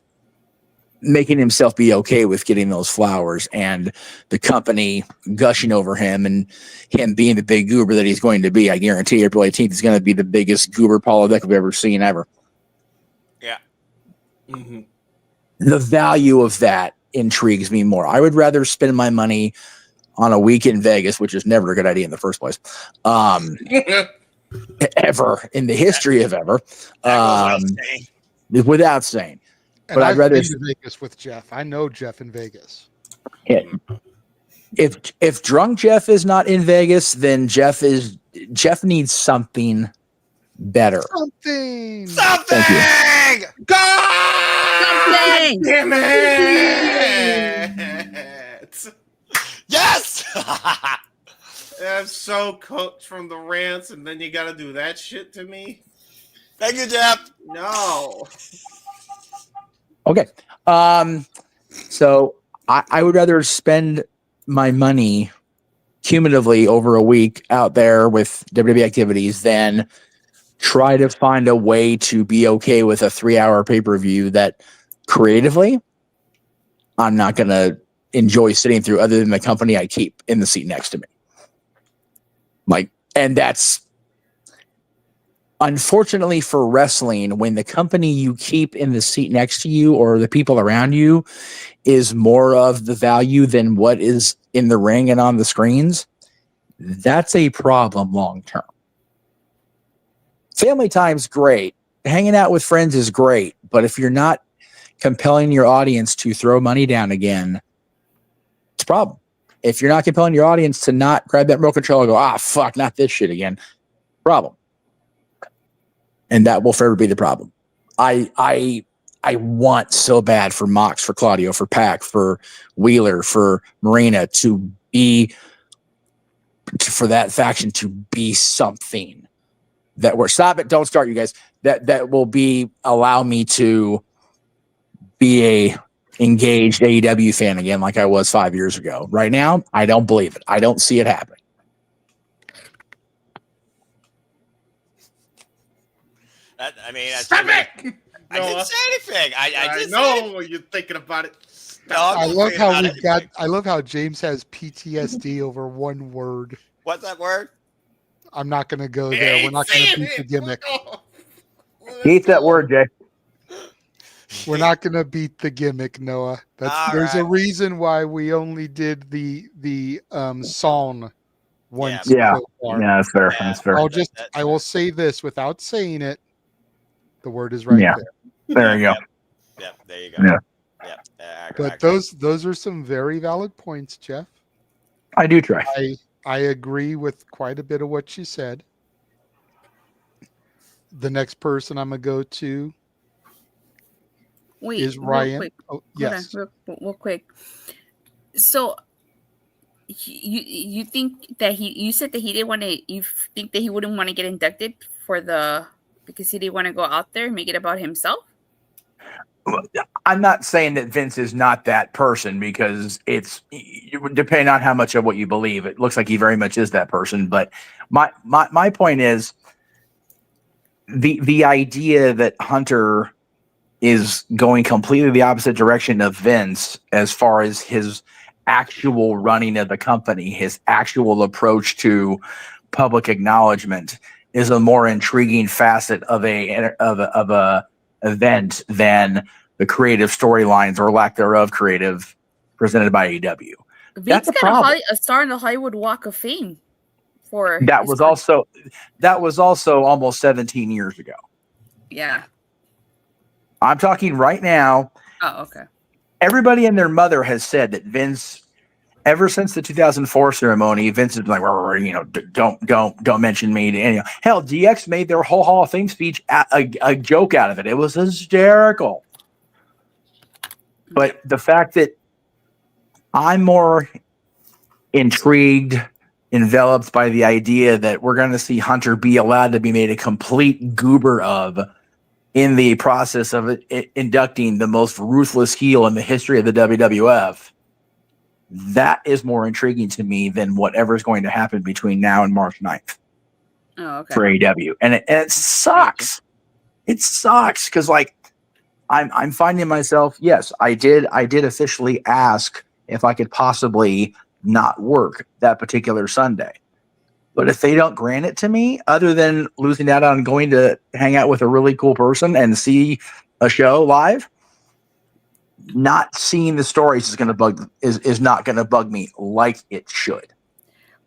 making himself be okay with getting those flowers and the company gushing over him and him being the big goober that he's going to be. I guarantee April 18th is going to be the biggest goober Paul Levesque we've ever seen ever. Yeah. Mm-hmm. The value of that intrigues me more. I would rather spend my money on a week in Vegas, which is never a good idea in the first place. Ever in the history of ever. Without saying. And But I'd I've rather been to Vegas with Jeff. I know Jeff in Vegas. If drunk Jeff is not in Vegas, then Jeff needs something better. Something. Thank you. God damn it! Yes! I'm so cooked from the rants, and then you got to do that shit to me. Thank you, Jeff. No. Okay. So I would rather spend my money cumulatively over a week out there with WWE activities than try to find a way to be okay with a 3-hour pay-per-view that creatively I'm not going to enjoy sitting through, other than the company I keep in the seat next to me. And that's unfortunately for wrestling, when the company you keep in the seat next to you or the people around you is more of the value than what is in the ring and on the screens, that's a problem long term. Family time's great. Hanging out with friends is great. But if you're not compelling your audience to throw money down again, it's a problem. If you're not compelling your audience to not grab that remote control and go, fuck, not this shit again, problem. And that will forever be the problem. I want so bad for Mox, for Claudio, for Pac, for Wheeler, for Marina for that faction to be something that we're stop it. Don't start, you guys. That will allow me to be a engaged AEW fan again, like I was 5 years ago. Right now, I don't believe it. I don't see it happening. Stop it! I didn't say anything. I didn't know you're thinking about it. I love how James has PTSD over one word. What's that word? I'm not going to go there. We're not going to beat the gimmick. Eat that word, Jay. We're not going to beat the gimmick, Noah. There's a reason why we only did the song once. Yeah, so far. yeah, that's fair. That's fair. I will say this without saying it. The word is right there. There you go. Yeah, there you go. Yeah. But those are some very valid points, Jeff. I do try. I agree with quite a bit of what you said. The next person I'm gonna go to Wait, is real Ryan. quick. Oh, Hold on, yes. real quick. So you think that you said that he didn't want to, you think that he wouldn't want to get inducted because he didn't want to go out there and make it about himself? I'm not saying that Vince is not that person, because it would depend on how much of what you believe. It looks like he very much is that person. But my point is the idea that Hunter is going completely the opposite direction of Vince as far as his actual running of the company, his actual approach to public acknowledgement, is a more intriguing facet of a event than the creative storylines or lack thereof creative presented by AEW. Vince That's a got problem. a star in the Hollywood Walk of Fame for That his was also almost 17 years ago. Yeah. I'm talking right now. Oh, okay. Everybody and their mother has said that Vince, ever since the 2004 ceremony, Vince has been like, don't mention me to any. Hell, DX made their whole Hall of Fame speech a joke out of it. It was hysterical. But the fact that I'm more intrigued, enveloped by the idea that we're going to see Hunter be allowed to be made a complete goober of in the process of inducting the most ruthless heel in the history of the WWF, that is more intriguing to me than whatever's going to happen between now and March 9th for AEW. And it sucks. It sucks because, like, I'm finding myself, yes, I did officially ask if I could possibly not work that particular Sunday. But if they don't grant it to me, other than losing out on going to hang out with a really cool person and see a show live, not seeing the stories is not going to bug me like it should.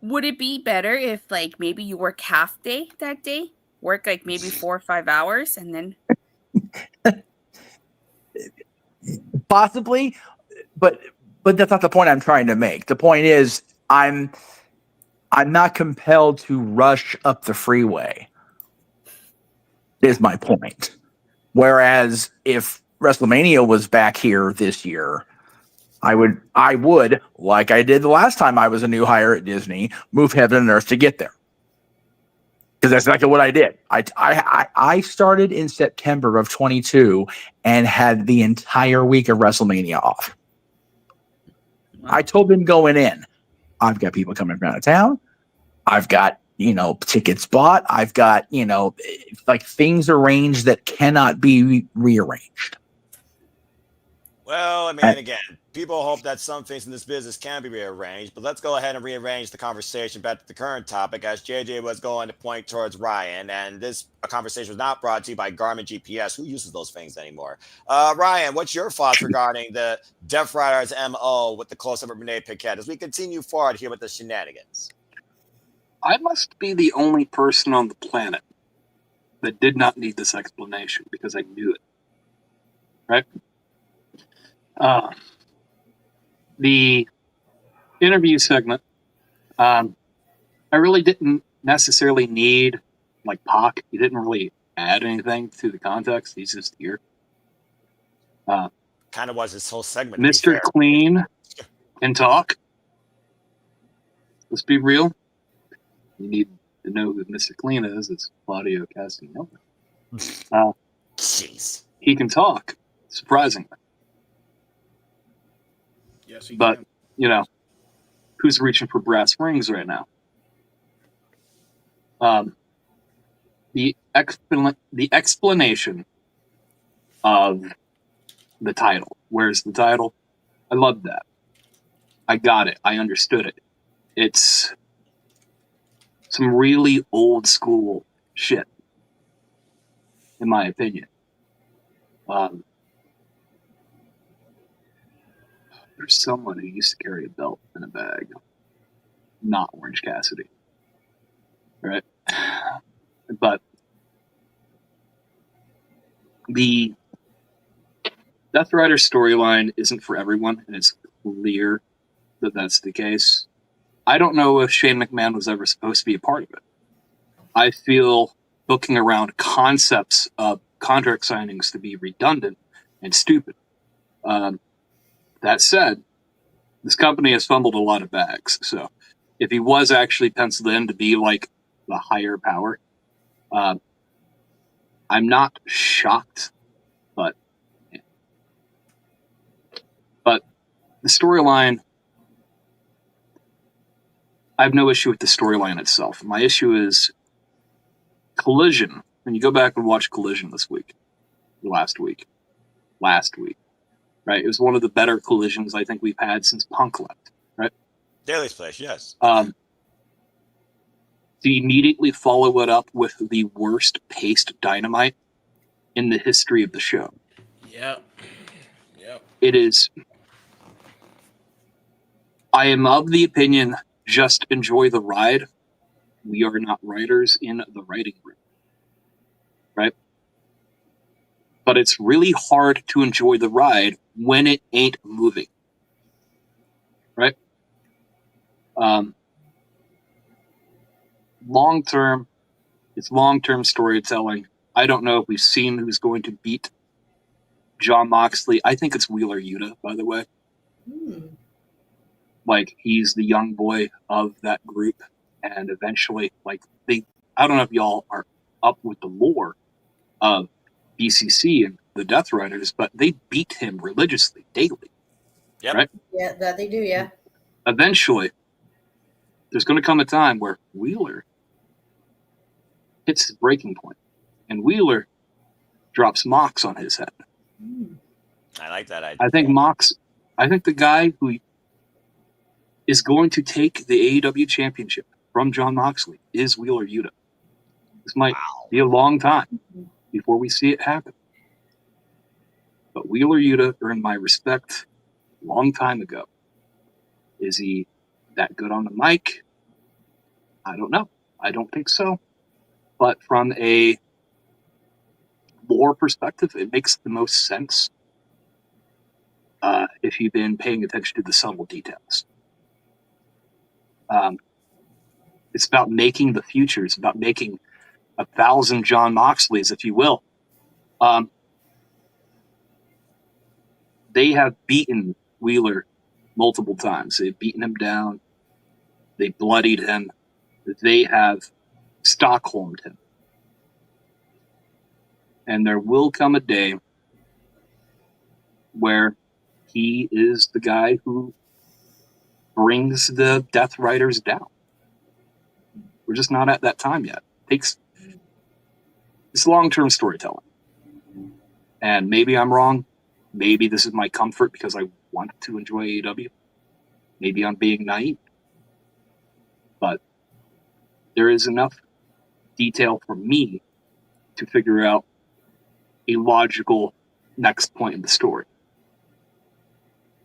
Would it be better if, like, maybe you work half day that day? Work like maybe 4 or 5 hours and then possibly, but that's not the point I'm trying to make. The point is I'm not compelled to rush up the freeway, is my point. Whereas if WrestleMania was back here this year, I would, like I did the last time I was a new hire at Disney, move heaven and earth to get there. Because that's exactly what I did. I started in September of 22 and had the entire week of WrestleMania off. I told them going in, I've got people coming from out of town. I've got, tickets bought. I've got, like things arranged that cannot be rearranged. Well, I mean, again, people hope that some things in this business can be rearranged, but let's go ahead and rearrange the conversation back to the current topic, as JJ was going to point towards Ryan, and this conversation was not brought to you by Garmin GPS. Who uses those things anymore? Ryan, what's your thoughts regarding the Death Riders MO with the close-up of Renee Paquette as we continue forward here with the shenanigans? I must be the only person on the planet that did not need this explanation because I knew it. Right? The interview segment, I really didn't necessarily need, like, Pac. He didn't really add anything to the context. He's just here. Kind of was his whole segment. Mr. Clean can talk. Let's be real. You need to know who Mr. Clean is. It's Claudio Castagnoli. Jeez. He can talk, surprisingly. Yes, he But, can. Who's reaching for brass rings right now? The explanation of the title. Where's the title? I love that. I got it. I understood it. It's some really old school shit, in my opinion. There's someone who used to carry a belt in a bag. Not Orange Cassidy. Right? But the Death Rider storyline isn't for everyone, and it's clear that that's the case. I don't know if Shane McMahon was ever supposed to be a part of it. I feel booking around concepts of contract signings to be redundant and stupid. That said, this company has fumbled a lot of bags. So if he was actually penciled in to be like the higher power, I'm not shocked, but the storyline, I have no issue with the storyline itself. My issue is Collision. When you go back and watch Collision last week, right? It was one of the better collisions I think we've had since Punk left, right? Daly's Place, yes. To immediately follow it up with the worst paced Dynamite in the history of the show. Yep. It is. I am of the opinion, just enjoy the ride. We are not writers in the writing room, right? But it's really hard to enjoy the ride when it ain't moving, right? Long-term, it's long-term storytelling. I don't know if we've seen who's going to beat Jon Moxley. I think it's Wheeler Yuta, by the way. Like, he's the young boy of that group, and eventually, like, I don't know if y'all are up with the lore of BCC and the Death Riders, but they beat him religiously, daily. Yep. Right? Yeah, that they do, yeah. Eventually, there's going to come a time where Wheeler hits his breaking point, and Wheeler drops Mox on his head. I like that idea. I think the guy who is going to take the AEW championship from Jon Moxley is Wheeler Yuta. This might be a long time before we see it happen. But Wheeler Yuta earned my respect a long time ago. Is he that good on the mic? I don't know. I don't think so. But from a lore perspective, it makes the most sense if you've been paying attention to the subtle details. It's about making the future. It's about making 1,000 Jon Moxleys, if you will. They have beaten Wheeler multiple times. They've beaten him down. They bloodied him. They have Stockholmed him. And there will come a day where he is the guy who brings the Death Riders down. We're just not at that time yet. It's long-term storytelling. And maybe I'm wrong. Maybe this is my comfort because I want to enjoy AEW. Maybe I'm being naive. But there is enough detail for me to figure out a logical next point in the story.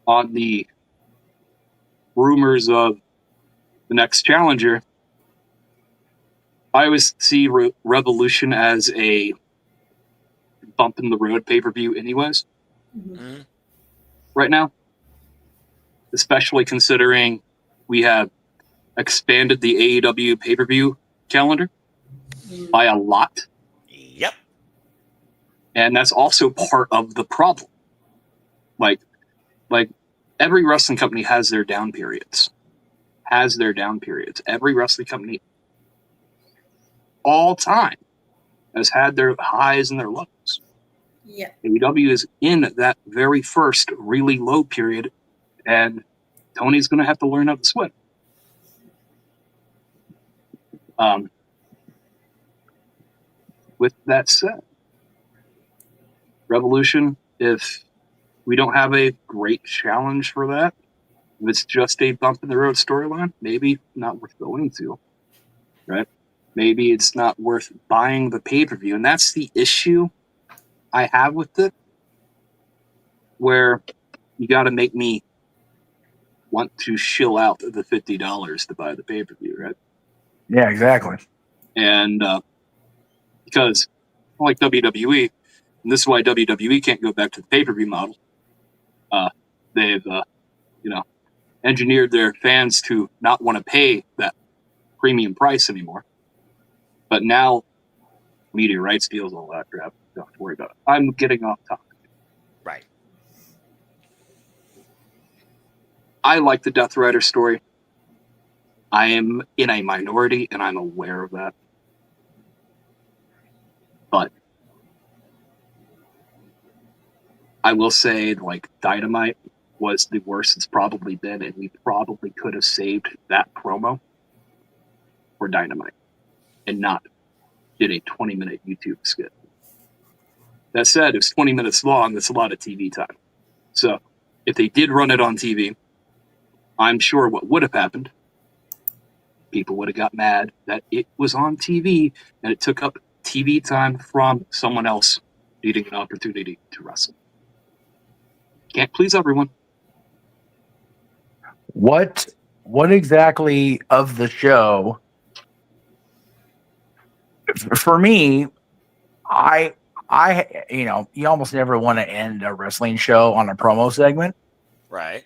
On the rumors of the next challenger, I always see Revolution as a bump in the road pay-per-view anyways. Right now. Especially considering we have expanded the AEW pay-per-view calendar by a lot. Yep. And that's also part of the problem. Like every wrestling company has their down periods. Every wrestling company all time has had their highs and their lows. Yeah. AEW is in that very first really low period, and Tony's going to have to learn how to swim. With that said, Revolution, if we don't have a great challenge for that, if it's just a bump in the road storyline, maybe not worth going to, right? Maybe it's not worth buying the pay-per-view. And that's the issue I have with it, where you got to make me want to shill out the $50 to buy the pay-per-view, right? Yeah, exactly. And because, like WWE, and this is why WWE can't go back to the pay-per-view model, they've, engineered their fans to not want to pay that premium price anymore. But now media rights deals, all that crap. Don't have to worry about it. I'm getting off topic. Right. I like the Death Rider story. I am in a minority, and I'm aware of that. But I will say, like, Dynamite was the worst it's probably been, and we probably could have saved that promo for Dynamite and not did a 20-minute YouTube skit. That said, it's 20 minutes long. That's a lot of TV time. So if they did run it on TV, I'm sure what would have happened, people would have got mad that it was on TV and it took up TV time from someone else needing an opportunity to wrestle. Can't please everyone. What exactly of the show? For me, I you almost never want to end a wrestling show on a promo segment. Right.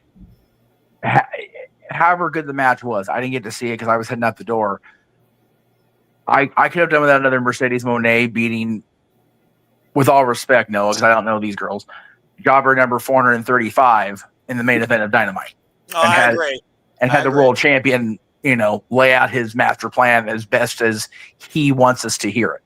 However good the match was, I didn't get to see it because I was heading out the door. I could have done without another Mercedes Moné beating, with all respect, Noah, because I don't know these girls, jobber number 435 in the main event of Dynamite. Oh, I agree. And had the world champion, lay out his master plan as best as he wants us to hear it.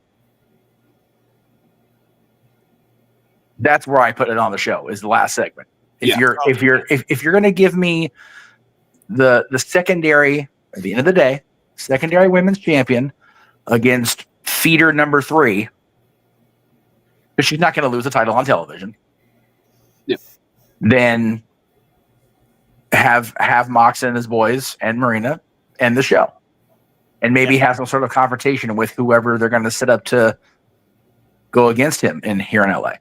That's where I put it on the show, is the last segment. If you're going to give me the secondary, at the end of the day, secondary women's champion against feeder number 3, because she's not going to lose the title on television. Yeah. Then have Mox and his boys and Marina end the show, and maybe have some sort of confrontation with whoever they're going to set up to go against him here in LA.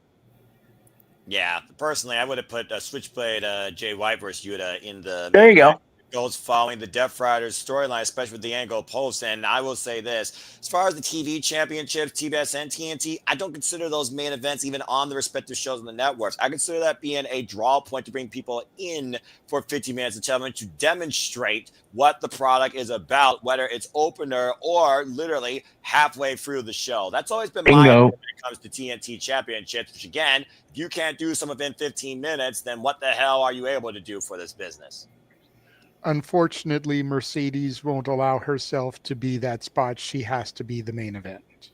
Yeah, personally, I would have put Switchblade Jay White versus Yuta in the. There you go. Goals following the Death Riders storyline, especially with the Angle post. And I will say this: as far as the TV championships, TBS and TNT, I don't consider those main events even on the respective shows on the networks. I consider that being a draw point to bring people in for 50 minutes of television to demonstrate what the product is about, whether it's opener or literally halfway through the show. That's always been my opinion when it comes to TNT championships, which again, if you can't do some within 15 minutes, then what the hell are you able to do for this business? Unfortunately, Mercedes won't allow herself to be that spot. She has to be the main event.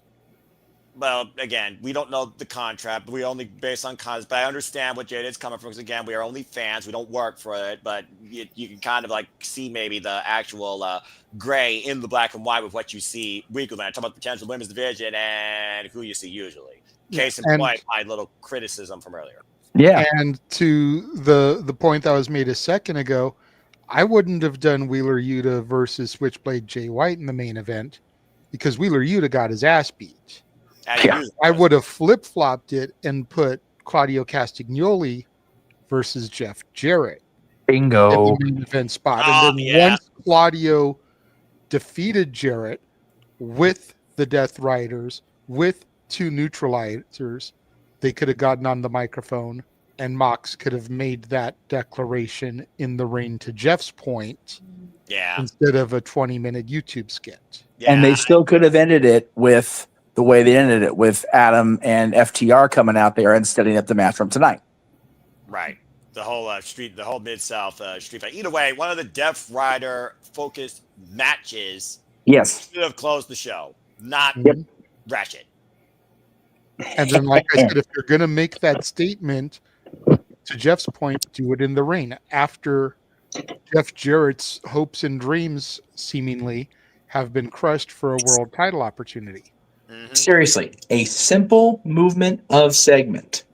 Well, again, we don't know the contract, but we only based on contracts. But I understand what Jada is coming from, because again, we are only fans. We don't work for it, but you can kind of like see maybe the actual gray in the black and white with what you see weekly. Talk about the potential women's division and who you see usually. Case in point, my little criticism from earlier. Yeah. And to the point that was made a second ago, I wouldn't have done Wheeler Yuta versus Switchblade Jay White in the main event, because Wheeler Yuta got his ass beat. Yeah. I would have flip-flopped it and put Claudio Castagnoli versus Jeff Jarrett. Bingo. At the main event spot. And then once Claudio defeated Jarrett with the Death Riders, with 2 neutralizers, they could have gotten on the microphone and Mox could have made that declaration in the ring, to Jeff's point, instead of a 20-minute YouTube skit. Yeah. And they still could have ended it with the way they ended it, with Adam and FTR coming out there and setting up the match from tonight. Right. The whole the whole Mid-South street fight. Either way, one of the Death Rider focused matches should have closed the show, not Ratchet. And then, like I said, if you're going to make that statement, to Jeff's point, do it in the ring. After Jeff Jarrett's hopes and dreams seemingly have been crushed for a world title opportunity. Seriously, a simple movement of segment.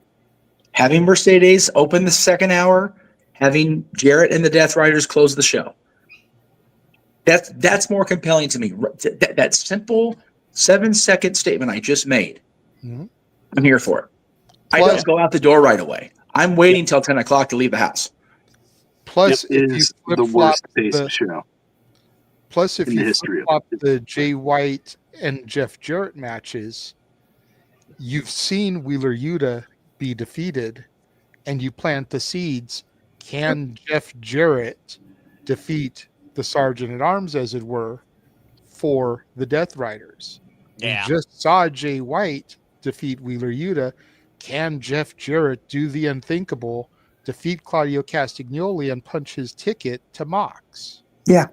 Having Mercedes open the second hour, having Jarrett and the Death Riders close the show. That's more compelling to me. That simple 7-second statement I just made. Mhm. I'm here for it. I don't go out the door right away. I'm waiting till 10 o'clock to leave the house. Plus, It is the worst paced show. Plus, if in the you history of flip-flop the Jay White and Jeff Jarrett matches, you've seen Wheeler Yuta be defeated, and you plant the seeds. Can Jeff Jarrett defeat the Sergeant at Arms, as it were, for the Death Riders? Yeah. We just saw Jay White defeat Wheeler Yuta. Can Jeff Jarrett do the unthinkable, defeat Claudio Castagnoli, and punch his ticket to Mox? Yeah.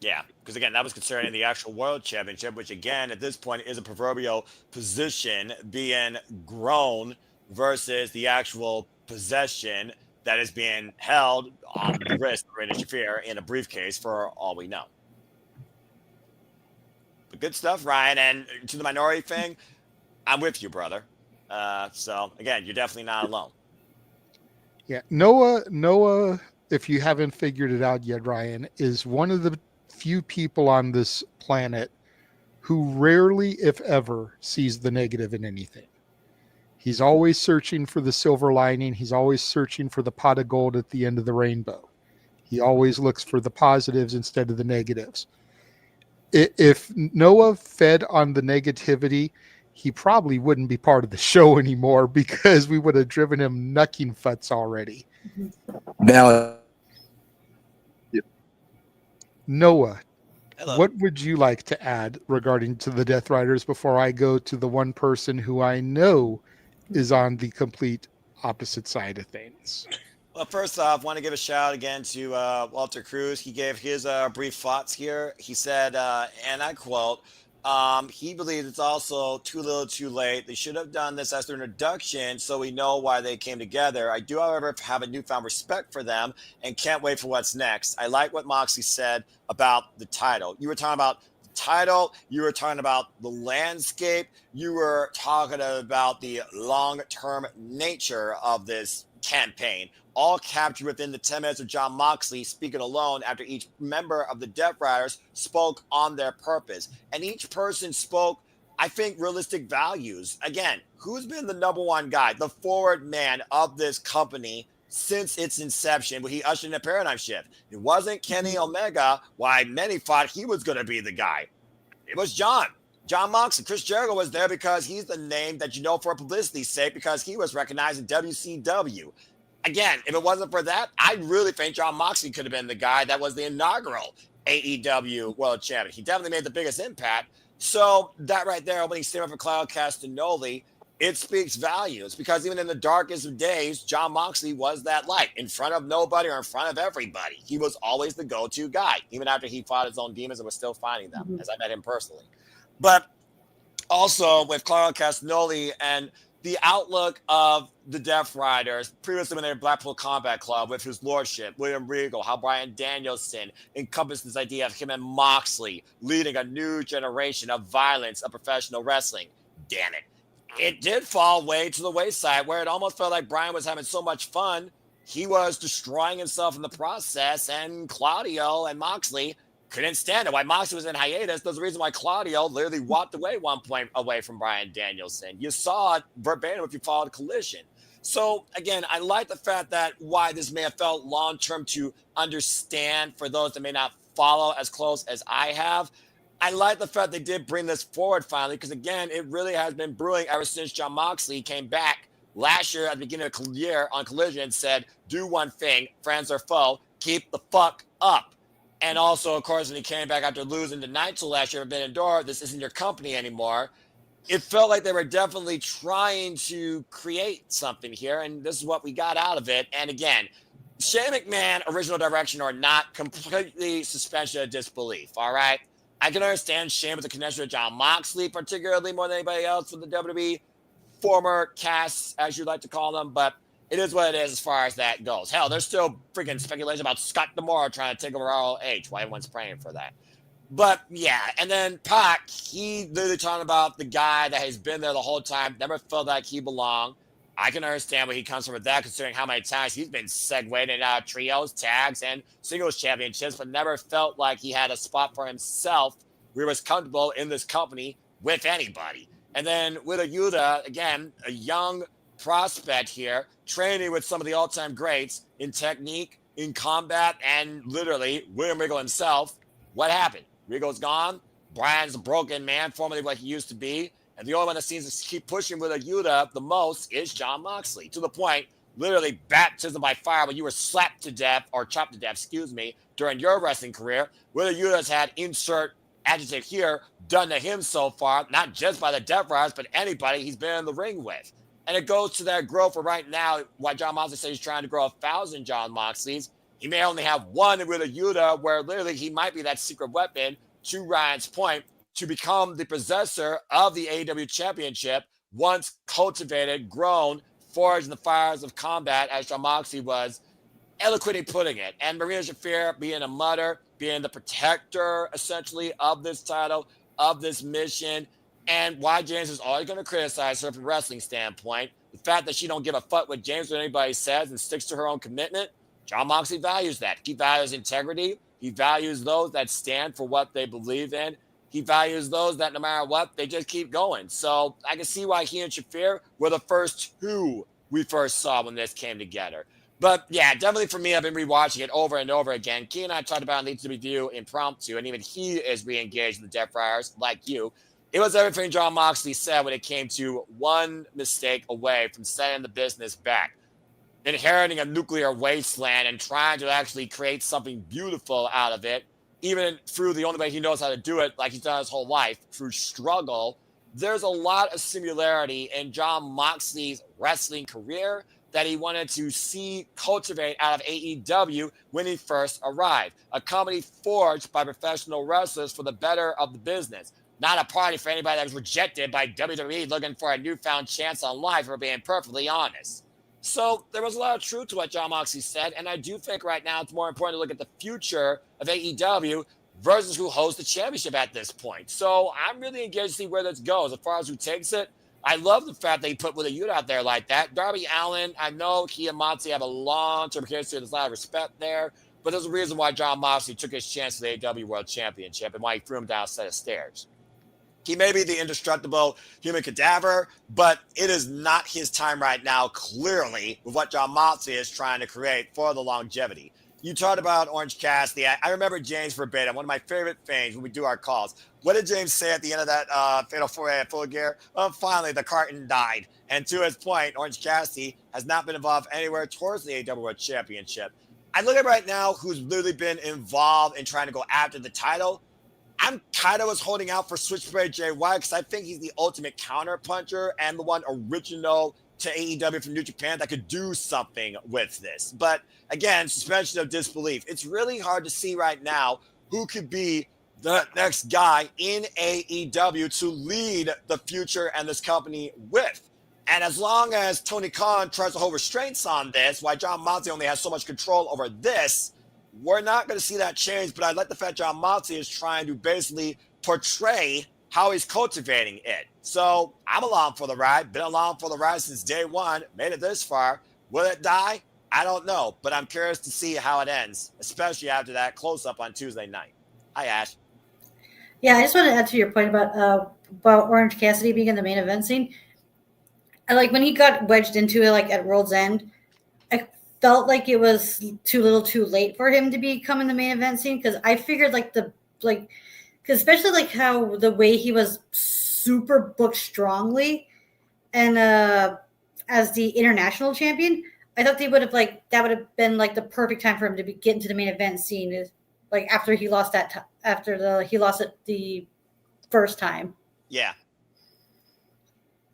Yeah, because again, that was concerning the actual world championship, which again, at this point, is a proverbial position being grown versus the actual possession that is being held on the wrist of Rey Shafir in a briefcase for all we know. But good stuff, Ryan. And to the minority thing, I'm with you, brother. So again, you're definitely not alone. Yeah, Noah, if you haven't figured it out yet, Ryan, is one of the few people on this planet who rarely, if ever, sees the negative in anything. He's always searching for the silver lining. He's always searching for the pot of gold at the end of the rainbow. He always looks for the positives instead of the negatives. If Noah fed on the negativity, he probably wouldn't be part of the show anymore because we would have driven him knucking futs already. Valid. Noah, Hello. what would you like to add regarding to the Death Riders before I go to the one person who I know is on the complete opposite side of things? Well, first off, want to give a shout again to Walter Cruz. He gave his brief thoughts here. He said, and I quote, he believes it's also too little too late. They should have done this as their introduction so we know why they came together. I do, however, have a newfound respect for them and can't wait for what's next. I like what Moxie said about the title. You were talking about the title. You were talking about the landscape. You were talking about the long-term nature of this campaign, all captured within the 10 minutes of Jon Moxley speaking alone after each member of the Death Riders spoke on their purpose. And each person spoke, I think, realistic values. Again, who's been the number one guy, the forward man of this company since its inception when he ushered in a paradigm shift? It wasn't Kenny Omega, why many thought he was going to be the guy. It was Jon Moxley. Chris Jericho was there because he's the name that you know for publicity's sake because he was recognized in WCW. Again, if it wasn't for that, I really think Jon Moxley could have been the guy that was the inaugural AEW World Champion. He definitely made the biggest impact. So that right there, opening statement for Claudio Castagnoli, it speaks volumes because even in the darkest of days, Jon Moxley was that light in front of nobody or in front of everybody. He was always the go-to guy, even after he fought his own demons and was still fighting them, as I met him personally. But also with Claudio Castagnoli and the outlook of the Death Riders, previously when they were Blackpool Combat Club with his lordship, William Regal, how Bryan Danielson encompassed this idea of him and Moxley leading a new generation of violence of professional wrestling. Damn it. It did fall way to the wayside where it almost felt like Bryan was having so much fun, he was destroying himself in the process, and Claudio and Moxley couldn't stand it. Why Moxley was in hiatus, there's a reason why Claudio literally walked away one point away from Bryan Danielson. You saw it verbatim if you followed Collision. So, again, I like the fact that why this may have felt long-term to understand for those that may not follow as close as I have. I like the fact they did bring this forward finally because, again, it really has been brewing ever since Jon Moxley came back last year at the beginning of the year on Collision and said, do one thing, friends or foe, keep the fuck up. And also, of course, when he came back after losing to Naito last year, Forbidden Door, this isn't your company anymore. It felt like they were definitely trying to create something here, and this is what we got out of it. And again, Shane McMahon, original direction or not, completely suspension of disbelief, all right? I can understand Shane with the connection with Jon Moxley, particularly more than anybody else with the WWE former casts, as you'd like to call them, but it is what it is as far as that goes. Hell, there's still freaking speculation about Scott D'Amore trying to take over ROH. Why everyone's praying for that. But, yeah, and then Pac, he literally talking about the guy that has been there the whole time, never felt like he belonged. I can understand where he comes from with that, considering how many times he's been segued in and out of trios, tags, and singles championships, but never felt like he had a spot for himself where he was comfortable in this company with anybody. And then with Yuta, again, a young prospect here, training with some of the all-time greats in technique, in combat, and literally William Regal himself. What happened? Regal's gone. Bryan's a broken man, formerly what he used to be. And the only one that seems to keep pushing with Yuta the most is Jon Moxley, to the point, literally baptism by fire, when you were slapped to death, or chopped to death, during your wrestling career. Willa Yuta's had insert adjective here, done to him so far, not just by the Death Riders, but anybody he's been in the ring with. And it goes to that growth for right now, why Jon Moxley says he's trying to grow 1,000 Jon Moxleys. He may only have one with a Yuta, where literally he might be that secret weapon, to Ryan's point, to become the possessor of the AEW Championship once cultivated, grown, forged in the fires of combat, as Jon Moxley was eloquently putting it. And Marina Shafir being a mother, being the protector, essentially, of this title, of this mission. And why James is always going to criticize her from a wrestling standpoint. The fact that she don't give a fuck what James or anybody says and sticks to her own commitment. Jon Moxley values that. He values integrity. He values those that stand for what they believe in. He values those that no matter what, they just keep going. So I can see why he and Shafir were the first two we first saw when this came together. But yeah, definitely for me, I've been rewatching it over and over again. Key and I talked about it in the review impromptu, and even he is re-engaged in the Death Riders, like you. It was everything Jon Moxley said when it came to one mistake away from setting the business back, inheriting a nuclear wasteland and trying to actually create something beautiful out of it, even through the only way he knows how to do it, like he's done his whole life, through struggle. There's a lot of similarity in Jon Moxley's wrestling career that he wanted to see cultivate out of AEW when he first arrived. A company forged by professional wrestlers for the better of the business. Not a party for anybody that was rejected by WWE looking for a newfound chance on life, for being perfectly honest. So there was a lot of truth to what Jon Moxley said, and I do think right now it's more important to look at the future of AEW versus who holds the championship at this point. So I'm really engaged to see where this goes. As far as who takes it, I love the fact that he put Willa Yuta out there like that. Darby Allin, I know he and Moxley have a long-term history. There's a lot of respect there, but there's a reason why Jon Moxley took his chance to the AEW World Championship and why he threw him down a set of stairs. He may be the indestructible human cadaver, but it is not his time right now, clearly, with what Jon Moxley is trying to create for the longevity. You talked about Orange Cassidy. I remember James verbatim, one of my favorite things when we do our calls. What did James say at the end of that Fatal 4A at Full Gear? Finally, the carton died. And to his point, Orange Cassidy has not been involved anywhere towards the AEW World Championship. I look at right now who's literally been involved in trying to go after the title. I'm kind of was holding out for Switchblade Jay White because I think he's the ultimate counter puncher and the one original to AEW from New Japan that could do something with this. But again, suspension of disbelief. It's really hard to see right now who could be the next guy in AEW to lead the future and this company with. And as long as Tony Khan tries to hold restraints on this, why Jon Moxley only has so much control over this, we're not going to see that change. But I like the fact Jon Moxley is trying to basically portray how he's cultivating it. So I'm along for the ride. Been along for the ride since day one. Made it this far. Will it die? I don't know. But I'm curious to see how it ends, especially after that close-up on Tuesday night. Hi, Ash. Yeah, I just want to add to your point about Orange Cassidy being in the main event scene. I like when he got wedged into it, like at World's End, I felt like it was too little too late for him to become in the main event scene, because I figured because especially like how the way he was super booked strongly and as the international champion, I thought that would have been like the perfect time for him to get into the main event scene, is like after he lost he lost it the first time. Yeah.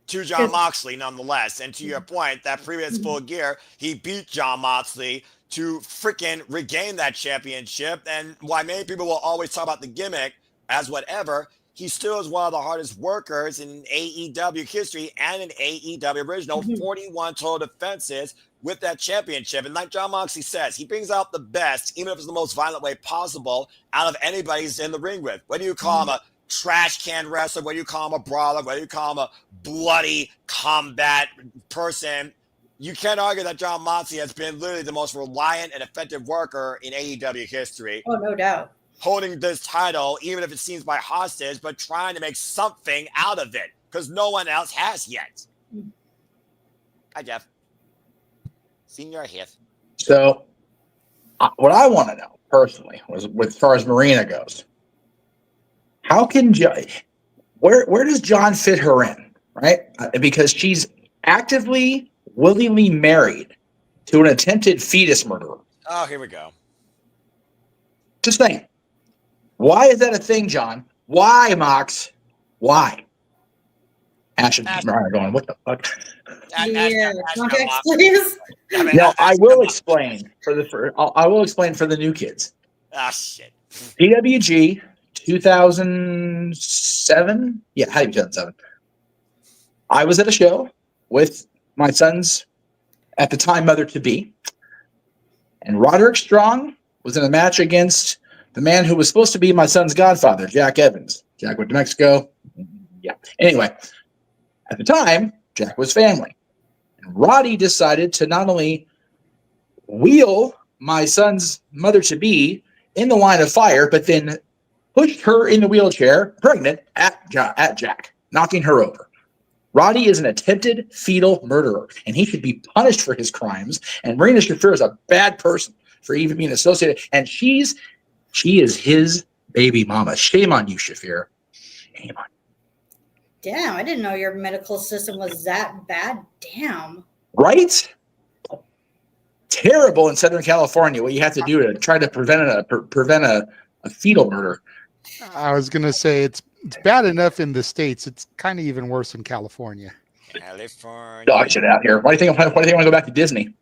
To Jon Moxley, nonetheless. And to your point, that previous Full Gear, he beat Jon Moxley to freaking regain that championship. And why many people will always talk about the gimmick as whatever, he still is one of the hardest workers in AEW history and in AEW original. 41 total defenses with that championship. And like Jon Moxley says, he brings out the best, even if it's the most violent way possible, out of anybody he's in the ring with. Whether you call him a trash can wrestler, whether you call him a brawler, whether you call him a bloody combat person, you can't argue that Jon Moxley has been literally the most reliant and effective worker in AEW history. Oh, no doubt. Holding this title, even if it seems by hostage, but trying to make something out of it, because no one else has yet. Hi, Jeff. Senior Heath. So, what I want to know personally was, as far as Marina goes, how can where does John fit her in, right? Because she's actively, willingly married to an attempted fetus murderer. Oh, here we go. Just saying. Why is that a thing, John? Why, Mox? Why? Ash and Mariah going, what the fuck? Context, please. Now, I will explain I will explain for the new kids. Ah, shit. PWG 2007. Yeah, had to be 2007. I was at a show with my son's, at the time, mother-to-be. And Roderick Strong was in a match against the man who was supposed to be my son's godfather, Jack Evans. Jack went to Mexico. Yeah. Anyway, at the time, Jack was family. And Roddy decided to not only wheel my son's mother-to-be in the line of fire, but then pushed her in the wheelchair, pregnant, at Jack, knocking her over. Roddy is an attempted fetal murderer, and he should be punished for his crimes. And Marina Shafir is a bad person for even being associated. And she is his baby mama. Shame on you, Shafir. Shame on you. Damn, I didn't know your medical system was that bad. Damn. Right? Terrible in Southern California. What you have to do to try to prevent a fetal murder. I was gonna say it's bad enough in the States. It's kind of even worse in California. California. Dog shit out here. Why do you think I want to go back to Disney?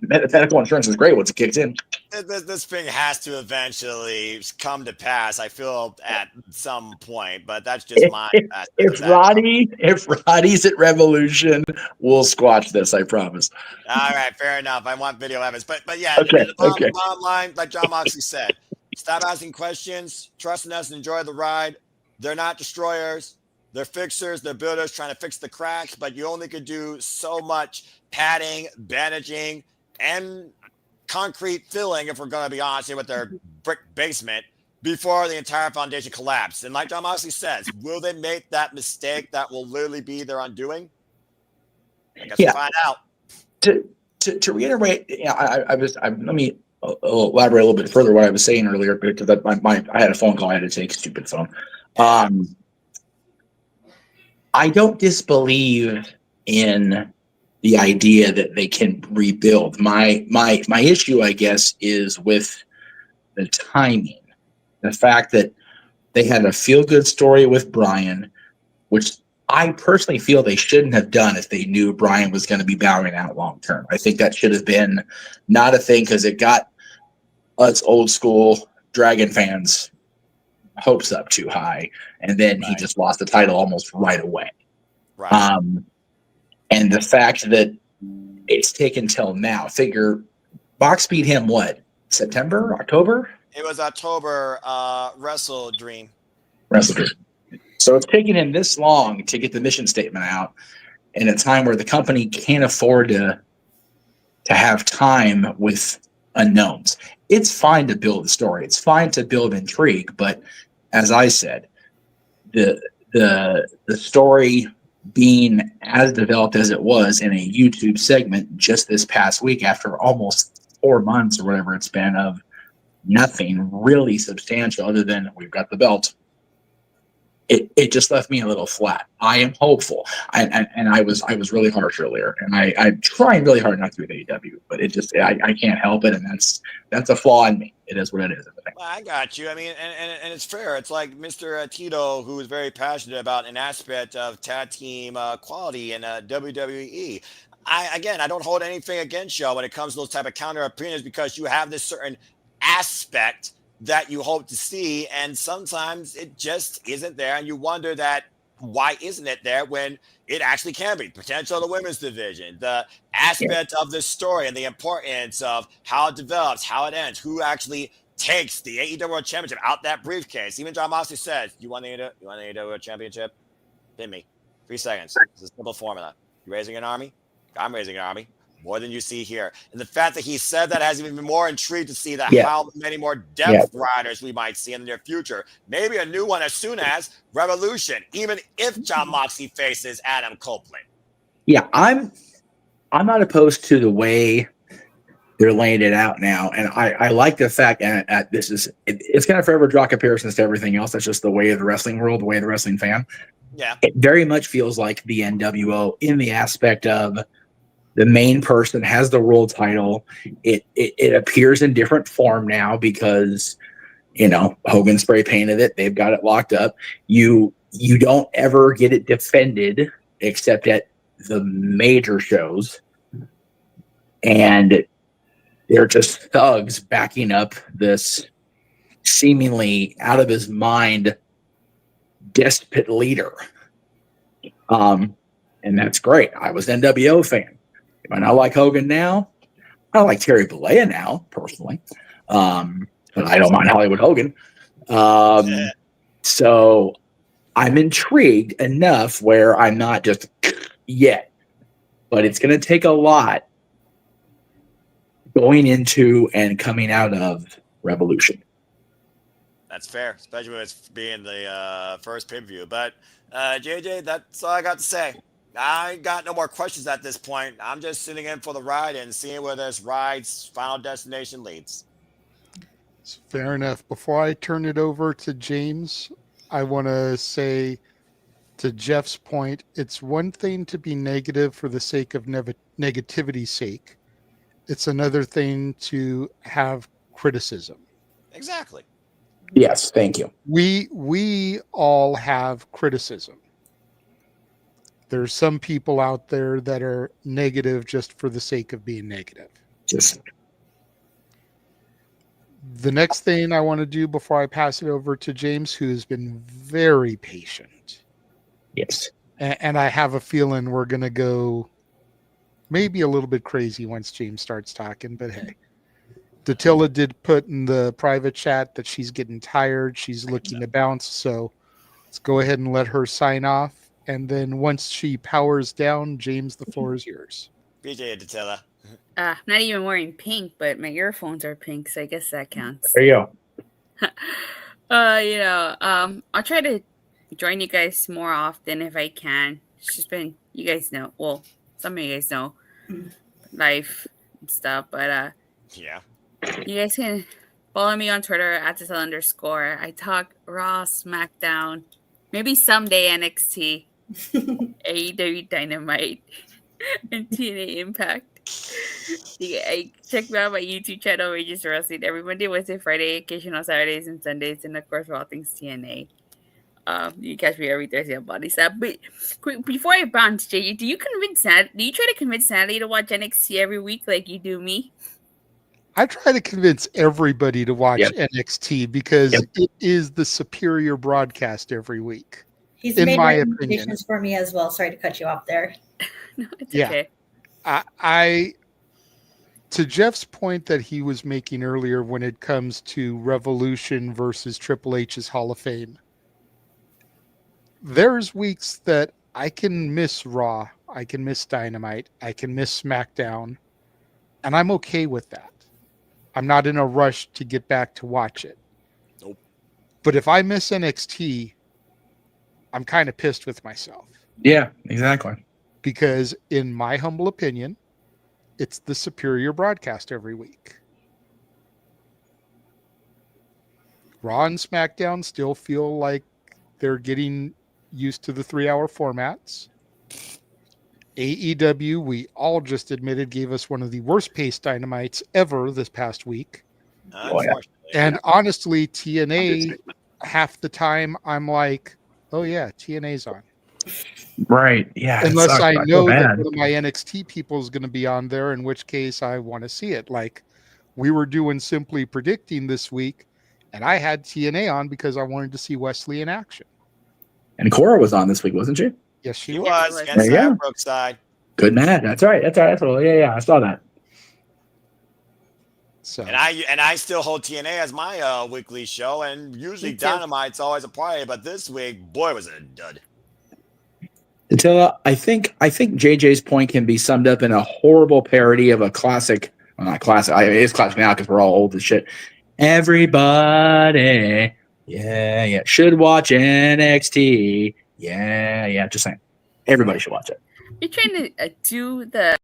Medical insurance is great once it kicks in. This thing has to eventually come to pass, I feel, at some point, but that's just my if Roddy's at Revolution, we'll squash this, I promise. All right, fair enough. I want video evidence. But yeah, okay, the bottom line, like John Moxley said, stop asking questions, trust in us, and enjoy the ride. They're not destroyers. They're fixers. They're builders trying to fix the cracks, but you only could do so much padding, bandaging, and concrete filling, if we're going to be honest here, with their brick basement before the entire foundation collapsed. And like John Moxley says, will they make that mistake that will literally be their undoing? I guess we'll find out. To reiterate, let me elaborate a little bit further what I was saying earlier, because I had a phone call I had to take, stupid phone. I don't disbelieve in the idea that they can rebuild. My issue, I guess, is with the timing. The fact that they had a feel-good story with Brian, which I personally feel they shouldn't have done if they knew Brian was going to be bowing out long-term. I think that should have been not a thing, because it got us old school Dragon fans hopes up too high, and then he just lost the title almost right away. Right. And the fact that it's taken till now, figure Box beat him what, September, October? It was October. Wrestle Dream. So it's taken him this long to get the mission statement out in a time where the company can't afford to have time with unknowns. It's fine to build a story. It's fine to build intrigue, but as I said, the story being as developed as it was in a YouTube segment just this past week, after almost 4 months or whatever it's been of nothing really substantial other than we've got the belt, it just left me a little flat. I am hopeful, and I was really harsh earlier, and I'm trying really hard not to be AEW, but it just I can't help it, and that's a flaw in me. It is what it is. Well, I got you. I mean, and it's fair. It's like Mr. Tito, who is very passionate about an aspect of tag team quality in WWE. I don't hold anything against you when it comes to those type of counter opinions, because you have this certain aspect that you hope to see, and sometimes it just isn't there, and you wonder that why isn't it there when it actually can be. Potential of the women's division, the aspect of the story, and the importance of how it develops, how it ends, who actually takes the AEW World Championship out that briefcase. Even John Moxley says, you want the AEW World Championship? Pin me. 3 seconds. It's a simple formula. You raising an army? I'm raising an army. More than you see here. And the fact that he said that has even been more intrigued to see how many more depth riders we might see in the near future. Maybe a new one as soon as Revolution, even if John Moxley faces Adam Copeland. Yeah, I'm not opposed to the way they're laying it out now. And I like the fact that it's going to forever draw comparisons to everything else. That's just the way of the wrestling world, the way of the wrestling fan. Yeah. It very much feels like the NWO in the aspect of the main person has the world title. It appears in different form now because Hogan spray painted it. They've got it locked up. You don't ever get it defended except at the major shows. And they're just thugs backing up this seemingly out of his mind despot leader. And that's great. I was an NWO fan. Do I not like Hogan now? I don't like Terry Bollea now, personally. But I don't mind Hollywood Hogan. So I'm intrigued enough where I'm not just yet. But it's going to take a lot going into and coming out of Revolution. That's fair, especially when it's being the first pay-per-view. But JJ, that's all I got to say. I ain't got no more questions at this point. I'm just sitting in for the ride and seeing where this ride's final destination leads. Fair enough. Before I turn it over to James, I want to say, to Jeff's point, it's one thing to be negative for the sake of negativity's sake. It's another thing to have criticism. Exactly. Yes, thank you. We all have criticism. There's some people out there that are negative just for the sake of being negative. The next thing I want to do before I pass it over to James, who has been very patient. Yes. And I have a feeling we're going to go maybe a little bit crazy once James starts talking, but hey. Datilla did put in the private chat that she's getting tired. She's looking to bounce. So let's go ahead and let her sign off. And then once she powers down, James, the floor is yours. BJ Datilla. I'm not even wearing pink, but my earphones are pink, so I guess that counts. There you go. I'll try to join you guys more often if I can. It's just been, you guys know, well, some of you guys know, life and stuff, but yeah. You guys can follow me on Twitter at @Datilla_. I talk Raw, SmackDown, maybe someday NXT, AEW Dynamite, and TNA Impact. I check me out my YouTube channel, Rages Wrestling, every Monday, Wednesday, Friday, occasional Saturdays and Sundays, and of course, all things TNA. You catch me every Thursday on Body Slap. But quick, before I bounce, JJ, do you try to convince Natalie to watch NXT every week like you do me? I try to convince everybody to watch NXT because it is the superior broadcast every week. He's in made my recommendations opinion. for me as well. Sorry to cut you off there. No, it's Yeah. okay. I to Jeff's point that he was making earlier when it comes to Revolution versus Triple H's Hall of Fame, there's weeks that I can miss Raw, I can miss Dynamite, I can miss SmackDown, and I'm okay with that. I'm not in a rush to get back to watch it. Nope. But if I miss NXT, I'm kind of pissed with myself. Yeah, exactly. Because in my humble opinion, it's the superior broadcast every week. Raw and SmackDown still feel like they're getting used to the 3-hour formats. AEW, we all just admitted, gave us one of the worst paced Dynamites ever this past week. And honestly, TNA, half the time I'm like, oh yeah, TNA's on. Right. Yeah. Unless I know that bad. one of my NXT people is going to be on there, in which case I want to see it. Like we were doing Simply Predicting this week, and I had TNA on because I wanted to see Wesley in action. And Cora was on this week, wasn't she? Yes, she was There against you go. Brookside. Good man. That's right. Yeah, I saw that. So and I still hold TNA as my weekly show, and usually Dynamite's always a priority, but this week, boy, was it a dud. Attila, I think JJ's point can be summed up in a horrible parody of a classic. Well, not classic. It is classic now because we're all old as shit. Everybody, yeah, should watch NXT. Yeah. Just saying, everybody should watch it. You're trying to do the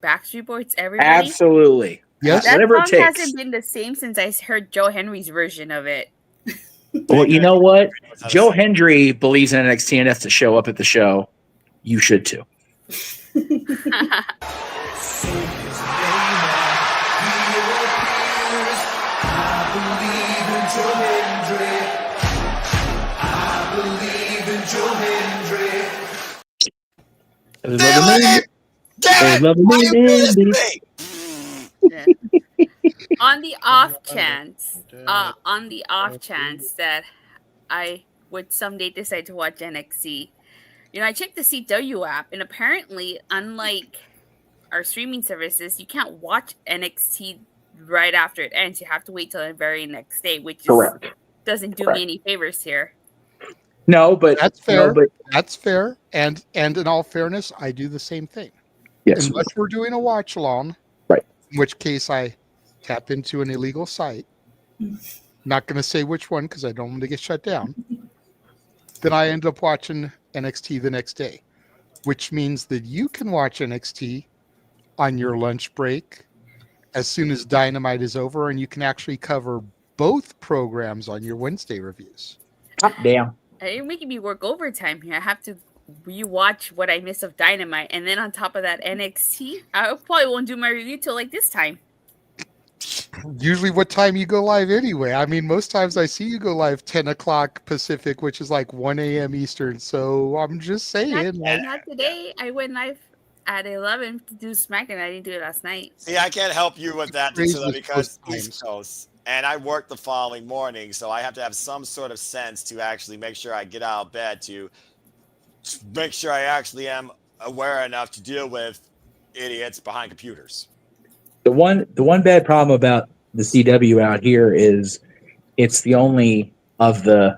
Backstreet Boys, everybody? Absolutely. Yes. That Whatever it song takes. hasn't been the same since I heard Joe Henry's version of it. Well, you know what? Joe Hendry believes in NXT and has to show up at the show. You should too. Joe Hendry. I believe in Joe Hendry. Damn it! Why you do this to me? On the off chance that I would someday decide to watch NXT, I checked the CW app, and apparently, unlike our streaming services, you can't watch NXT right after it ends. You have to wait till the very next day, which doesn't do me any favors here. No, but that's fair. No, but, that's fair. And in all fairness, I do the same thing. Yes. Unless we're doing a watch along, right? In which case I tap into an illegal site. Not going to say which one because I don't want to get shut down. Then I end up watching NXT the next day, which means that you can watch NXT on your lunch break as soon as Dynamite is over, and you can actually cover both programs on your Wednesday reviews. Damn. You're making me work overtime here. I have to rewatch what I miss of Dynamite, and then on top of that, NXT. I probably won't do my review till like this time. Usually what time you go live anyway. I mean, most times I see you go live 10 o'clock Pacific, which is like 1 a.m. Eastern. So I'm just saying. Not today. I went live at 11 to do SmackDown. I didn't do it last night. See, I can't help you with that Raises because both East Coast, and I work the following morning, so I have to have some sort of sense to actually make sure I get out of bed to make sure I actually am aware enough to deal with idiots behind computers. The one bad problem about the CW out here is it's the only of the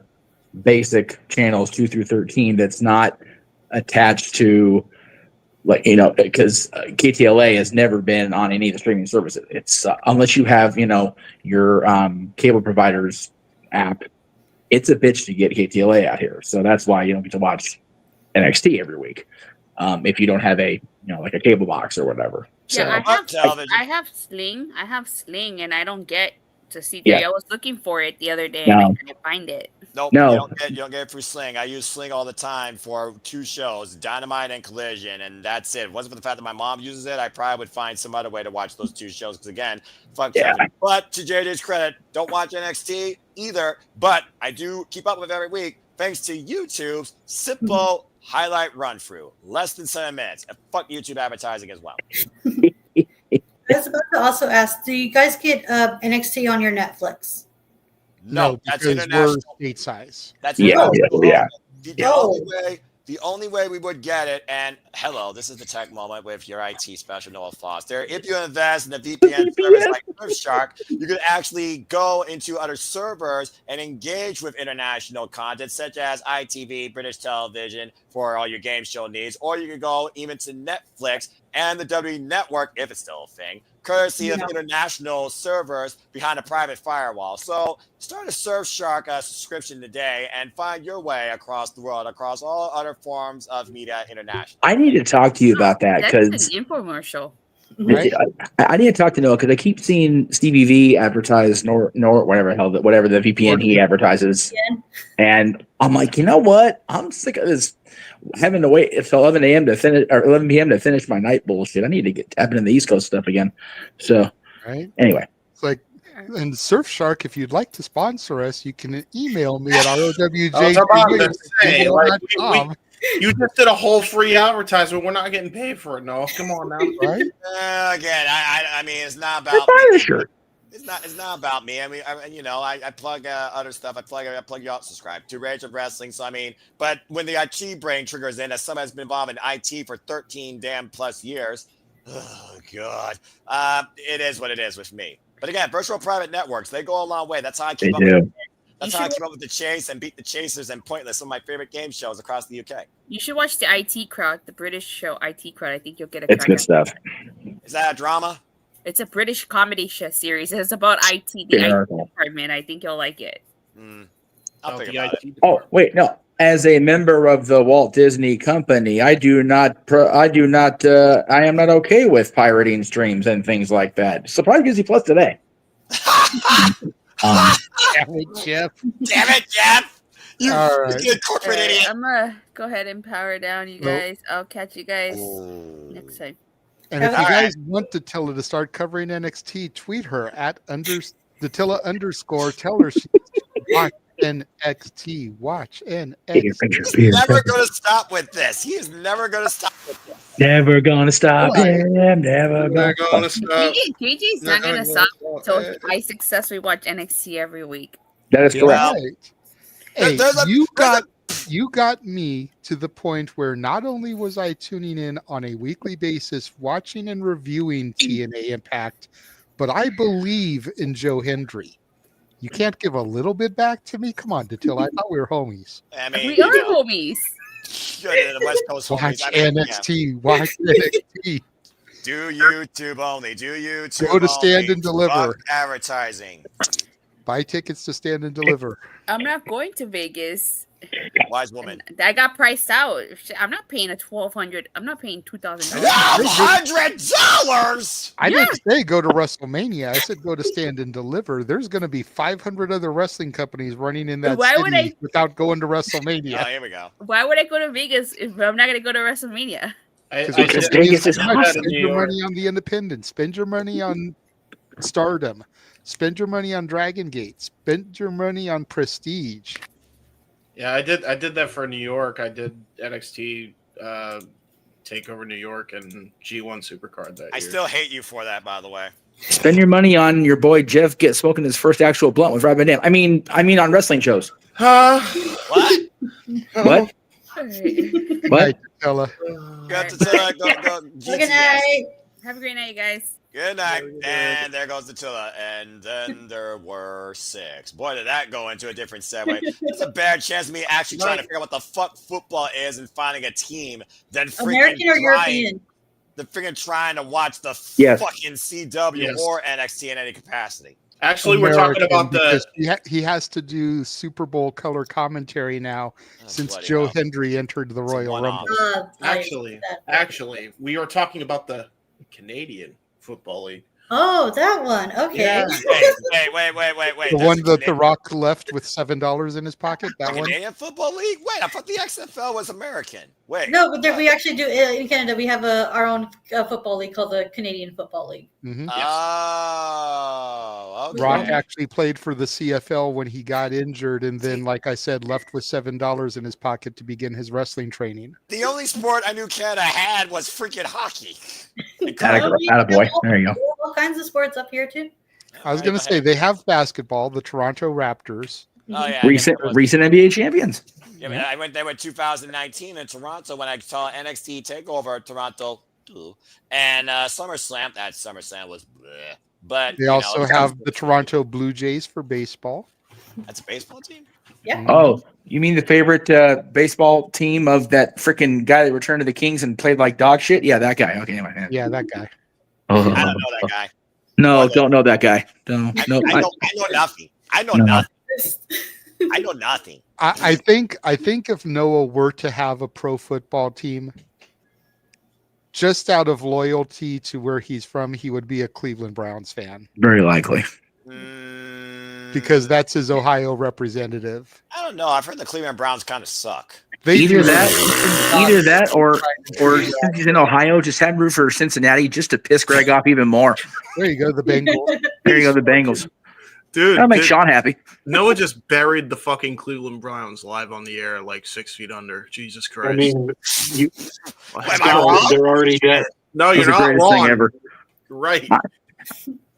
basic channels 2 through 13 that's not attached to, like, because KTLA has never been on any of the streaming services. It's unless you have your cable provider's app, it's a bitch to get KTLA out here. So that's why you don't get to watch NXT every week if you don't have a like a cable box or whatever. Yeah, So, I have Sling, and I don't get to see. Yeah. I was looking for it the other day, No. and I couldn't find it. Nope, No. you don't get it through Sling. I use Sling all the time for 2 shows, Dynamite and Collision, and that's it. If it wasn't for the fact that my mom uses it, I probably would find some other way to watch those 2 shows. Because again, fuck Kevin. But to JJ's credit, don't watch NXT either. But I do keep up with every week thanks to YouTube's simple highlight run through, less than 7 minutes. And fuck YouTube advertising as well. I was about to also ask, do you guys get NXT on your Netflix? No, that's because international. we're state size. That's Yeah. The only way we would get it, and hello, this is the tech moment with your IT special Noah Foster. If you invest in a VPN service like Surfshark, you can actually go into other servers and engage with international content such as ITV, British Television for all your game show needs, or you can go even to Netflix and the WWE Network, if it's still a thing, courtesy of international servers behind a private firewall. So start a Surfshark subscription today and find your way across the world, across all other forms of media international. I need to talk to you about that That's because an infomercial. right? I need to talk to Noah because I keep seeing Stevie V advertise nor whatever the VPN he advertises, and I'm like, you know what? I'm sick of this having to wait until 11 a.m. to finish or 11 p.m. to finish my night bullshit. I need to get tapping into the East Coast stuff again. So, Right. Anyway, It's like, and Surfshark, if you'd like to sponsor us, you can email me at rowjj@gmail.com. You just did a whole free advertisement. We're not getting paid for it. No, come on now. Right? Again, I mean, it's not about me. It's not about me. I mean, I plug other stuff. I plug you out. Subscribe to Rage of Wrestling. So I mean, but when the IT brain triggers in, as someone has been involved in IT for 13 damn plus years, oh god, it is what it is with me. But again, virtual private networks, they go a long way. That's how I keep up. That's how I keep up with the chase and beat the chasers and Pointless, some of my favorite game shows across the UK. You should watch the IT Crowd, the British show IT Crowd. I think you'll get a it's good stuff. Is that a drama? It's a British comedy show series. It's about IT, the IT department. I think you'll like it. I'll think about it. Oh wait, no. As a member of the Walt Disney Company, I am not okay with pirating streams and things like that. Surprise Disney Plus today. Damn it, Jeff. Damn it, Jeff. You right. corporate idiot. I'm gonna go ahead and power down, you guys. I'll catch you guys next time. And if you guys want Datilla to start covering NXT, tweet her at Datilla_. Tell her she's Watch NXT. Watch NXT. He's never going to stop with this. He is never going to stop with this. Never gonna stop him. Never gonna stop. JJ's not going to stop until I successfully watch NXT every week. That is correct. Right. Hey, you got me to the point where not only was I tuning in on a weekly basis, watching and reviewing TNA Impact, but I believe in Joe Hendry. You can't give a little bit back to me? Come on, Datil. I thought we were homies. I mean, We are homies. The West Coast Watch homies. I mean, NXT. Watch NXT. Do YouTube only. Do YouTube Go to Stand only. and Deliver. Fuck advertising. Buy tickets to Stand and Deliver. I'm not going to Vegas. Wise woman. I got priced out. I'm not paying $1,200. I'm not paying $2,000. $1,200. I didn't say go to WrestleMania. I said go to Stand and Deliver. There's going to be 500 other wrestling companies running in that Why would city I- without going to WrestleMania. Oh, here we go. Why would I go to Vegas if I'm not going to go to WrestleMania? Because Vegas is spend awesome. your money on the independent. Spend your money on Stardom. Spend your money on Dragon Gate. Spend your money on Prestige. Yeah, I did that for New York. I did NXT Takeover New York and G1 Supercard that year. I still hate you for that, by the way. Spend your money on your boy Jeff smoking his first actual blunt with Rob Van Dam. I mean on wrestling shows. Huh? What? What? What? Go to go. Good night. Have a great night, guys. Good night. And there goes the Tilla. And then there were 6. Boy, did that go into a different segue. It's a bad chance of me actually trying to figure out what the fuck football is and finding a team than freaking American or European? freaking trying to watch the Yes. fucking CW Yes. or NXT in any capacity. Actually, we're talking about because he has to do Super Bowl color commentary now since bloody Joe hell. Hendry entered the Royal one-off. Rumble. Actually, we are talking about the Canadian Football League. Oh, that one. Okay. Yeah. Wait. The one that The Rock left with $7 in his pocket. That one. Canadian Football League? Wait, I thought the XFL was American. Wait. No, but we actually do in Canada. We have our own football league called the Canadian Football League. Mhm. Oh, okay. Rock actually played for the CFL when he got injured, and then, like I said, left with $7 in his pocket to begin his wrestling training. The only sport I knew Canada had was freaking hockey. Attaboy. There you go. All kinds of sports up here too. I was going to say they have basketball, the Toronto Raptors. Oh, yeah. Recent NBA champions. Yeah, man, I went there in 2019 in Toronto when I saw NXT Takeover Toronto, and SummerSlam. That SummerSlam was, bleh. But They also have the Toronto Blue Jays for baseball. That's a baseball team. Yeah. Oh, you mean the favorite baseball team of that freaking guy that returned to the Kings and played like dog shit? Yeah, that guy. Okay, anyway. Yeah, that guy. Oh, I don't know that guy. No, don't know that guy. No, I know nothing. I know No. nothing. I know nothing. I think if Noah were to have a pro football team, just out of loyalty to where he's from, he would be a Cleveland Browns fan Very likely. because that's his Ohio representative. I don't know. I've heard the Cleveland Browns kind of suck. Either that, or since he's in Ohio, just have him root for Cincinnati just to piss Greg off even more. There you go, the Bengals. There you go, the Bengals. Dude, That'll make Sean happy. Noah just buried the fucking Cleveland Browns live on the air like 6 feet under. Jesus Christ. I mean, you, Am I wrong? they're already dead. No, you're That's the not greatest wrong. thing ever. You're right.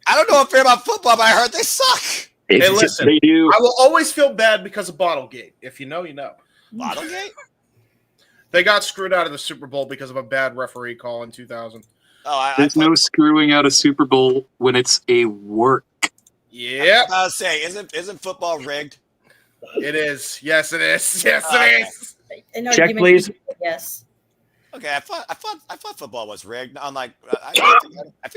I don't know a fair about football, but I heard they suck. Hey, listen, They do. I will always feel bad because of Bottlegate. If you know, you know. Bottlegate? They got screwed out of the Super Bowl because of a bad referee call in 2000. Oh, There's no screwing out a Super Bowl when it's a work. Yeah. I was say, isn't football rigged? It is. Yes, it is. Yes, Okay. it is. Check, please. Yes. Okay, I thought football was rigged. I'm like,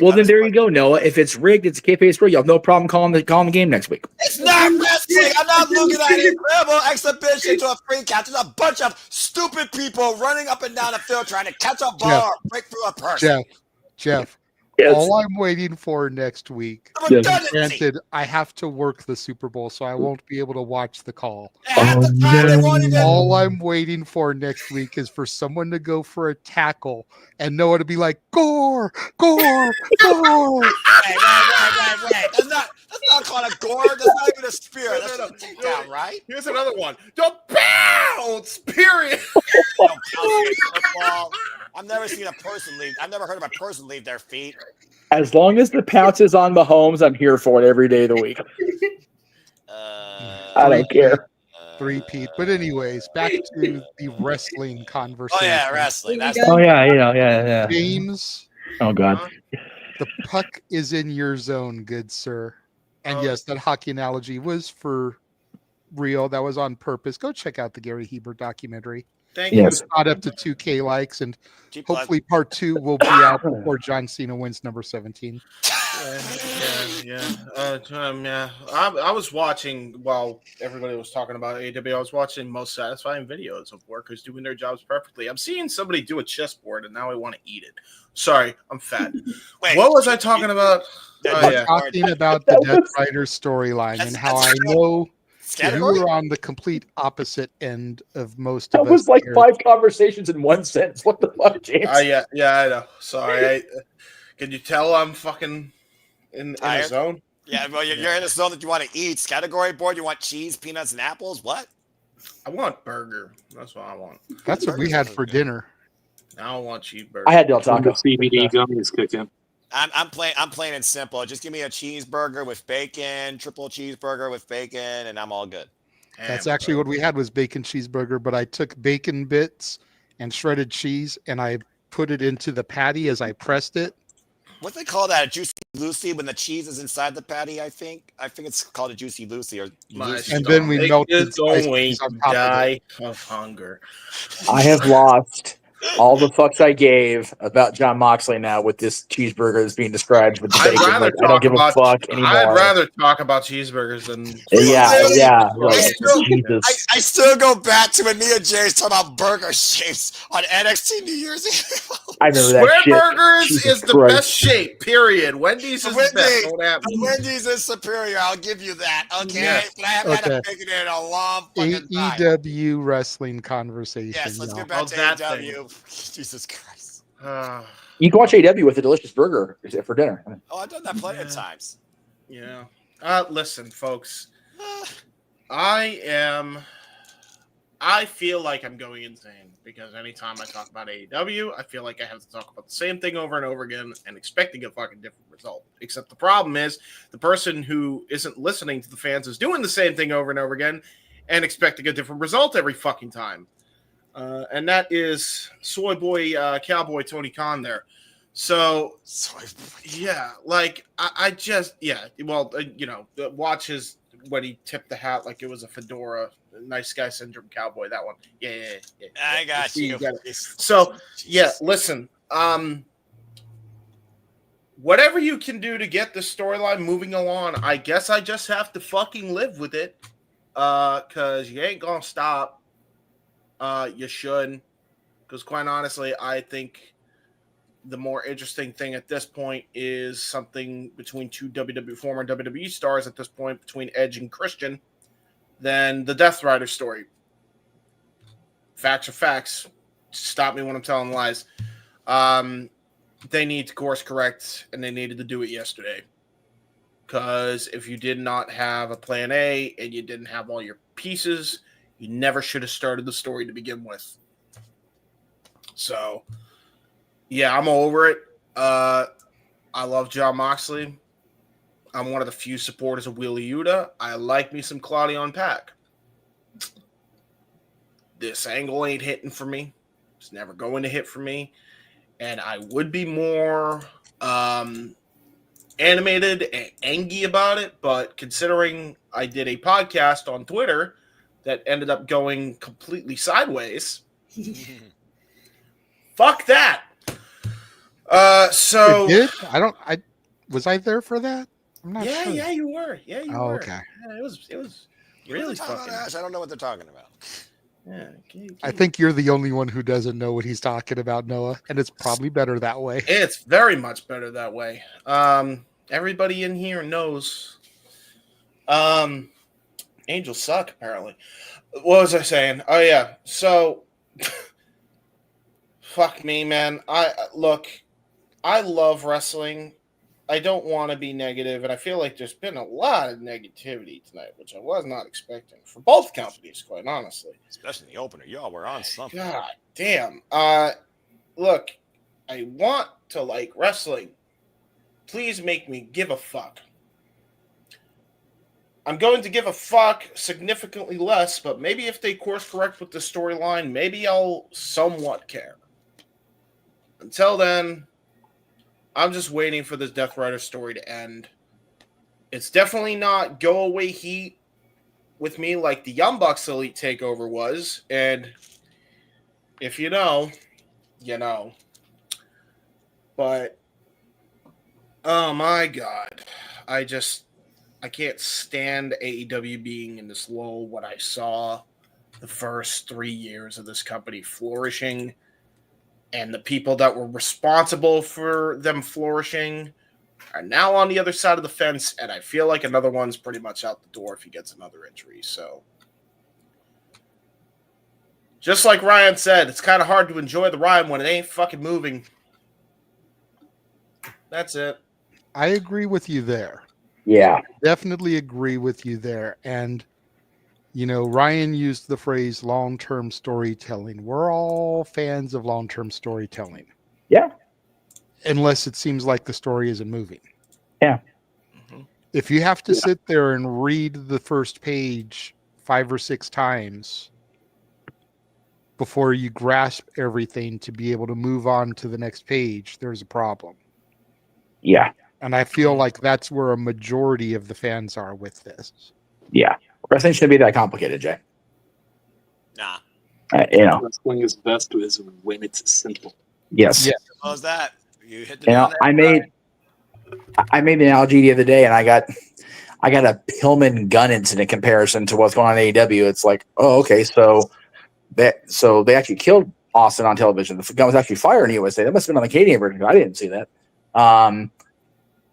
Well, then there you go, Noah. If it's rigged, it's kayfabe story. You have no problem calling the game next week. it's not wrestling. I'm not looking at an incredible exhibition to a free catch. There's a bunch of stupid people running up and down the field trying to catch a ball or break through a person. Jeff, All I'm waiting for next week. Granted, I have to work the Super Bowl, so I won't be able to watch the call. All I'm waiting for next week is for someone to go for a tackle and Noah to be like, "Gore, gore, gore." Wait. That's not called a gore. That's not even a spear. That's a takedown, right? Here's another one. Don't bounce. Period. Don't bounce in football. I've never seen a person leave. I've never heard of a person leave their feet. As long as the pounce is on Mahomes, I'm here for it every day of the week. I don't care. Three-peat. But anyways, back to the wrestling conversation. Oh yeah, wrestling. Yeah. James. Oh God. The puck is in your zone, good sir. And yes, that hockey analogy was for real. That was on purpose. Go check out the Gary Hebert documentary. Thank you. It's not up to 2K likes, and hopefully part 2 will be out before John Cena wins number 17. Yeah. I was watching while everybody was talking about AEW. I was watching most satisfying videos of workers doing their jobs perfectly. I'm seeing somebody do a chessboard, and now I want to eat it. Sorry, I'm fat. What was I talking about? Talking about the Death Rider storyline and how I know you were on the complete opposite end of most of us. That was like 5 conversations in one sentence. What the fuck, James? Yeah, I know. Sorry. Can you tell I'm fucking in the zone? Yeah, well, you're in the zone that you want to eat. Category board, you want cheese, peanuts, and apples? What? I want burger. That's what I want. That's what we had for dinner. I don't want cheeseburger. I had Del Taco. CBD gummies kicking. I'm plain and simple. Just give me a cheeseburger with bacon, triple cheeseburger with bacon, and I'm all good. That's actually what we had was bacon cheeseburger, but I took bacon bits and shredded cheese and I put it into the patty as I pressed it. What they call that? A Juicy Lucy when the cheese is inside the patty, I think. I think it's called a Juicy Lucy. Or and then we melted going to die of hunger. I have lost all the fucks I gave about John Moxley now with this cheeseburger that's being described with the bacon. Like, I don't give a fuck anymore. I'd rather talk about cheeseburgers than Jesus. I still go back to when me and Jerry's talking about burger shapes on NXT New Year's Eve. I remember that Square shit. Burgers Jesus is the Christ. best shape, period. Wendy's is the best. Don't have me. Wendy's is superior. I'll give you that. Okay. Yes. But I haven't had a bacon in a long fucking time. AEW wrestling conversation. Yes, let's get back to AEW. Jesus Christ. You can watch AEW with a delicious burger for dinner. Oh, I've done that plenty of times. Yeah. Listen, folks. I feel like I'm going insane because anytime I talk about AEW, I feel like I have to talk about the same thing over and over again and expecting a fucking different result. Except the problem is the person who isn't listening to the fans is doing the same thing over and over again and expecting a different result every fucking time. And that is soy boy cowboy Tony Khan there. So, yeah, like I just, watch his when he tipped the hat like it was a fedora. Nice guy syndrome cowboy, that one. Yeah. I got you. So, yeah, listen. Whatever you can do to get the storyline moving along, I guess I just have to fucking live with it. Because you ain't gonna stop. You should. Because quite honestly, I think the more interesting thing at this point is something between two former WWE stars at this point, between Edge and Christian, than the Death Rider story. Facts are facts. Stop me when I'm telling lies. They need to course correct, and they needed to do it yesterday. Because if you did not have a plan A and you didn't have all your pieces, you never should have started the story to begin with. So, yeah, I'm over it. I love Jon Moxley. I'm one of the few supporters of Wheeler Yuta. I like me some Claudio and Pac. This angle ain't hitting for me. It's never going to hit for me. And I would be more animated and angry about it, but considering I did a podcast on Twitter that ended up going completely sideways, fuck that. So it did? Was I there for that? I'm not sure. Yeah, you were. Yeah, you were. Okay. Yeah, it was really fucking. I don't know what they're talking about. Yeah, I think you're the only one who doesn't know what he's talking about, Noah, and it's probably better that way. It's very much better that way. Everybody in here knows. Angels suck, apparently. What was I saying? Oh yeah. So, fuck me, man. I love wrestling. I don't want to be negative, and I feel like there's been a lot of negativity tonight, which I was not expecting for both companies, quite honestly. Especially in the opener. Y'all were on something. God damn. Look, I want to like wrestling. Please make me give a fuck. I'm going to give a fuck significantly less, but maybe if they course correct with the storyline, maybe I'll somewhat care. Until then, I'm just waiting for this Death Rider story to end. It's definitely not go away heat with me like the Young Bucks Elite Takeover was, and if you know, you know. But oh my god, I can't stand AEW being in this lull. What I saw the first 3 years of this company flourishing, and the people that were responsible for them flourishing are now on the other side of the fence, and I feel like another one's pretty much out the door if he gets another injury. So, just like Ryan said, it's kind of hard to enjoy the ride when it ain't fucking moving. That's it. I agree with you there. Yeah. Definitely agree with you there. And, you know, Ryan used the phrase long-term storytelling. We're all fans of long-term storytelling. Yeah. Unless it seems like the story isn't moving. Yeah. If you have to sit there and read the first page 5 or 6 times before you grasp everything to be able to move on to the next page, there's a problem. Yeah. And I feel like that's where a majority of the fans are with this. Yeah. Wrestling shouldn't be that complicated, Jay. Nah. You know. Wrestling is best is when it's simple. Yes. Yeah. How's that? You hit the You nail know, on the I made the analogy the other day, and I got a Pillman gun incident comparison to what's going on in AEW. It's like, oh, okay, so they actually killed Austin on television. The gun was actually fired in USA. That must have been on the Canadian version. I didn't see that.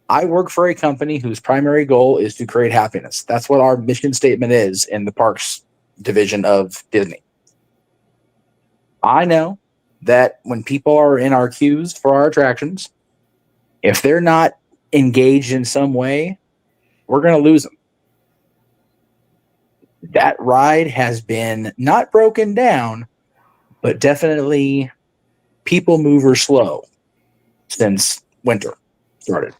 I work for a company whose primary goal is to create happiness. That's what our mission statement is in the parks division of Disney. I know that when people are in our queues for our attractions, if they're not engaged in some way, we're going to lose them. That ride has been not broken down, but definitely people mover slow since winter started.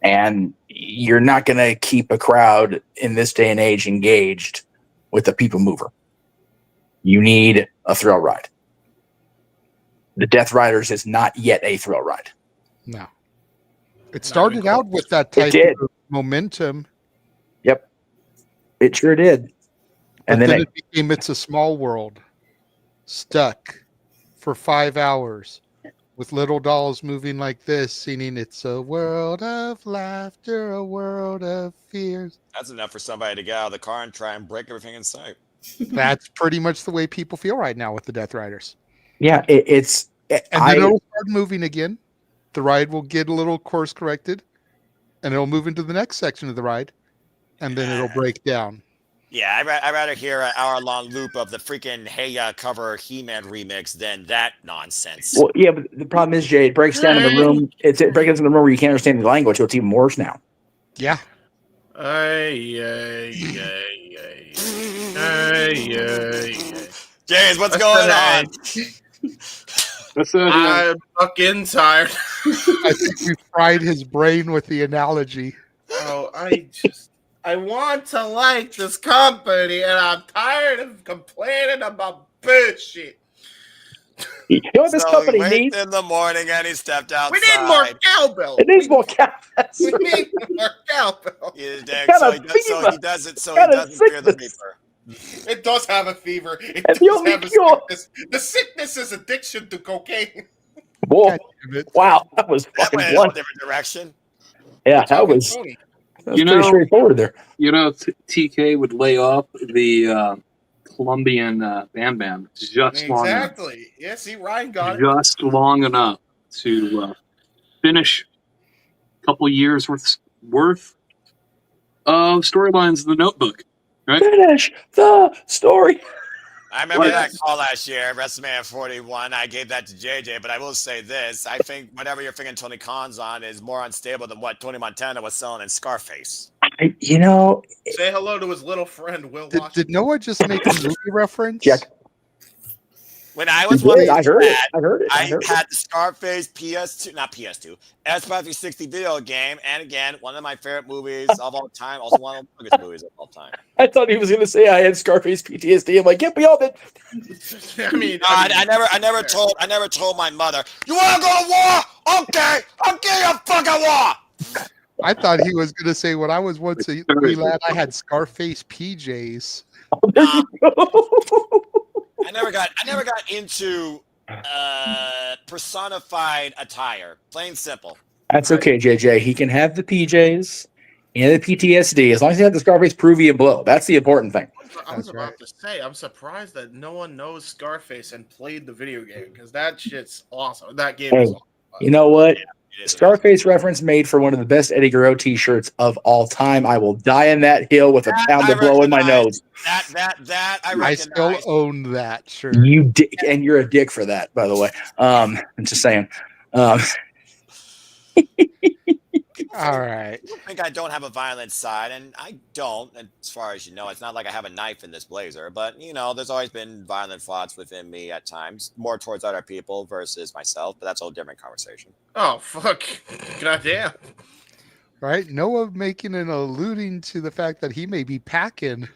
And you're not going to keep a crowd in this day and age engaged with a people mover. You need a thrill ride. The Death Riders is not yet a thrill ride. No. It started out with that type of momentum. Yep. It sure did. And then it became It's a Small World. Stuck for 5 hours with little dolls moving like this, singing It's a World of Laughter, a World of Fears. That's enough for somebody to get out of the car and try and break everything in sight. That's pretty much the way people feel right now with the Death Riders. Yeah, and then it'll start moving again. The ride will get a little course corrected, and it'll move into the next section of the ride, and then it'll break down. Yeah, I'd rather hear an hour-long loop of the freaking Hey Ya cover He-Man remix than that nonsense. Well, yeah, but the problem is, Jay, it breaks down in the room. It breaks in the room where you can't understand the language, so it's even worse now. Yeah. James, what's going on? I'm fucking tired. I think we fried his brain with the analogy. Oh, I want to like this company, and I'm tired of complaining about bullshit. You know what this company he needs? in the morning and he stepped outside. We need more cowbell. It needs more cowbell. We need more cowbell. He doesn't fear the reaper. It does have a fever. It And does have a sickness. The sickness is addiction to cocaine. Whoa. Wow, that was fucking went in a blunt. different direction. Yeah, that was You pretty straightforward there. You know, TK would lay off the Colombian Bam Bam just long enough. Exactly. Yeah, see, Ryan got it. Just long enough to finish a couple years worth of storylines in the Notebook. Right? Finish the story. I remember that call last year, WrestleMania 41. I gave that to JJ, but I will say this. I think whatever you're thinking Tony Khan's on is more unstable than what Tony Montana was selling in Scarface. You know, Say hello to his little friend, Will Did Washington. Noah just make a movie reference? Check. When I was You one did. I heard it. I had the Scarface PS2, not PS2, Xbox 360 video game, and again, one of my favorite movies of all time, also one of the biggest movies of all time. I thought he was going to say I had Scarface PTSD. I'm like, yep, we all did. I never told my mother, you want to go to war? Okay, I'll give you a fucking war. I thought he was going to say when I was once a wee lad, I had Scarface PJs. I never got into personified attire. Plain simple. That's okay, JJ. He can have the PJs and the PTSD as long as he had the Scarface Peruvian blow. That's the important thing. I was about to say, I'm surprised that no one knows Scarface and played the video game because that shit's awesome. That game is Hey, awesome. you know what? Scarface reference made for one of the best Eddie Guerrero t-shirts of all time. I will die in that hill with a pound of blow in my nose. I still own that shirt. You dick, and you're a dick for that, by the way. I'm just saying. All right. I think I don't have a violent side, and I don't, as far as you know. It's not like I have a knife in this blazer, but, you know, there's always been violent thoughts within me at times, more towards other people versus myself, but that's a whole different conversation. Oh, fuck. Goddamn. Right? Noah making and alluding to the fact that he may be packing.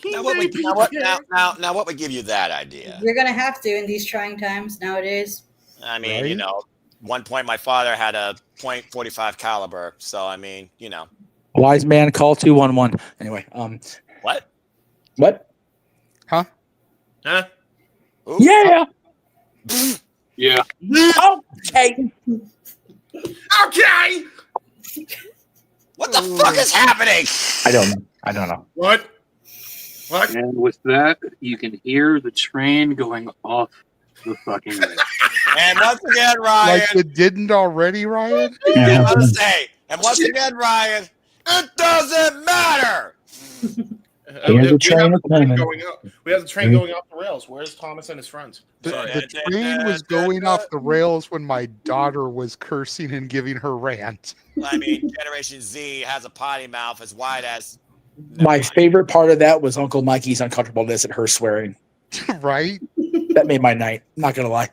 Now what would give you that idea? You're gonna have to in these trying times nowadays. I mean, Right? you know, one point my father had a .45 caliber, so I mean, you know. Wise man, call 211. Anyway, What? Huh? Huh? Yeah. Yeah. Okay. Okay. What the fuck is happening? I don't know. What? And with that, you can hear the train going off the fucking way. And once again, Ryan. Like it didn't already, Ryan? I want to say, and once again, Ryan, it doesn't matter. Here's the train coming. We have the train going off the rails. Where's Thomas and his friends? Sorry. The train was going off the rails when my daughter was cursing and giving her rant. I mean, Generation Z has a potty mouth as wide as. My favorite part of that was Uncle Mikey's uncomfortableness at her swearing. Right? That made my night. Not gonna lie.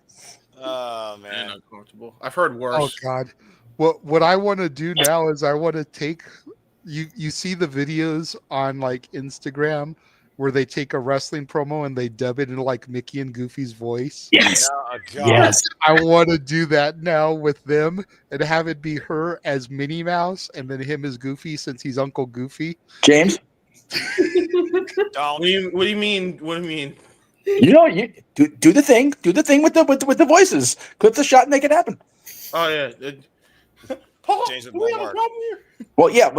Oh man, uncomfortable. I've heard worse. Oh God. What I want to do now is I want to take you see the videos on like Instagram where they take a wrestling promo and they dub it into like Mickey and Goofy's voice. Yes. Oh, God. Yes. I want to do that now with them and have it be her as Minnie Mouse and then him as Goofy since he's Uncle Goofy. James? Don't. What do you mean? What do you mean? You know, you do the thing. Do the thing with the voices. Clip the shot and make it happen. Oh yeah. Paul, James do we have a problem here? Well, yeah,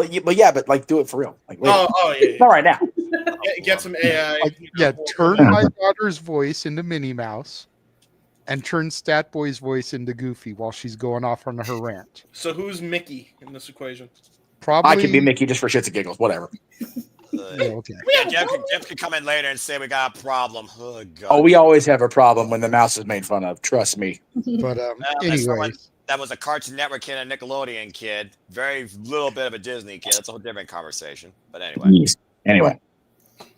but like do it for real. Like, wait. Yeah. Not right now. Get some AI. Turn my daughter's voice into Minnie Mouse and turn Stat Boy's voice into Goofy while she's going off on her rant. So who's Mickey in this equation? Probably I could be Mickey just for shits and giggles. Whatever. Okay. Yeah, Jeff could come in later and say we got a problem. Oh God. Oh, we always have a problem when the mouse is made fun of. Trust me. But anyway. That was a Cartoon Network kid and a Nickelodeon kid. Very little bit of a Disney kid. That's a whole different conversation. But anyway. Anyway.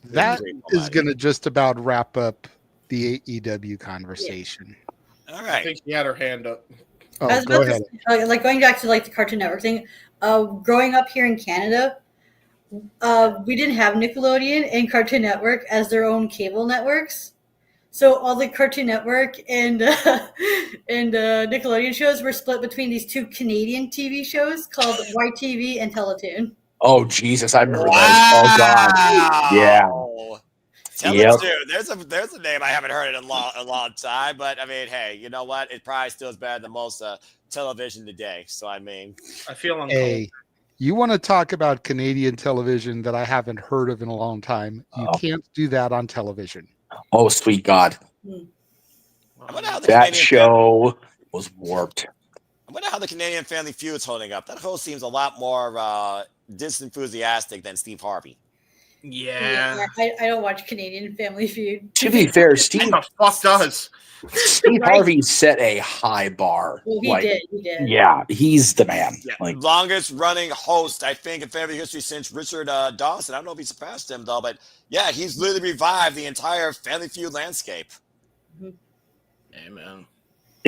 That is going to just about wrap up the AEW conversation. All I right. think she had her hand up. Oh, go ahead. Like going back to like the Cartoon Network thing. Growing up here in Canada, we didn't have Nickelodeon and Cartoon Network as their own cable networks. So all the Cartoon Network and Nickelodeon shows were split between these two Canadian TV shows called YTV and Teletoon. Oh Jesus, I remember those. Oh God. Yeah. Teletoon. There's a name I haven't heard in a long time. But I mean, hey, you know what? It probably still is better than most television today. So I mean, I feel uncomfortable. You want to talk about Canadian television that I haven't heard of in a long time? You can't do that on television. Oh, sweet God. I wonder how the That Canadian show was warped. I wonder how the Canadian Family Feud's holding up. That host seems a lot more disenthusiastic than Steve Harvey. Yeah. I don't watch Canadian Family Feud. To be fair, Steve the fuck does. Steve Harvey set a high bar. Well, he did. Yeah, he's the man. Yeah, Like, longest running host, I think, in family history since Richard Dawson. I don't know if he surpassed him, though, but yeah, he's literally revived the entire Family Feud landscape. Amen.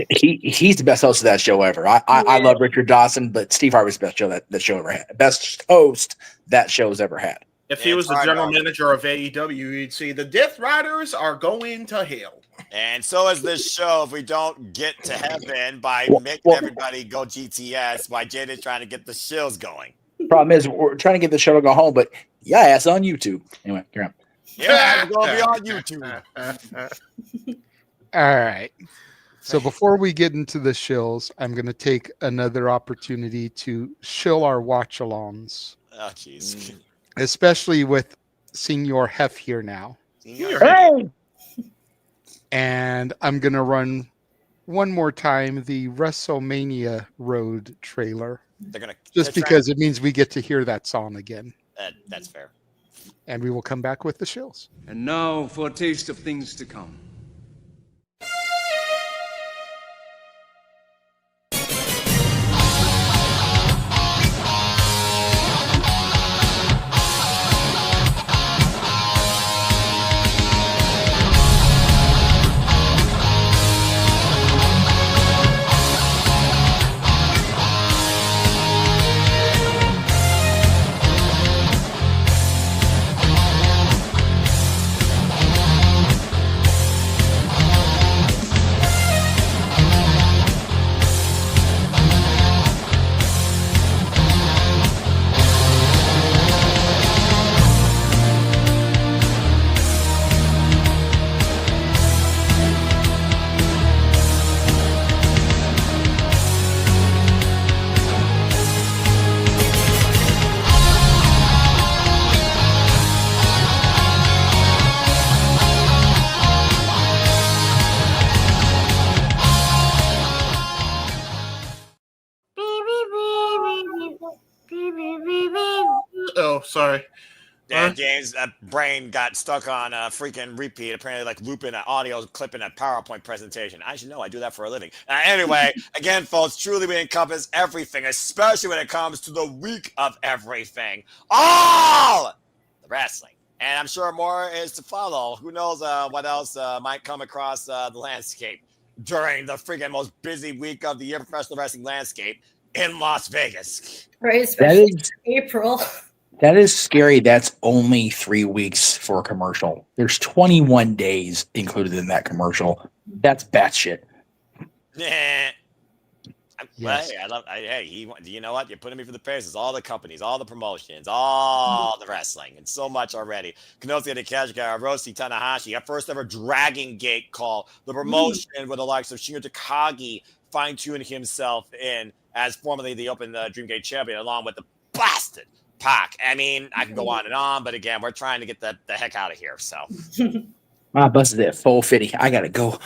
he's the best host of that show ever. I love Richard Dawson, but Steve Harvey's the best show that show ever had. Best host that show's ever had. If he was the general manager of AEW, you'd see the Death Riders are going to hell. And so is this show. If we don't get to heaven by making everybody go GTS, by Jada's trying to get the shills going. Problem is, we're trying to get the show to go home, but yeah, it's on YouTube. Anyway, carry on. Yeah, it's going to be on YouTube. All right. So before we get into the shills, I'm going to take another opportunity to shill our watch-alongs. Oh, jeez. Especially with Senior Hef here now. Hey! And I'm going to run one more time the WrestleMania Road trailer. Just because it means we get to hear that song again. That's fair. And we will come back with the shills. And now for a taste of things to come. Oh, sorry. Yeah, James' brain got stuck on a freaking repeat, apparently like looping an audio clip in a PowerPoint presentation. I should know. I do that for a living. Anyway, again, folks, truly we encompass everything, especially when it comes to the week of everything. All the wrestling. And I'm sure more is to follow. Who knows what else might come across the landscape during the freaking most busy week of the year professional wrestling landscape in Las Vegas. Right, especially April. That is scary. That's only 3 weeks for a commercial. There's 21 days included in that commercial. That's batshit. Yeah. Yes. Well, you know what? You're putting me for the paces. All the companies, all the promotions, all the wrestling, and so much already. Kenosuke Takeshita, Hiroshi Tanahashi, our first ever Dragon Gate call. The promotion with the likes of Shingo Takagi fine-tuning himself in as formerly the Open Dream Gate champion, along with the blasted Pac. I mean, I can go on and on, but again, we're trying to get the heck out of here. So, My bus is at full 50. I gotta go.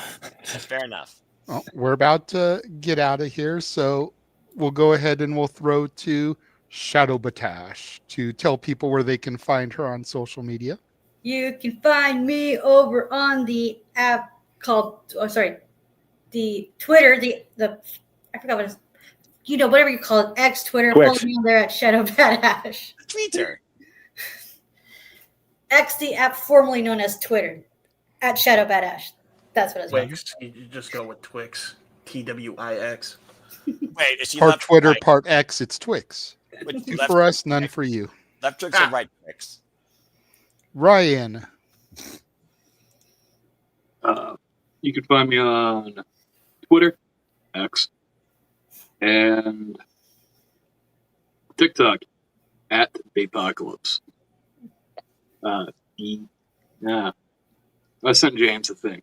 Fair enough. Well, we're about to get out of here, so we'll go ahead and we'll throw to Shadow Batash to tell people where they can find her on social media. You can find me over on the app called, the Twitter, the I forgot what it's, whatever you call it, X, Twitter. Twitch. Follow me on there at Shadow Badash. Twitter. X, the app formerly known as Twitter, at Shadow Badash. That's what it's called. Twix. You just go with Twix. TWIX. Wait, is she Part left Twitter, right? part X, it's Twix. Which Two left for us, Twix, none right? for you. Left Twix or right Twix? Ryan. You can find me on Twitter, X, and TikTok at Vapocalypse. I sent James a thing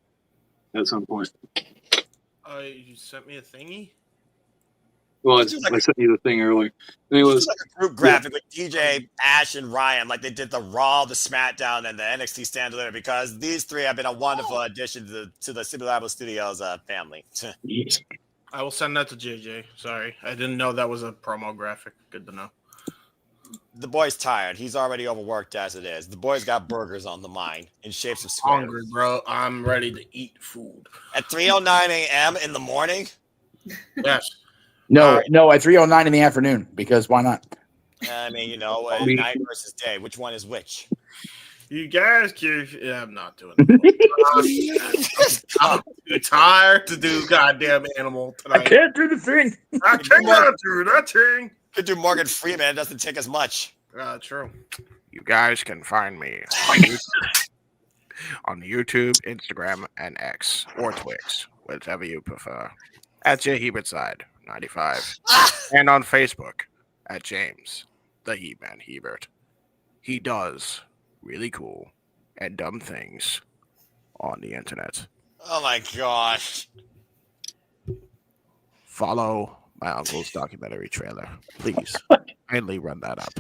at some point. You sent me a thingy? Well, I It's just like sent you the thing earlier. And it It's was just like a group graphic with DJ, Ash, and Ryan, like they did the Raw, the SmackDown, and the NXT Stand Deliver, because these three have been a wonderful addition to the Simulable Studios family. I will send that to JJ. Sorry, I didn't know that was a promo graphic. Good to know. The boy's tired. He's already overworked as it is. The boy's got burgers on the mind in shapes of squares. Hungry, bro. I'm ready to eat food. At 3:09 a.m. in the morning? Yes. No, at 3:09 in the afternoon, because why not? I mean, night versus day. Which one is which? You guys can. Yeah, I'm not doing it. I'm too tired to do goddamn animal tonight. I can't do the thing. I cannot do that thing. Could do Morgan Freeman. It doesn't take as much. True. You guys can find me on YouTube, Instagram, and X, or Twix, whichever you prefer, at JHebertSide95, and on Facebook at James the He-Man Hebert. He does really cool and dumb things on the internet. Oh my gosh. Follow my uncle's documentary trailer. Please kindly run that up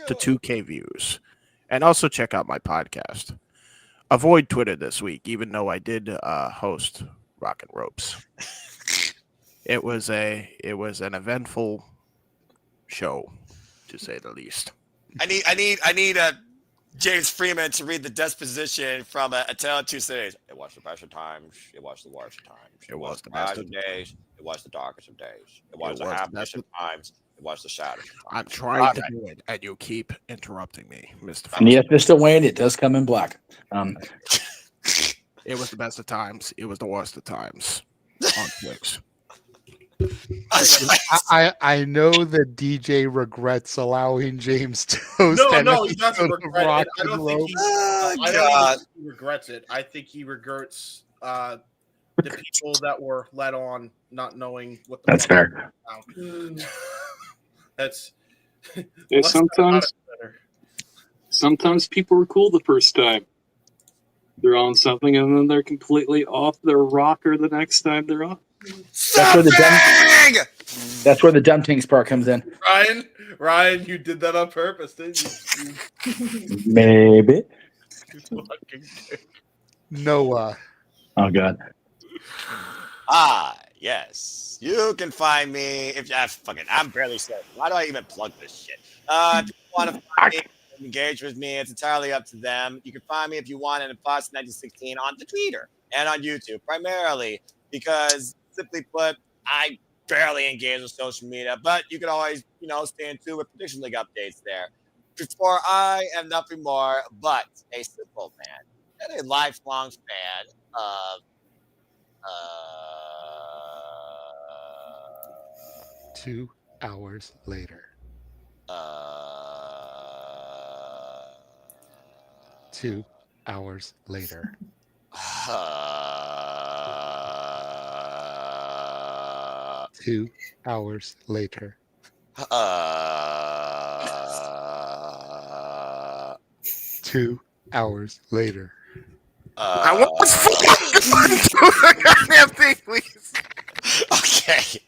to 2K views. And also check out my podcast. Avoid Twitter this week, even though I did host Rock and Ropes. It was an eventful show, to say the least. I need James Freeman to read the disposition from A Tale of Two Cities. It was the best of times. It was the worst of times. It was the best best of days. It was the darkest of days. It was the happiest of times. It was the saddest of times. I'm trying to do it, and you keep interrupting me, Mr. And yes, Mr. Wayne, it does come in black. It was the best of times. It was the worst of times on Twix. I know that DJ regrets allowing James to host an No, he episode doesn't of regret Rock it. I and don't think Ropes. I don't think he regrets it. I think he regrets the people that were led on not knowing what the That's fuck fair. That's Yeah, sometimes people are cool the first time. They're on something and then they're completely off their rocker the next time they're on. That's where the dumb things part comes in. Ryan, you did that on purpose, didn't you? Maybe. Noah. Oh God. Yes. You can find me if fuck it. I'm barely certain. Why do I even plug this shit? If you want to find me, engage with me, it's entirely up to them. You can find me if you want in Fox 1916 on the Twitter and on YouTube, primarily because, simply put, I barely engage with social media, but you can always, stay in tune with Prediction League updates there. Before I am nothing more but a simple man and a lifelong fan of 2 hours later. 2 hours later. 2 hours later. 2 hours later. I want the goddamn thing, please. Okay.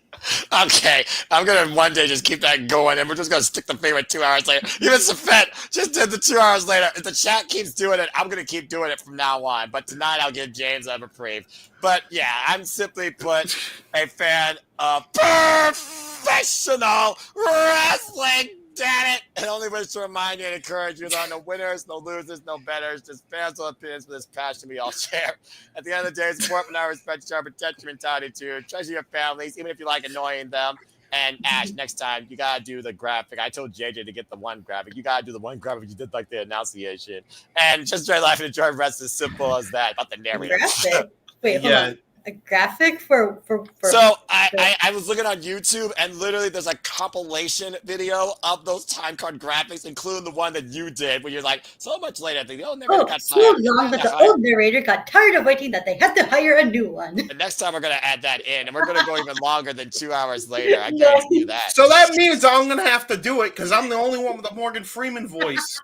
I'm gonna one day just keep that going, and we're just gonna stick the thing with 2 hours later. Even Safet just did the 2 hours later. If the chat keeps doing it, I'm gonna keep doing it from now on. But tonight I'll give James a reprieve. But yeah, I'm simply put a fan of professional wrestling. Damn it! I only wish to remind you and encourage you there are no winners, no losers, no betters, just fans with opinions for this passion we all share. At the end of the day, support and I respect each other, protect your mentality too. Treasure your families, even if you like annoying them. And Ash, next time you gotta do the graphic. I told JJ to get the one graphic. You gotta do the one graphic you did like the enunciation. And just try life and enjoy the rest as simple as that. About the narrator. Graphic? Wait, hold on. A graphic for So I was looking on YouTube and literally there's a compilation video of those time card graphics, including the one that you did, where you're like, so much later, I think the old narrator got so tired. long that the old narrator got tired of waiting that they had to hire a new one. And next time we're gonna add that in, and we're gonna go even longer than 2 hours later. I guarantee you that. So that means I'm gonna have to do it because I'm the only one with a Morgan Freeman voice.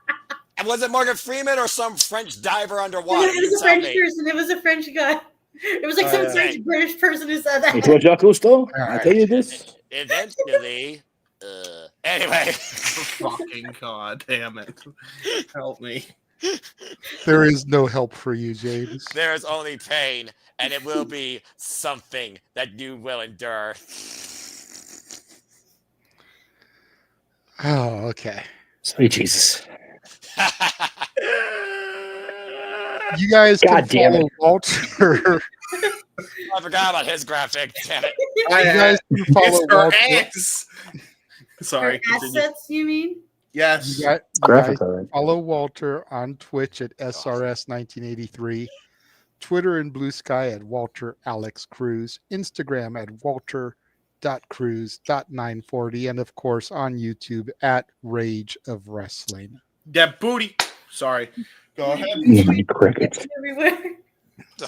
And was it Morgan Freeman or some French diver underwater? It was a French person. It was a French guy. It was like some strange British person who said that. It's what Jacques Cousteau. I tell you this. Eventually, anyway. Fucking god damn it. Help me. There is no help for you, James. There is only pain, and it will be something that you will endure. Oh, okay. Sweet Jesus. You guys can God damn follow it. Walter. I forgot about his graphic. Damn it. You guys can follow It's her Walter. ass. Sorry. For continue. assets, you mean? Yes. You guys Graphic alright. follow Walter on Twitch at SRS1983, Twitter and Blue Sky at Walter Alex Cruz, Instagram at Walter.Cruz.940, and of course on YouTube at Rage of Wrestling. That booty. Sorry. Go ahead. Crickets. Everywhere.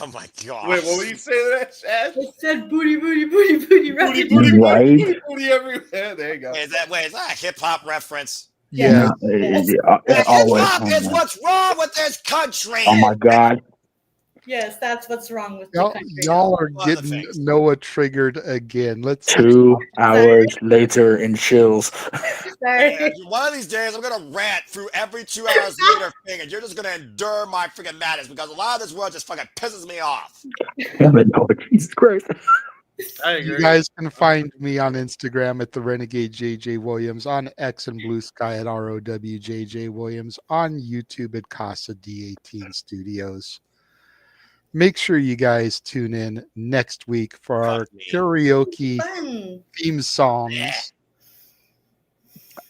Oh my god. Wait, what were you saying to that, Chad? It said booty, booty, booty, booty, Booty, booty, booty, Right? booty, booty everywhere. There you go. Is that a hip hop reference? Yeah. Always. Hip hop is what's wrong with this country. Oh my God. Yes, that's what's wrong with the Y'all, country. y'all are Other getting things. Noah triggered again. Let's 2 hours later in chills. Sorry. And one of these days, I'm gonna rant through every 2 hours later thing, and you're just gonna endure my freaking madness because a lot of this world just fucking pisses me off. Damn it, no, Jesus Christ. I You agree. guys can find me on Instagram at the Renegade JJ Williams, on X and Blue Sky at ROWJJ Williams, on YouTube at Casa D18 Studios. Make sure you guys tune in next week for our karaoke Fun. theme songs.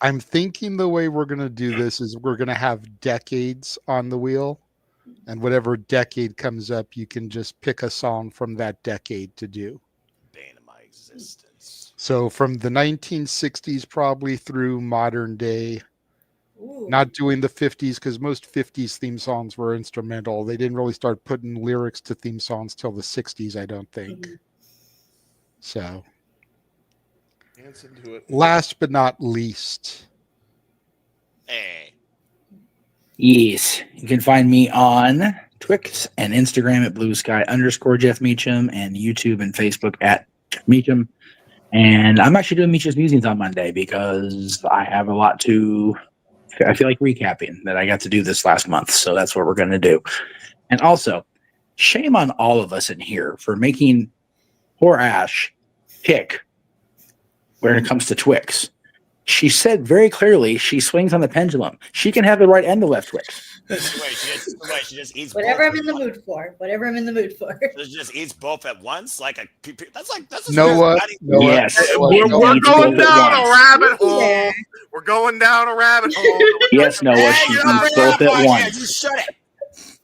I'm thinking the way we're going to do this is we're going to have decades on the wheel, and whatever decade comes up, you can just pick a song from that decade to do. Bane of my existence. So from the 1960s probably through modern day. Ooh. Not doing the 50s because most 50s theme songs were instrumental. They didn't really start putting lyrics to theme songs till the 60s, I don't think. So, Dance into it. last but not least, Hey. Yes. You can find me on Twix and Instagram at @bluesky_Jeff Meacham and YouTube and Facebook at Jeff Meacham. And I'm actually doing Meacham's Musings on Monday because I have a lot to, I feel like recapping that I got to do this last month. So that's what we're going to do. And also, shame on all of us in here for making poor Ash pick when it comes to Twix. She said very clearly she swings on the pendulum. She can have the right and the left Twix. She just eats Whatever both I'm in the mood for. Whatever I'm in the mood for. She just eats both at once, like a. That's a Noah, Yes. We're going down a rabbit hole. Yeah. We're going down a rabbit hole. Yes, Noah, she eats both at once. You shut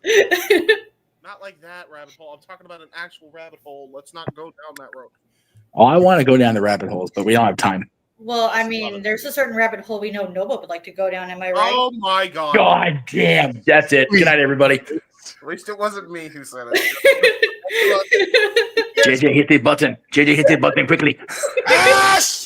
it. Not like that rabbit hole. I'm talking about an actual rabbit hole. Let's not go down that road. Oh, I want to go down the rabbit holes, but we don't have time. Well, I mean, there's a certain rabbit hole we know Nova would like to go down. Am I right? Oh my god. God damn. That's it. Good night, everybody. At least it wasn't me who said it. JJ, hit the button. JJ, hit the button quickly. Ash!